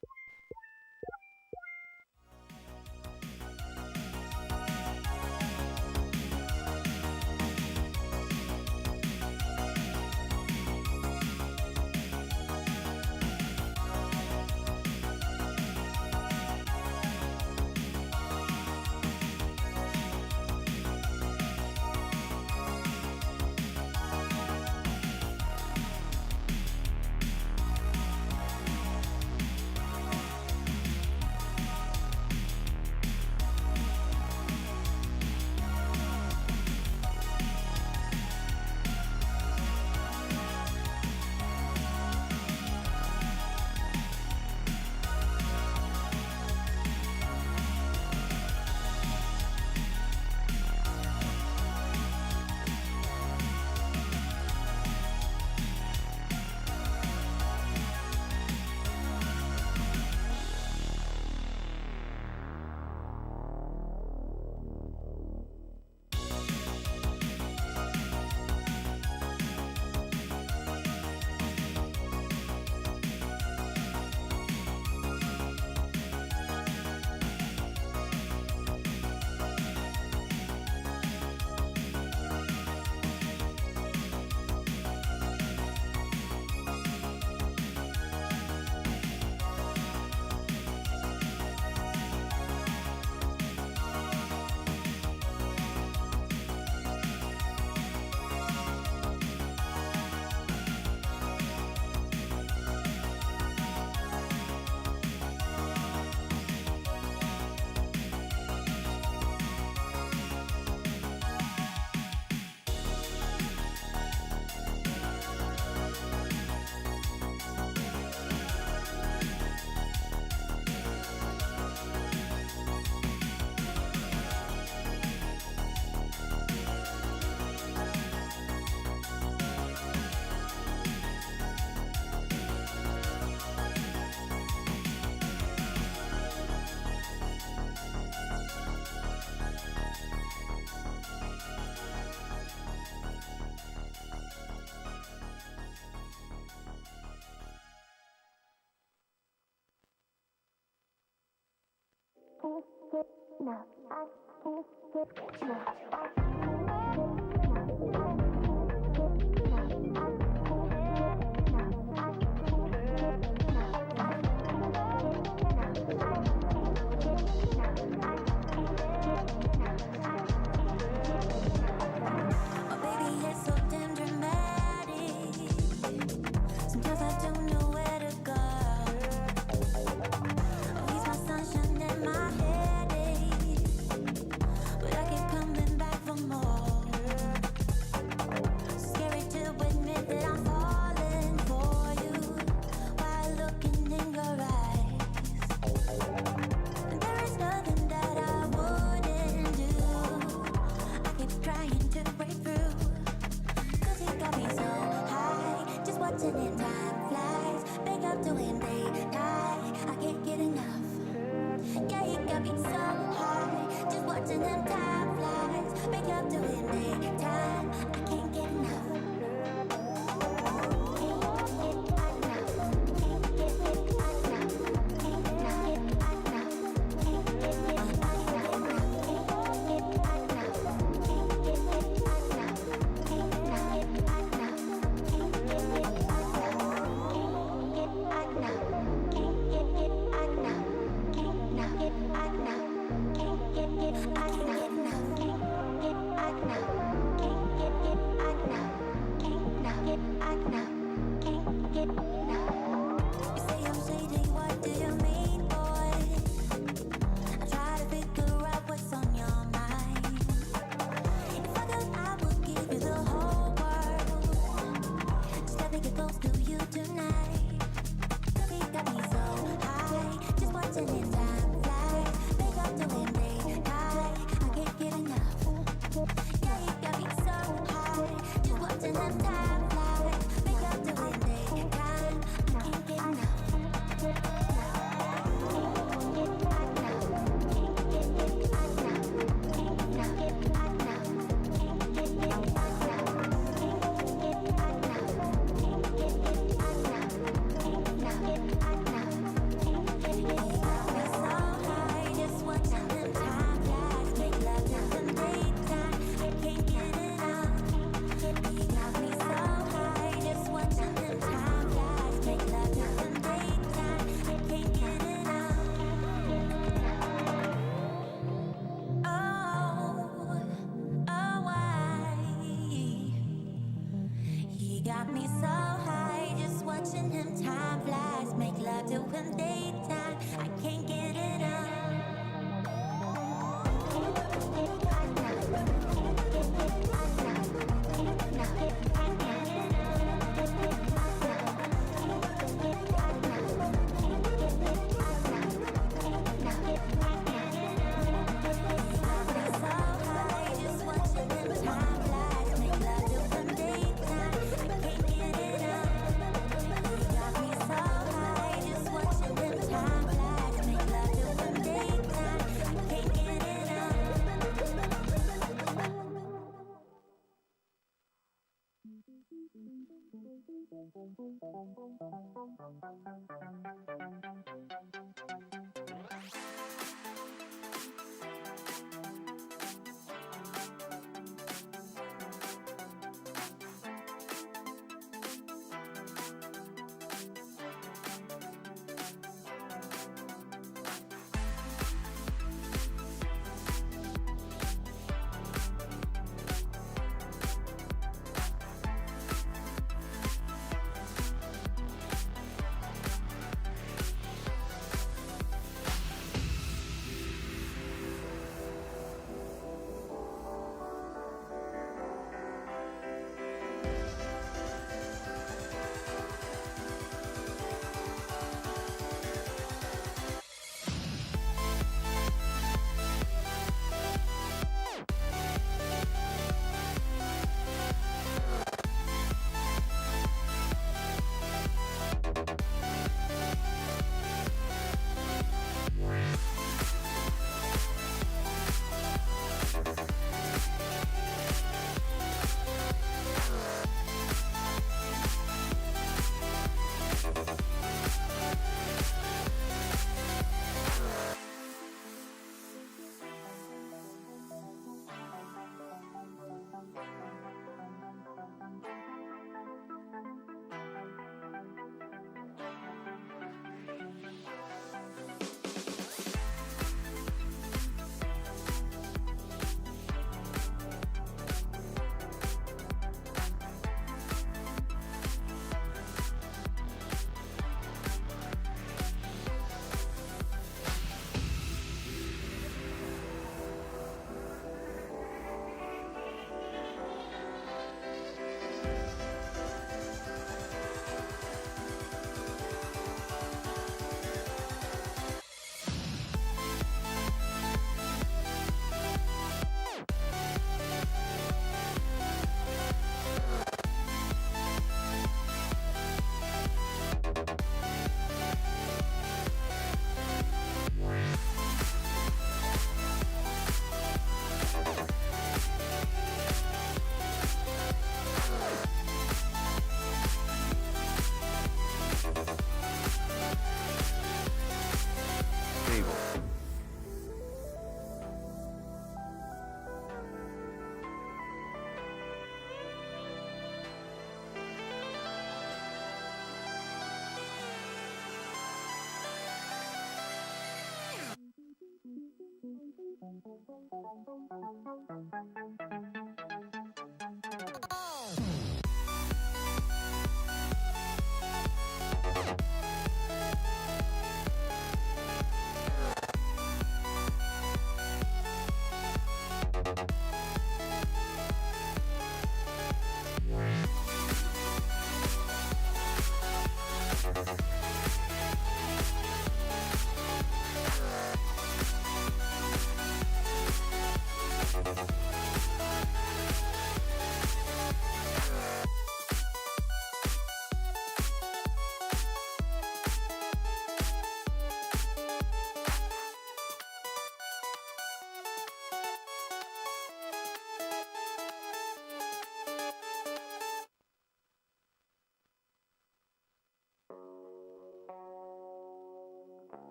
Oh, baby, it's so damn dramatic. Sometimes I don't know where to go. Oh, he's my sunshine and my headache, but I keep coming back for more. Scary to admit that I'm falling for you while looking in your eyes. And there is nothing that I wouldn't do. I keep trying to break through, 'cause he got me so high, just watching it time flies. Big up to him day night, I can't get enough. Yeah, he got me so high, just watching him time flies. Big up to him day time, I can't get enough. doing daytime. I can't get enough.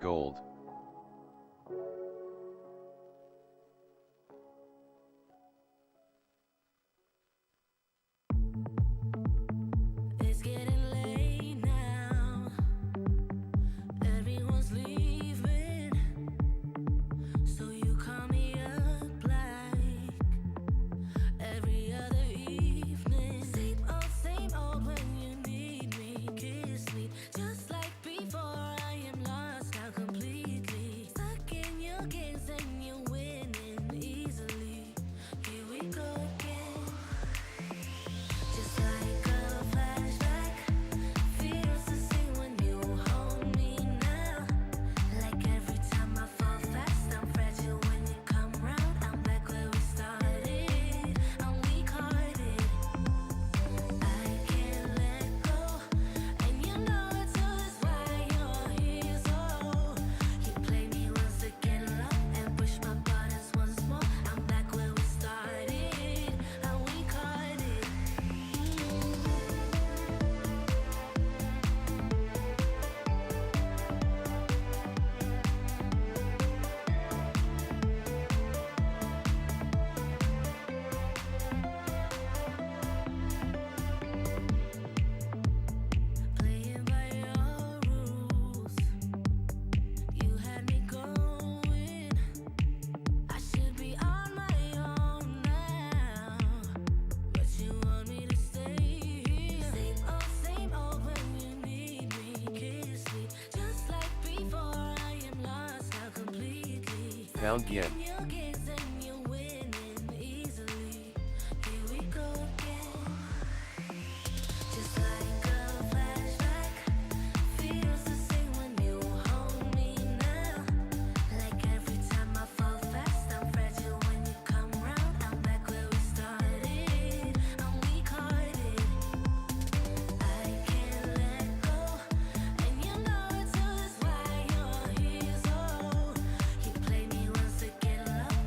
gold. It's getting late now. Everyone's leaving. So you call me up like every other evening. Same old when you need me. Kiss me just like before. I am lost now completely. Stuck in your games and you're winning easily. Here we go again. Just like a flashback, feels the same when you hold me now. Like every time I fall fast, I'm fragile when you come round. I'm back where we started, I'm weak-hearted. I can't let go, and you know it too. That's why you're here. So you play me once again, love, and push my buttons once more. I'm back where we started, I'm weak-hearted. Playing by your rules, you had me going. I should be on my own now, but you want me to stay here. Same old when you need me. Kiss me just like before. I am lost now completely. Pound yen. In your games and you're winning easily. Here we go again. Just like a flashback, feels the same when you hold me now. Like every time I fall fast, I'm fragile when you come round. I'm back where we started, I'm weak-hearted. I can't let go, and you know it too. That's why you're here. So you play me once again, love,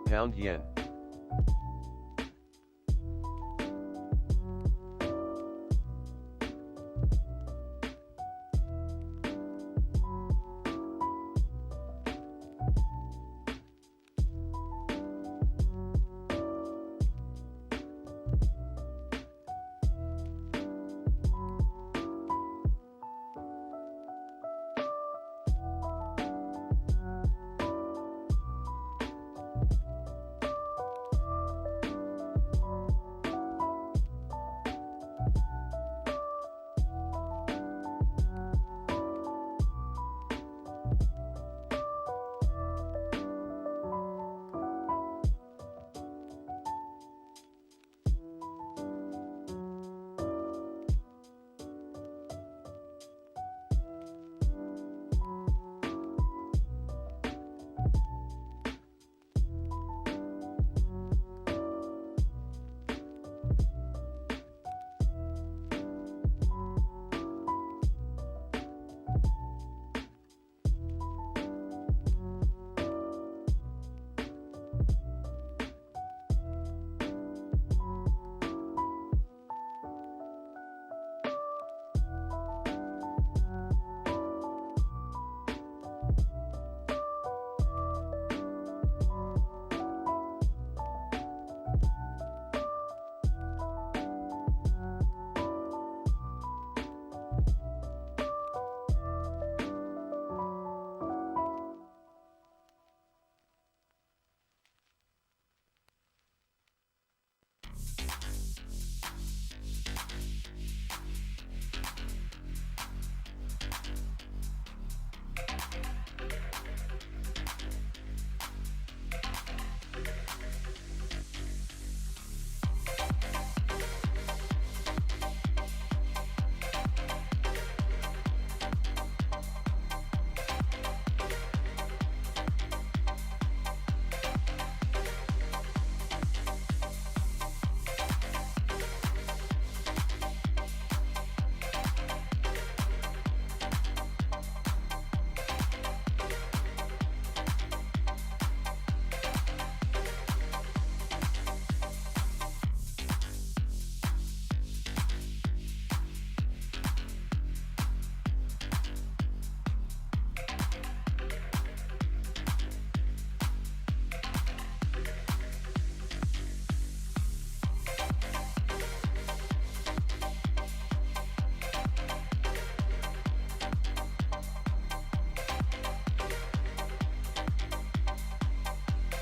Pound yen.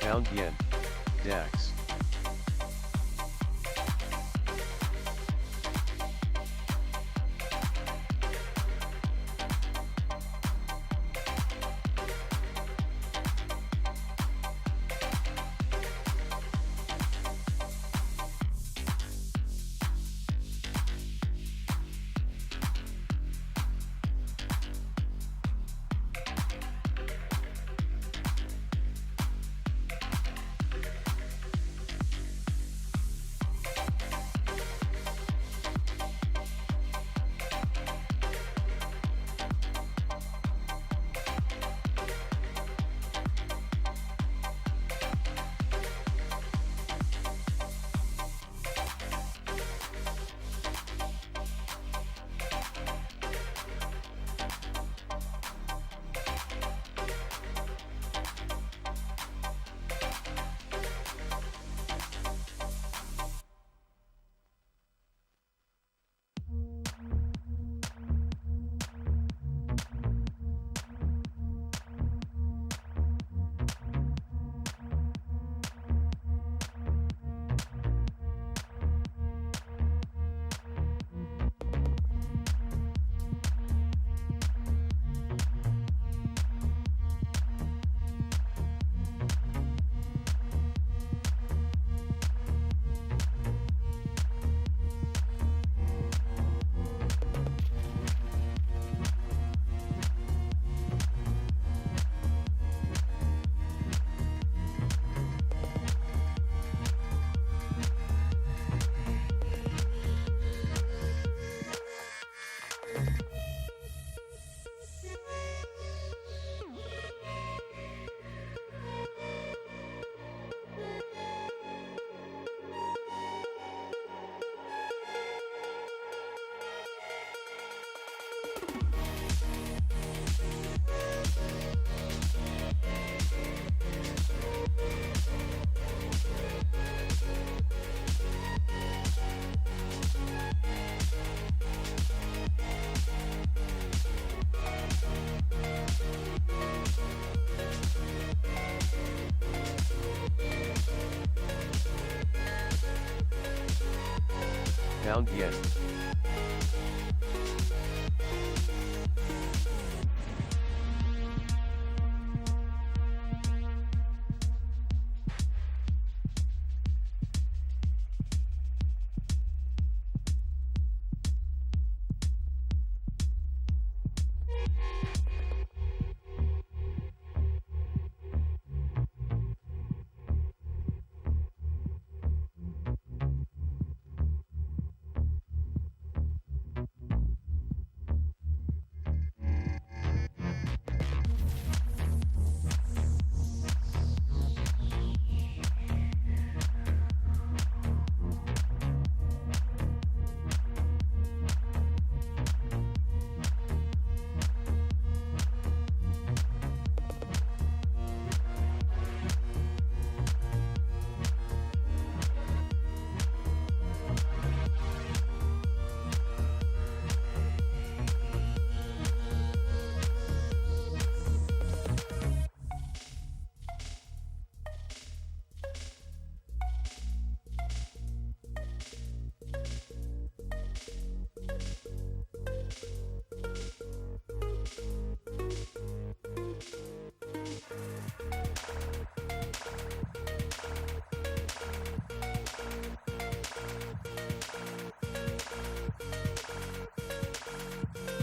Pound yen. DAX. Pound yen.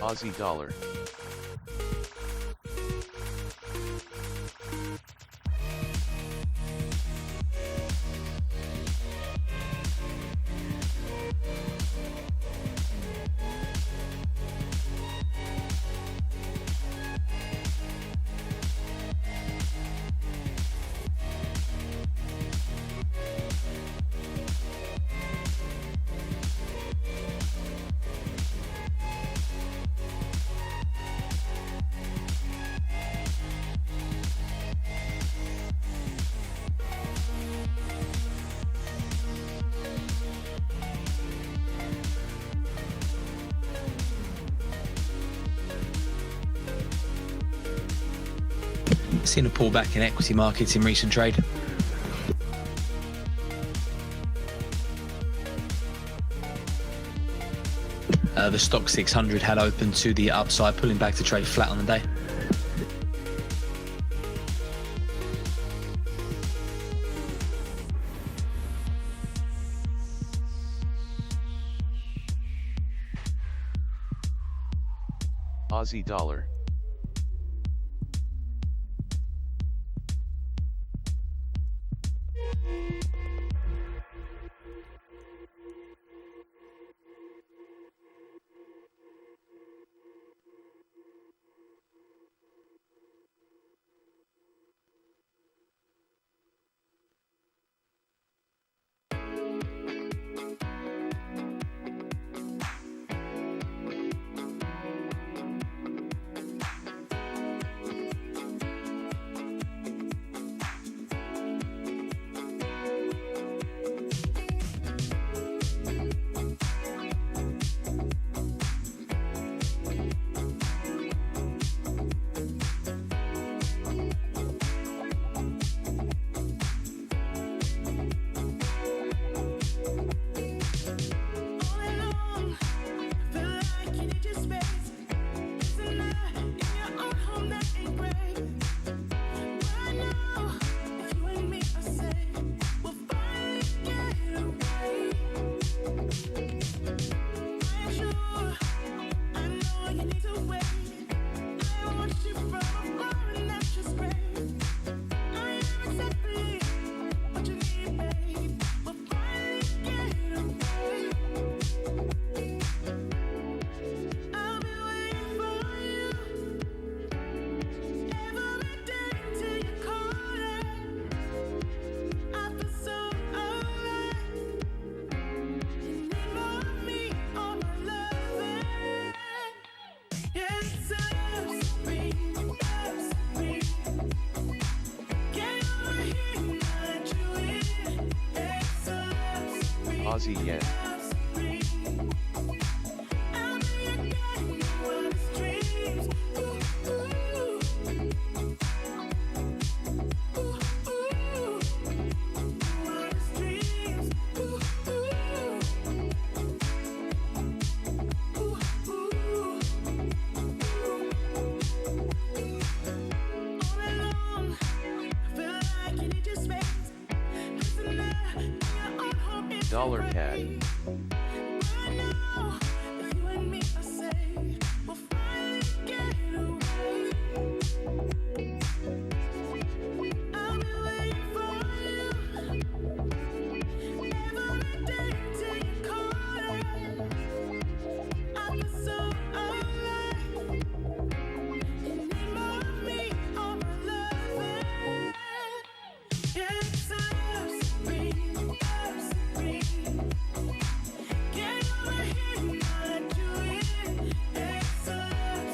Aussie dollar. Seen a pullback in equity markets in recent trade. The stock 600 had opened to the upside, pulling back to trade flat on the day. Aussie dollar. Aussie yen. Dollar CAD.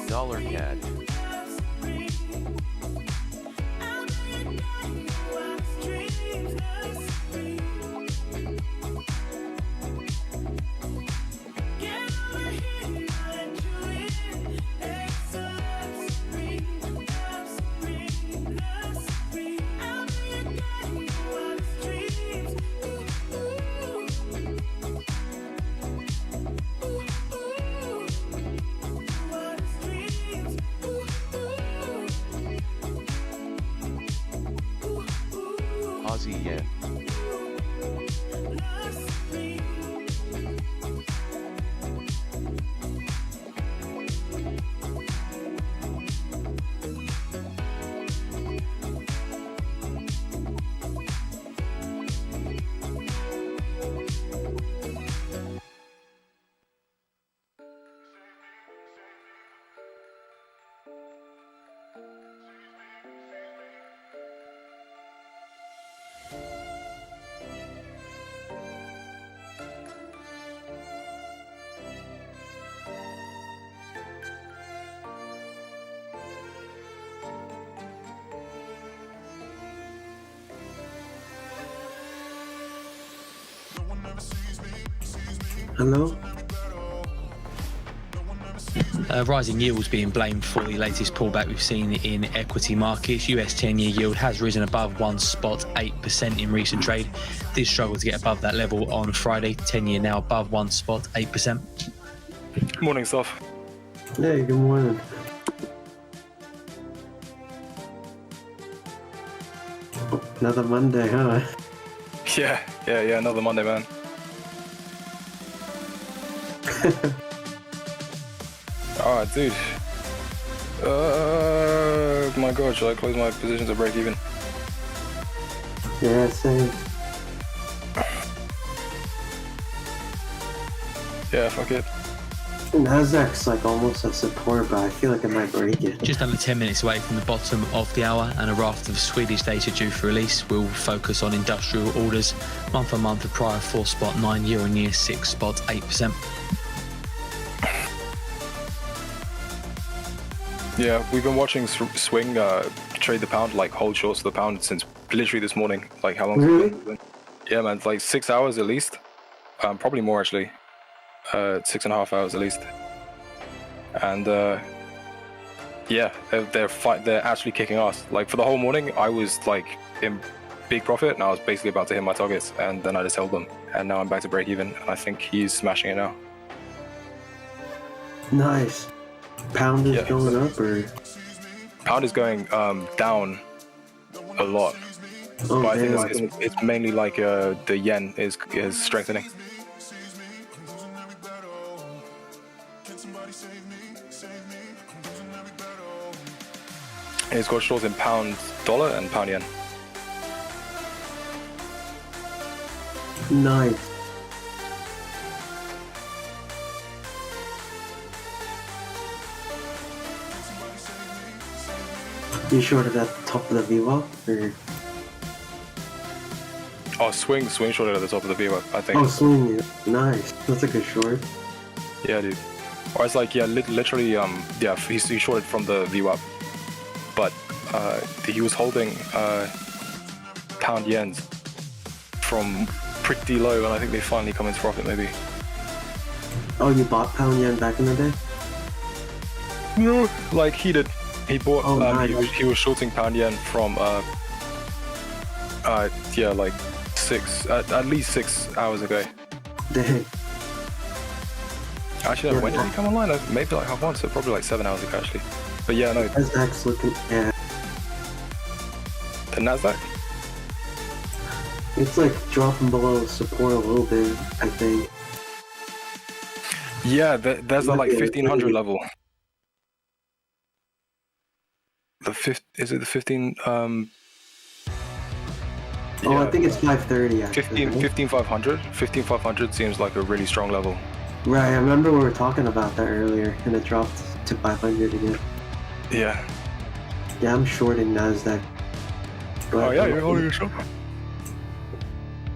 Dollar CAD. Aussie yen. Hello? Rising yields being blamed for the latest pullback we've seen in equity markets. US 10-year yield has risen above 1.8% in recent trade. Did struggle to get above that level on Friday. 10-year now above 1.8%. Morning, Soph. Hey, good morning. Another Monday, huh? Yeah, another Monday, man. Alright, dude. My god, should I close my positions at break even? Yeah, same. Yeah, fuck it. Nasdaq's like almost at support, but I feel like it might break it. Just under 10 minutes away from the bottom of the hour and a raft of Swedish data due for release. We'll focus on industrial orders. Month on month, a prior 4.9, year on year 6.8%. Yeah, we've been watching Swing trade the pound, like hold shorts of the pound since literally this morning. Like how long? Really? Yeah, man, like 6 hours at least. Probably more actually. 6.5 hours at least. And yeah, they're actually kicking ass. Like for the whole morning, I was like in big profit, and I was basically about to hit my targets, and then I just held them, and now I'm back to break even. And I think he's smashing it now. Nice. Pound is going up, or? Pound is going down a lot. Oh, but I think it's mainly like the yen is strengthening. And it's got shorts in pound dollar and pound yen. Nice. You shorted at the top of the VWAP, or? Oh, swing shorted at the top of the VWAP, I think. Oh, swing, nice. That's a good short. Yeah, dude. Or it's like, yeah, literally, yeah, he shorted from the VWAP, but he was holding pound yens from pretty low, and I think they finally come into profit, maybe. Oh, you bought pound yen back in the day? No, like he did. He bought. Oh, nice. He was shorting pound yen from yeah, like at least 6 hours ago. Dang. Actually, Yeah, when did he come online? Maybe like half one, so probably like 7 hours ago actually. But yeah, no. Nasdaq's looking, yeah. The Nasdaq? It's like dropping below support a little bit, I think. Yeah, there's that like 1500 level. Is it the 15? Oh, I think it's 530 actually. 15,500. 15,500 seems like a really strong level. Right, I remember we were talking about that earlier, and it dropped to 500 again. Yeah. Yeah, I'm shorting Nasdaq. Oh yeah, you're holding your short.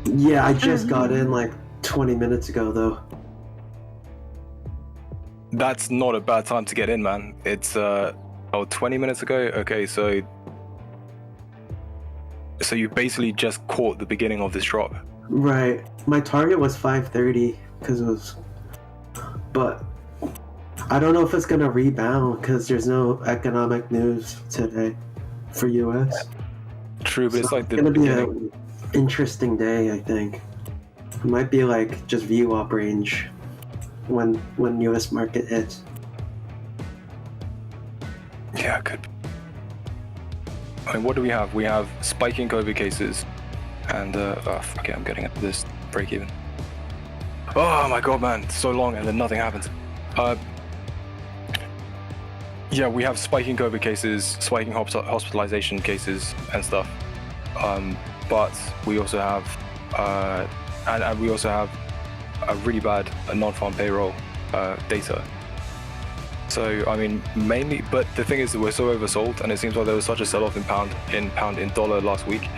Yeah, I just got in like 20 minutes ago though. That's not a bad time to get in, man. It's 20 minutes ago. Okay, so you basically just caught the beginning of this drop. Right. My target was 530 because it was, but I don't know if it's gonna rebound because there's no economic news today for US. True, but So it's like the gonna be beginning. an interesting day, I think. It might be like just view up range when US market hits. Yeah, it could be. I mean, what do we have? We have spiking COVID cases, and oh fuck it, I'm getting at this break even. Oh my god, man, so long and then nothing happens. Yeah, we have spiking COVID cases, spiking hospitalization cases and stuff. But we also have, and we also have a really bad non-farm payroll data. So I mean, mainly, but the thing is that we're so oversold, and it seems like there was such a sell-off in pound in dollar last week.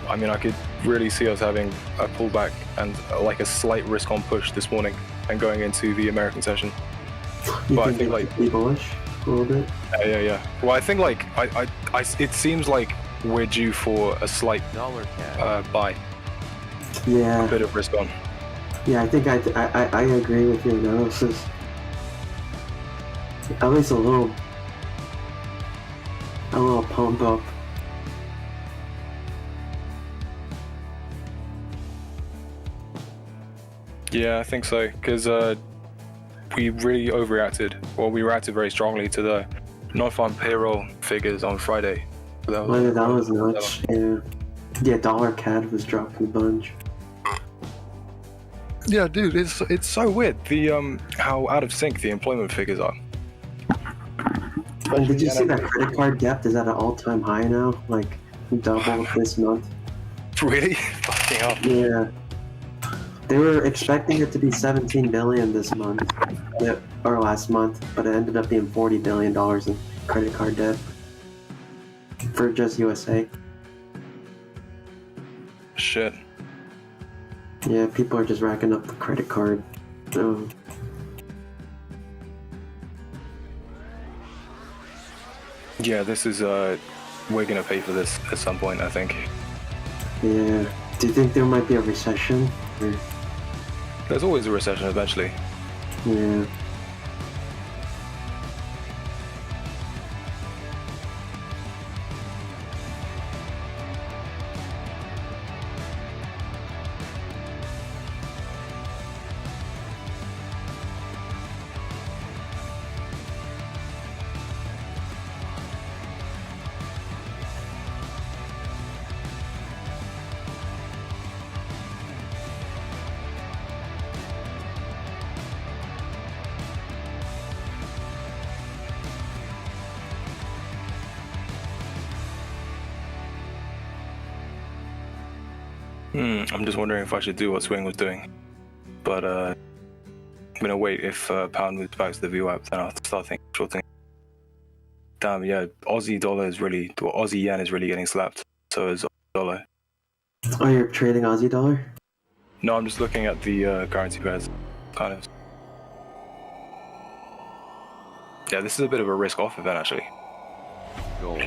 I mean, I could really see us having a pullback and like a slight risk-on push this morning and going into the American session. You But I think think it like could be bullish a little bit? yeah. Well, I think like it seems like we're due for a slight buy, Yeah. a bit of risk on. Yeah, I think I agree with your analysis. At least a little pump up. Yeah, I think so, because we really overreacted. Well, we reacted very strongly to the non-farm payroll figures on Friday. That was nuts. Yeah, dollar CAD was dropping a bunch. Yeah, dude, it's so weird the how out of sync the employment figures are. And did you see that credit card debt is at an all-time high now? Like double this month. Really? Fucking hell. Yeah. They were expecting it to be 17 billion this month, or last month, but it ended up being $40 billion in credit card debt for just USA. Shit. Yeah, people are just racking up the credit card. Yeah, this is we're gonna pay for this at some point, I think. Yeah. Do you think there might be a recession? Or... There's always a recession eventually. Yeah. I'm just wondering if I should do what Swing was doing. But I'm gonna wait. If pound moves back to the VWAP, then I'll start thinking shorting. Damn, yeah, Aussie dollar is really, well, Aussie yen is really getting slapped. So is dollar. Oh, you're trading Aussie dollar? No, I'm just looking at the currency pairs, kind of. Yeah, this is a bit of a risk-off event, actually. Gold.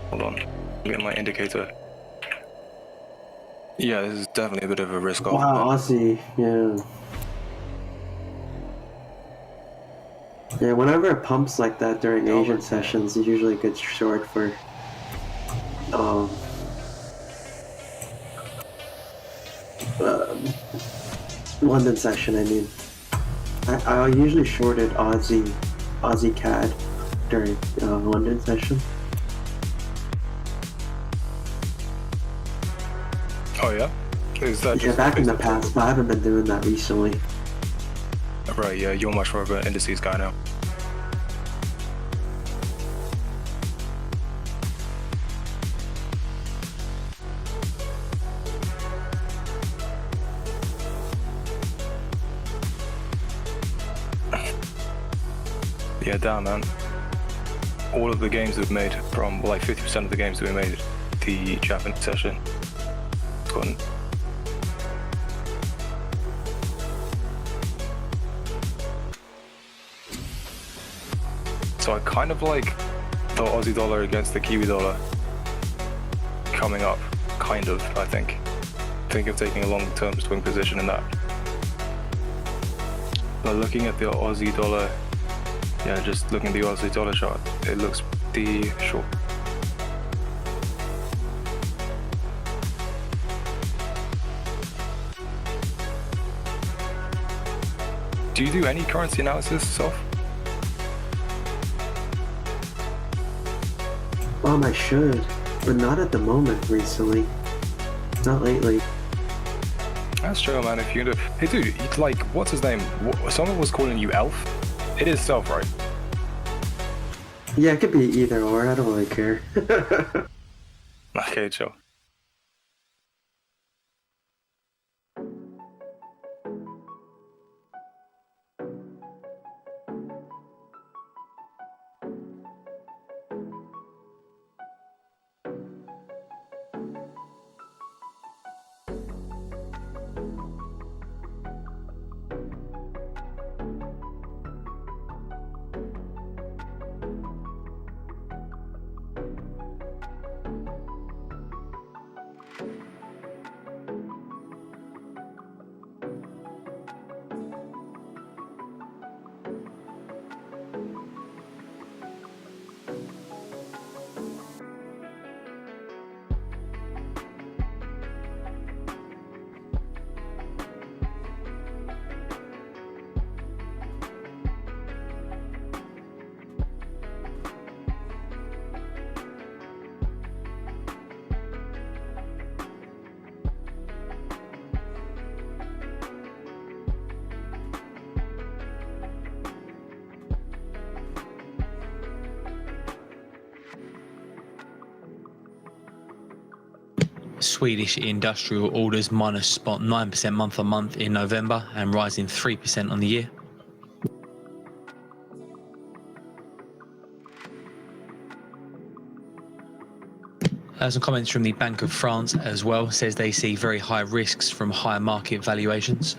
Hold on, get my indicator. Yeah, this is definitely a bit of a risk-off. Wow, Aussie, yeah. Yeah, whenever it pumps like that during Asian sessions, it's usually a good short for London session, I mean. I usually shorted Aussie CAD during London session. Oh yeah? Is that Yeah, back in the past, but I haven't been doing that recently. Right, yeah, you're much more of an indices guy now. Yeah, damn, man. All of the games we've made from, well, like 50% of the games that we made the Japanese session. It's gone. So I kind of like the Aussie dollar against the Kiwi dollar coming up, kind of, I think. Think of taking a long-term swing position in that. But looking at the Aussie dollar, yeah, just looking at the Aussie dollar chart, it looks pretty short. Do you do any currency analysis, Soph? I should, but not at the moment recently. Not lately. That's true, man. If you do, hey, dude, like, what's his name? Someone was calling you Elf. It is Self, right? Yeah, it could be either or. I don't really care. Okay, chill. Swedish industrial orders minus 0.9% month on month in November and rising 3% on the year. Some comments from the Bank of France as well, says they see very high risks from higher market valuations.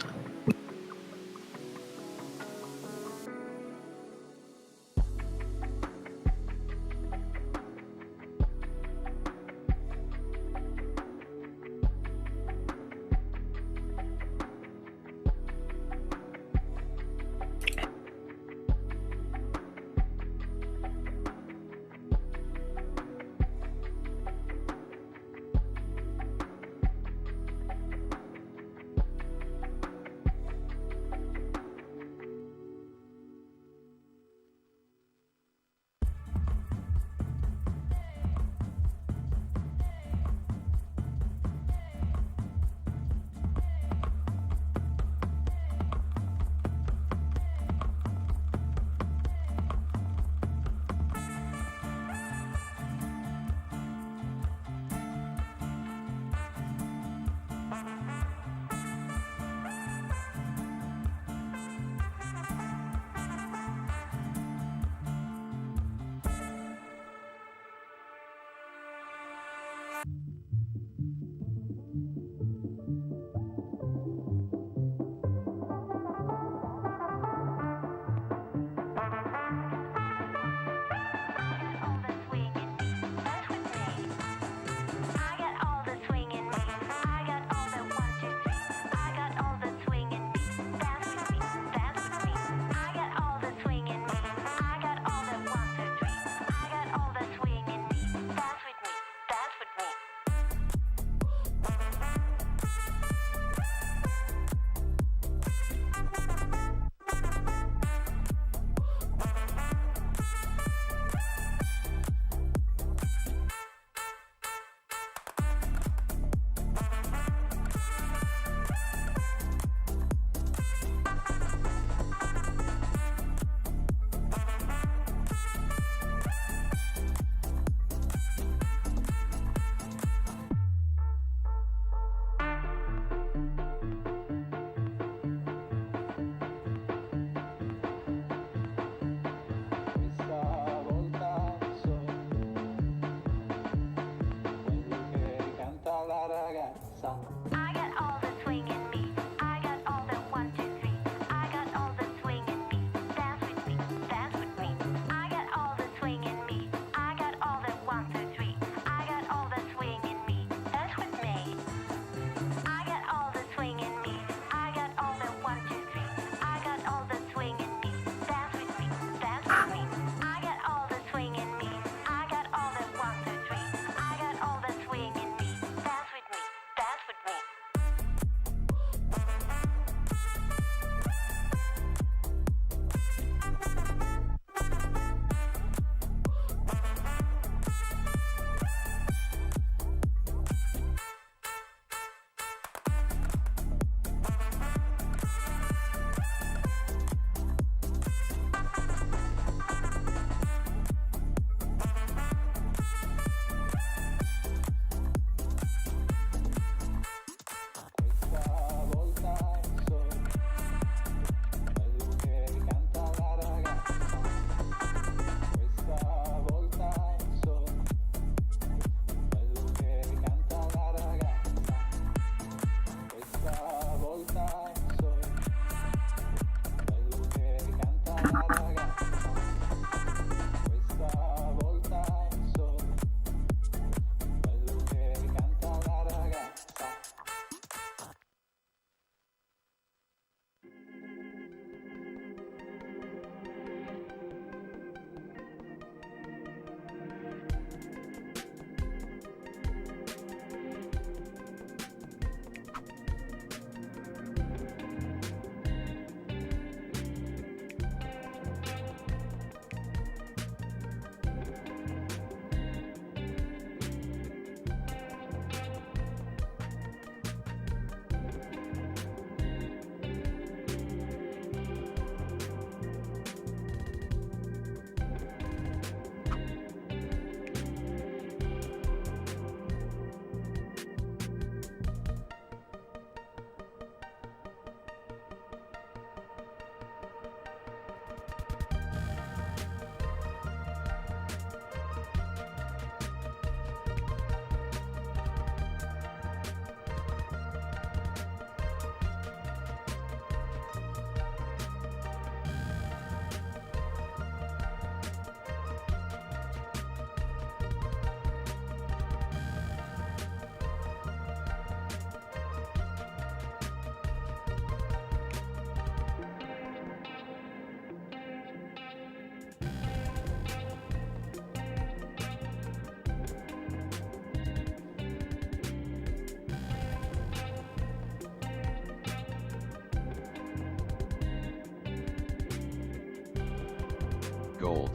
gold.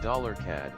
Dollar CAD.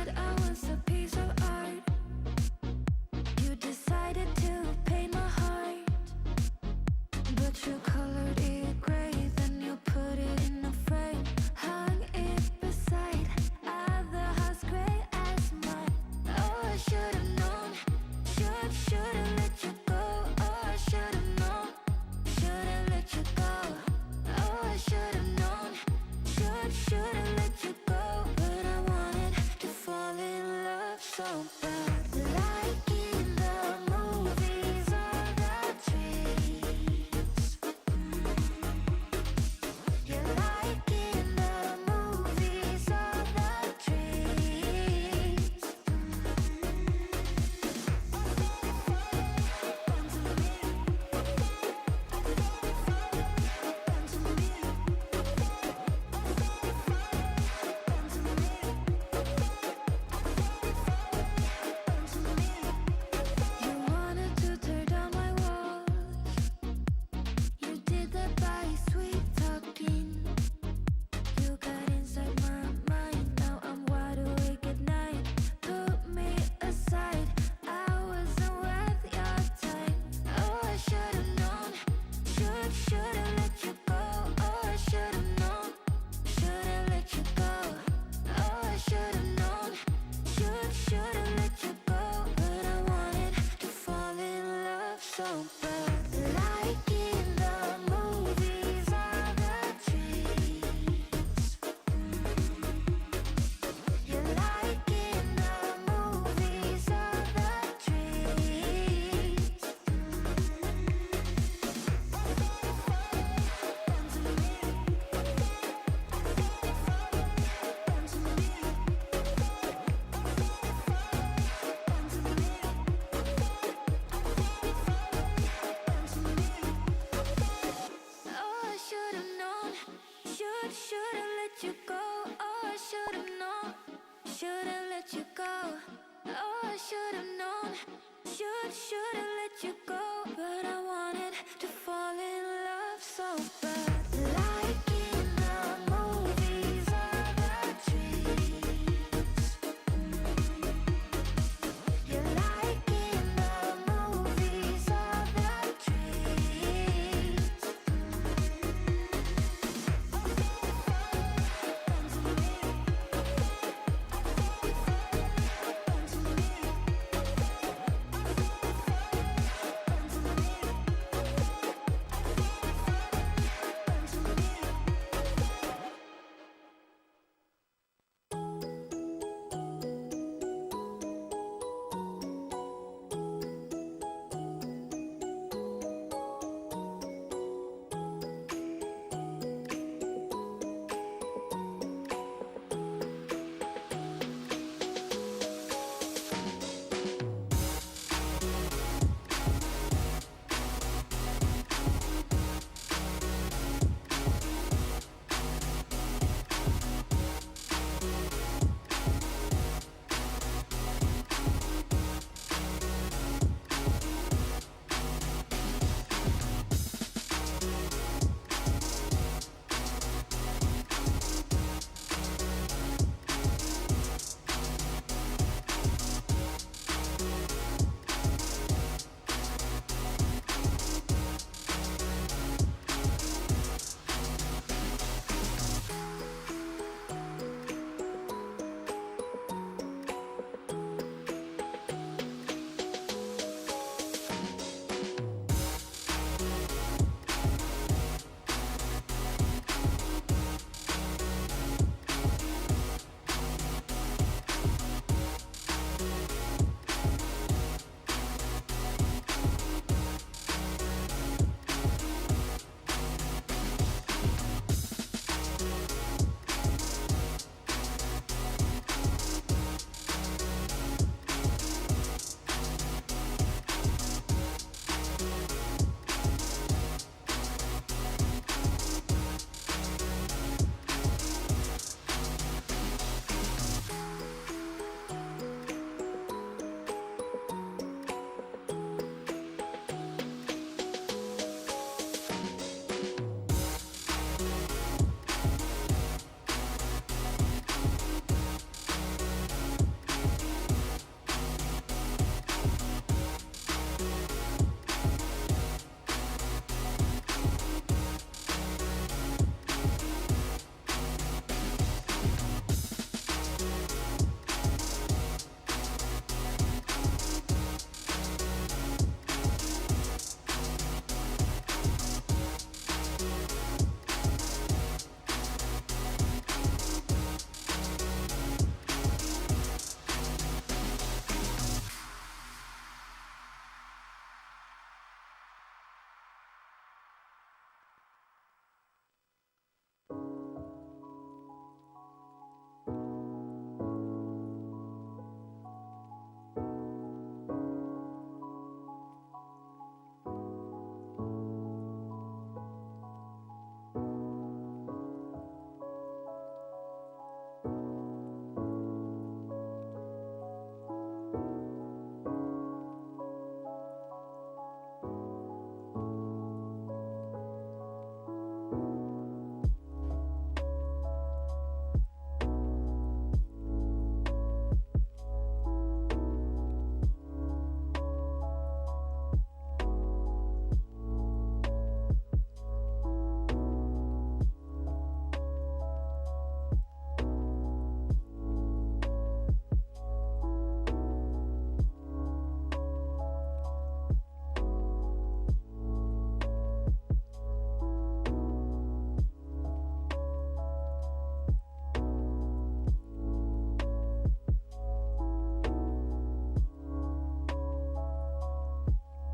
said I was a piece of art. You decided to paint my heart, but you colored it gray, then you put it in a frame, hung it beside other house gray as mine. Oh, I should've known, should've let you go. Oh, I should've known, should've let you go. Oh, I should've known, should've let you go. But I wanted to fall in love so bad, like in the movies or the dreams. You're like in the movies or the dreams. You wanted to tear down my walls. You did that by sweet talking. You got inside my mind. Now I'm wide awake at night. Put me aside. I wasn't worth your time. Oh, I should've known. Should've let you go. Oh, I should've known. Should've let you go. Oh, I should've known. Should've let you go. But I wanted to fall in love so bad, like in the movies or the dreams. You're like in the movies or the dreams. Oh, I should've known, should've let you go. Oh, I should've known, should've let you go. Oh, I should've known, should've let you go. But I wanted to fall in love so bad, like in the movies or the dreams. You're like in the movies or the dreams.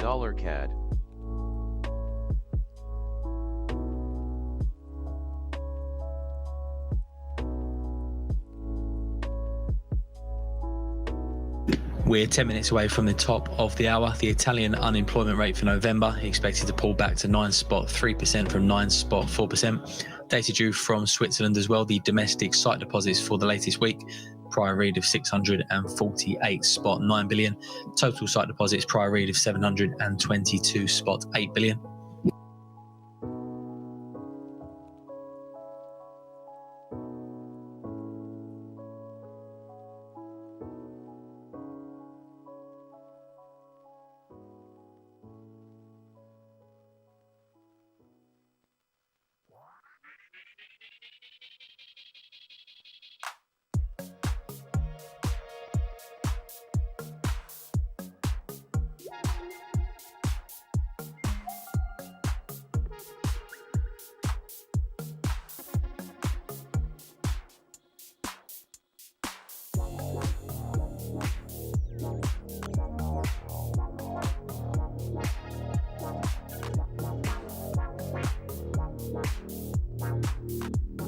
Dollar CAD. We're 10 minutes away from the top of the hour. The Italian unemployment rate for November expected to pull back to 9.3% from 9.4%. Data due from Switzerland as well. The domestic site deposits for the latest week, prior read of 648.9 billion. Total site deposits, prior read of 722.8 billion.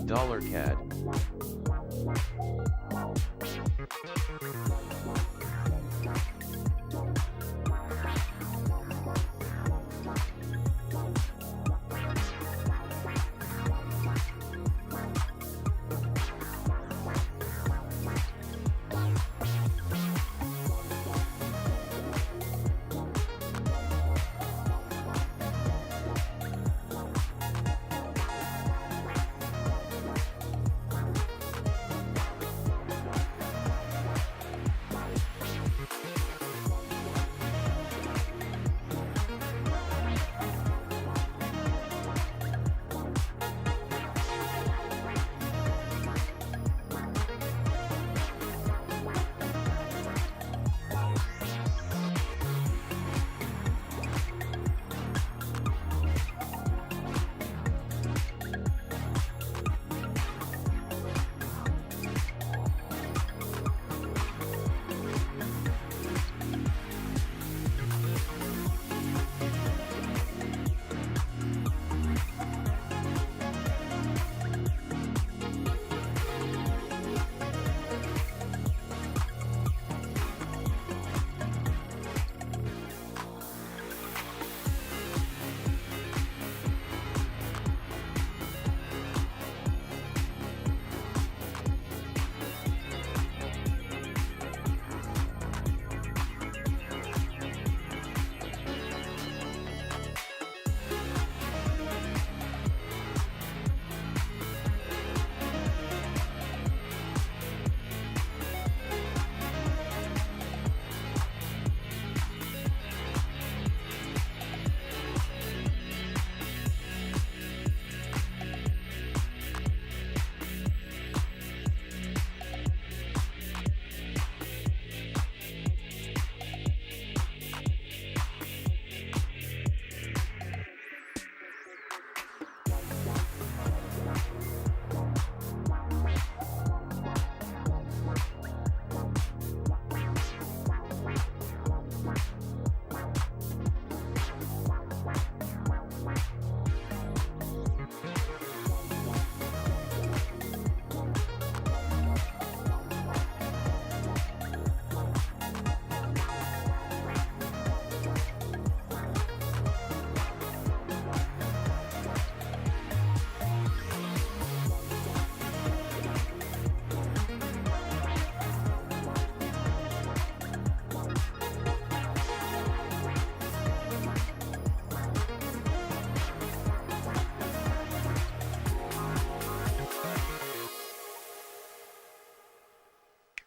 Dollar CAD.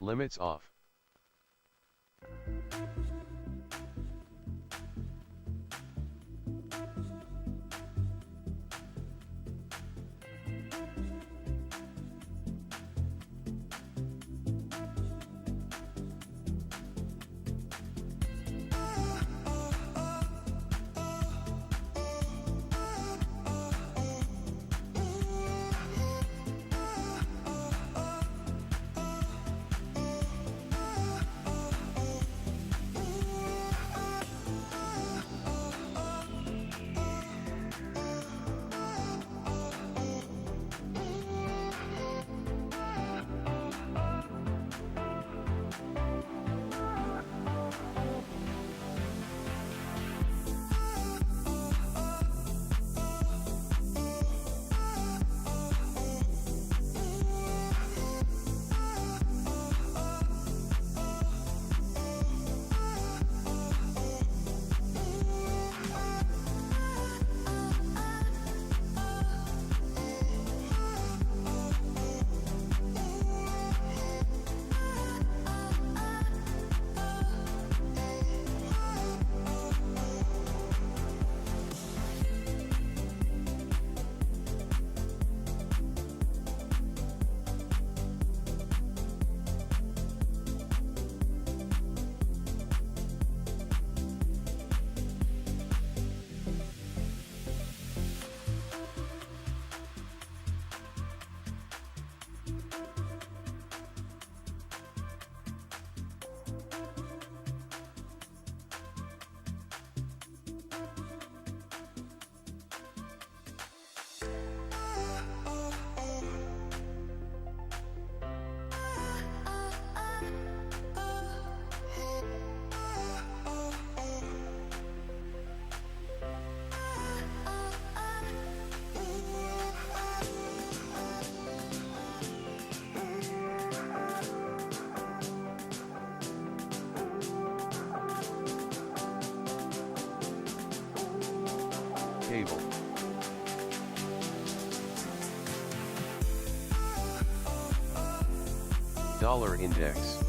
Limits off. cable. Dollar index.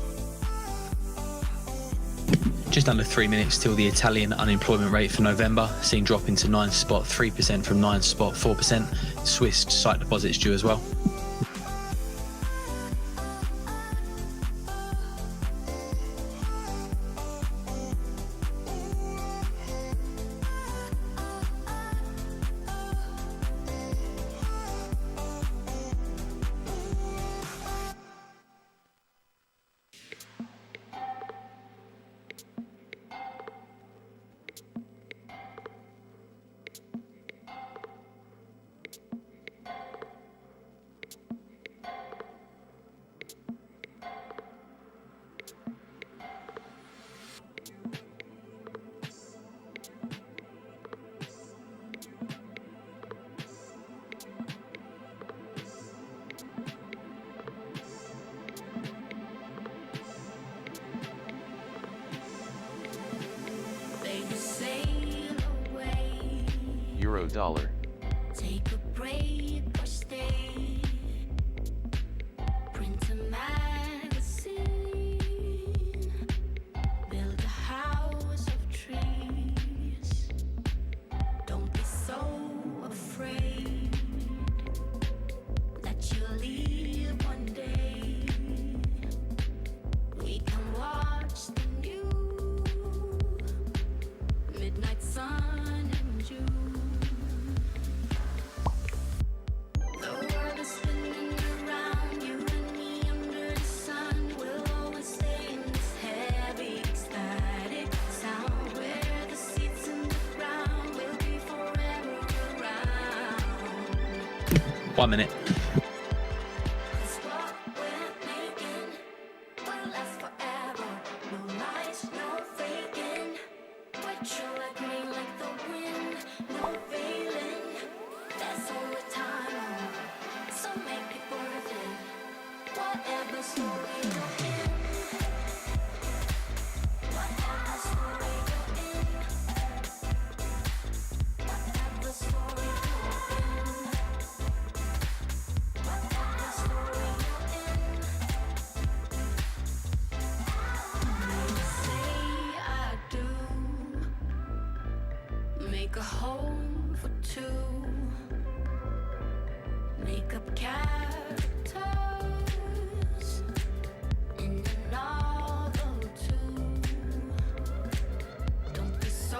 Just under 3 minutes till the Italian unemployment rate for November, seen dropping to 9.3% from 9.4%. Swiss sight deposits due as well. Euro dollar. Take a break or stay. Print a magazine. Build a house of trees. Don't be so afraid that you'll leave one day. We can watch the new midnight sun in June. The world is spinning around you and me under the sun. We'll always stay in this heavy, ecstatic sound where the seeds in the ground will be forever around. 1 minute. 'Cause what we're making will last forever. No lies, no faking. We're true like rain, like the wind. No failing. There's only time, so make it worth it. Whatever story you're in, whatever story you're in, whatever story you're in, whatever story you're in. Maybe say I do. Make a home for two. Make up characters in a novel too. Don't be so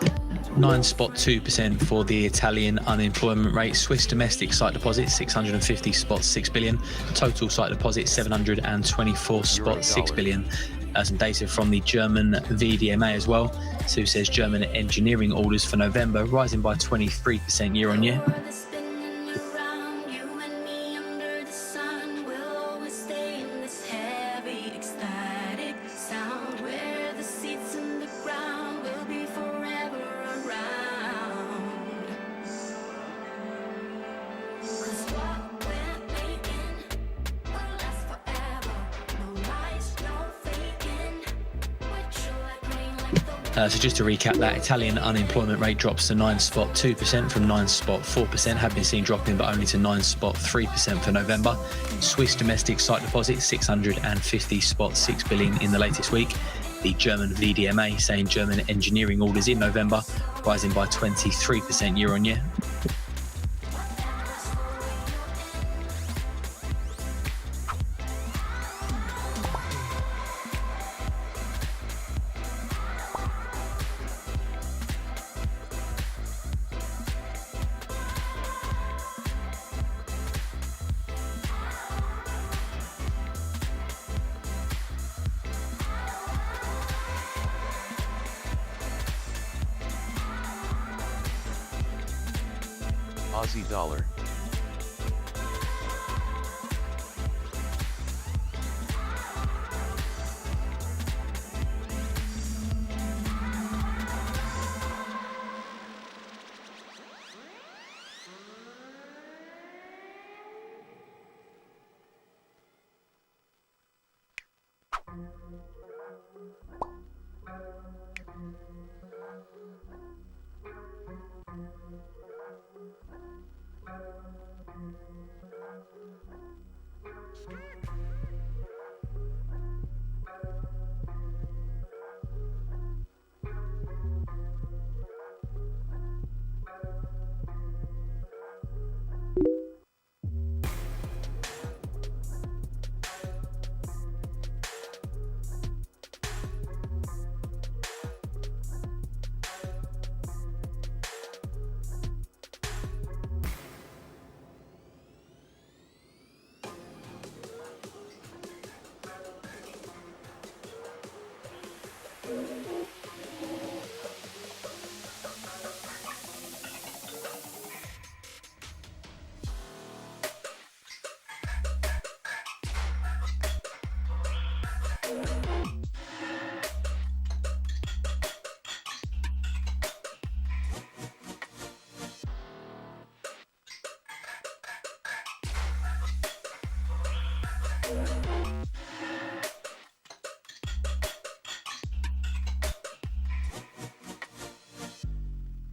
9.2% for the Italian unemployment rate. Swiss domestic sight deposits 650.6 billion. Total sight deposits 724.6 billion. Some data from the German VDMA as well. So says German engineering orders for November rising by 23% year on year. world is spinning around you and me under the sun. We'll always stay in this heavy, ecstatic sound where the seeds in the ground will be forever around. 'Cause what we're making will last forever. No lies, no faking. We're true like rain, like the So just to recap that, Italian unemployment rate drops to 9.2% from 9.4%, have been seen dropping but only to 9.3% for November. Swiss domestic sight deposits 650.6 billion in the latest week. The German VDMA saying German engineering orders in November rising by 23% year on year. Aussie dollar.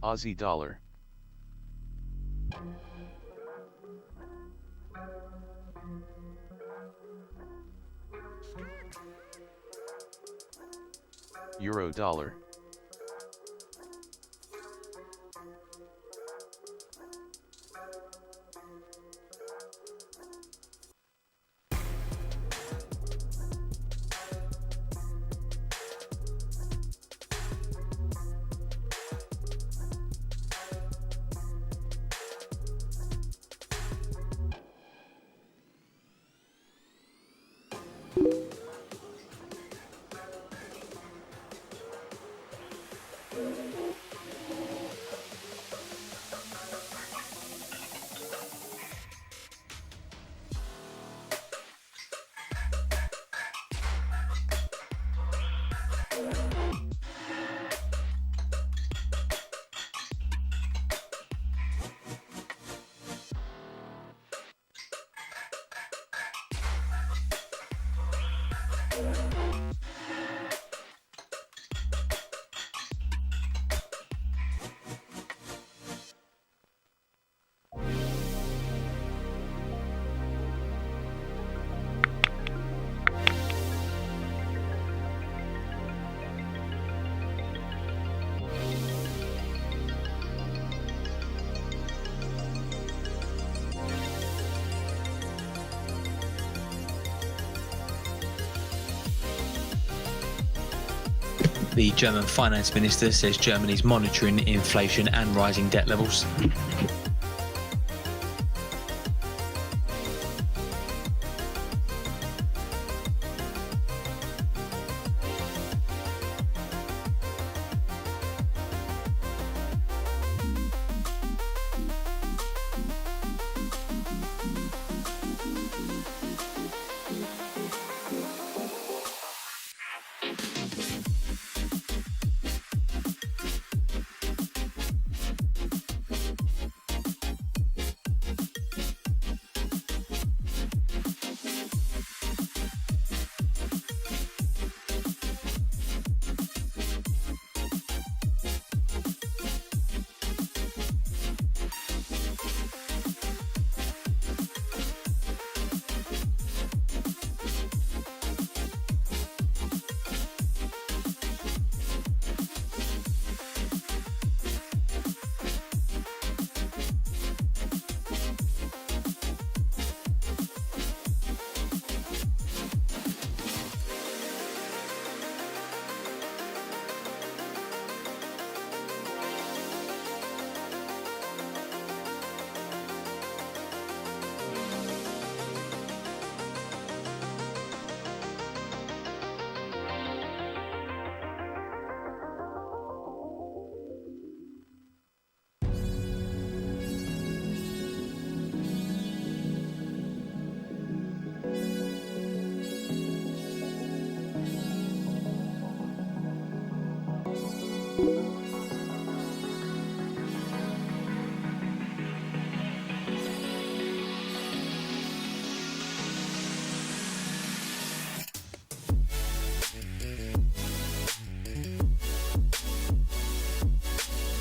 Aussie dollar. Euro dollar. The German finance minister says Germany's monitoring inflation and rising debt levels.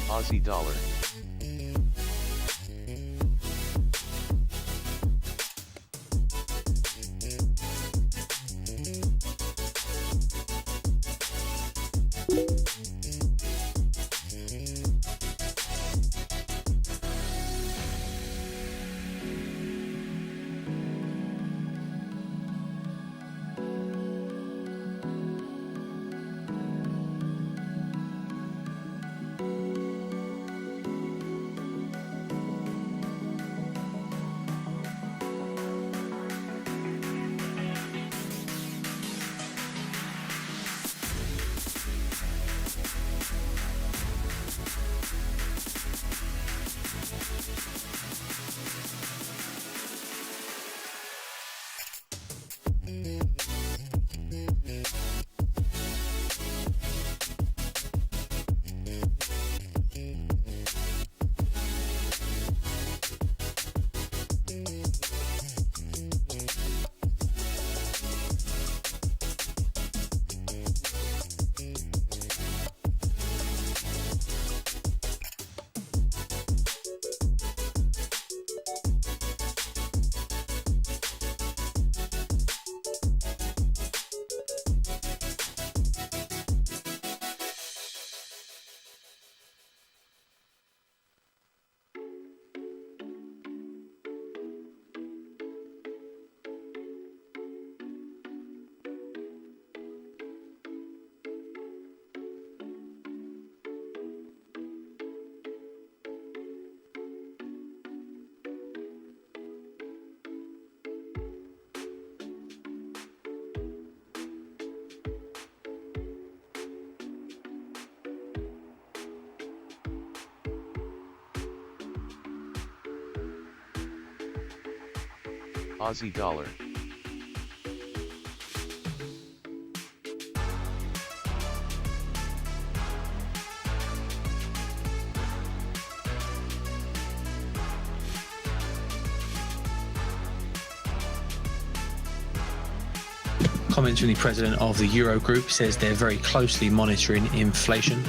Aussie dollar. Aussie dollar. Comments from the president of the Euro Group says they're very closely monitoring inflation.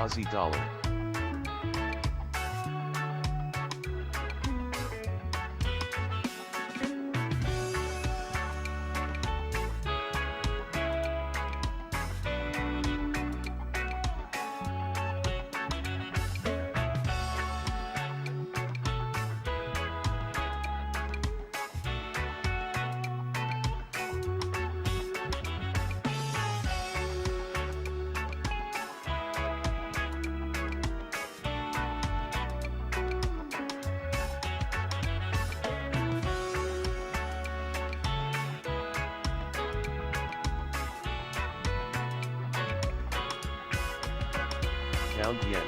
Aussie dollar. Pound yen.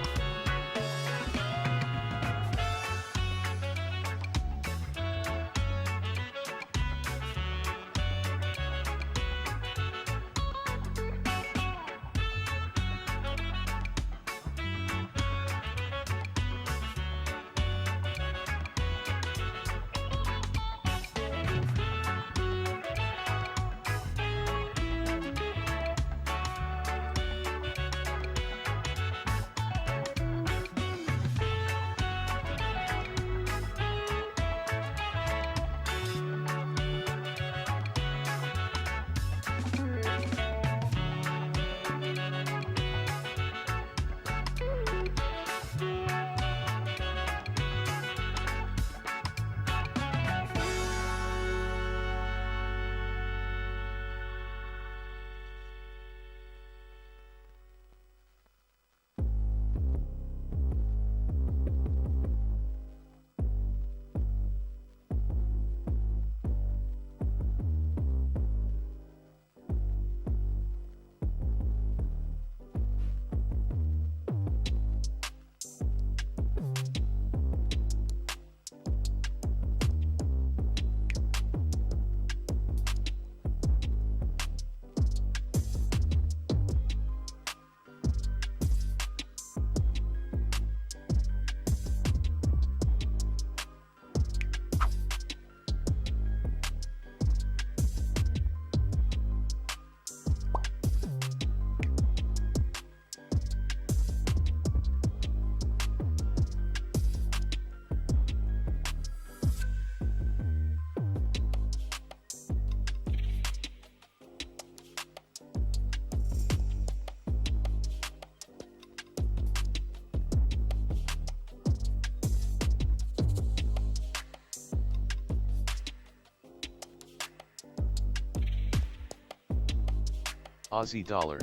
Aussie dollar.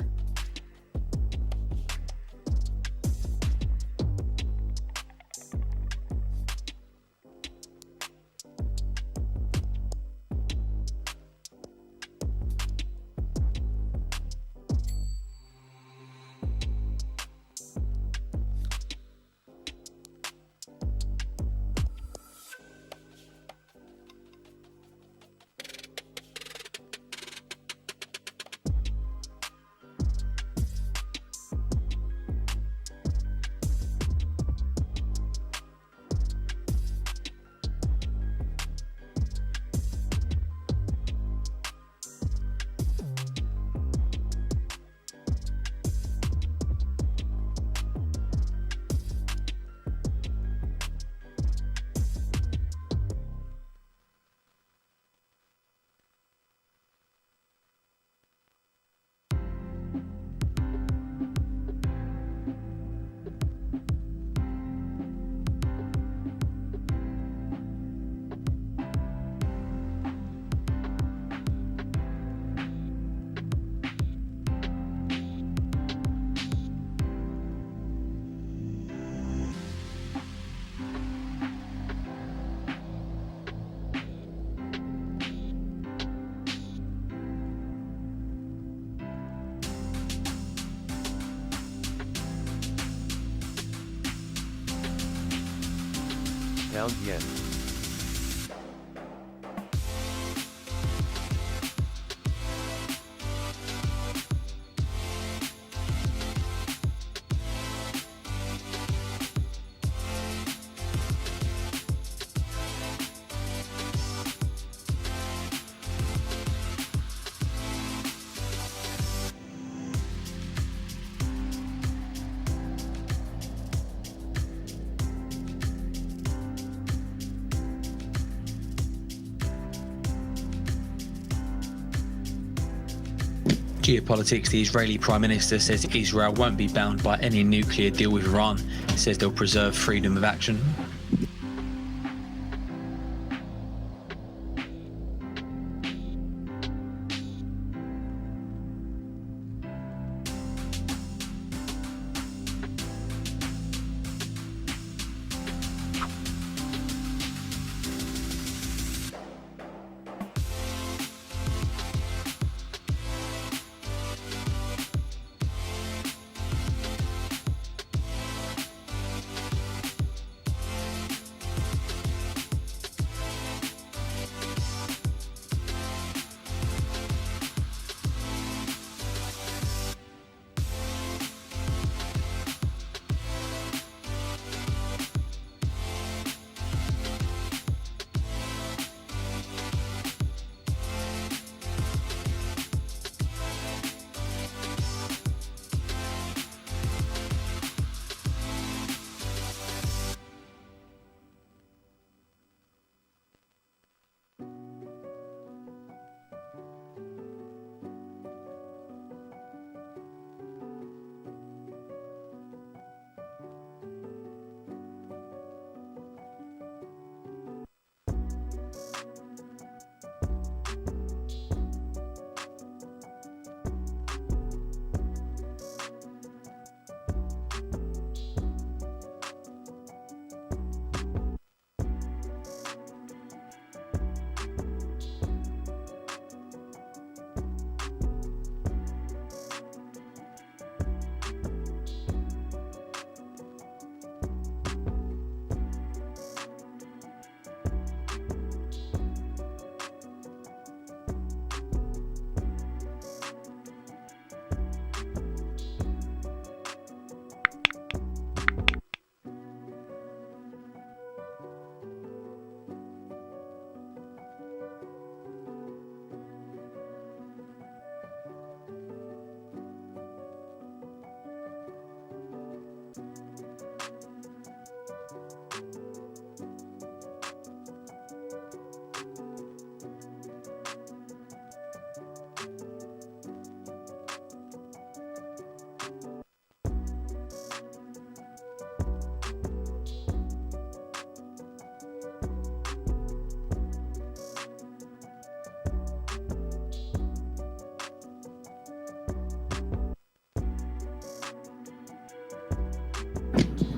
Pound yen. Geopolitics, the Israeli Prime Minister says Israel won't be bound by any nuclear deal with Iran. He says they'll preserve freedom of action.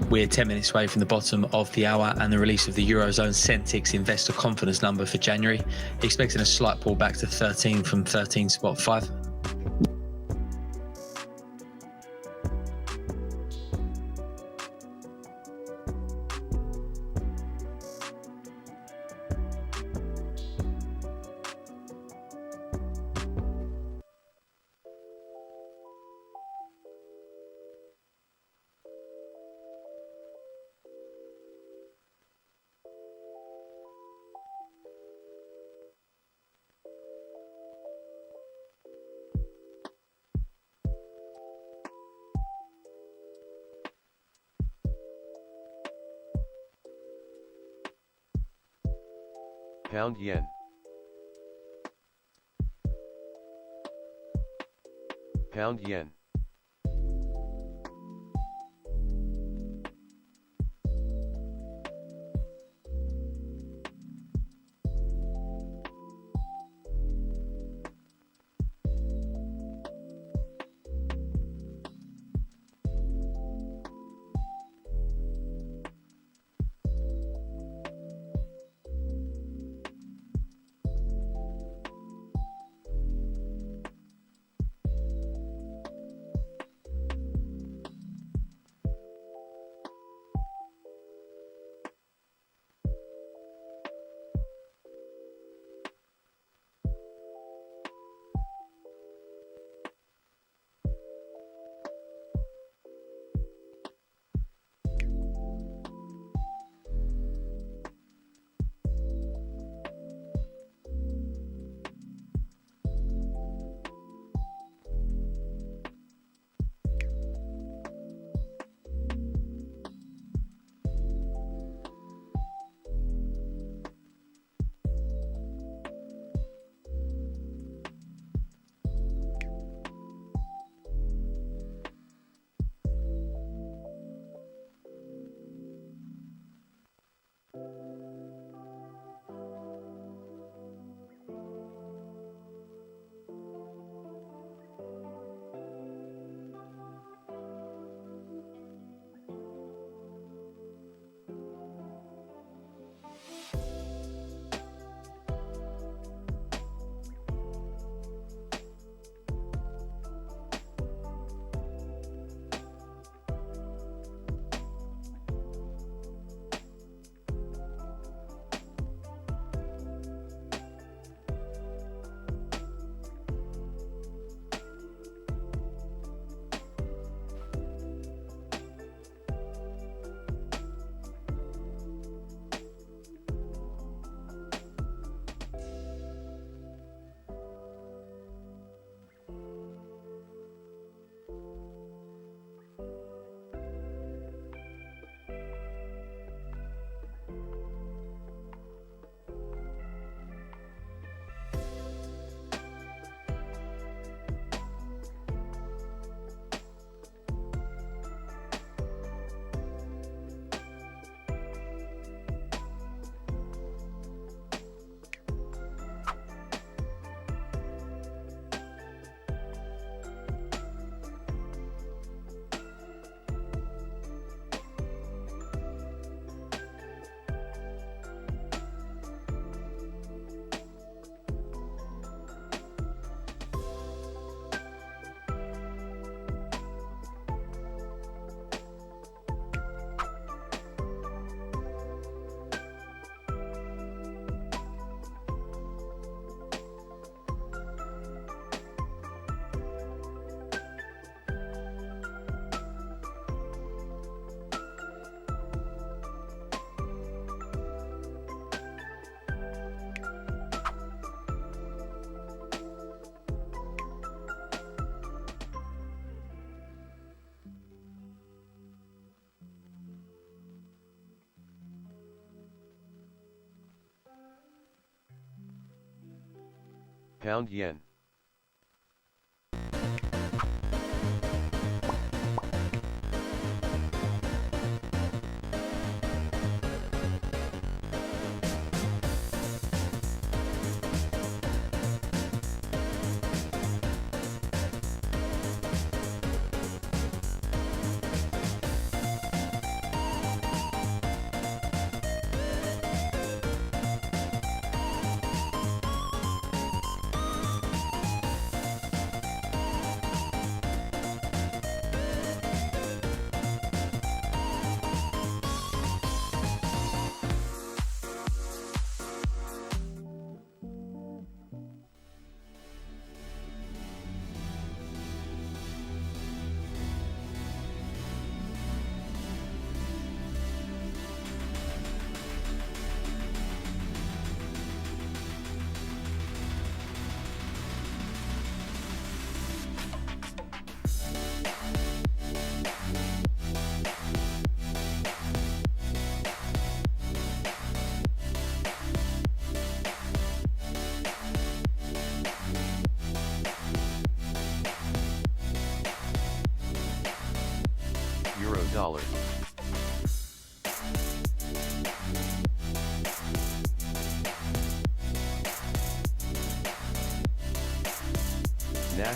We're 10 minutes away from the bottom of the hour and the release of the Eurozone Centix investor confidence number for January, expecting a slight pullback to 13 from 13.5. Pound yen. Pound yen. Pound yen.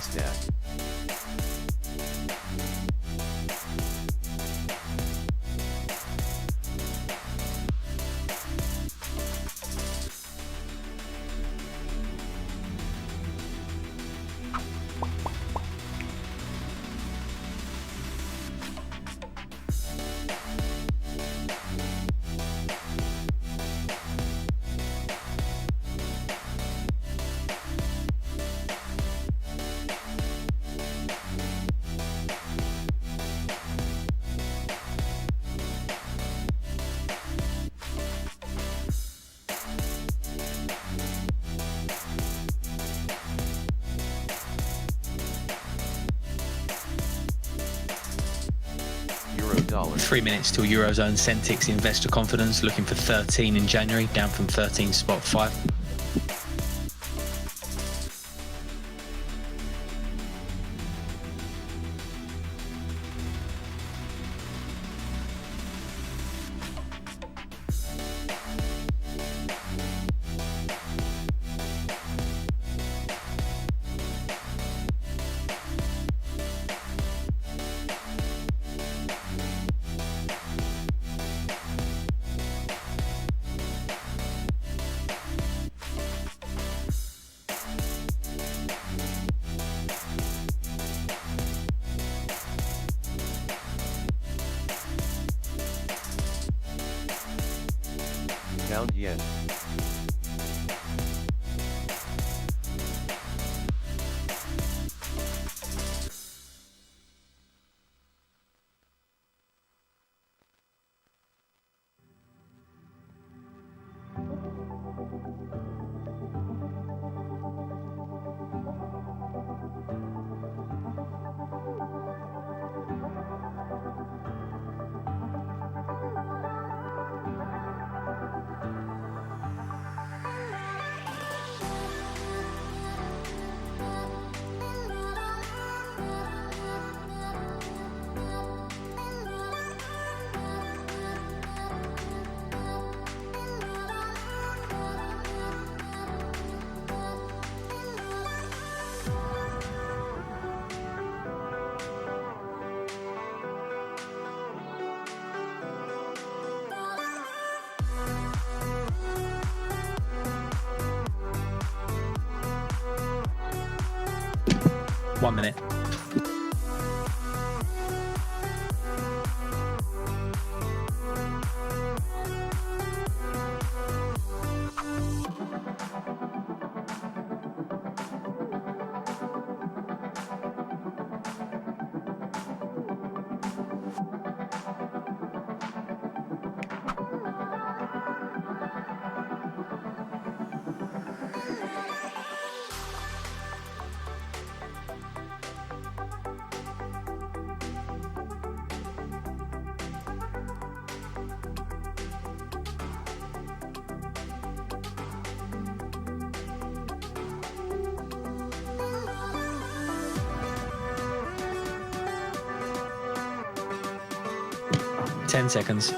NASDAQ. Euro-dollar. 3 minutes till Eurozone Centix investor confidence, looking for 13 in January, down from 13.5. Pound yen. One minute. Ten seconds.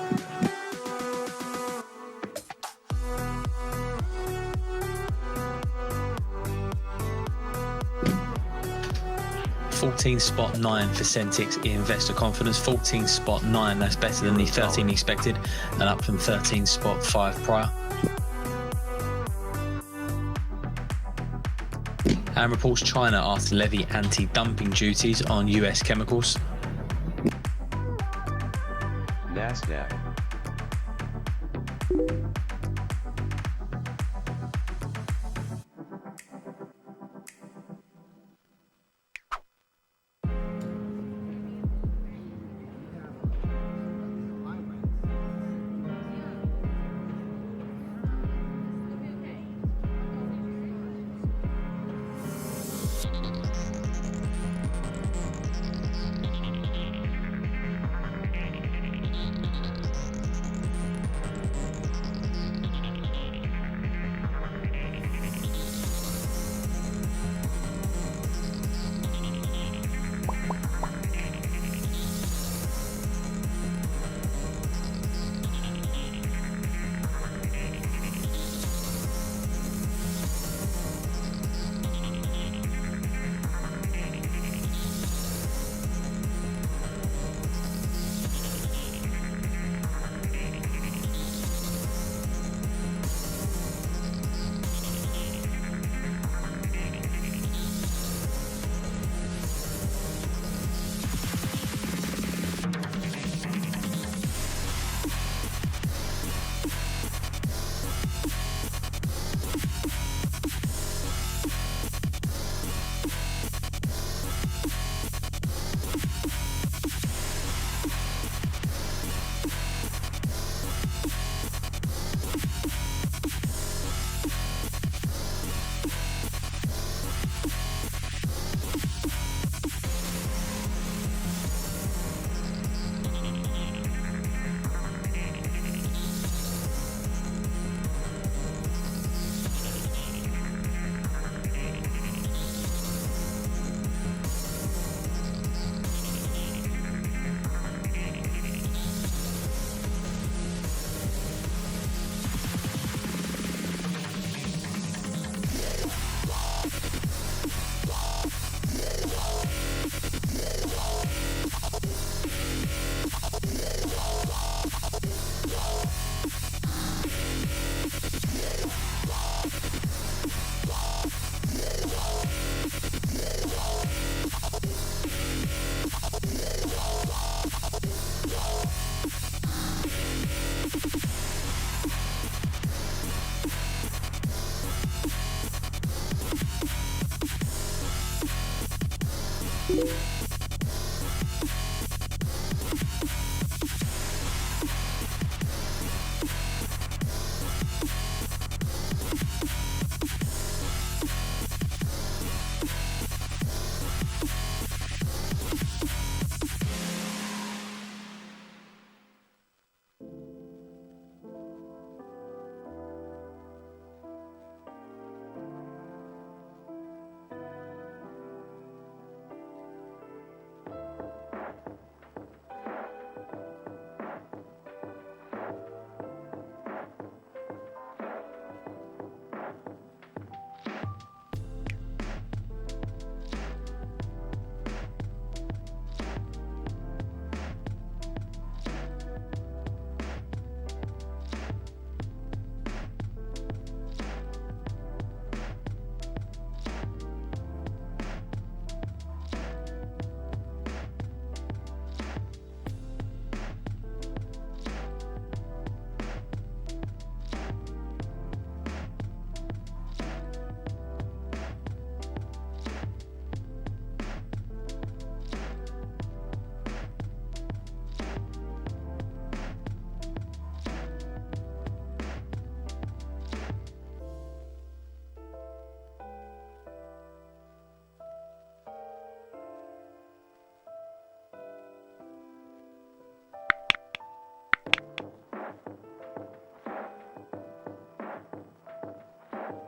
$14.9 for Centix investor confidence. 14.9. That's better than the 13 expected, and up from 13.5 prior. And reports China asked to levy anti-dumping duties on US chemicals. NASDAQ.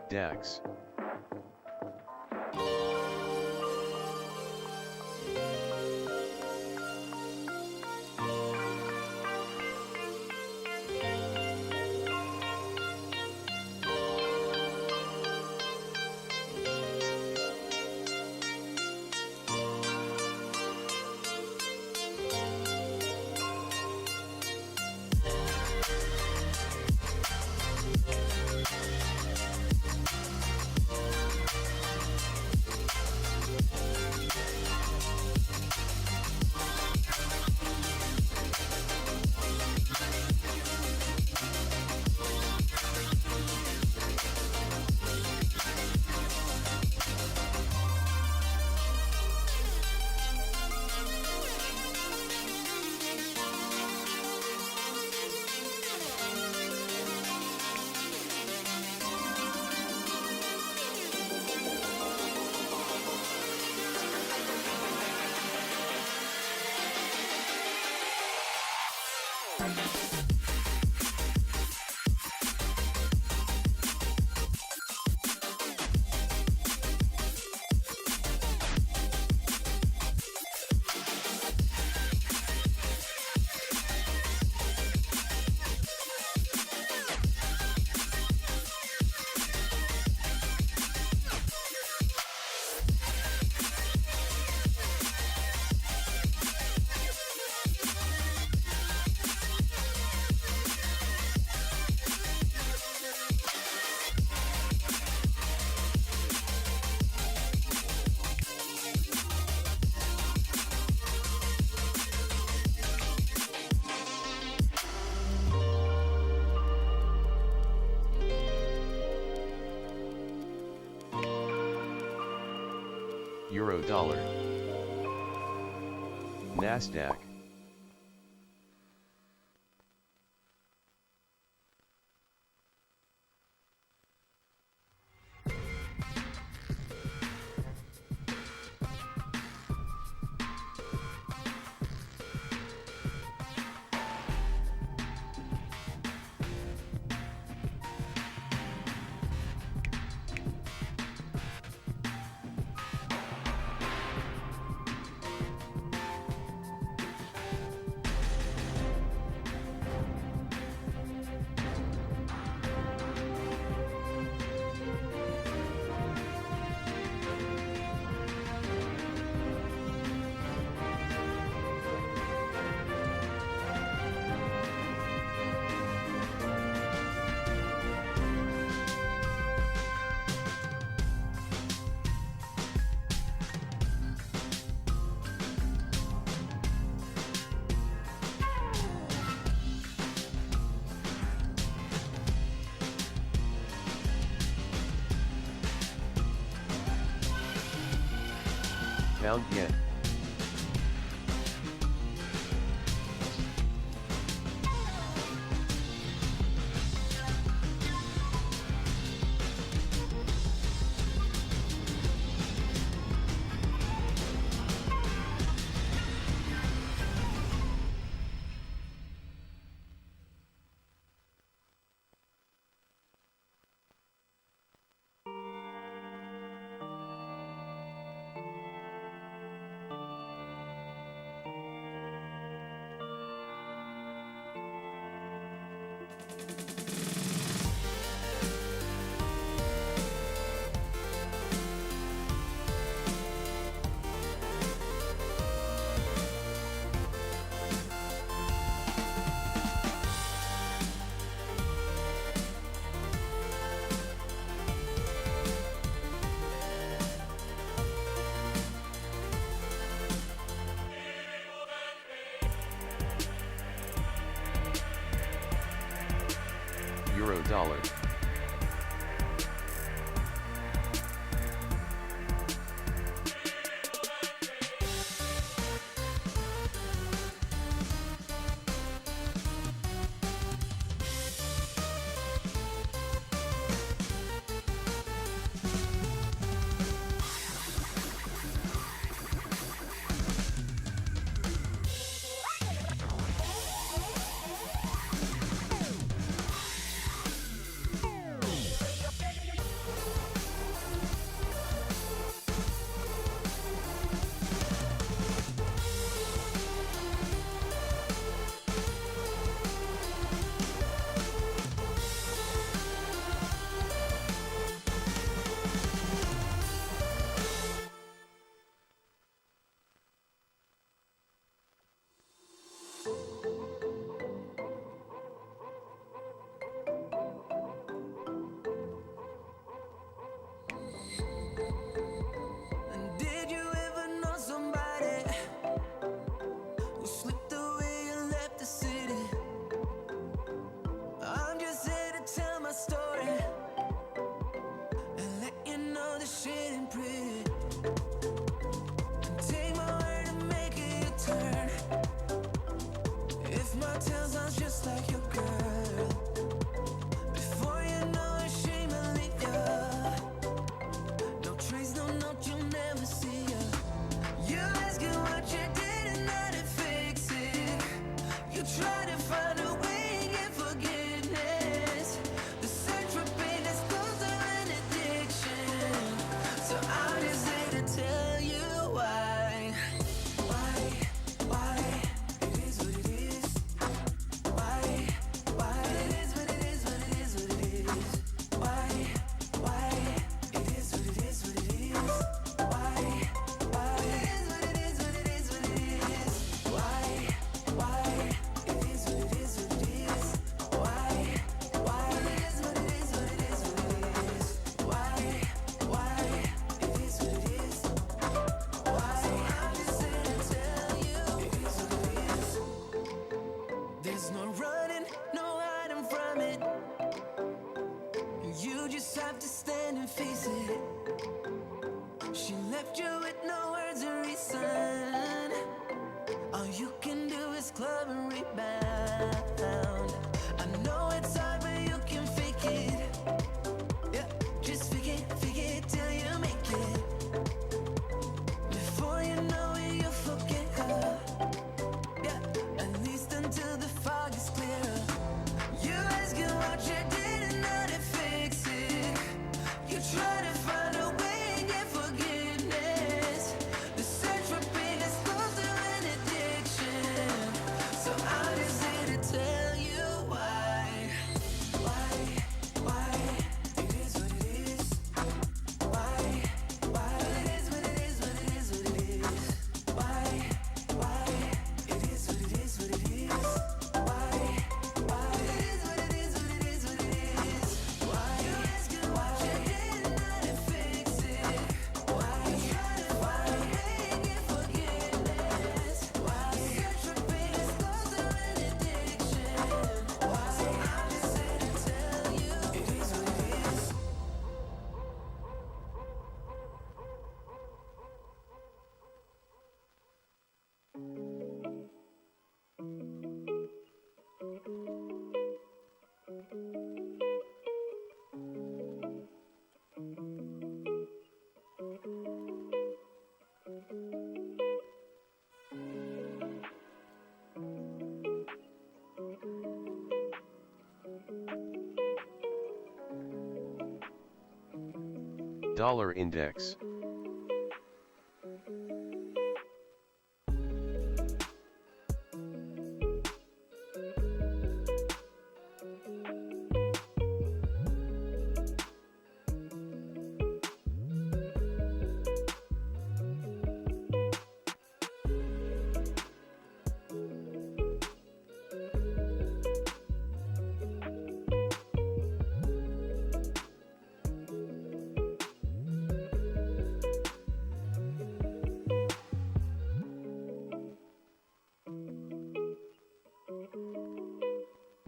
DAX. Euro dollar. Nasdaq. Pound yen. Euro dollar. you just have to stand and face it. She left you with no words of reason. All you can do is club and rebound. I know it's hard, but you can fake it. Yeah, just fake it till you make it. Before you know it, you forget her. Yeah, at least until the fog is clearer. You ask her what you did and how to fix it. You try to find a way and get forgiveness. The search for pain is close to an addiction. So I'm just here to tell you why. Why? It is what it is. Why? It is what it is, what it is, what it is. Why? It is what it is, what it is. Why? It is what it is, what it is, what it is. Why? You ask her what you did and how to fix it. Why? You try to find a way and get forgiveness. Why? Search for pain is close to an addiction. Why? So I'm just here to tell you, it is what it is. Dollar index.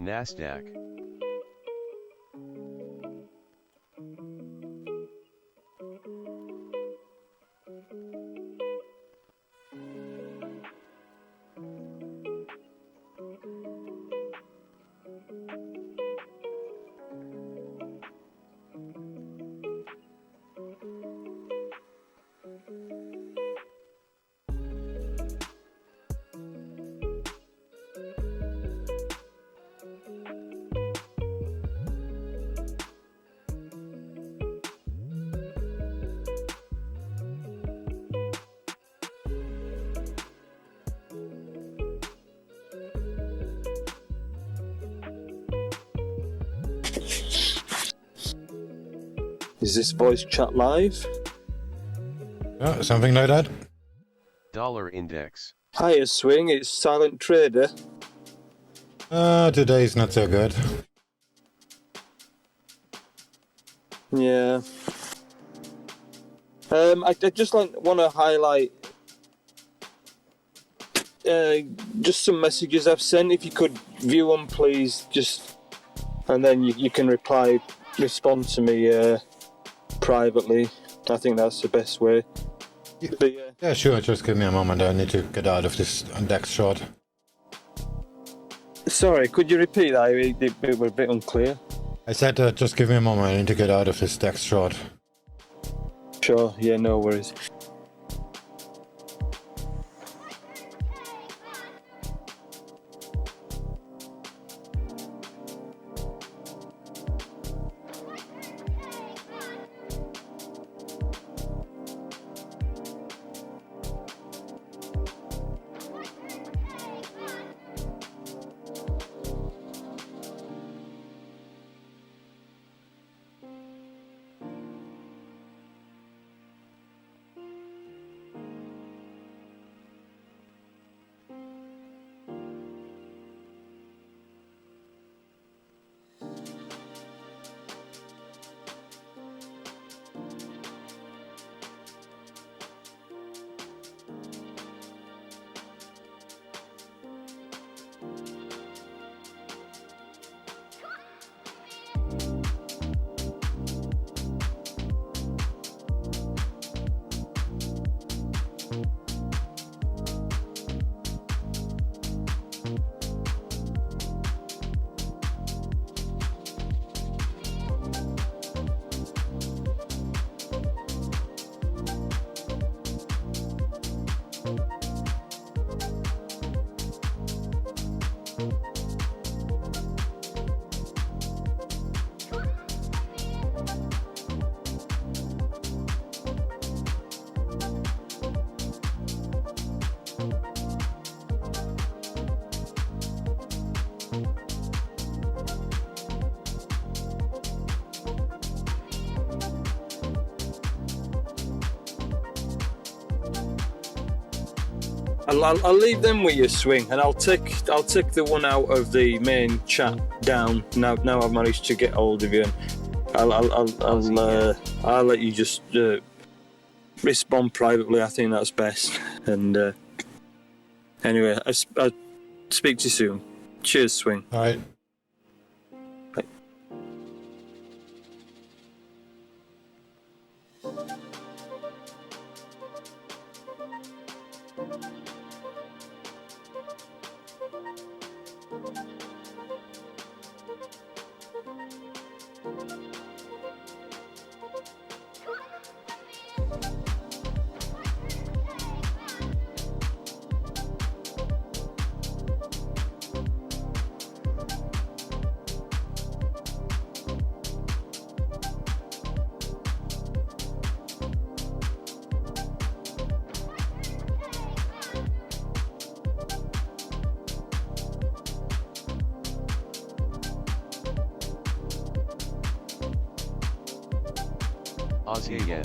Nasdaq. Is this voice chat live? Yeah, something like that. Dollar index. Hiya, Swing. It's Silent Trader. Today's not so good. Yeah. I just want to highlight just some messages I've sent. If you could view them, please, and then you can respond to me privately. I think that's the best way. But yeah, sure. Just give me a moment. I need to get out of this DAX short. Sorry, could you repeat that? It was a bit unclear. I said just give me a moment. I need to get out of this DAX short. Sure. Yeah, no worries. I'll leave them with you, Swing, and I'll take the one out of the main chat down. Now I've managed to get hold of you. I'll let you just respond privately. I think that's best. And anyway, I'll speak to you soon. Cheers, Swing. All right. Bye. Aussie yen.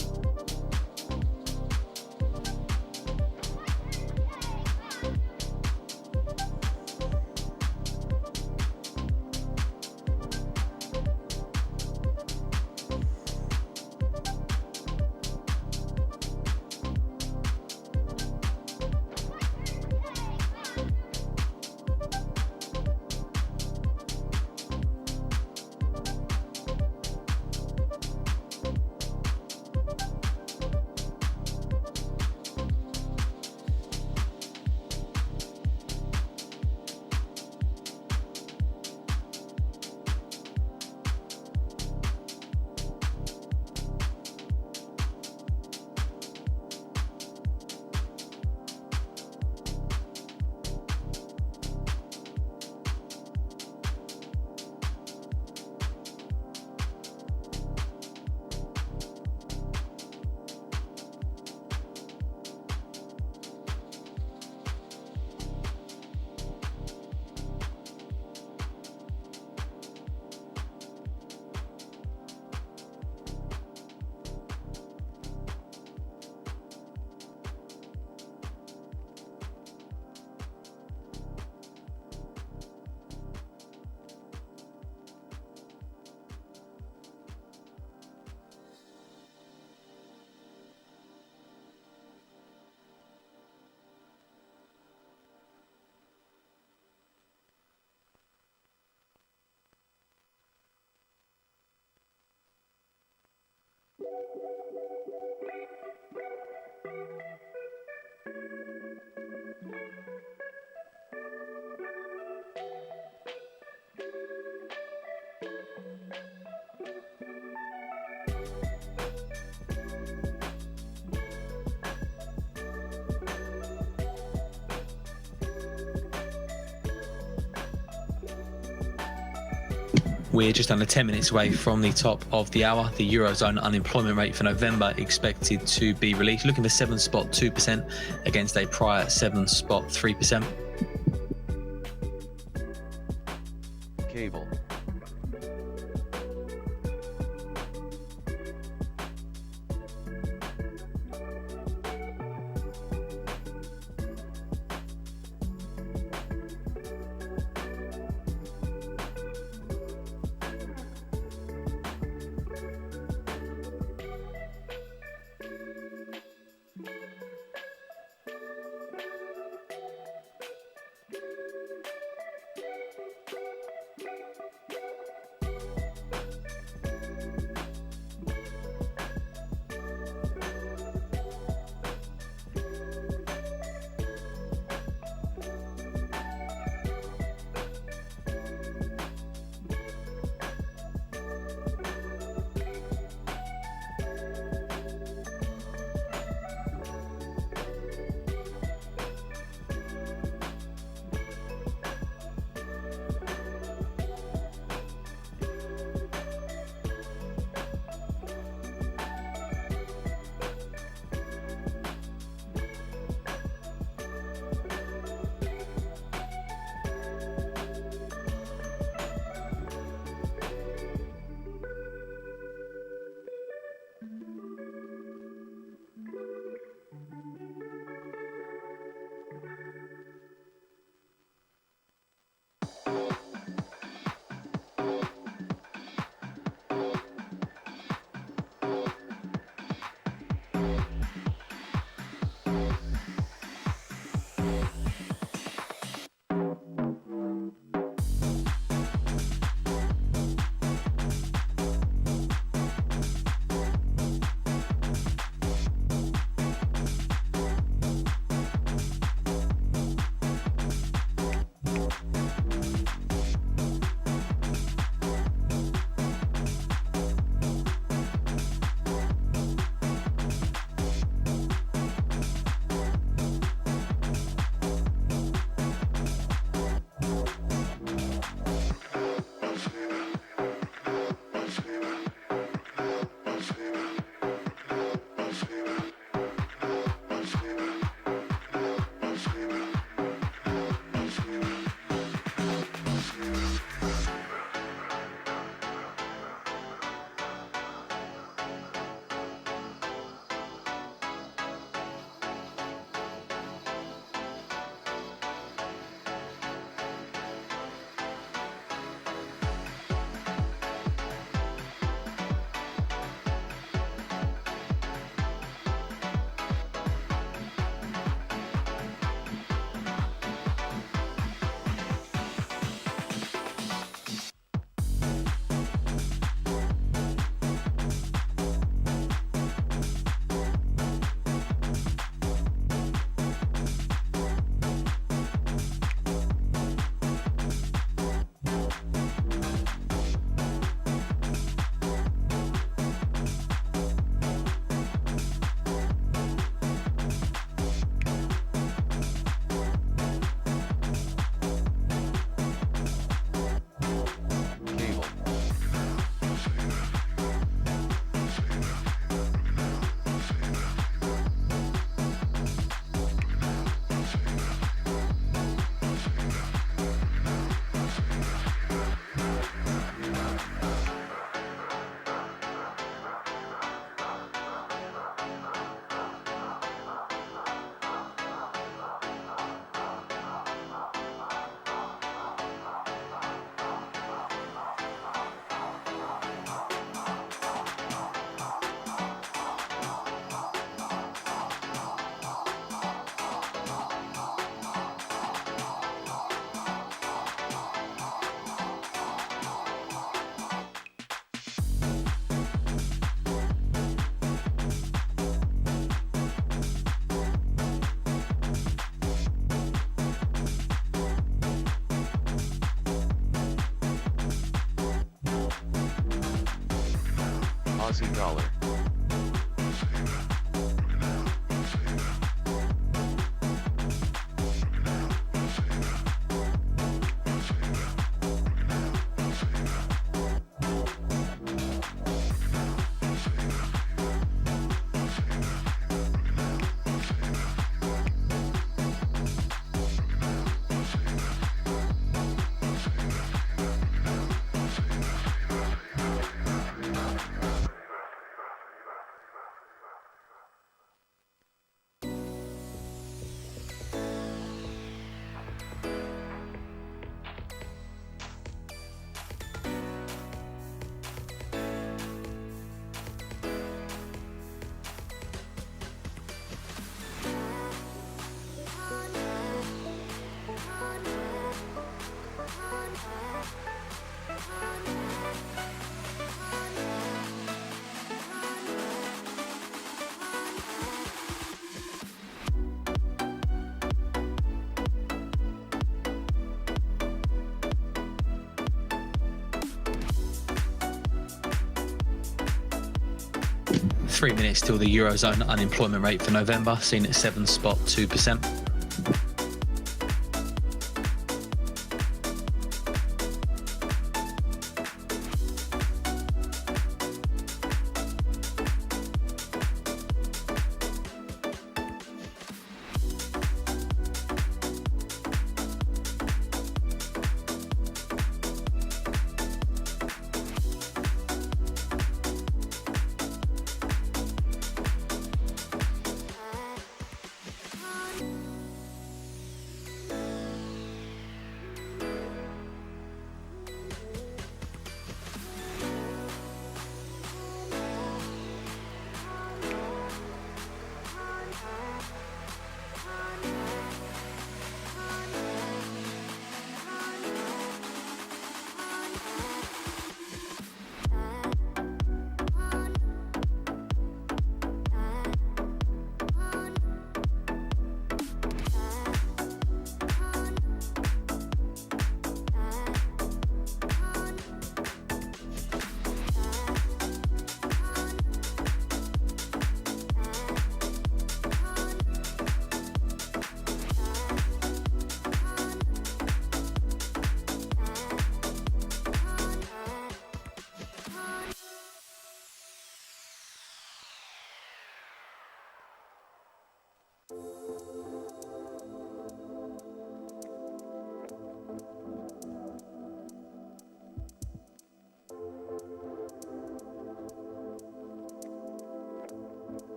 We're just under 10 minutes away from the top of the hour. The Eurozone unemployment rate for November expected to be released, looking for 7.2% against a prior 7.3%. Cable. Aussie dollar. Three minutes till the Eurozone unemployment rate for November, seen at 7.2%.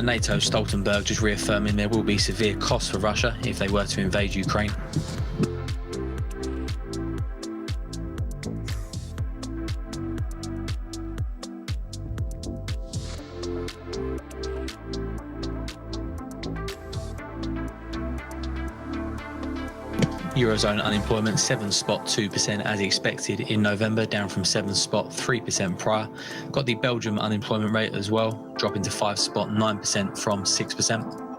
NATO Stoltenberg just reaffirming there will be severe costs for Russia if they were to invade Ukraine. Eurozone unemployment 7.2% as expected in November, down from 7.3% prior. Got the Belgium unemployment rate as well, dropping to 5.9% from 6%.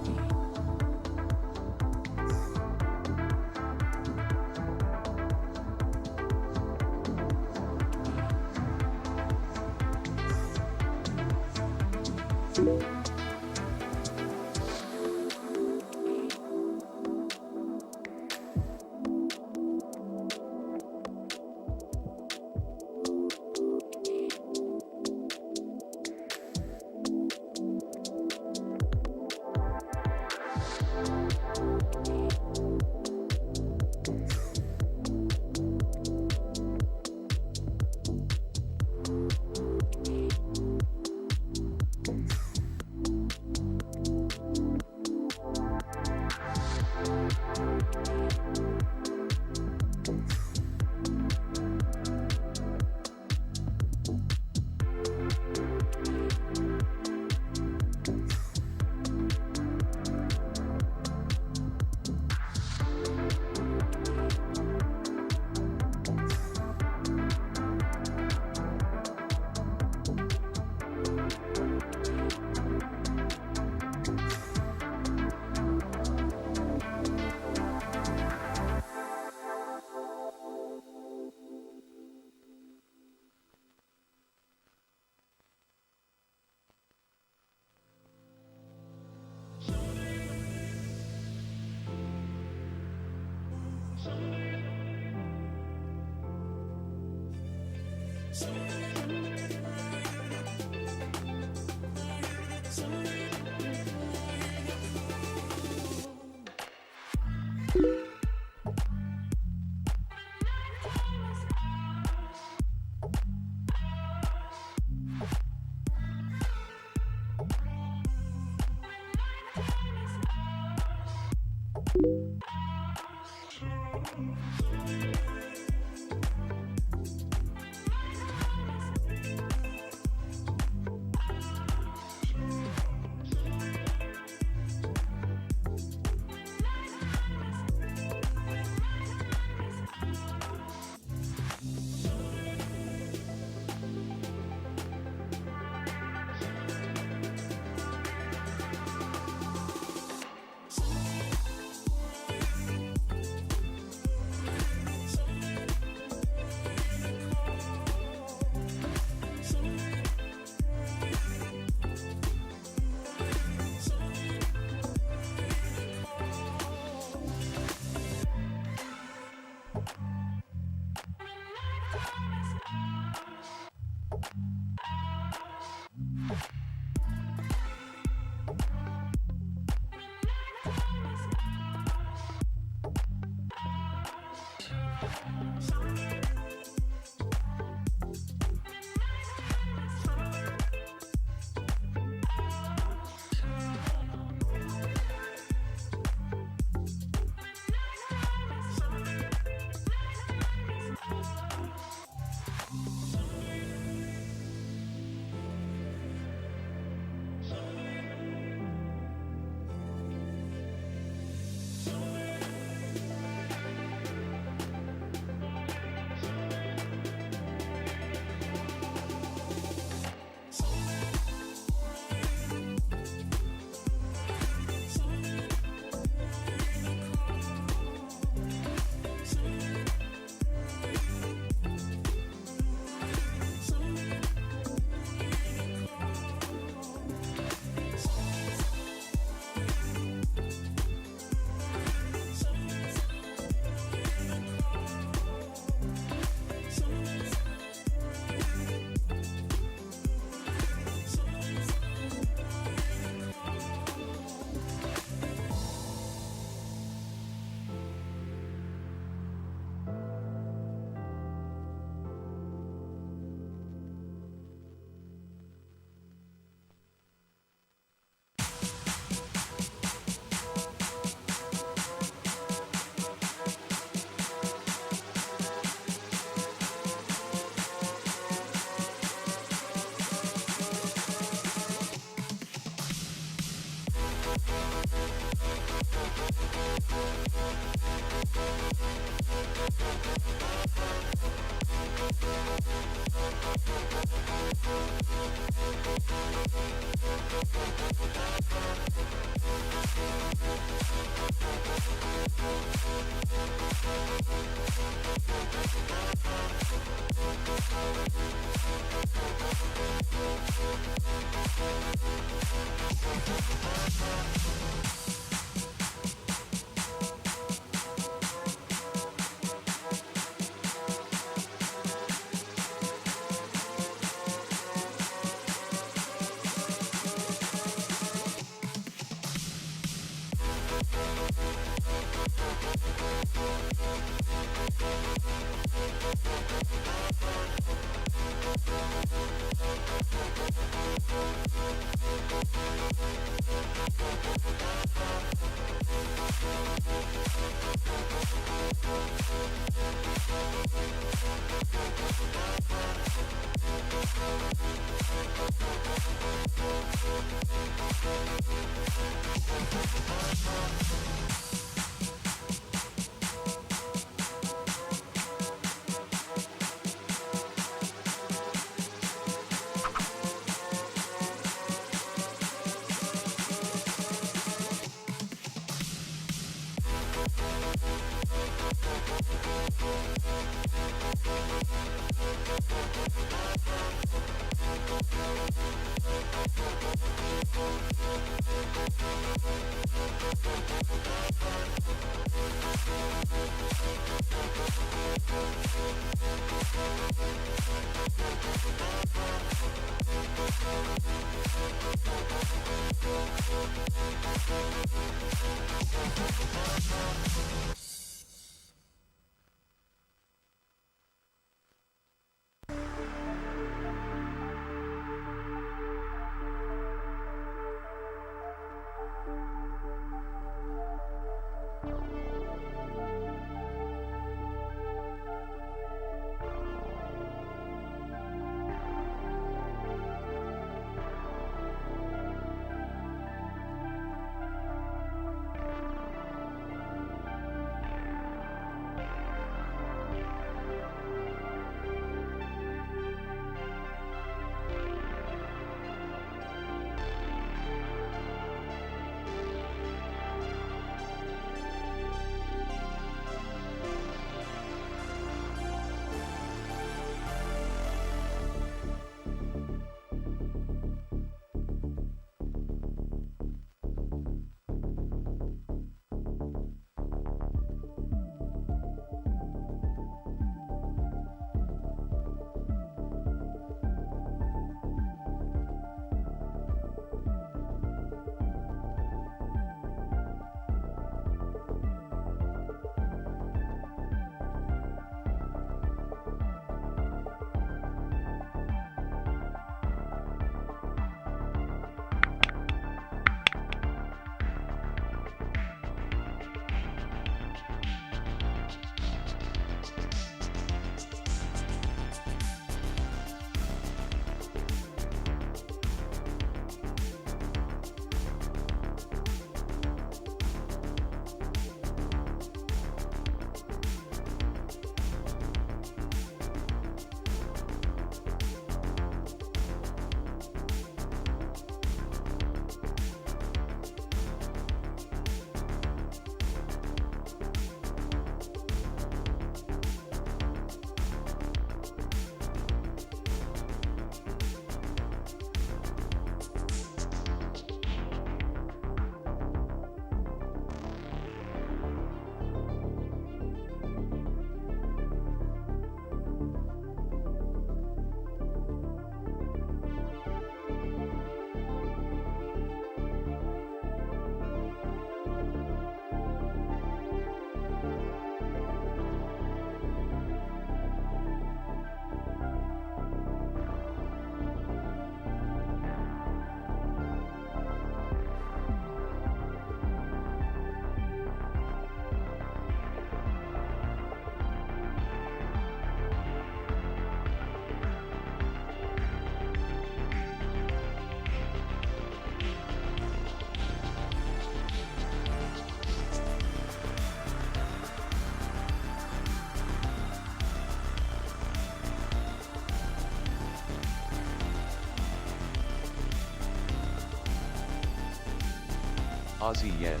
Aussie yen.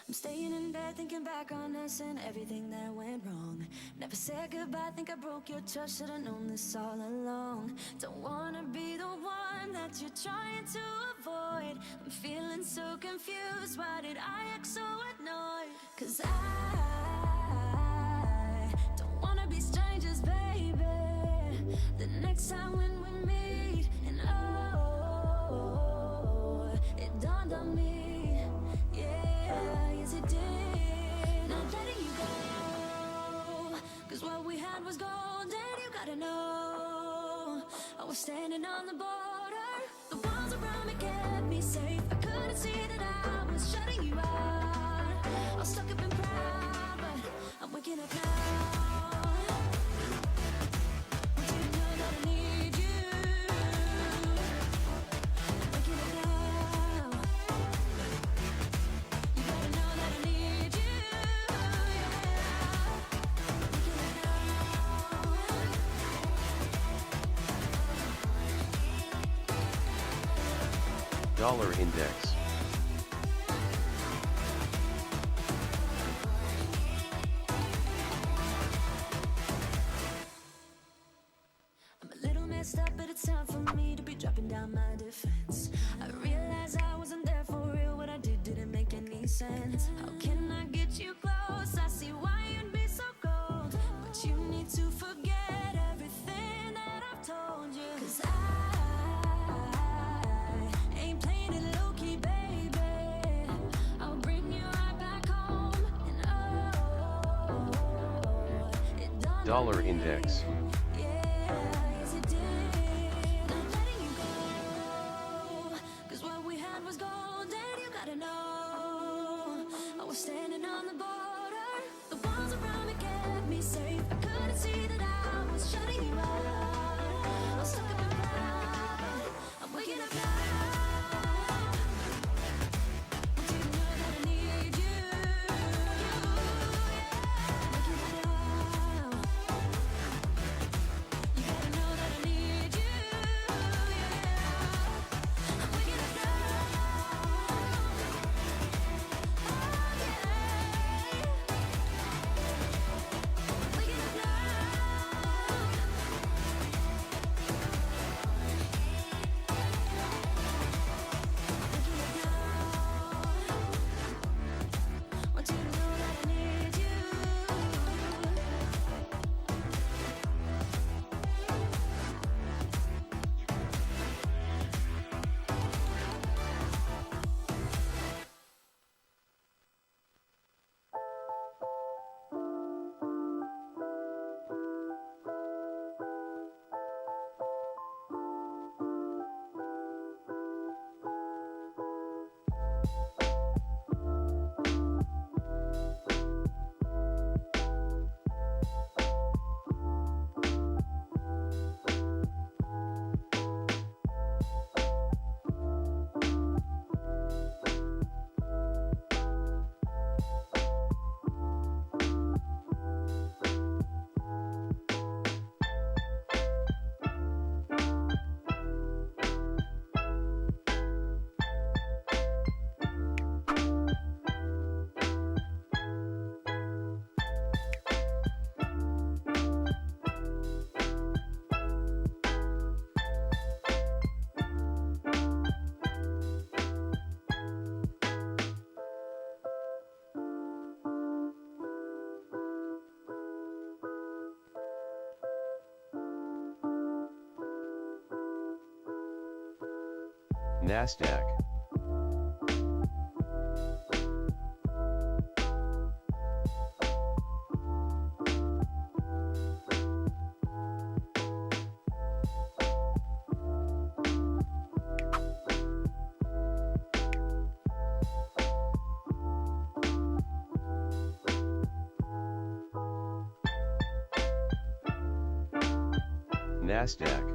I'm staying in bed thinking back on us and everything that went wrong. Never said goodbye, think I broke your trust, should've known this all along. Don't wanna be the one that you're trying to avoid. I'm feeling so confused, why did I act so annoyed? 'Cause I don't wanna be strangers, baby. The next time when we meet, and oh, it dawned on me, yeah, yes it did. Not letting you go, 'cause what we had was gold, and you gotta know, I was standing on the border. The walls around me kept me safe, I couldn't see that I was shutting you out. I was stuck up in pride, but I'm waking up now. Dollar index. I'm a little messed up, but it's time for me to be dropping down my defense. I realize I wasn't there for real, what I did didn't make any sense. How can I get you close? I see why you'd be so cold, but you need to forget everything that I've told you. 'Cause I ain't playing it low-key, baby. I'll bring you right back home, and oh, it dawned on Dollar me. index. Standing on the border, the walls around me kept me safe. I couldn't see that I was shutting you out. I was stuck up in pride, I'm waking up now. Want you to know that I need you. Waking up now. You gotta know that I need you. I'm waking up now. Want you to know that I need you. Nasdaq. Nasdaq.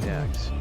DAX.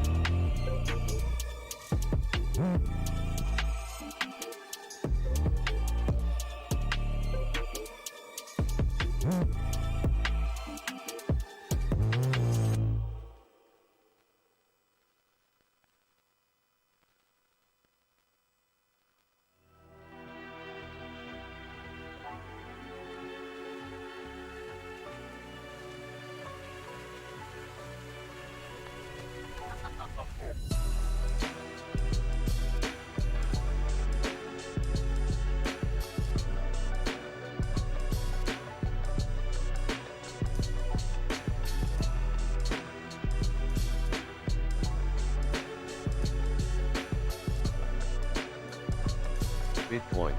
Bitcoin.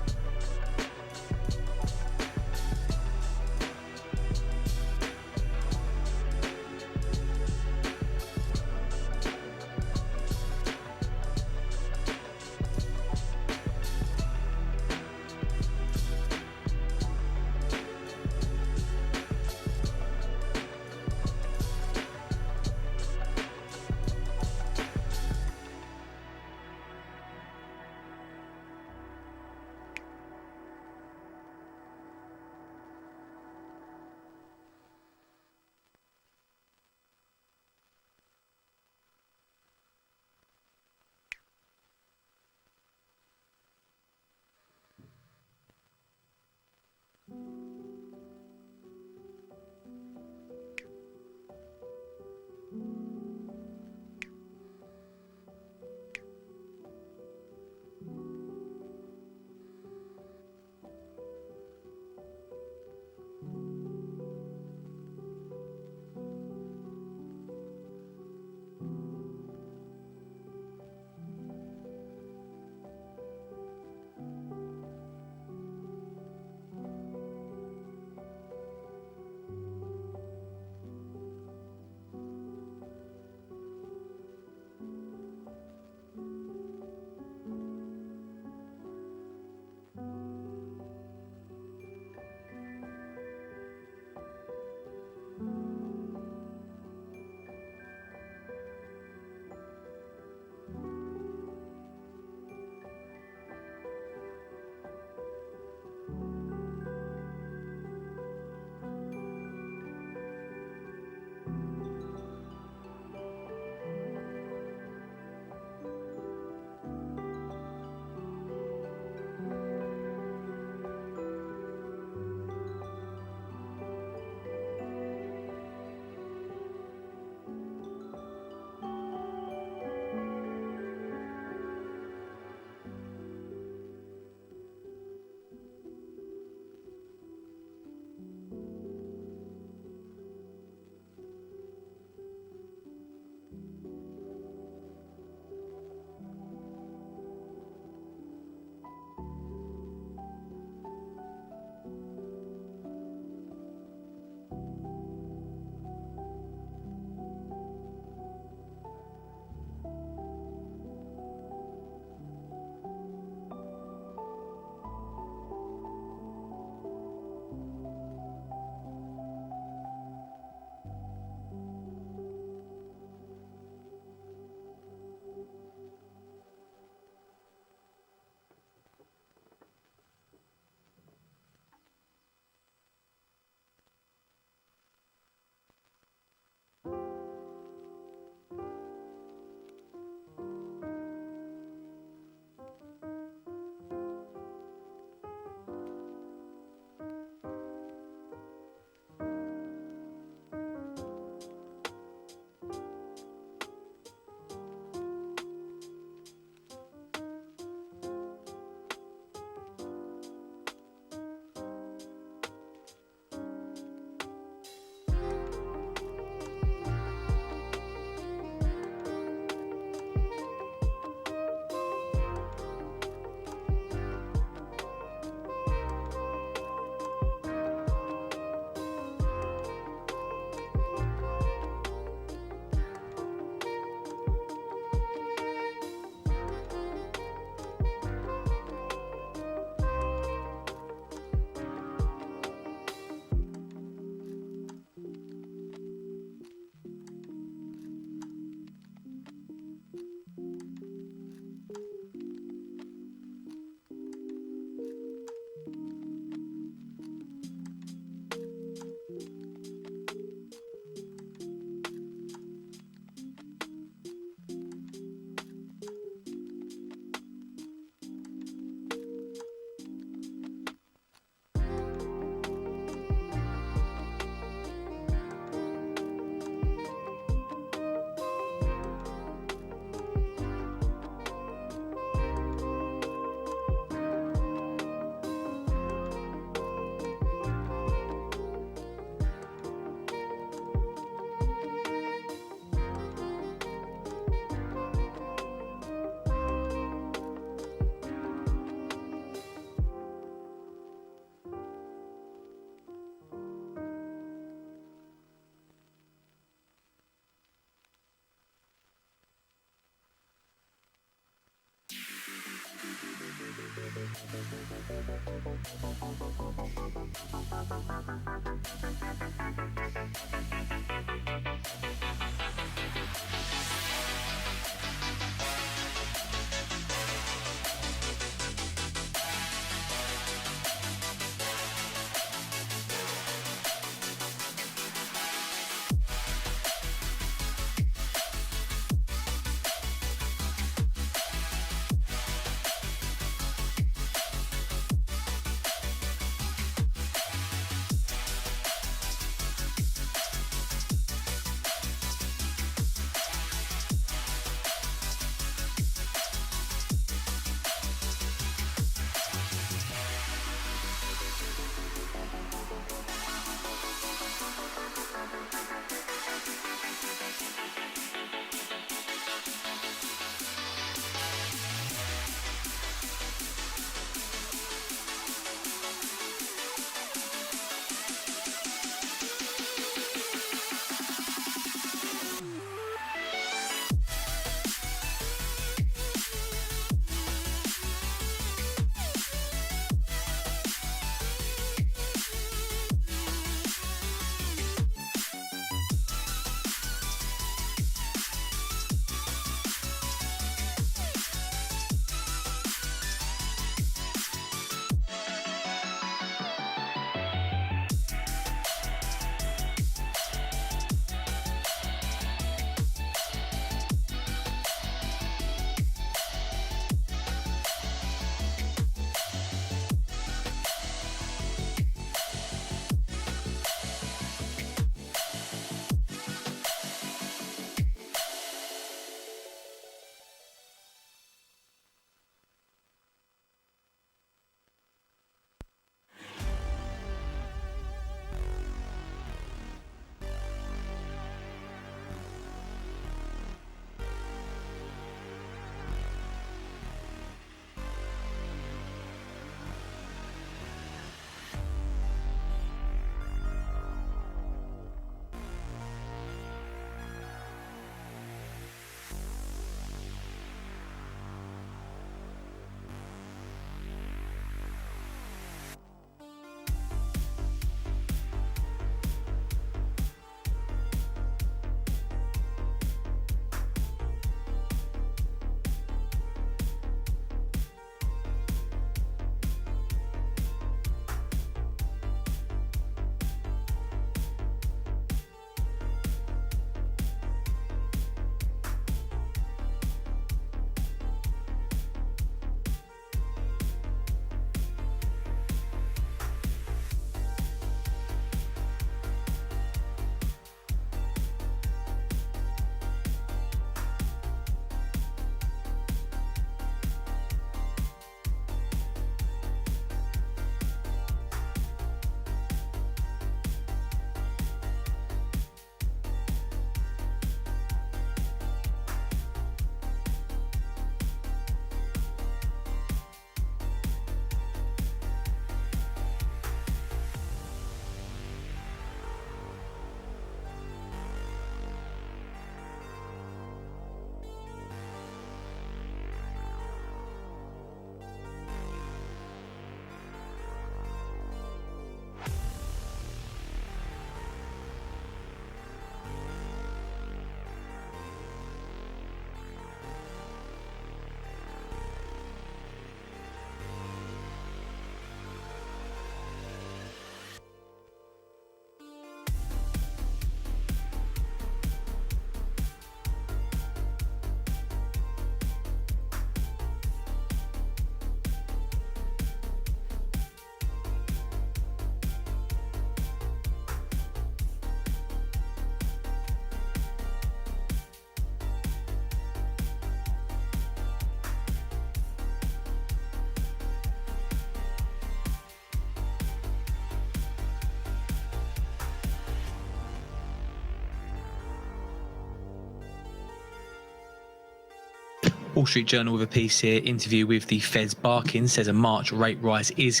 Wall Street Journal with a piece here, interview with the Fed's Barkin, says a March rate rise is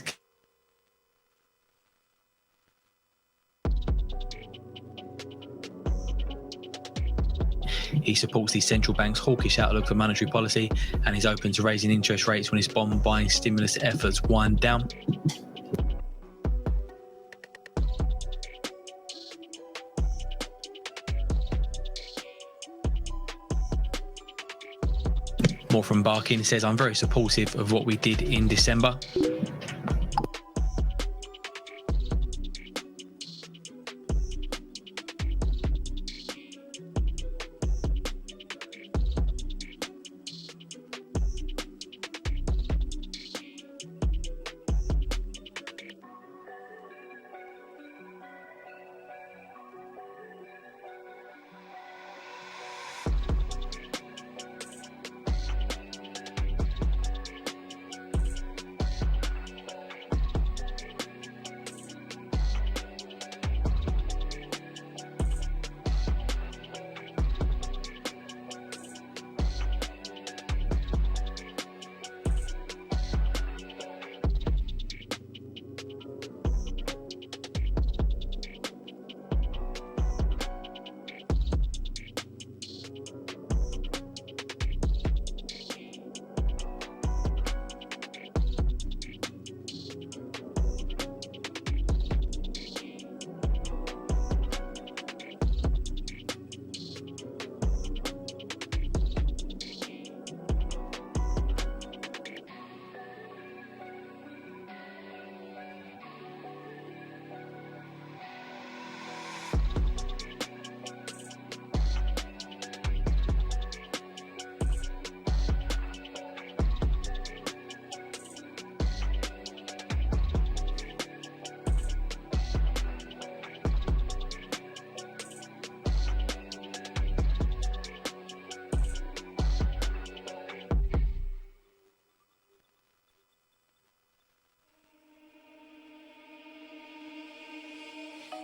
He supports the central bank's hawkish outlook for monetary policy and is open to raising interest rates when its bond buying stimulus efforts wind down. More from Barkin says, I'm very supportive of what we did in December.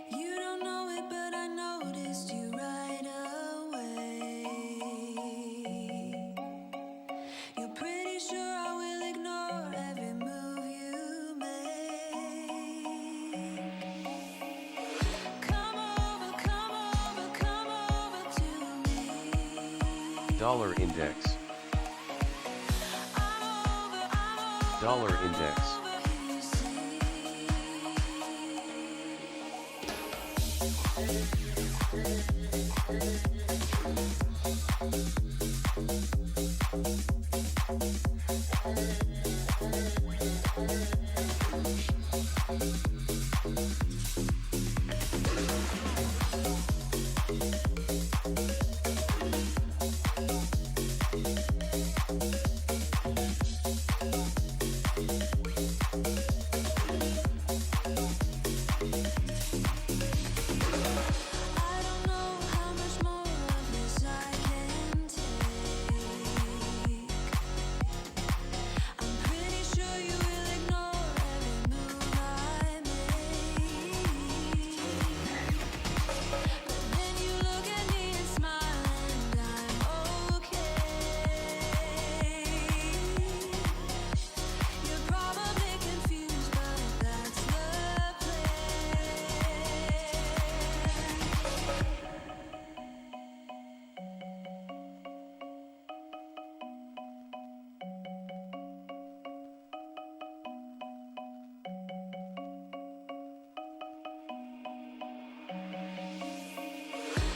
You don't know it, but I noticed you right away. You're pretty sure I will ignore every move you make. Come over to me. Dollar index. Dollar index.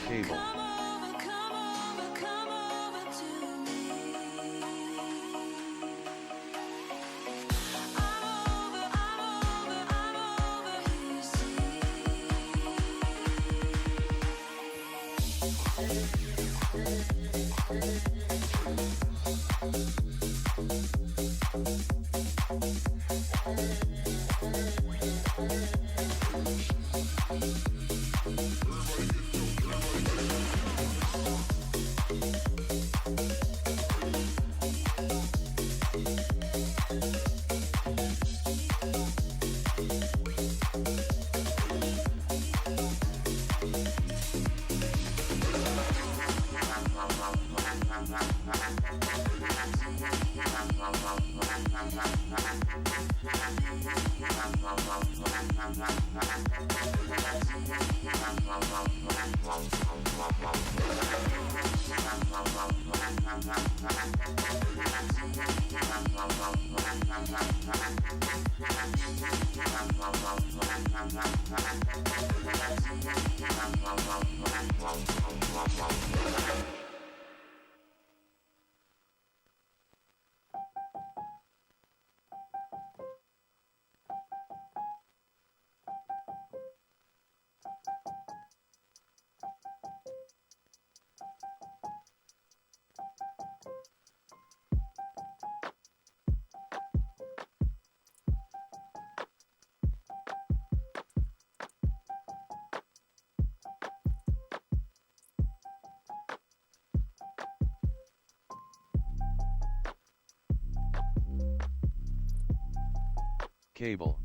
Table. Cable.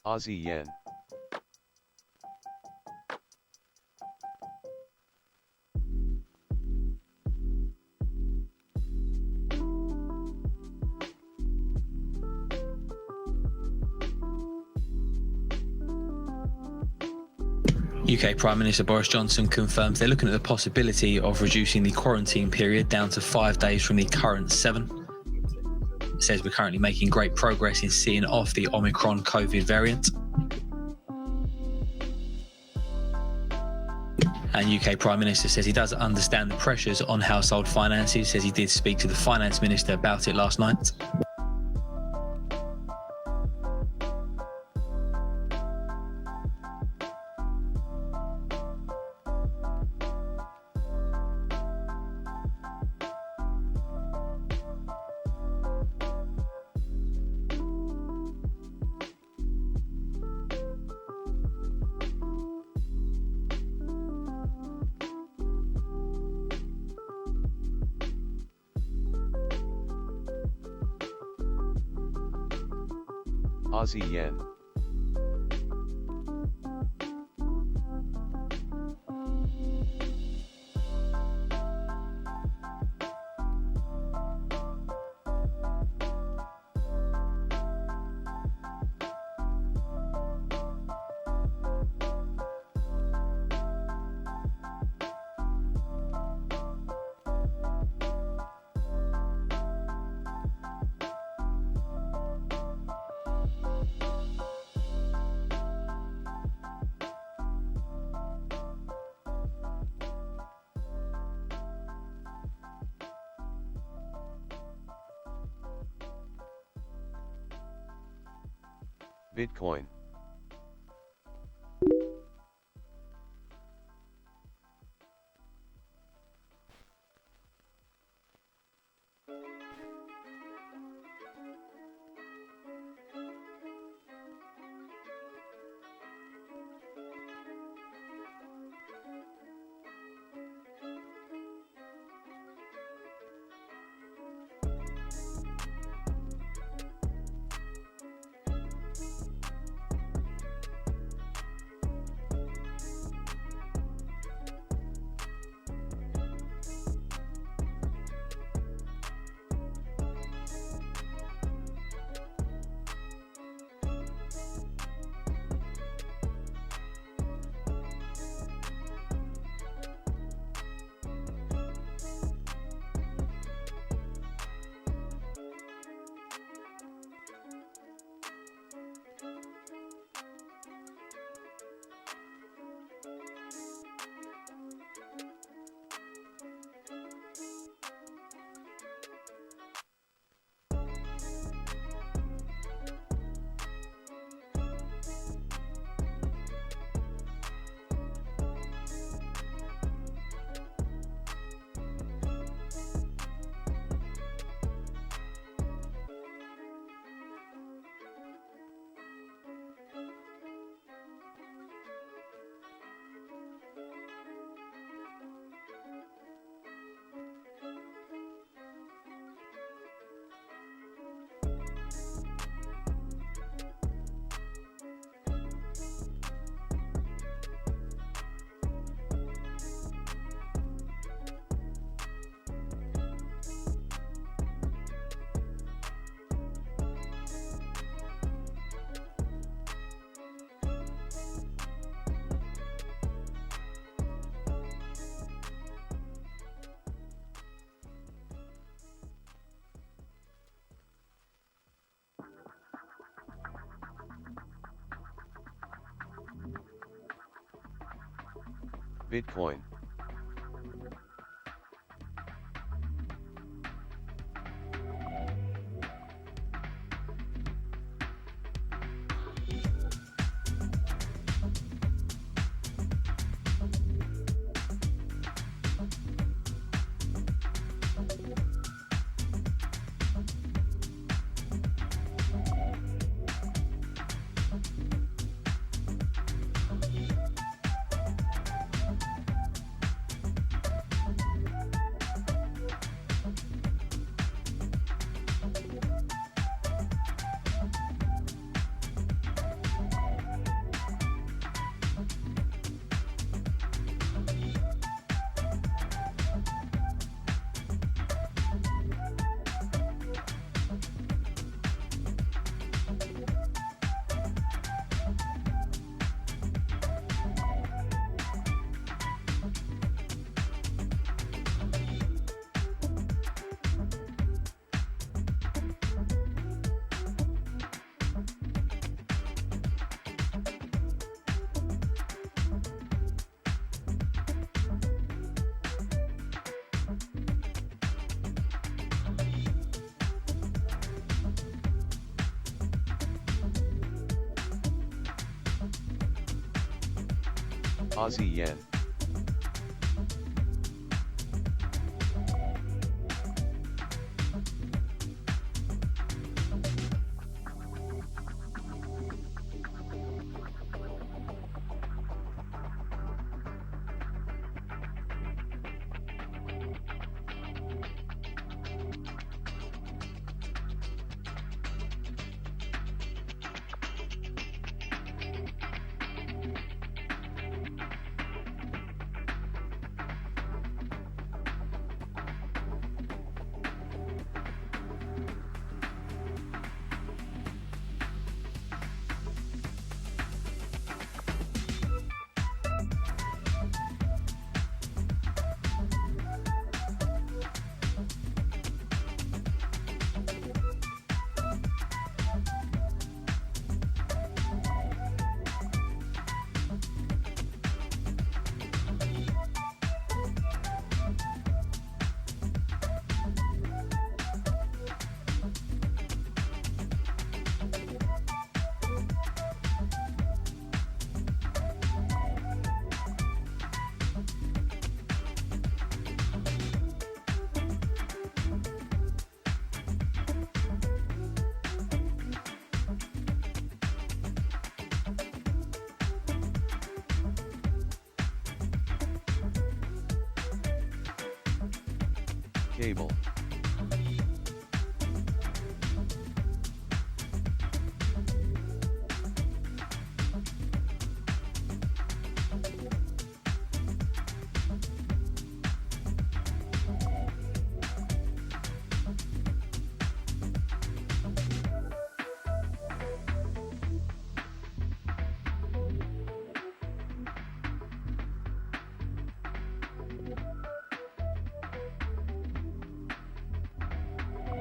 Aussie yen. UK Prime Minister Boris Johnson confirms they're looking at the possibility of reducing the quarantine period down to 5 days from the current 7. It says we're currently making great progress in seeing off the Omicron COVID variant. And UK Prime Minister says he does understand the pressures on household finances, says he did speak to the Finance Minister about it last night. Aussie yen. Bitcoin. Bitcoin. Aussie yen. Cable.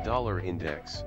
Dollar index.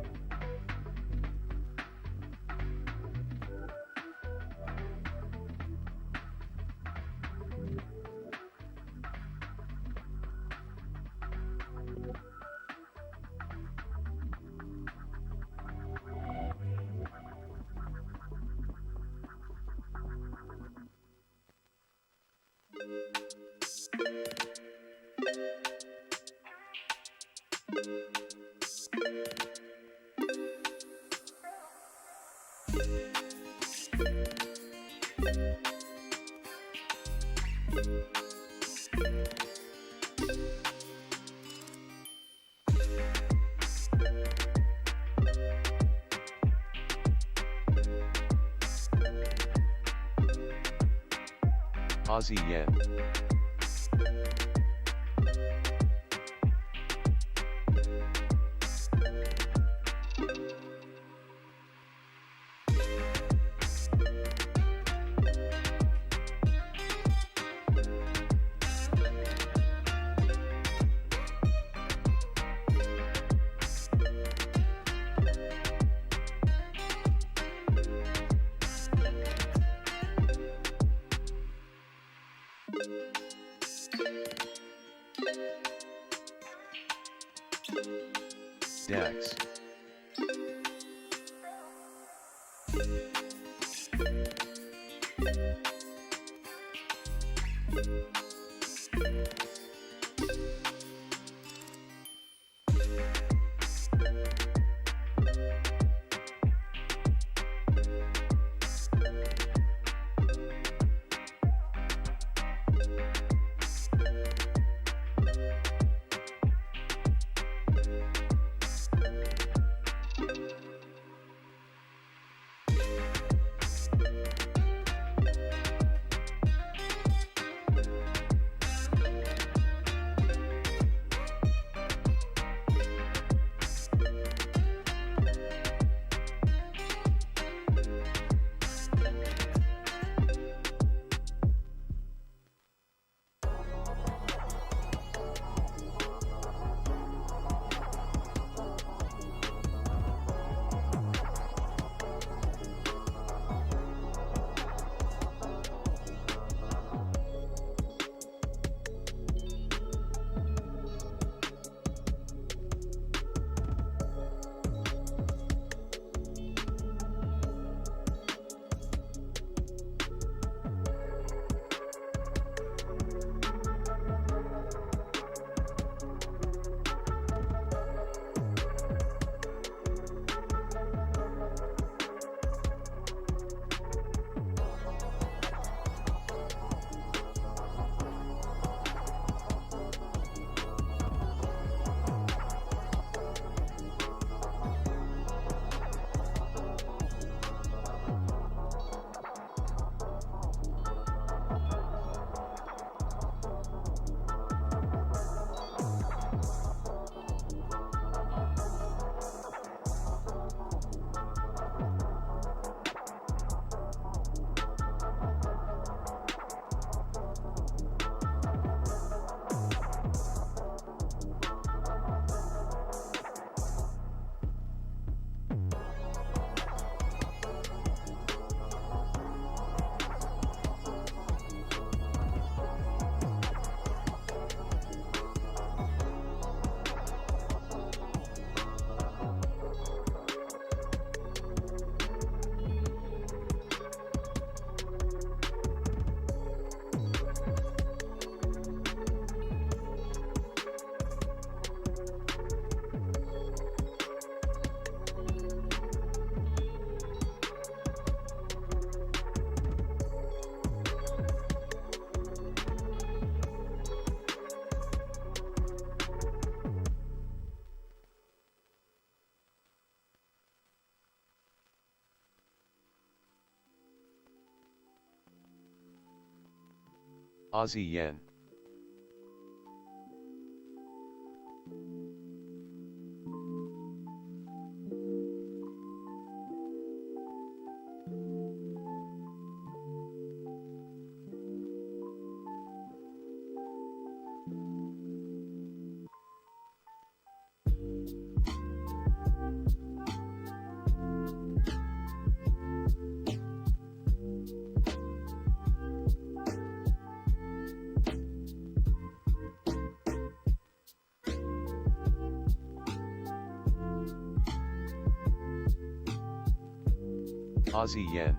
Aussie yen. DAX. Aussie yen. Aussie yen.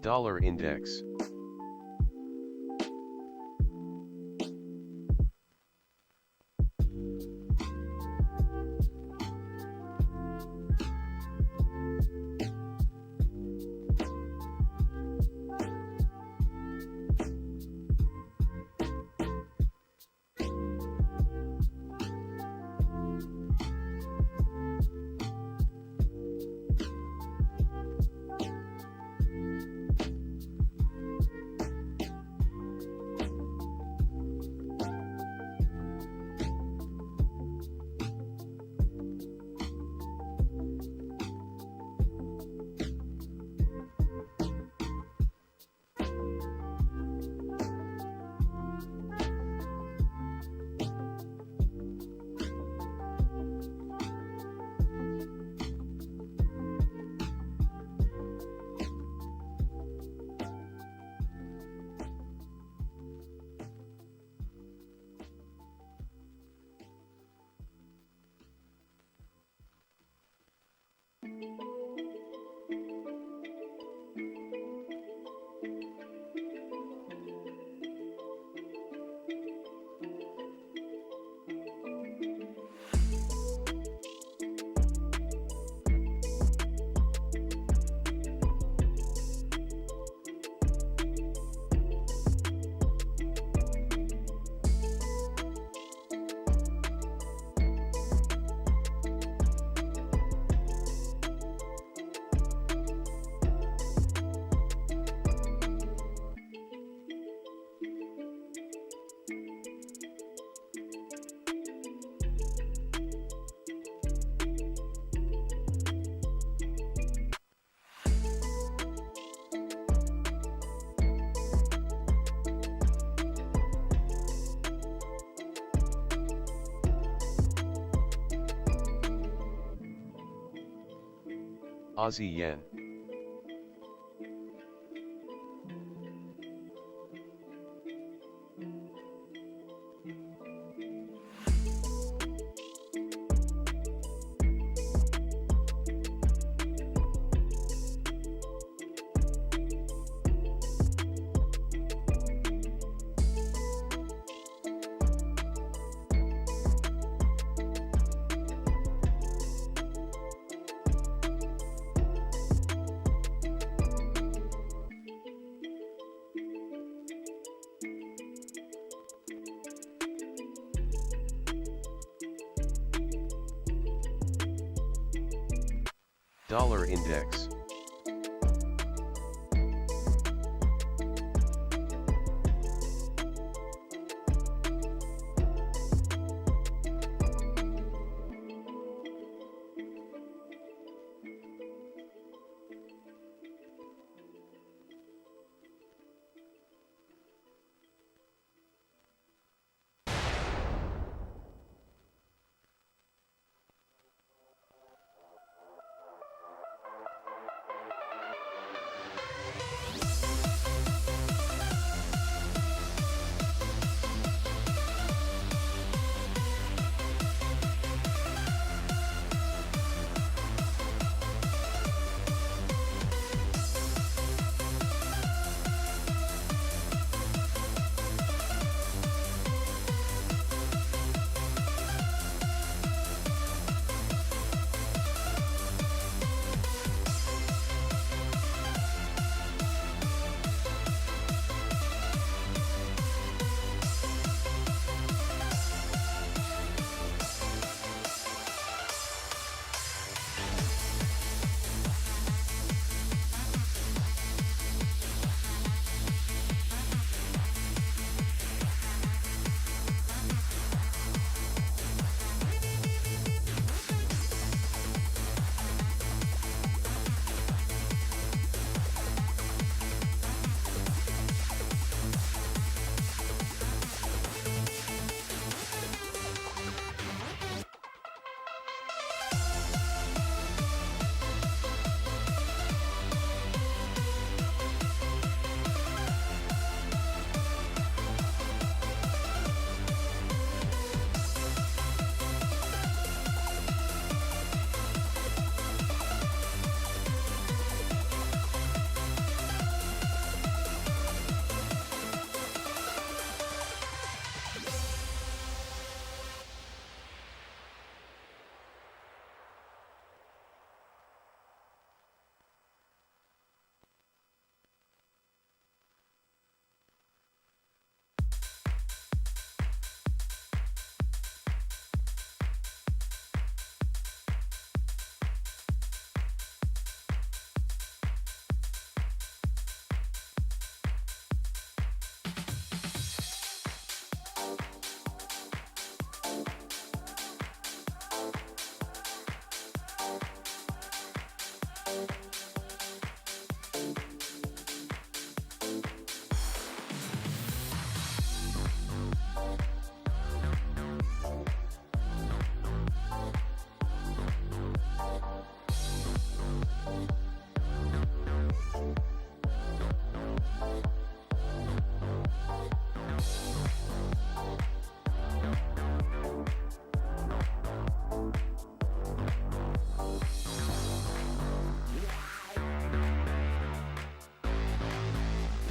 Dollar index. Aussie yen. Dollar index.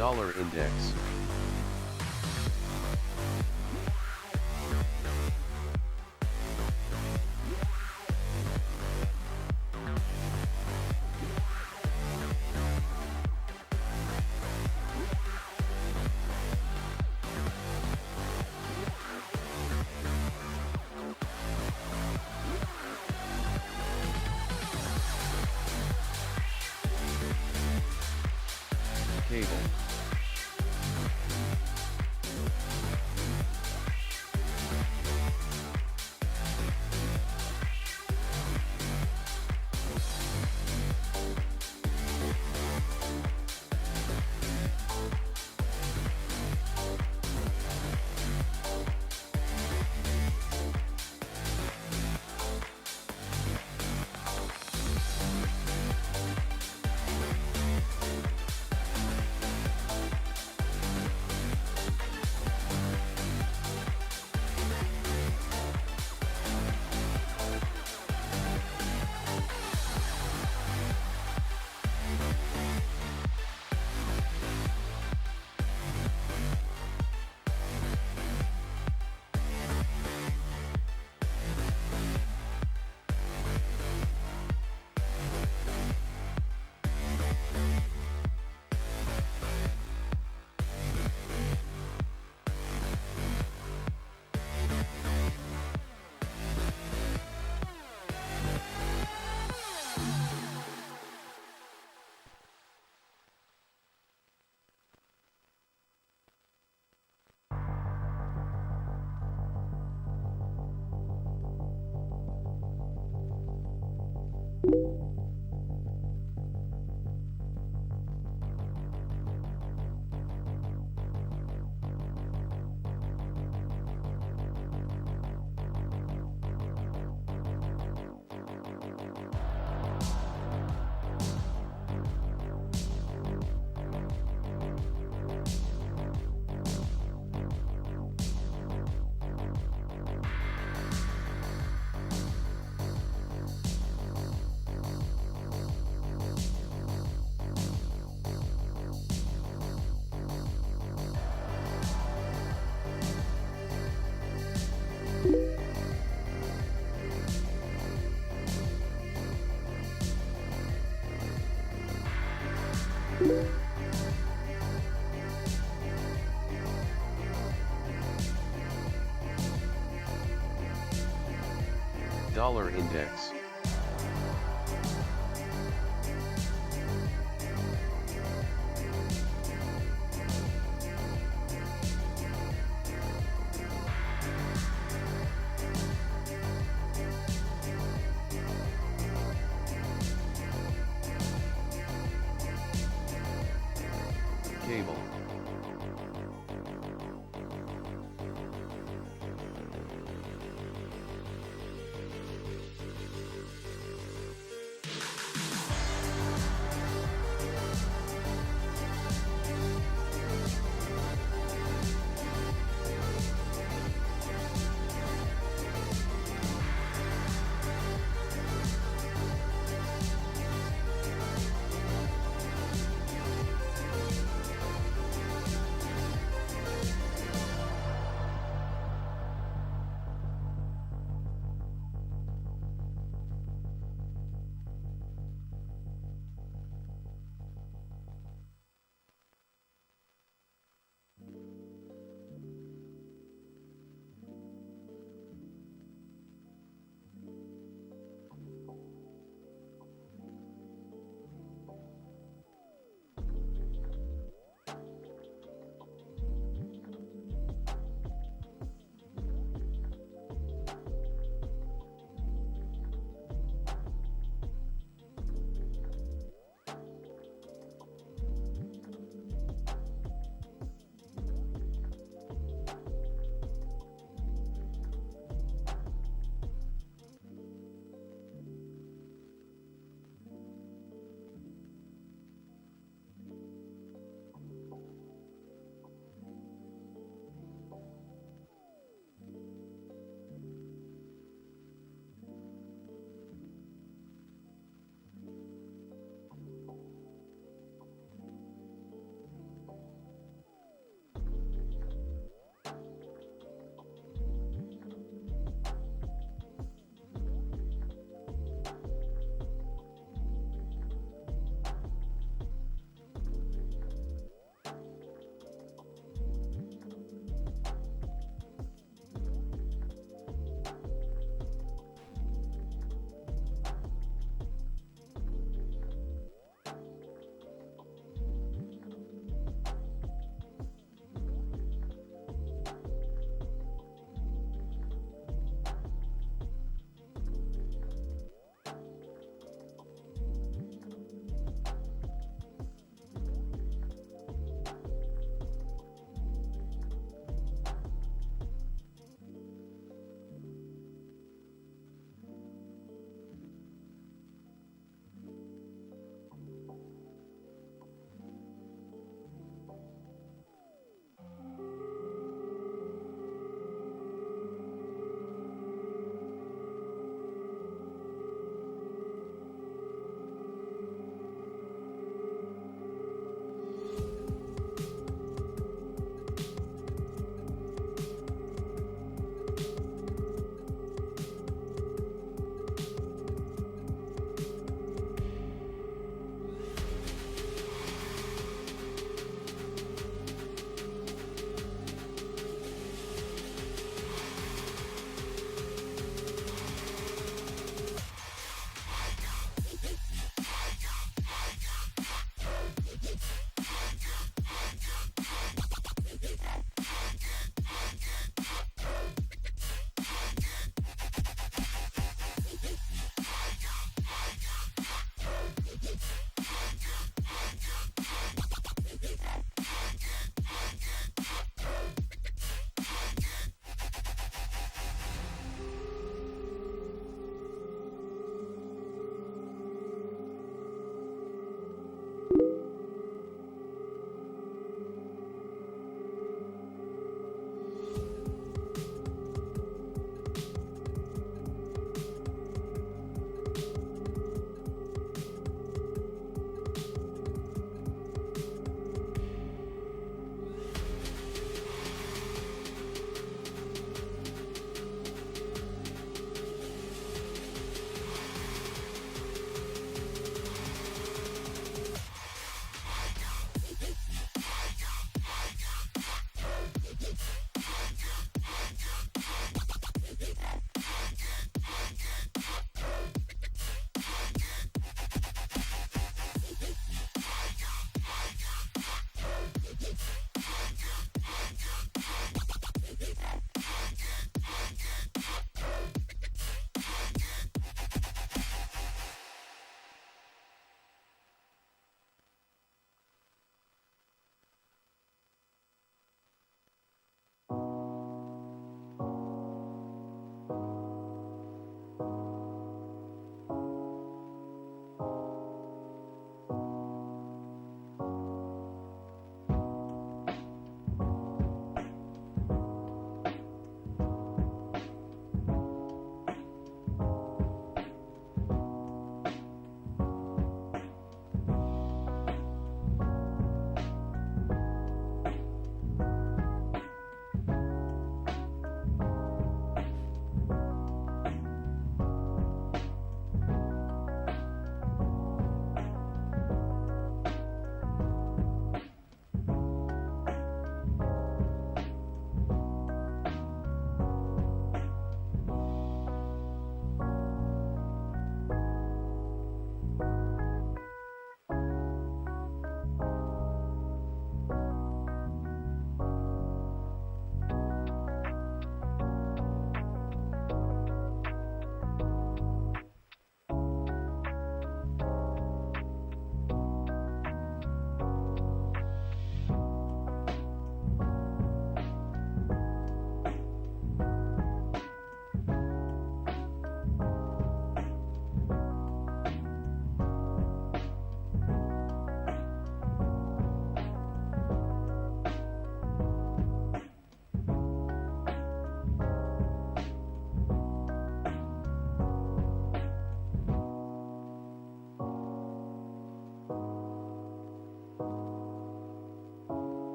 Dollar index. Cable. Dollar index. Cable.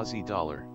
Aussie dollar.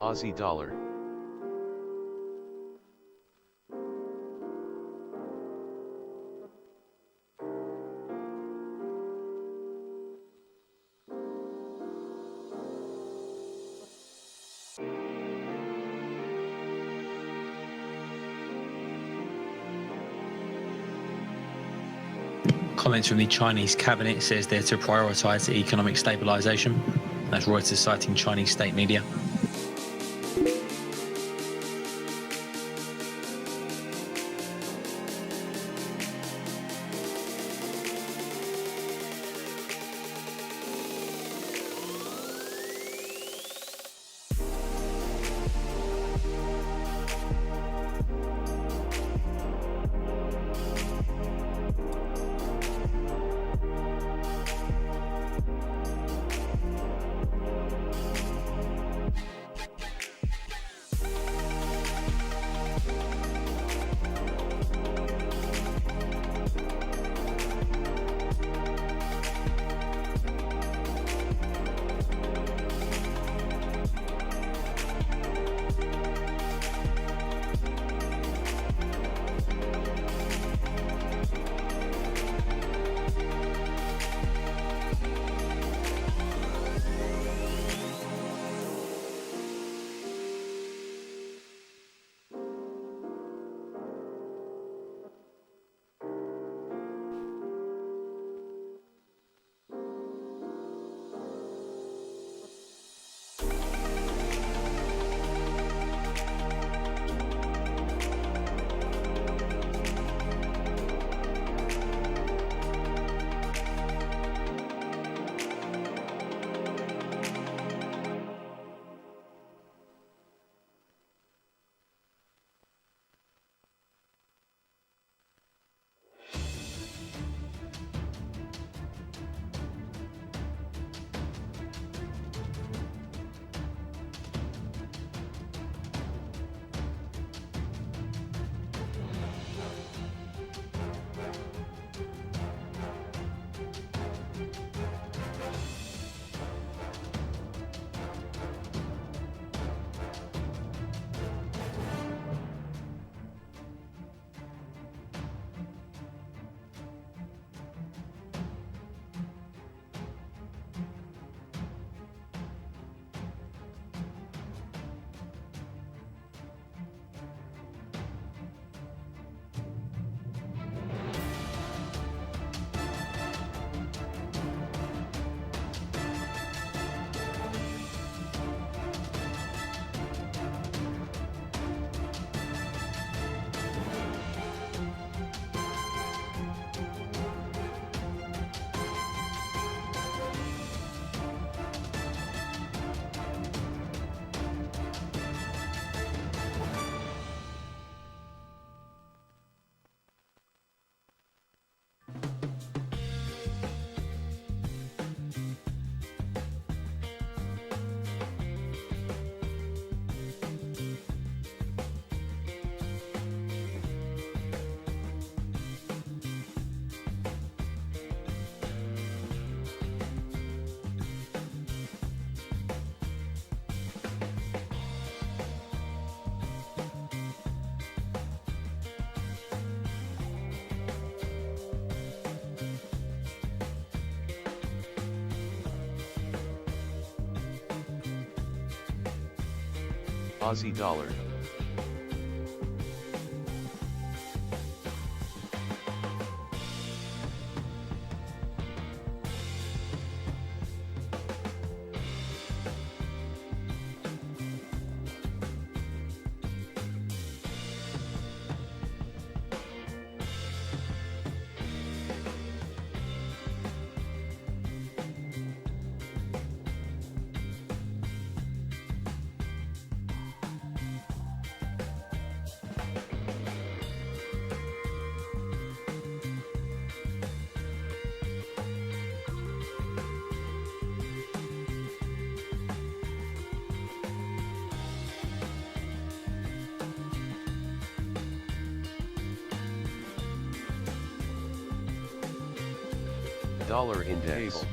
Aussie dollar. Comments from the Chinese cabinet says they're to prioritise economic stabilisation. That's Reuters citing Chinese state media. Aussie dollar. Dollar index.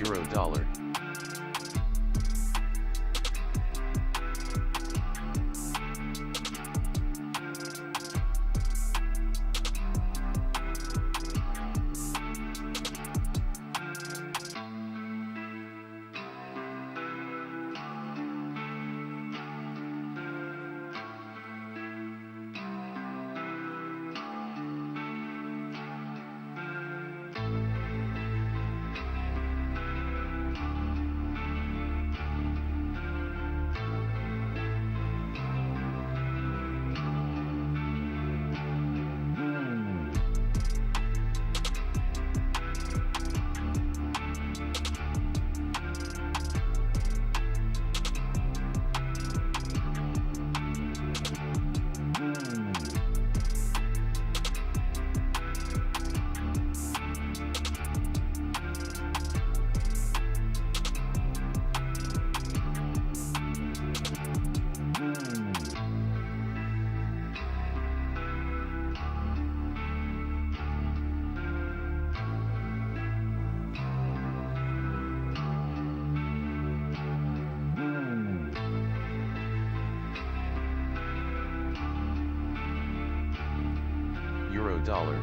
Euro dollar. Euro dollar.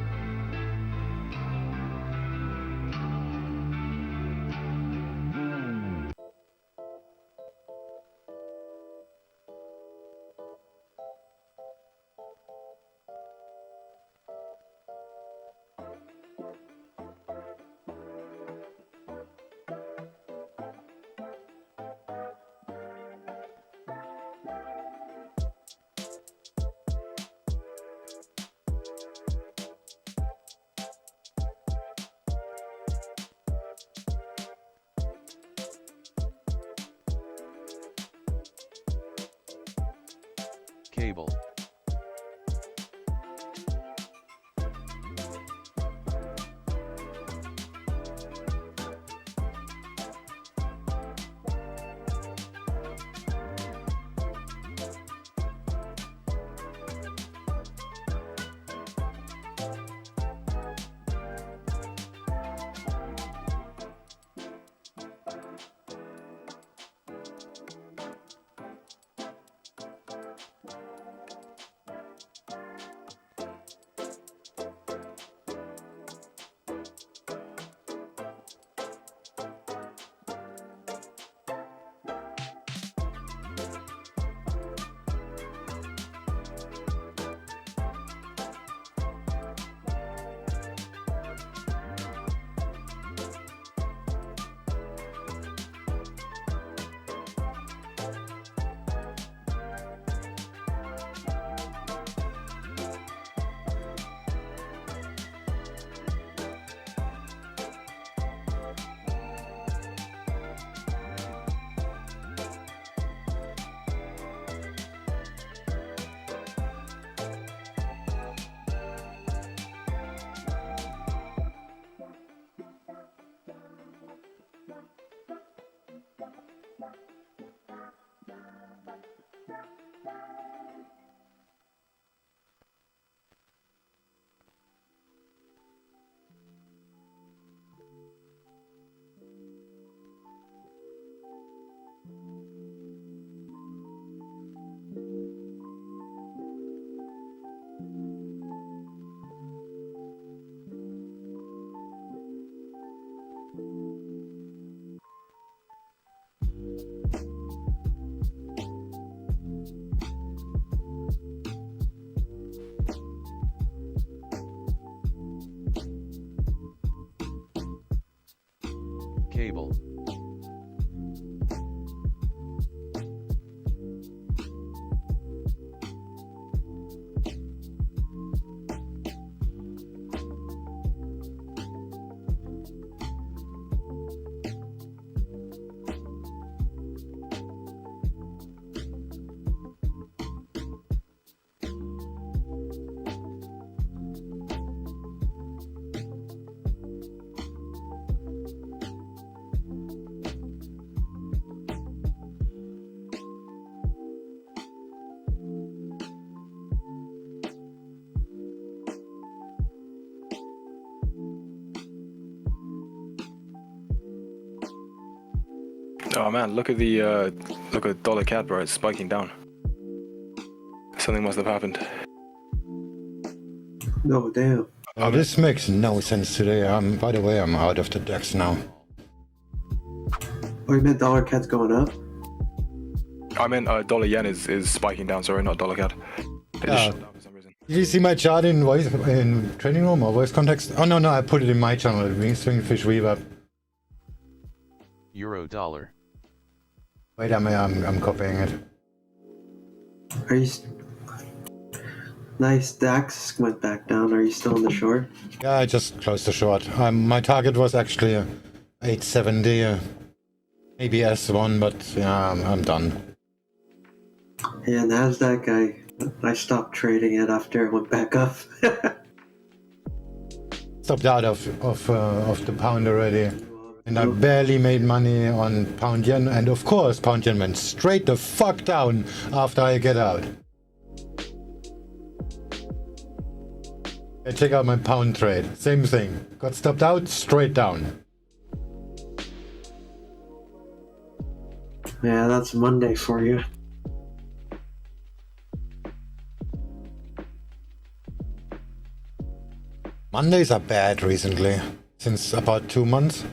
Cable. Cable. Oh man, look at dollar CAD, bro. It's spiking down. Something must have happened. No, damn. Oh, this makes no sense today. By the way, I'm out of the DAX now. Oh, you meant dollar CAD's going up? I meant dollar yen is spiking down. Sorry, not dollar CAD. It just shut down for some reason. Did you see my chart in training room or voice context? Oh no, I put it in my channel. SwingFish Reverb. Euro dollar. Wait, I'm copying it. Are you... Nice, DAX went back down. Are you still in the short? Yeah, I just closed the short. My target was actually 870, maybe S1, but yeah, I'm done. Yeah, NASDAQ, I stopped trading it after it went back up. Stopped out of the pound already. And I barely made money on pound yen. And of course, pound yen went straight the fuck down after I get out. I check out my pound trade. Same thing. Got stopped out, straight down. Yeah, that's Monday for you. Mondays are bad recently. Since about 2 months.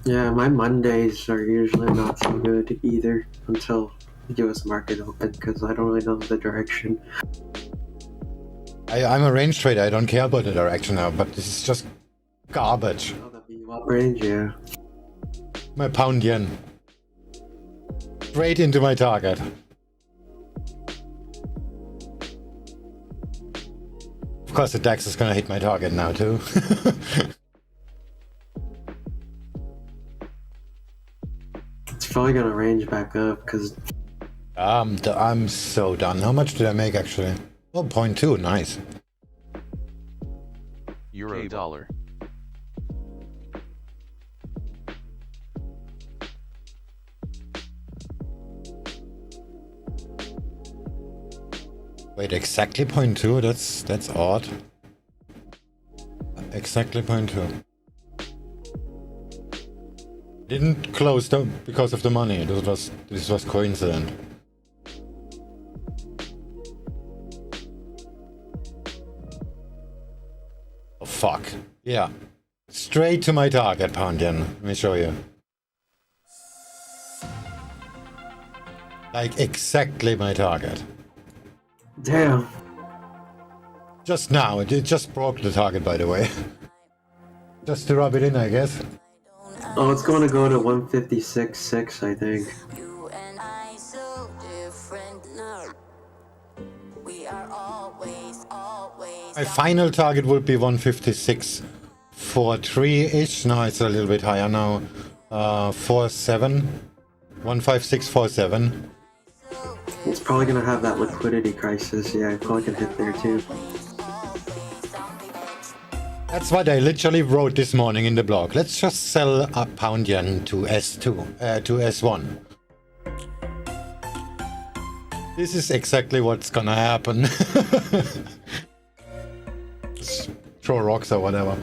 Yeah, my Mondays are usually not so good either until the US market open because I don't really know the direction. I'm a range trader. I don't care about the direction now, but this is just garbage. Oh, that'd be what range, yeah. My pound yen. Straight into my target. Of course, the DAX is gonna hit my target now too. It's probably gonna range back up because I'm so done. How much did I make actually? Oh, 0.2, nice. Euro dollar. Wait, exactly 0.2? That's odd. Exactly 0.2. Didn't close down because of the money. This was coincident. Oh fuck. Yeah. Straight to my target, pound yen. Let me show you. Like exactly my target. damn. Just now. It just broke the target, by the way. Just to rub it in, I guess. Oh, it's going to go to 156.6, I think. You and I so different now. We are always My final target would be 156.43-ish. Now it's a little bit higher now. 47. 156.47. It's probably going to have that liquidity crisis. Yeah, it's probably going to hit there too. That's what I literally wrote this morning in the blog. Let's just sell a pound yen to S2, to S1. This is exactly what's gonna happen. Just throw rocks or whatever.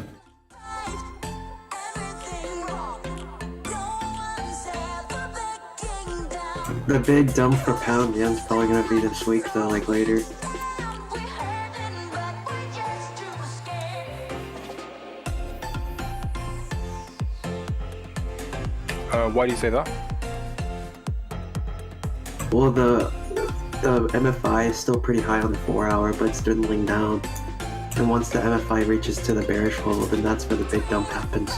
The big dump for pound yen's probably going to be this week though, like later. Why do you say that? Well, the MFI is still pretty high on the 4-hour, but it's dwindling down. And once the MFI reaches to the bearish level, then that's where the big dump happens.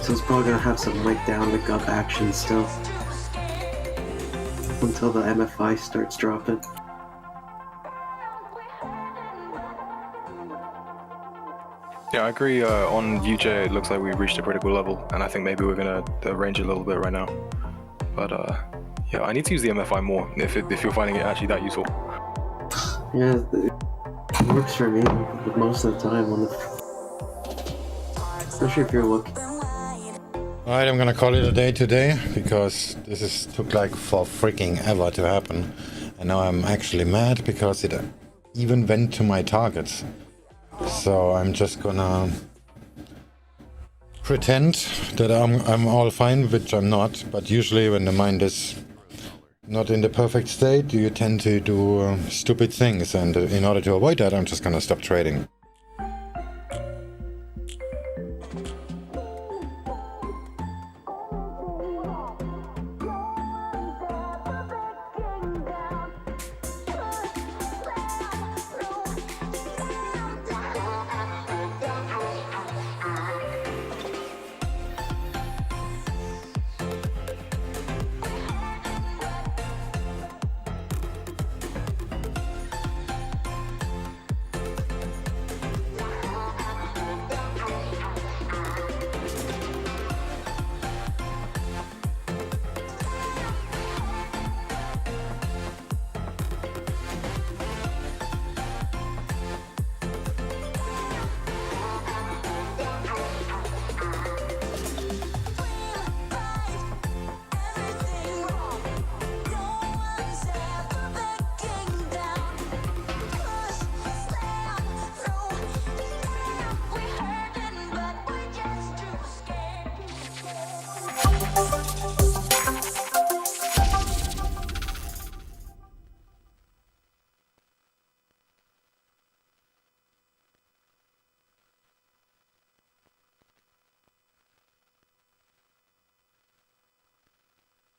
So it's probably gonna have some like down the gut action still. Until the MFI starts dropping. Yeah, I agree. On UJ, it looks like we've reached a critical level, and I think maybe we're gonna range a little bit right now. But yeah, I need to use the MFI more if you're finding it actually that useful. Yeah, it works for me most of the time, especially if you're looking. Alright, I'm gonna call it a day today because this took like for freaking ever to happen. And now I'm actually mad because it even went to my targets. So I'm just gonna pretend that I'm all fine, which I'm not. But usually when the mind is not in the perfect state, you tend to do stupid things. And in order to avoid that, I'm just gonna stop trading.